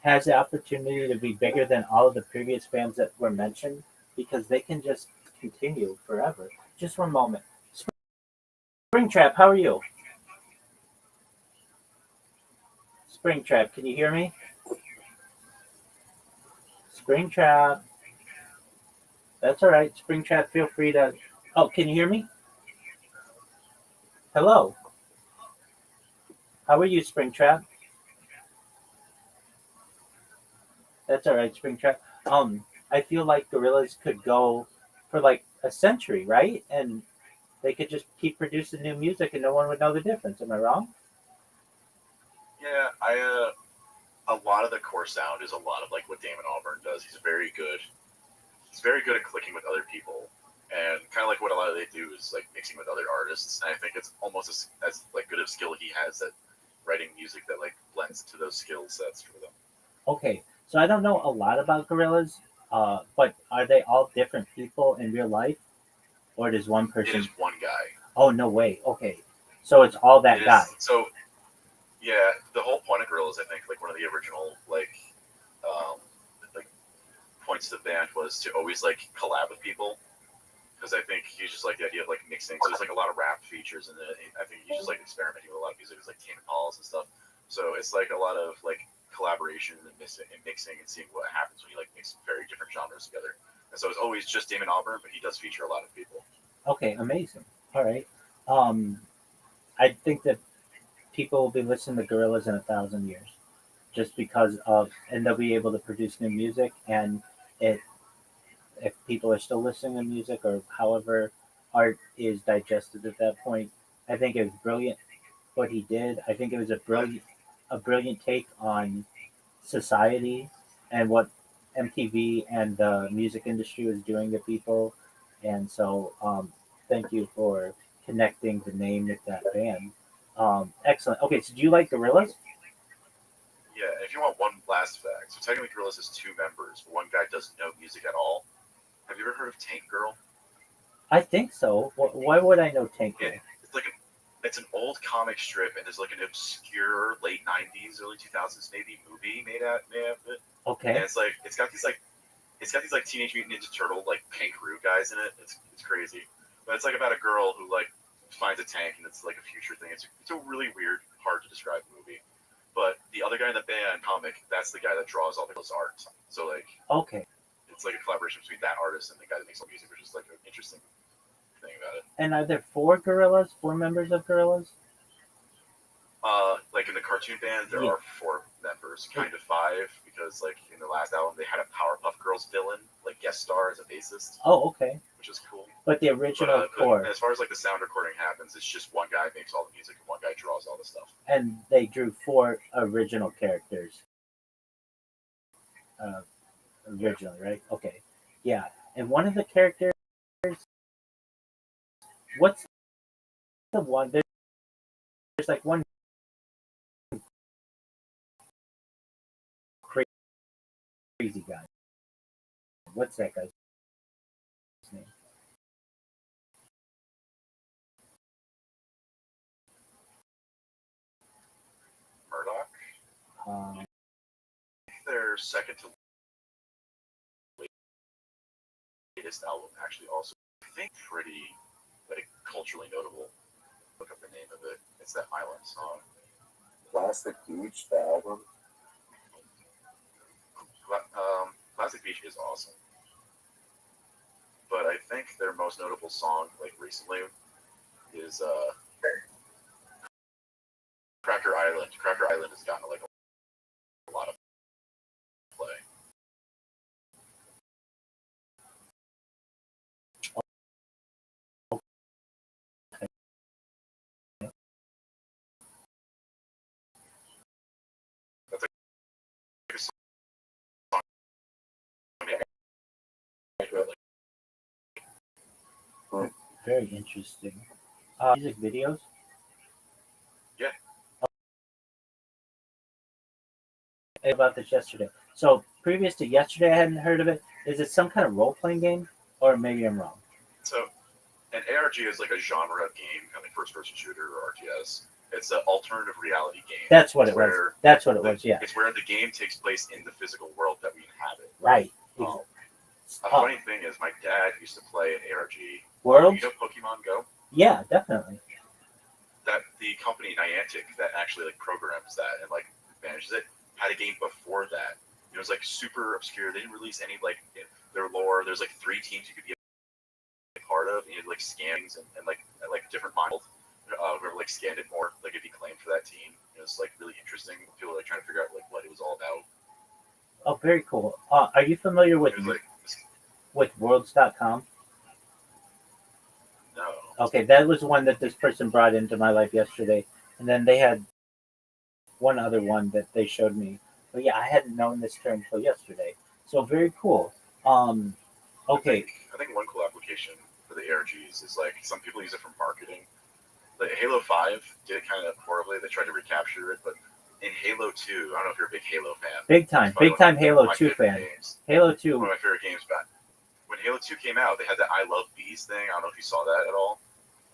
has the opportunity to be bigger than all of the previous bands that were mentioned because they can just continue forever. Just one moment. Springtrap, how are you? Springtrap, can you hear me? Springtrap. That's all right. Springtrap, feel free to. Oh, can you hear me? Hello. How are you, Springtrap? That's all right, Springtrap. I feel like Gorillaz could go for like a century, right? And they could just keep producing new music, and no one would know the difference. Am I wrong? Yeah, a lot of the core sound is a lot of like what Damon Albarn does. He's very good. He's very good at clicking with other people, and kind of like what a lot of they do is like mixing with other artists. And I think it's almost as like good of skill he has at writing music that like blends to those skill sets for them. Okay, so I don't know a lot about Gorillaz, but are they all different people in real life, or does one It person? is one guy. Oh no way. Okay, so it's all that guy. So yeah, the whole point of Gorillaz, I think, like one of the original like points of the band was to always like collab with people. Because I think he's just like the idea of like mixing. So there's like a lot of rap features in it. I think he's just like experimenting with a lot of music, with like Tame Impalas and stuff. So it's like a lot of like collaboration and mixing and seeing what happens when you like mix very different genres together. And so it's always just Damon Albarn, but he does feature a lot of people. Okay, amazing. All right. I think that people will be listening to Gorillaz in 1,000 years, just because of, and they'll be able to produce new music, and it, if people are still listening to music or however art is digested at that point, I think it was brilliant what he did. I think it was a brilliant take on society and what MTV and the music industry was doing to people. And so, thank you for connecting the name with that band. Excellent. Okay, so do you like Gorillaz? Yeah, if you want one last fact, so technically Gorillaz has 2 members. One guy doesn't know music at all, Have you ever heard of Tank Girl? I think so. Why would I know Tank Girl? It's an old comic strip, and there's like an obscure late '90s, early 2000s maybe movie made out of it. Okay. And it's got these Teenage Mutant Ninja Turtle like Pankaroo guys in it. It's crazy, but it's like about a girl who like finds a tank, and it's like a future thing. It's a really weird, hard to describe movie. But the other guy in the band comic, that's the guy that draws all those art. So like, okay, it's like a collaboration between that artist and the guy that makes all music, which is like an interesting thing about it. And are there four members of Gorillas? Like in the cartoon band, there are 4 members, kind of 5, because like in the last album they had a Powerpuff Girls villain, like guest star as a bassist. Oh, okay. Which is cool. But the original core. As far as like the sound recording happens, it's just one guy makes all the music and one guy draws all the stuff. And they drew 4 original characters. Originally, right? Okay. Yeah. And one of the characters, what's the one? There's like one crazy guy. What's that guy's name? Murdoch? Their second to latest album actually also, I think, pretty like culturally notable. Look up the name of it. It's that Island song. Plastic Beach, the album. Plastic Beach is awesome, but I think their most notable song, like recently, is Cracker Island. Cracker Island has gotten like a lot of play. That's like a song. Very interesting. Music videos? Yeah. About this yesterday. So previous to yesterday, I hadn't heard of it. Is it some kind of role-playing game, or maybe I'm wrong? So, an ARG is like a genre game, kind of like first-person shooter or RTS. It's an alternative reality game. That's what it was. That's what it was. Yeah. It's where the game takes place in the physical world that we inhabit. Right. A funny thing is, my dad used to play an ARG. World? You know Pokemon Go? Yeah, definitely. That the company Niantic that actually like programs that and like manages it had a game before that. It was like super obscure. They didn't release any like their lore. There's like 3 teams you could be a part of. And you had like scans and like different models. Whoever like scanned it more, like if you claimed for that team. It was like really interesting. People were like trying to figure out like what it was all about. Oh, very cool. Are you familiar with Worlds.com? No. Okay, that was one that this person brought into my life yesterday, and then they had one other one that they showed me. But yeah, I hadn't known this term until yesterday. So very cool. Okay. I think one cool application for the ARGs is like some people use it for marketing. Like Halo 5 did it kind of horribly. They tried to recapture it, but in Halo 2, I don't know if you're a big Halo fan. Big time Halo 2 fan. Halo 2. One of my favorite games back. When Halo 2 came out, they had that I Love Bees thing. I don't know if you saw that at all.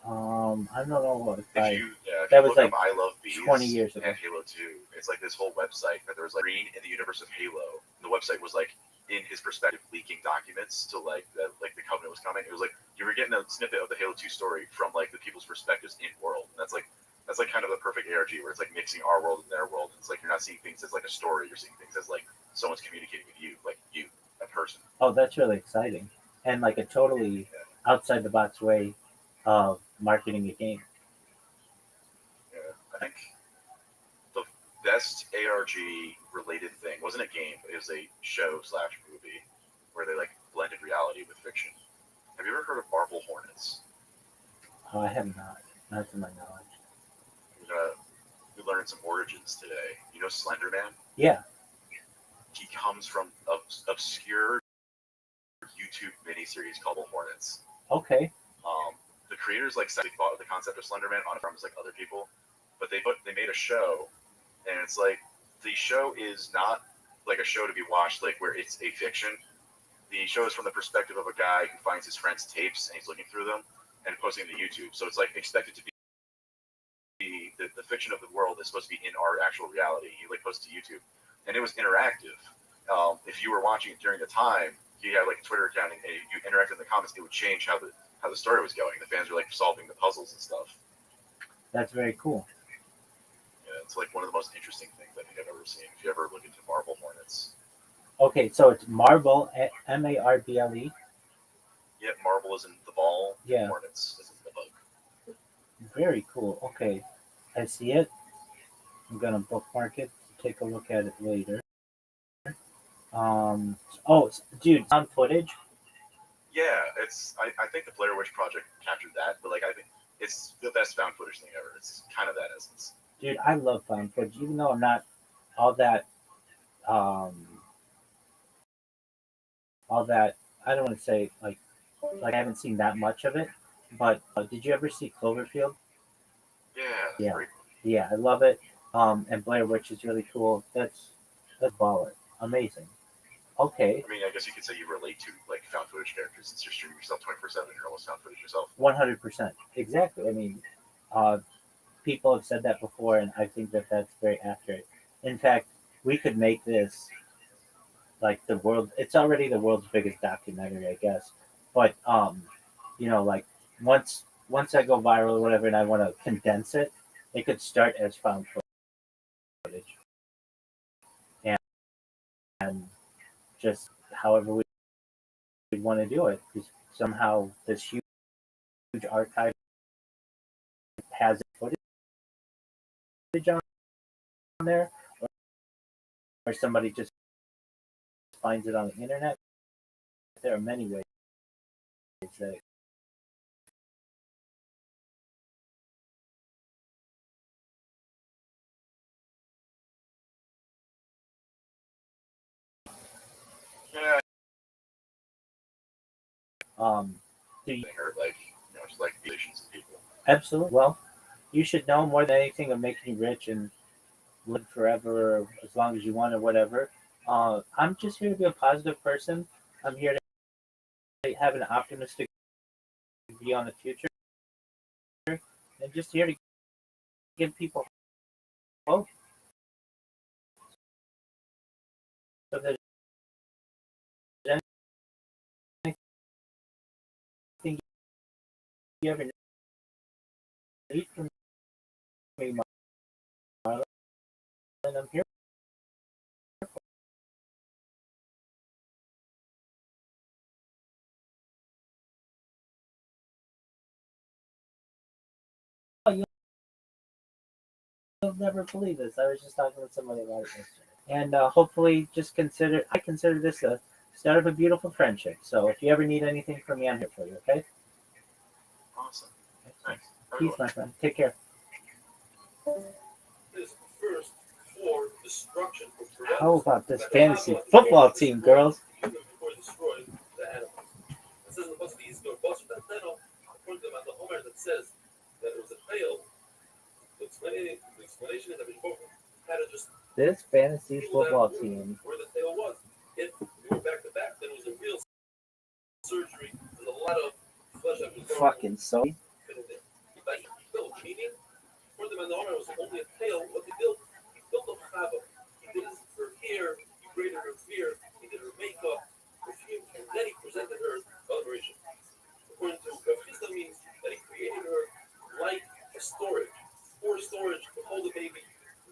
I don't know what that was like I Love Bees 20 years ago. And Halo 2. It's like this whole website that there was like Green in the universe of Halo. And the website was like in his perspective leaking documents to like the Covenant was coming. It was like you were getting a snippet of the Halo 2 story from like the people's perspectives in world. And that's like kind of the perfect ARG where it's like mixing our world and their world. It's like you're not seeing things as like a story. You're seeing things as like someone's communicating with you, like you, a person. Oh, that's really exciting. And like a totally outside the box way of marketing a game. Yeah, I think the best ARG related thing wasn't a game, but it was a show/movie where they like blended reality with fiction. Have you ever heard of Marvel Hornets? Oh, I have not to my knowledge. We learned some origins today. You know Slender Man? Yeah. He comes from obscure YouTube miniseries called Hornets. Okay. The creators like thought of the concept of Slender Man on farms like other people, but they made a show, and it's like the show is not like a show to be watched like where it's a fiction. the show is from the perspective of a guy who finds his friend's tapes and he's looking through them and posting them to YouTube. So it's like expected to be the fiction of the world is supposed to be in our actual reality. He like posted to YouTube, and it was interactive. If you were watching it during the time, he had like a Twitter account, and you interacted in the comments, it would change how the story was going. The fans were like solving the puzzles and stuff. That's very cool. Yeah, it's like one of the most interesting things I think I've ever seen. If you ever look into Marble Hornets. Okay, so it's Marble, Marble. Yep, Marble is in the ball. Yeah. Hornets is in the bug. Very cool. Okay, I see it. I'm gonna bookmark it. Take a look at it later. Oh, dude, found footage. Yeah, it's. I think the Blair Witch Project captured that, but like I think it's the best found footage thing ever. It's kind of that essence. Dude, I love found footage, even though I'm not all that. All that. I don't want to say like I haven't seen that much of it. But did you ever see Cloverfield? Yeah. Yeah. Yeah, I love it. And Blair Witch is really cool. That's baller. Amazing. Okay. I mean, I guess you could say you relate to like found footage characters since you're streaming yourself 24/7. You're almost found footage yourself. 100%. Exactly. I mean, people have said that before, and I think that that's very accurate. In fact, we could make this like the world. It's already the world's biggest documentary, I guess. But like once I go viral or whatever, and I want to condense it, it could start as found footage, and just however we want to do it, because somehow this huge archive has footage on there, or somebody just finds it on the internet. There are many ways that Yeah. do you Or like just like relations of people. absolutely well, you should know more than anything of making you rich and live forever or as long as you want or whatever. I'm just here to be a positive person. I'm here to have an optimistic view on the future, and just here to give people hope, so that anything you ever need from me, Marlon, I'm here. You'll never believe this. I was just talking with somebody about it yesterday. And hopefully I consider this a start of a beautiful friendship. So if you ever need anything from me, I'm here for you, okay? Awesome. Thanks. Peace, my friend. Take care. How about this fantasy football team, girls? This fantasy football team. Fucking so. For the Madonna was only a tale what he built. He built a Chava. He did it for hair, he braided her hair, he did her makeup, perfume, and then he presented her celebration. According to Rabbis, means that he created her like a storage, for storage to hold the baby,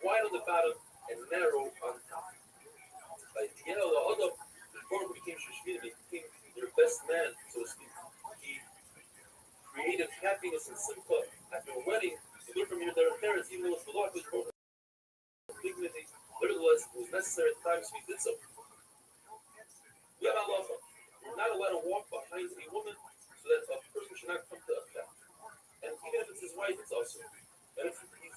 wide on the bottom and narrow on top. By the end of the other, before he became Shishmina, he became their best man, so to speak. He created happiness and simcha after a wedding. Learn from their parents, even though it's the law, dignity. Nevertheless, it was necessary at the time, so he did so. We have halacha. We're not allowed to walk behind a woman so that a person should not come to a fact. And even if it's his wife, it's also. And if he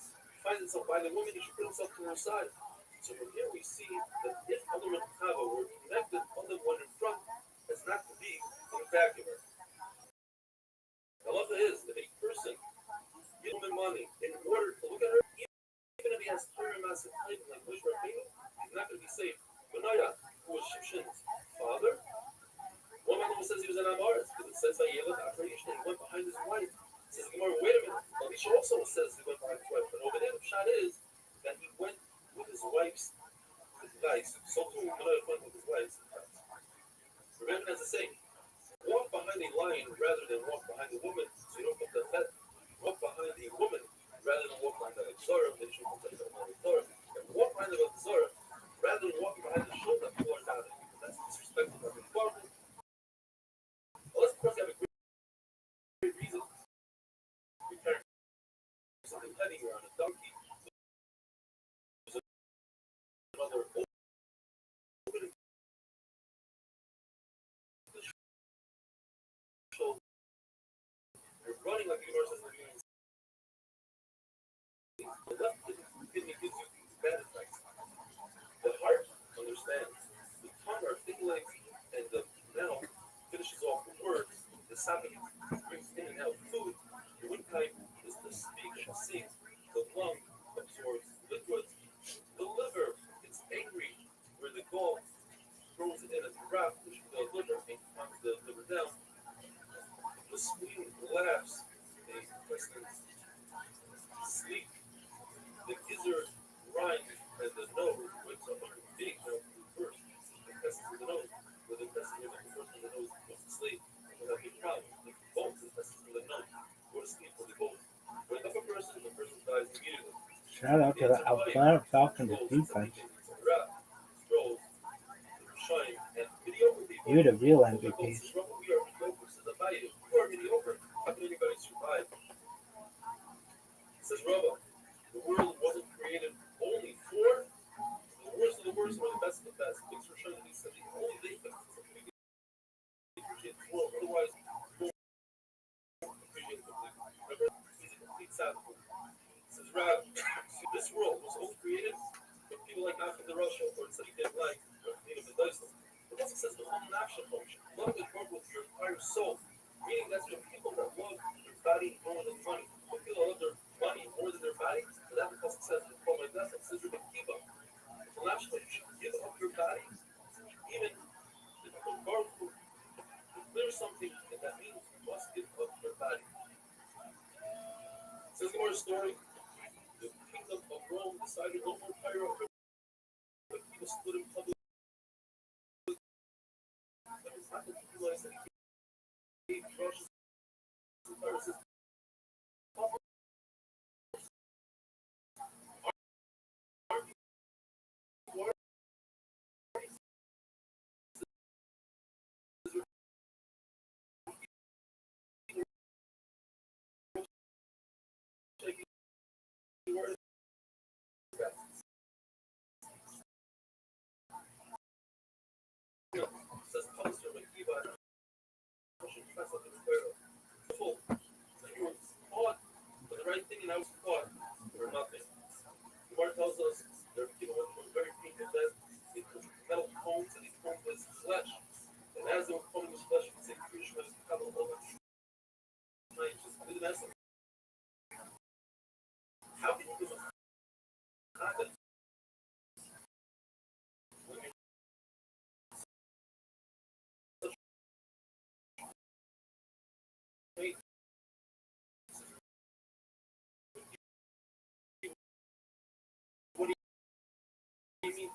finds himself by the woman, he should put himself to her side. So from here we see that if other Chava were connected on the one in front, it's not to be spectacular. Halacha is that a person gives woman money in order to look at her, even if he has very massive claim like Moshe Rabbeinu, he's not going to be safe. Benaya, who was Shimshon's father, is an Amaris because it says Vayelet after Ishmael. He went behind his wife. It says Gemara, wait a minute. Elisha also says he went behind his wife. But over there, the shot is that he went with his wife's guys. So too, Manoah went with his wife's guys. Remember, as I say, walk behind a lion rather than walk behind a woman, so you don't put the head. Walk behind a woman rather than walk behind the Zora, then you put the head behind the Zora. And walk behind the Zora rather than walking behind the shoulder that people are down. That's disrespectful of the department. Unless, of course, you have a great reason. You carry something heavy, you're on a donkey. There's another opening. You're running like the universe is doing. The left kidney gives you these bad effects. The heart understands. The tongue articulates, and the mouth finishes off the words. The esophagus brings in and out food. The windpipe is to speak and sing. The lung absorbs liquids. The liver gets angry, where the gall throws it in as a wrap, which the liver and calms the liver down. The spleen laughs. The intestines sleep. The gizzard grinds, and the nose wakes up on a big nose first. The intestines in the nose. Where the intestines are first and the nose goes to sleep. We'll have big problems. The bones, the intestines in the nose, go to sleep for the bones. Wake up a person, the person dies immediately. Shout out to the Atlanta Falcons defense. You're the real MVPs. Says Rabbi, the world wasn't created only for the worst of the worst or the best of the best. Things were showing that he said only they can appreciate the world. Otherwise, you won't appreciate it completely. Remember, he's a complete savage. Says Rabbi, this world was only created for people like Nachman the Rothschild, or it's that he didn't like, or Nina the Dyson. But also says the whole nafsha function. Love is part with your entire soul. Meaning that's for people that love their body more than money. Some people love their money more than their body. So that's because it says in the poem like that, it says you're going to give up. So nafsha, you should give up your body. Even if there's something that means you must give up your body. It says the more story. The kingdom of Rome decided no more Cairo, but people split in public. It's not that you realize that he gave Russia's entire system. Says Pastor Makiba, should try something better. So you were taught for the right thing, and I was taught for nothing. The Lord tells us there are people who are very painful death. They put metal cones, and these cones was flesh. And as they were coating his flesh, you can say, Krishna is coming over. Just didn't ask them. How can you give a content? What do you mean?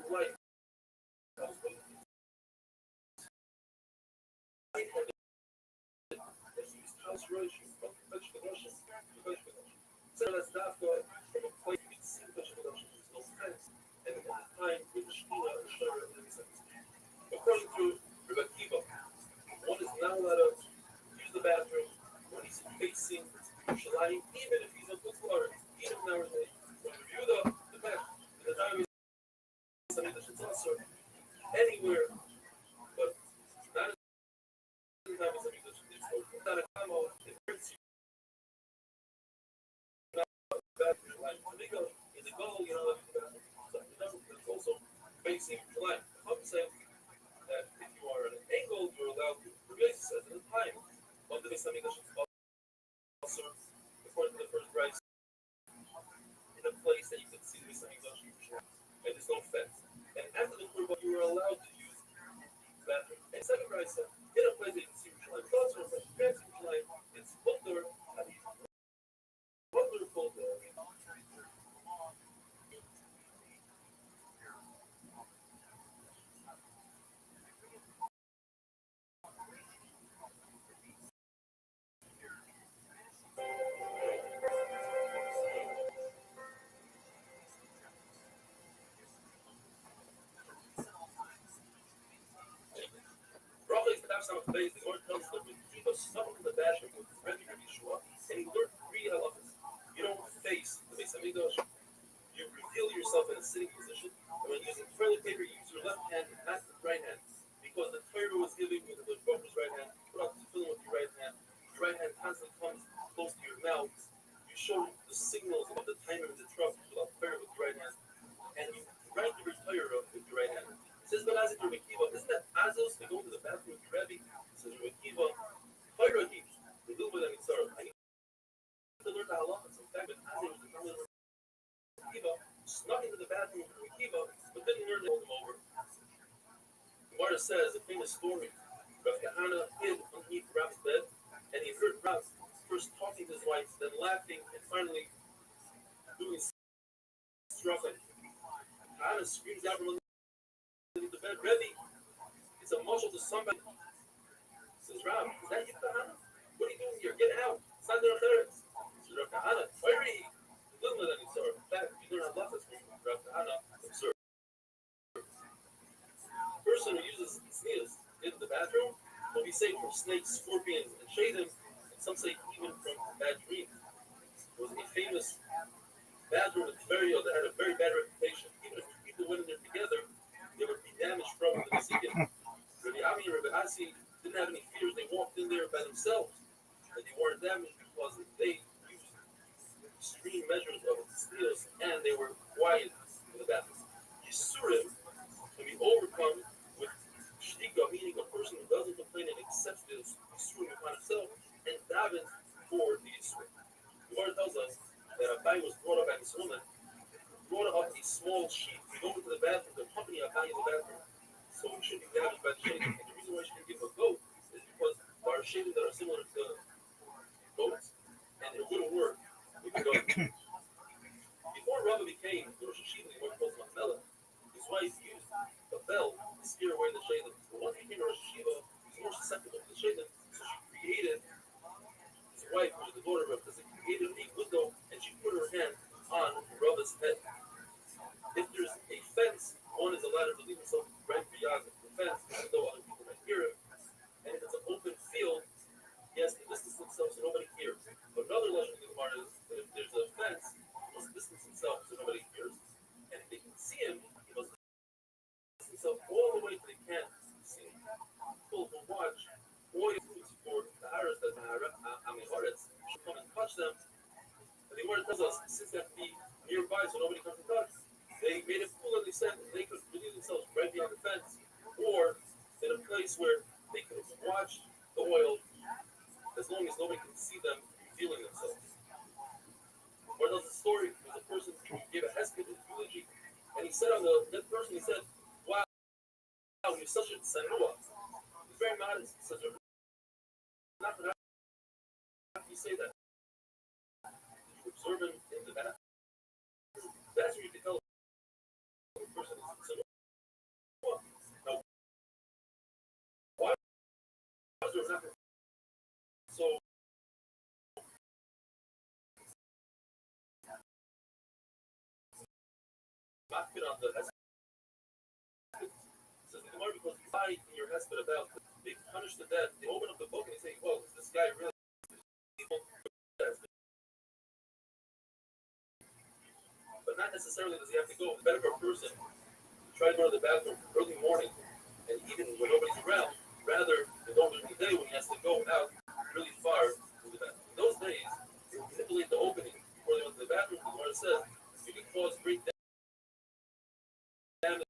Life. So that's not going from a place we see much production is no sense. And at the time, with the Shkina and the Shara and the sense. According to Rabbi Kiva, one is not allowed to use the bathroom when he's facing Yerushalayim, even if he's in Florida, even nowadays. When you review the map, the time is anywhere, but not in the time is not a combo. It hurts you. In the goal, you know, it's also facing the line. I'm saying that if you are at an angle, you're allowed to. The base says in the time, under the Islamic also, according to the first price. face, the Lord tells them, he was summoned to the bathroom with Rebbe Yeshua, and he learned 3 halachas. You don't face the Beis Hamikdash. You reveal yourself in a sitting position, and when using toilet paper, you use your left hand and not the right hand. Because the Torah was giving you the Baruch's right hand, put out the tefillin with your right hand. Your right hand constantly comes close to your mouth. You show the signals of the timer of the truck without Torah with your right hand, and you write the Torah with your right hand. It says, but as in Rabbi Kiva, isn't that Azos to go to the bathroom with your Rebbe? It says, Rabbi Kiva, Torah heaps, the little bit of Mitzvah. I need to learn the halacha sometime, but Azos was the Talmud of Rabbi Kiva, snuck into the bathroom with Rabbi Kiva, but didn't learn to hold him over. Gemara says a famous story. Rav Kahana hid underneath Rab's bed, and he heard Rab first talking to his wife, then laughing, and finally doing struggling. Kahana screams out from underneath the bed, Rebbe, it's a muscle to somebody. Says Rab, is that you, Kahana? What are you doing here? Get out. It's not their thirds. Says Rav Kahana, hurry. Little than he saw. In fact, you learn how love is from Rav Kahana observed. Person who uses sneakers in the bathroom will be safe from snakes, scorpions, and shadens, and some say even from bad dreams. It was a famous bathroom that had a very bad reputation. Even if two people went in there together, they would be damaged from the Nesikim. Rabbi Ami and Rabbi Asi didn't have any fears. They walked in there by themselves, and they weren't damaged because they used extreme measures of steels, and they were quiet in the bathroom. Yisurim can be overcome with shtika, meaning a person who doesn't complain and accepts this yisurim upon himself and davens for the yisurim. The Gemara tells us that Abai was brought up by this woman, brought up a small sheep to go into the bathroom to accompany Abai in the bathroom. So we shouldn't be damaged by the shading. And the reason why she can give a goat is because there are shadings that are similar to goats, and it wouldn't work with the goat. Before Rabbah became Rosh Hashiva, what calls Machmela, his wife used a bell to scare away the shaitan. But once he became Rosh Hashiva, he was more susceptible to the shaitan, so she created his wife, who was the daughter of Rabbah, created a window, and she put her hand on Rabbah's head. If there's a fence, one is allowed to leave himself right beyond the fence, even though other people might hear it. And if it's an open field, he has to distance himself so nobody hears. But another lesson in the Gemara is that if there's a fence, he must distance himself so nobody hears. And if they can see him, he must distance himself all the way to they can't see him. People who watch oil foods for the Haras that Amiharetz should come and touch them. And the Gemara tells us, since they have to be nearby so nobody comes and touches, they made it cool and they said they could relieve themselves right beyond the fence or in a place where they could watch the oil as long as nobody can see them revealing themselves. Or there's a story of a person who gave a hesked eulogy, and he said on the dead person, he said, wow, you're such a tsanua. He's very modest. He says, not that how can you say that? You observe him in the bath. That's where you can tell a person is tsanua. Now, why is there not? So, not fit on the hesked. Says the Gemara, because you lie in your hesked about being punished to death, they open up the book and they say, well, is this guy really evil? But not necessarily does he have to go. It's better for a person to try to go to the bathroom early morning and even when nobody's around, rather than go during the day when he has to go out really far to the bathroom. In those days, they would manipulate the opening before they went to the bathroom. The Gemara says you can cause great damage.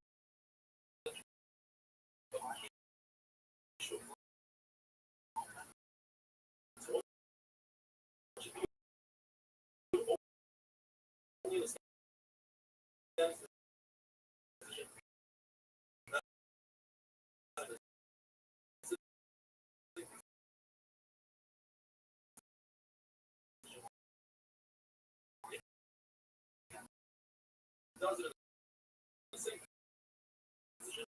Does it in the same position?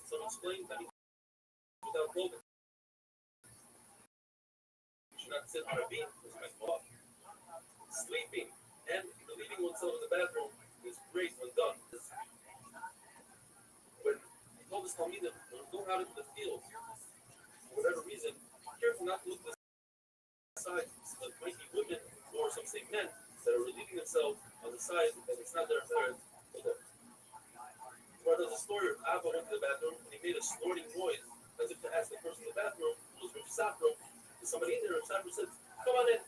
Some explain that without clothing. You should not sit on a beam because it might fall off. Sleeping And relieving oneself in the bathroom is great when done. When he told his Talmidim, when you go out into the field, for whatever reason, be careful not to look to the side. There might be women, or some say men, that are relieving themselves on the side, and it's not their parents. Or there's a story of Abba went to the bathroom and he made a snorting noise as if to ask the person in the bathroom who was Rav Safra. There's somebody in there, and Safra said, "Come on in."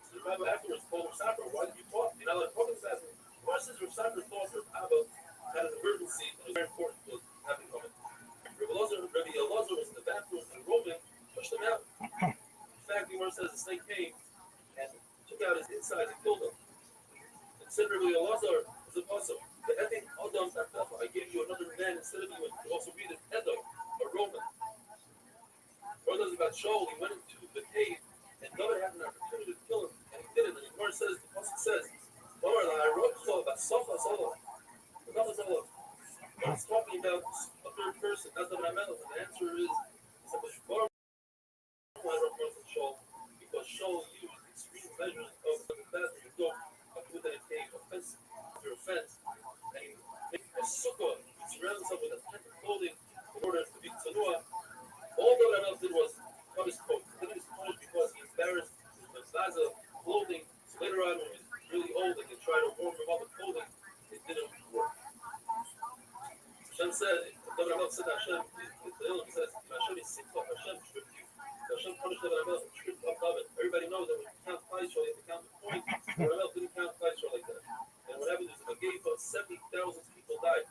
So Rabbi afterwards told Rav Safra, "Why did you talk? You're not allowed to talk in the bathroom." Why says Rav Safra thought Rav Abba had an emergency and it was very important to have him come in. Rabbi Elazar was in the bathroom and Roman pushed him out. In fact, the Gemara says the snake came and took out his insides and killed him. And said Rabbi Elazar is a puzzle. The Edin Adam Taftafa, I gave you another man instead of you, and you also read it Edom, a Roman. Brothers about Shaul, he went into the cave, and David had an opportunity to kill him, and he did it. And the Gemara says, the Pasuk says, when it's talking about a third person, not David HaMelech, and the answer is, because Shaul used extreme measures of the bathroom to go up within a cave, offense after offense, and he made a sukkah, he surrounded himself with a tent of clothing in order to be tzanua. All that else did was cut his coat. He did his coat because he embarrassed his mezazah clothing. So later on, when he was really old and they tried to warm him up with clothing, it didn't work. Hashem said, David HaMelech said to Hashem, the Ilm says, Hashem is sick of Hashem stripped you. Hashem punished David HaMelech and stripped up David. Everybody knows that when you count Klai Yisrael, you have to count the point. David HaMelech didn't count Klai Yisrael like that. And what happened is a gate of 70,000 people died.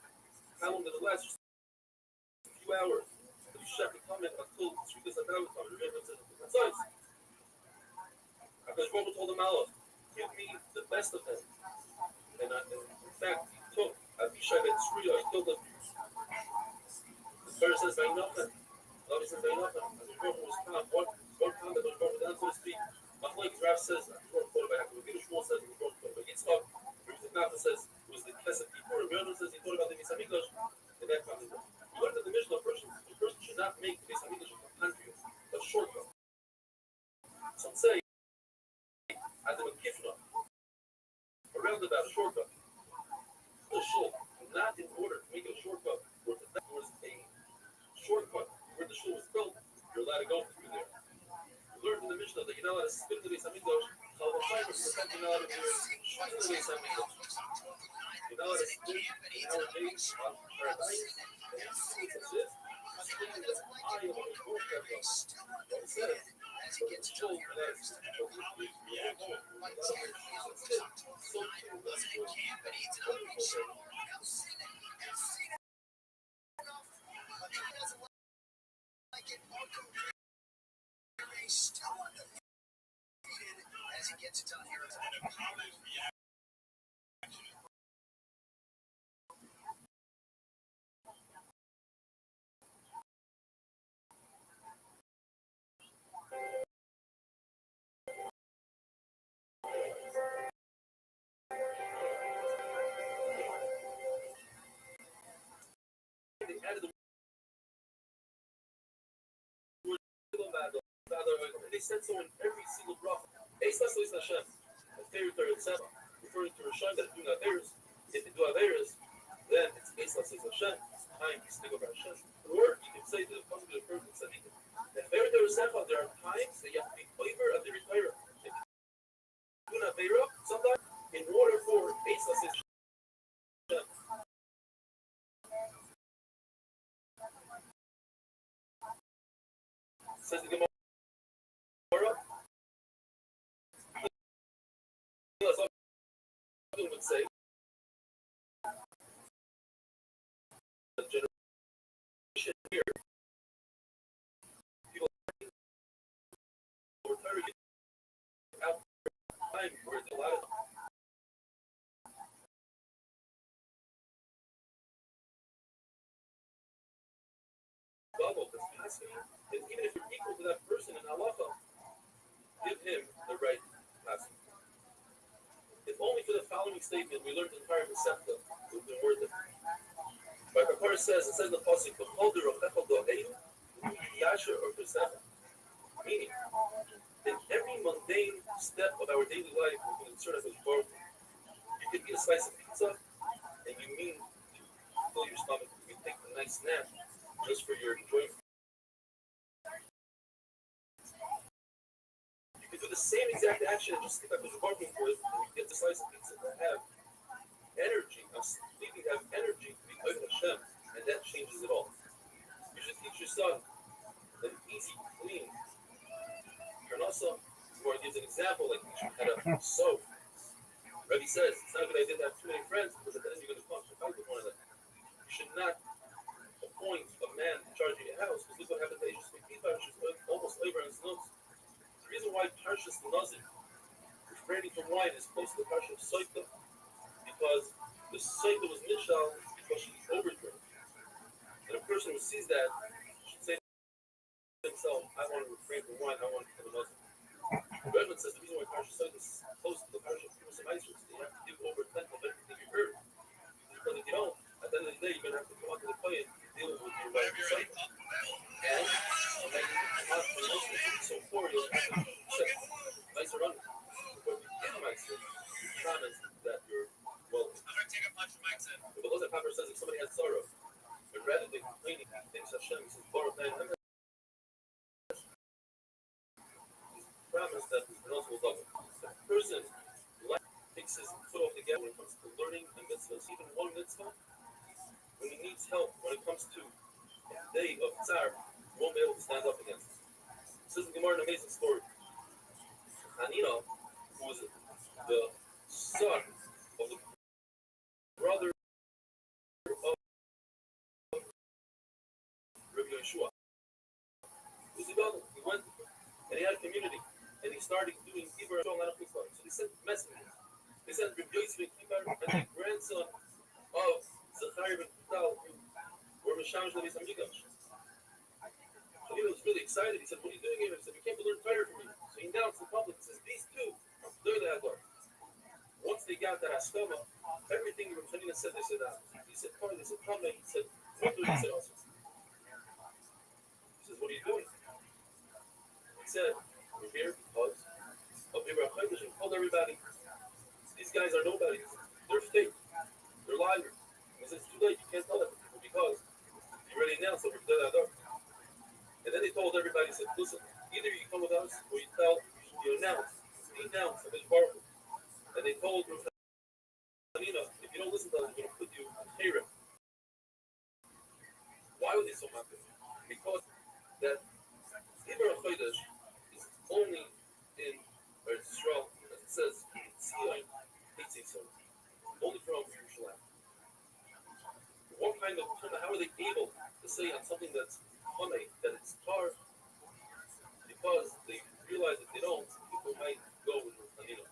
How long did it last? Just a few hours. But you should have to come in until Shrikas Adav comes. Remember, it says, besides, because Roma told the Malach, give me the best of them. And in fact, he took Abishai ben Tzruya, he killed him. The Torah says, Vaynochem. Rabbi says, Vaynochem. And the Roma was found, one pound that was broken down, so to speak. Like Rav says, the Roma thought about it. The Shmuel says, the Roma thought about it. Yitzchak, the Nata says, it was the Kesef Kippur. The Rambam says, he thought about the Beis Hamikdash, and that comes in. You learned that the Mishnah person should not make the Beis Hamikdash a country, a shortcut. Some say, Adam and Kifna, a roundabout, a shortcut. The shul, not in order to make it a shortcut, where that was a shortcut where the shul was built, you're allowed to go through there. You learned in the Mishnah that you're not allowed to spit in the Beis Hamikdash, you're not allowed to do shoes in the Beis Hamikdash. You're not allowed to spit in our days on paradise. That's it. I am on the shortcut. What it says. So the shul, that's as he gets it done here. They said so in every single bracha. Especially Hashem, the favorite 37, referring to Rishon that are doing Averis. If they do Averis, then it's Especially Hashem. It's time to speak about Hashem. Or you can say the possibly the person said it. The favorite 37, there are times that you have to be over at the retire. If you do an Avera, sometimes in order for Especially Hashem. Says the Gemara. Would say the generation here, people retire out time where there's a lot of bubble that's passing, and even if you're equal to that person in halacha, give him the right passing. If only for the following statement, we learned the entire Masechta would have been worth it. But the Torah says, it says in the Pasuk, meaning, in every mundane step of our daily life, we can insert as a Baruch. You could eat a slice of pizza and you mean to fill your stomach. You can take a nice nap just for your enjoyment. You could do the same exact action and just think that was working for it, and you get the slice of pizza to have energy. I'm speaking have energy to be Oived Hashem, and that changes it all. You should teach your son an easy, clean parnasa, or gives an example like teaching how to sew. Rabbbi says it's not a good idea to have too many friends because at the end you're going to come to fight with one another. You should not appoint a man in charge of your house because look what happened to Asia's Mekiva, which is almost over in his nose. The reason why Parshas Nazir, refraining from wine, is close to the Parsha of Soita because the Soita was Nishal because she overdrank. And a person who sees that should say to himself, I want to refrain from wine, I want to become a Nazir. Redmond says the reason why Parsha Soita is close to the Parsha of Kibbutz and Isers is you have to give over a tenth of everything you heard. Because if you don't, at the end of the day, you're going to have to come out to the play and deal with your wife and Soita. And so for you, nicer under. But if you give nicer, you promise that you're well. But those that Papa says if somebody has sorrow, but rather than complaining, he thinks Hashem, he says, Baruch Hashem, promise that his nose will double. If a person takes his foot off the gas when it comes to learning the mitzvahs, even one mitzvah, when he needs help, when it comes to a day of tzar, he won't be able to stand up against it. This is an amazing story. Hanina, who was the son of the brother of Rabbi Yeshua, was a Gadol. He went and he had a community and he started doing Kibar and Shalom. So they sent messengers. They sent Rabbi Yosef Kibar and the grandson of Zachariah ben Kutal, who were Mishamish Levi Samigash. So he was really excited. He said, what are you doing here? He said, we came to learn Torah from you. So he announced in public, he says, these two are the Hadar. Once they got that Haskama, everything Rabbi Hanina said, they said, he said, come, they said, come, he said, what do you say also? He says, what are you doing? He said, we're here because of Abraham Chaydish and told everybody, these guys are nobodies. They're fake. They're liars. He says, it's too late. You can't tell that to people because you already announced that we're the Hadar. And then they told everybody, said, listen, either you come with us or you announce that it's powerful. And they told Hanina, if you don't listen to us, we're going to put you on Torah. Why were they so happy? Because that Abraham Chaydish is only in Eretz Yisrael, as it says, Tzion, only from Yerushalayim. What kind of, how are they able to say on something that's funny, that it's tar? Because they realize if they don't, people might go with Hanina.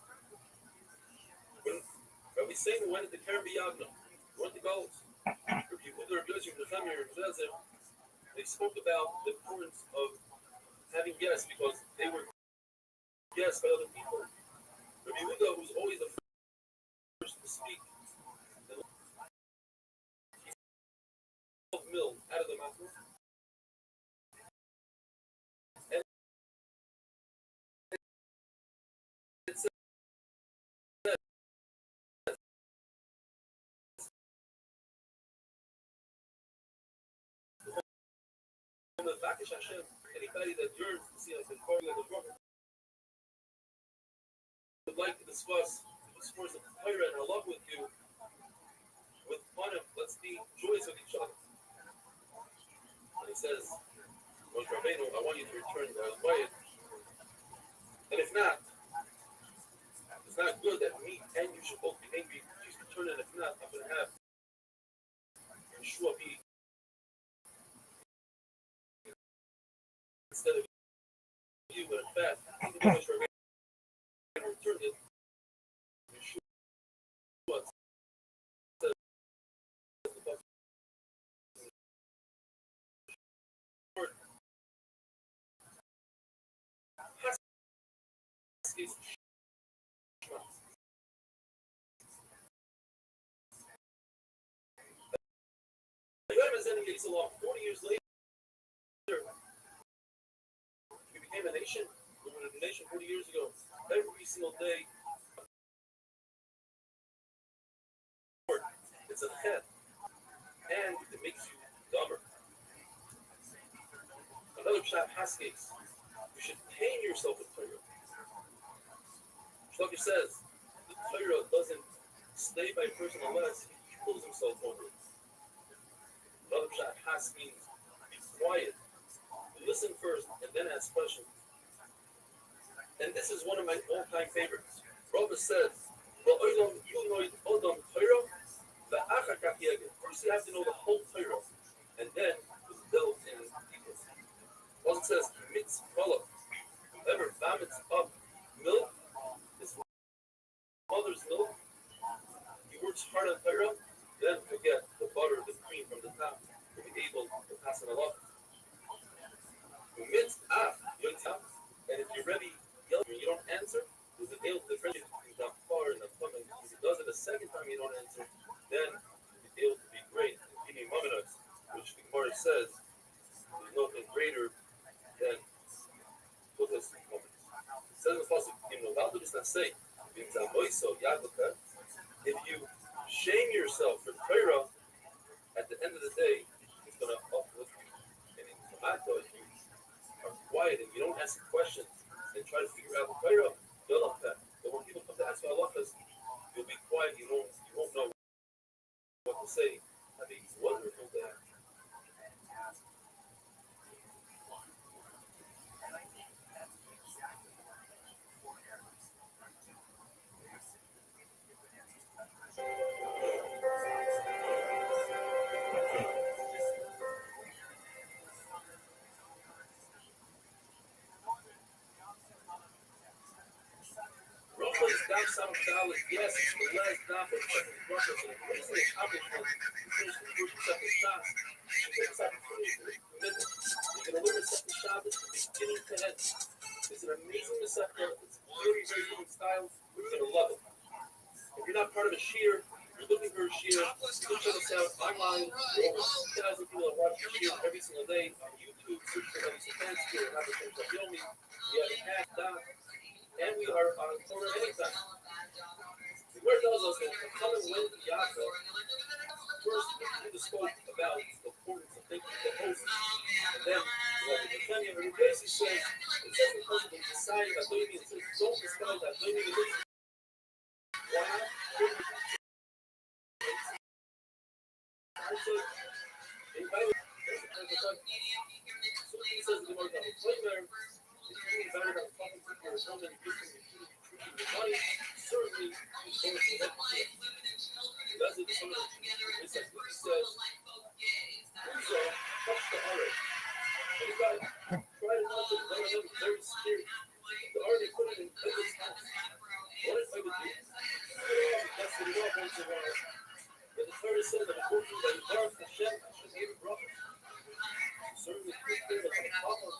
When Rabbi Seinu went into Kerem B'Yavna, went to Galus, Rabbi Yehuda, Rabbi Yosef, Nechemia, Rabbi Zezim, they spoke about the importance of having guests because they were guests by other people. Rabbi Yehuda was always the first to speak. Milk out of the mouth. And it says from the Vakish Hashem, anybody that yearns to see us in Korea and the Brooklyn would like to discuss the scores of Torah and Allah with you, with fun and let's be joyous with each other. And he says, Moshe Rabbeinu, I want you to return to our quiet. And if not, it's not good that me and you should both be angry. Please return, and if not, I'm going to have Yeshua be instead of you, but in fact, even though Moshe Rabbeinu returned it, Yeshua instead of the 40 years later, we became a nation. We were a nation 40 years ago. Every single day, Shab Haskes. You should tame yourself with Torah. Shloki says the Torah doesn't stay by a person unless he pulls himself over it. Rabbi Shab Has means be quiet, listen first, and then ask questions. And this is one of my all-time favorites. Rabbi says, first you have to know the whole Torah, and then delve in details. Also says, mitz kolov. Whoever vomits up milk, his mother's milk, he works hard on Torah, then forget the butter, the cream from the top, to be able to pass it along. Mitz af, and if you're ready, yelling, you don't answer, there's an able to differentiate between the far and the coming. If he does it a second time, you don't answer, then you'll be able to be great. Meaning Mamonos, which the Gemara says, there's nothing greater than Luchas Mamonos. It says in the Pasuk, if you shame yourself for Torah, at the end of the day, it's going to uplift you. And in Tomato, if you are quiet and you don't ask questions and try to figure out the Torah, you'll love that. But when people come to ask about halachas, you'll be quiet, you won't know what to say. Have a wonderful day. Down solid, yes, the last stop of Russell, and it's an accomplishment. You finish the first and second shot. You're going to learn the second shot from beginning to end. It's an amazing Masechta. It's very, very different styles. You're going to love it. If you're not part of a shear, you're looking for a shear, you can check us out online. Over 2,000 people that watch the shear every single day on YouTube. Search for Rabbis and Fans Shear, Rabbis and Yomi. We have a half dot. And we are on Torah anytime. The word tells us that come and win the Yaka. First, we spoke about the importance of thinking the host. And then, like the Kenya, where he basically says, it says the person deciding that Doimi, it says, don't decide that Doimi is this. Why not? So he says the word that it's better than talking to your woman and giving your money. Certainly, he's going to help you. That's it. It's like he says, Uzo, touch the heart. And you got to try to touch it. One of them is very scared. The already put it in his house. What if I would do? That's the law once in a while. But the Torah says that according to the Baruch Hashem, Hashem gave a brother. Certainly, he's there with the Papa.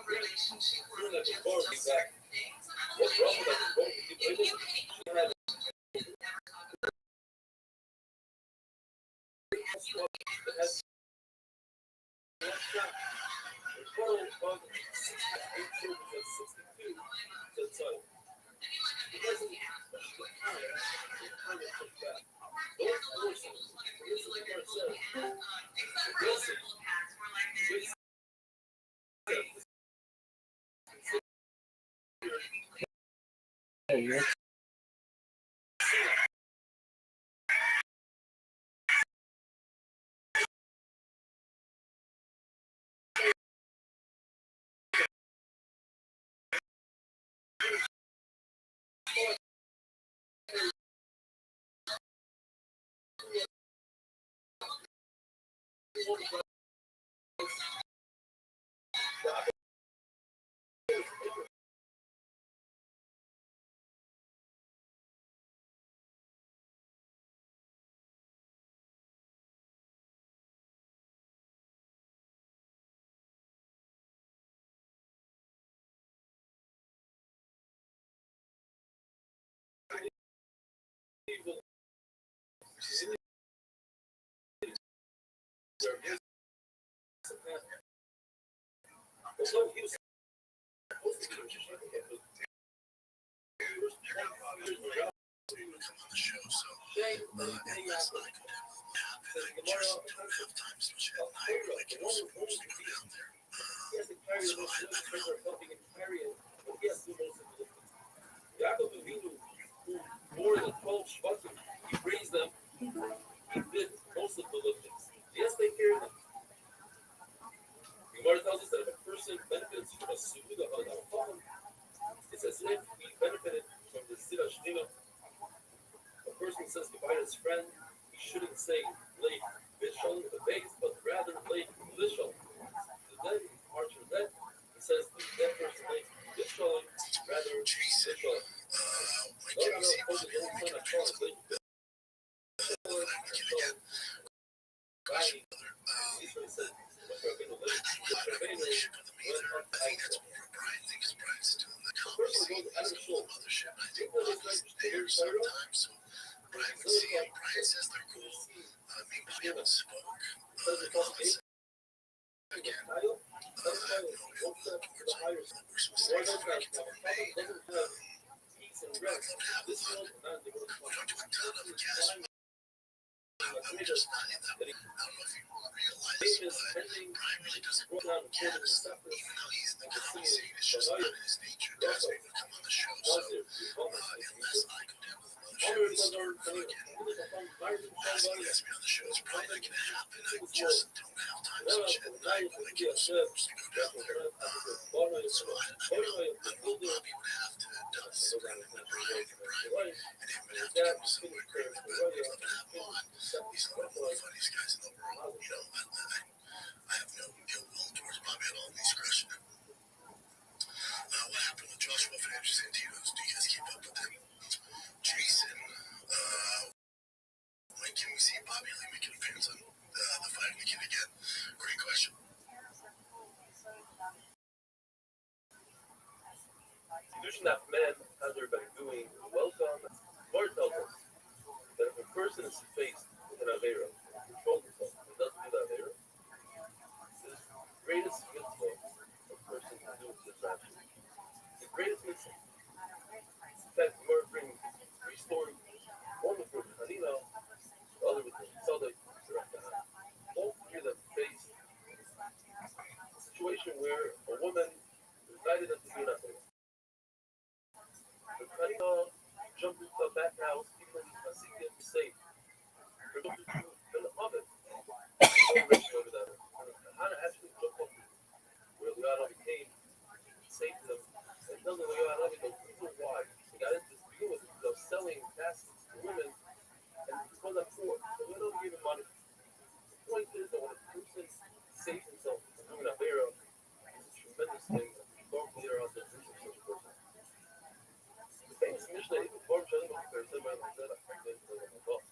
Relationship with the Lord is back. What's wrong with that? says tomorrow, don't have time, especially at night, like you're supposed to go down there. He has to carry the most of the helping him carry it, but he has to do most of the lifting. Yaakov Avinu, who more than 12 Shvatim, he raised them, he did most of the lifting. Yes, they carried them. The Gemara tells us that if a person benefits from a suda on our phone, it's as if he benefited from the Sira Shnina. A person says goodbye to his friend, he shouldn't say late Vishal with a base, but rather late Vishal. The then Archer then he says that person late Vishal rather Vishal. Brian would see him. Brian says they're cool. Maybe we haven't spoke. Again, I have no ill will towards him. We're supposed to make some in May. I don't have a lot. We don't do a ton of guests. I'm just not in that. I don't know if you realize, but Brian really doesn't want guests. Even though he's the comedy scene, it's just not in his nature to ask me to come on the show. So, unless I go down with another show, again, asking you guys to be on the show is probably not going to happen. I just don't have time, especially at night when the kids are supposed to go down there. So I know Bobby would have to dance around with Brian, and him would have to come to some agreement, but we'd love to have him on. He's one of the funniest guys in the world. You know, I have no ill will towards Bobby at all. He's crushing it. What happened with Joshua Fernandez Santinos? Do you guys keep up with him? Jason, when can we see Bobby Lee making appearance on the Fight Weekend again? Great question. Condition that men has been doing welcome. Lord tells us that if a person is faced with an Avera, controls himself, and doesn't do that Avera, the greatest mitzvah a person can do is this action. The greatest mitzvah. In fact, the Lord brings 3 stories. One was with Hanina, the other was with Tzaddik, both 3 of them faced a situation where a woman decided to do nothing. But Hanina jumped into the back house, even though he's not safe. Her daughter in the oven. Over that. Hannah actually jumped up where Liana became safe to them. And tells them Liana the reason why he got into this deal with selling baskets to women, and he told them for. So we don't give him money. The point is that when a person saves himself from doing a Avera, it's a tremendous thing. Don't clear out the reason for the person. The famous Mishnah, before Shalom, there's somebody like that, I'm pregnant for my boss.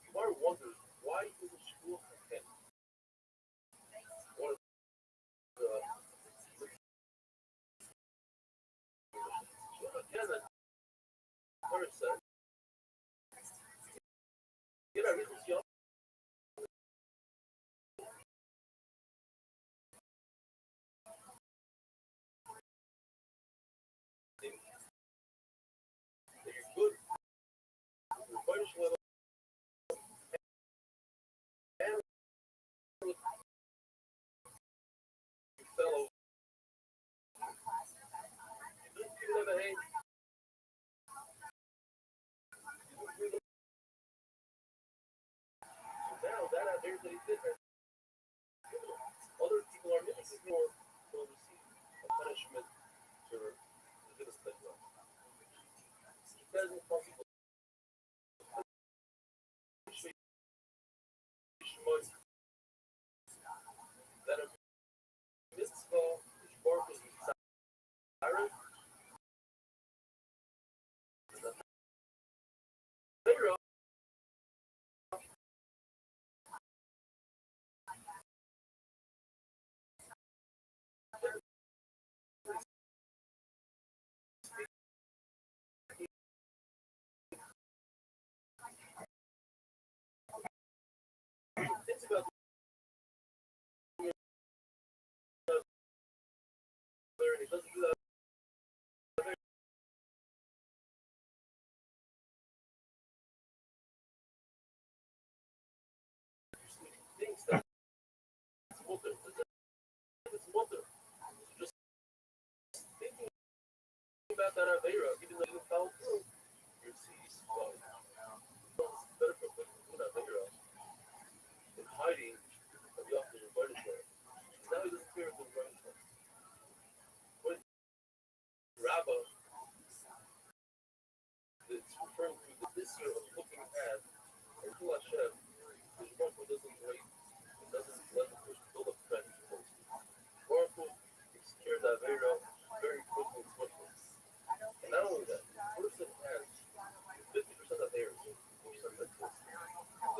Gemara wonders why is a shul content? One of the again, the Gemara said, you know, this is young. You're good. You're punish level. And fellow. You never hate. Now that out there that he did that, other people are missing more will receive a punishment for the goodness that well. He doesn't want people that a mitzvah is born from Cyrus. Pharaoh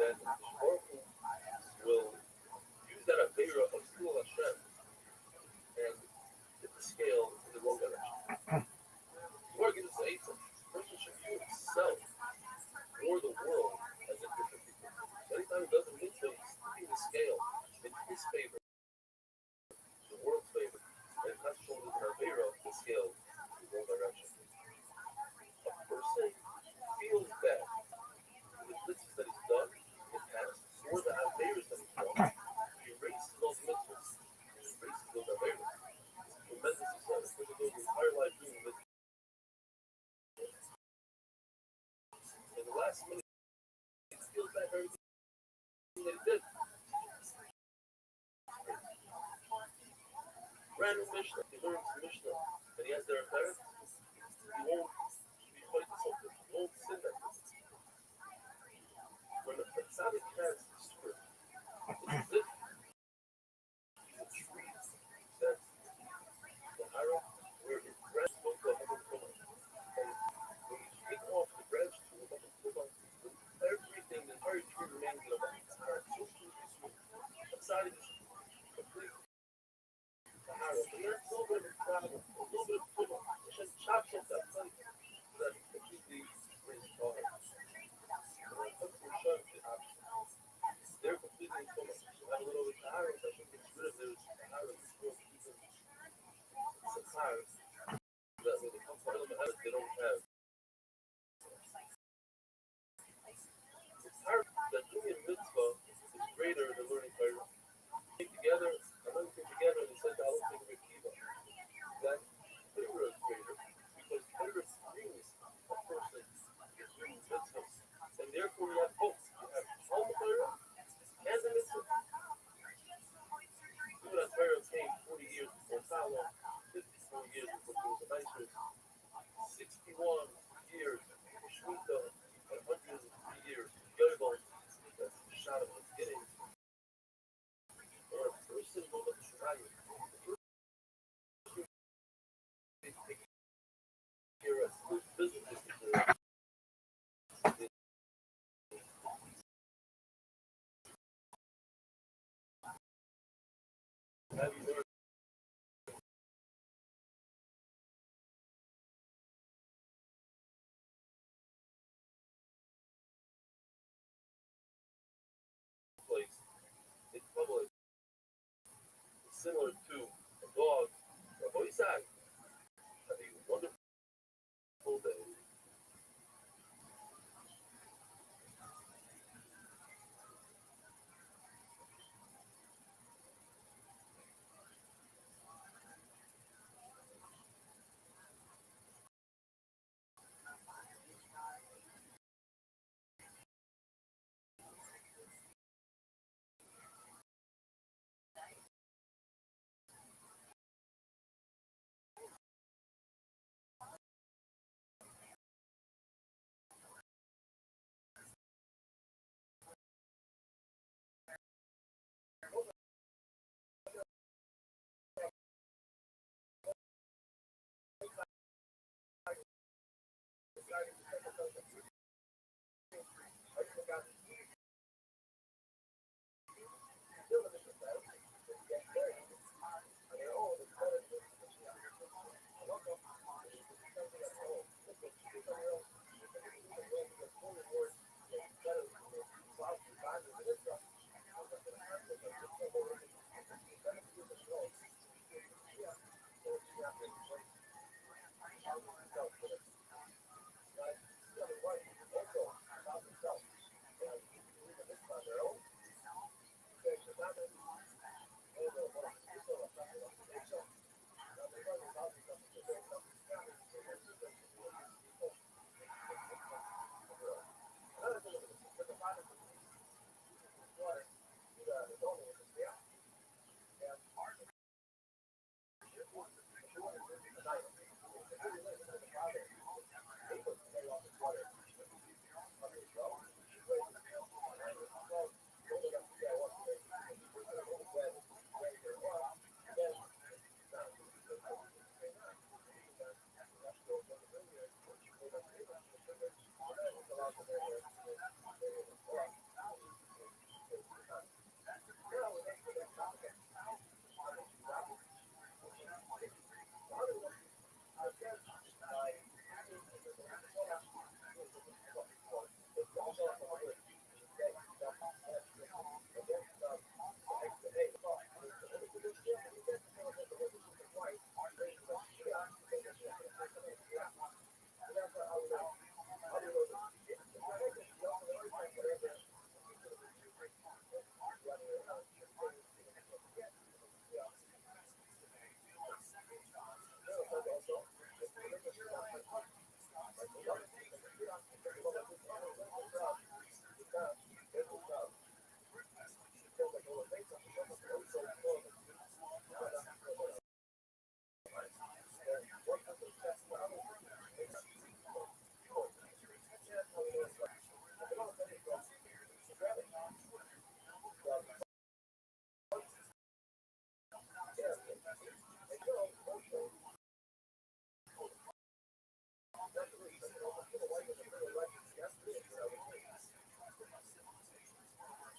that Baruch will use that Avera of Skill Hashem and get the scale in the wrong direction. Or give us a person should view himself or the world as a different people. So anytime he doesn't meet them, he's keeping the scale in his favor, the world's favor. And not showing his Avera the scale in the wrong direction. A person feels bad for the mitzvahs that he's done in the past, or the Averas that he's done. He erases those mitzvahs. He erases those Averas. Tremendous success. A person goes his entire life doing mitzvahs. In the last minute, he feels bad for everything that he did. Random Mishnah, he learns Mishnah, and he has their parents, he won't be quite something. He won't sin that way. When the tzaddik has the spirit, it's as if he's a tree that's the hara, where his branch goes to a hundred. And when you take off the branch to a hundred, everything, the entire tree remains in a hara. So true, the tzaddik is complete. The hara. And that's a little bit of a problem, a little bit of tumor. Hashem chops off that tzaddik that completely brings power. When it comes to Hashem, the opposite. They're completely in coma. So have a little bit of Tahara, Hashem gets rid of their Tahara, this world people. It's a Tahara that when they come to Adam Ahead, they don't have. The Tahara that doing a mitzvah is greater than learning Torah. Came together, and then came together and they said, I don't think of Kiva. That Torah is greater because Torah brings a person is doing mitzvahs. And therefore you have both. You have Talmud Torah and the mitzvah. Even as Torah came 40 years before Salom, 54 years before it was a nice year, 61 years before Shemitah, and 103 years Yovel. That's the shot of the beginning. Or a person will look at you. The person is taking care of his business. Have you learned place in public similar to a dog or a boy side? Have a wonderful day.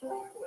Like,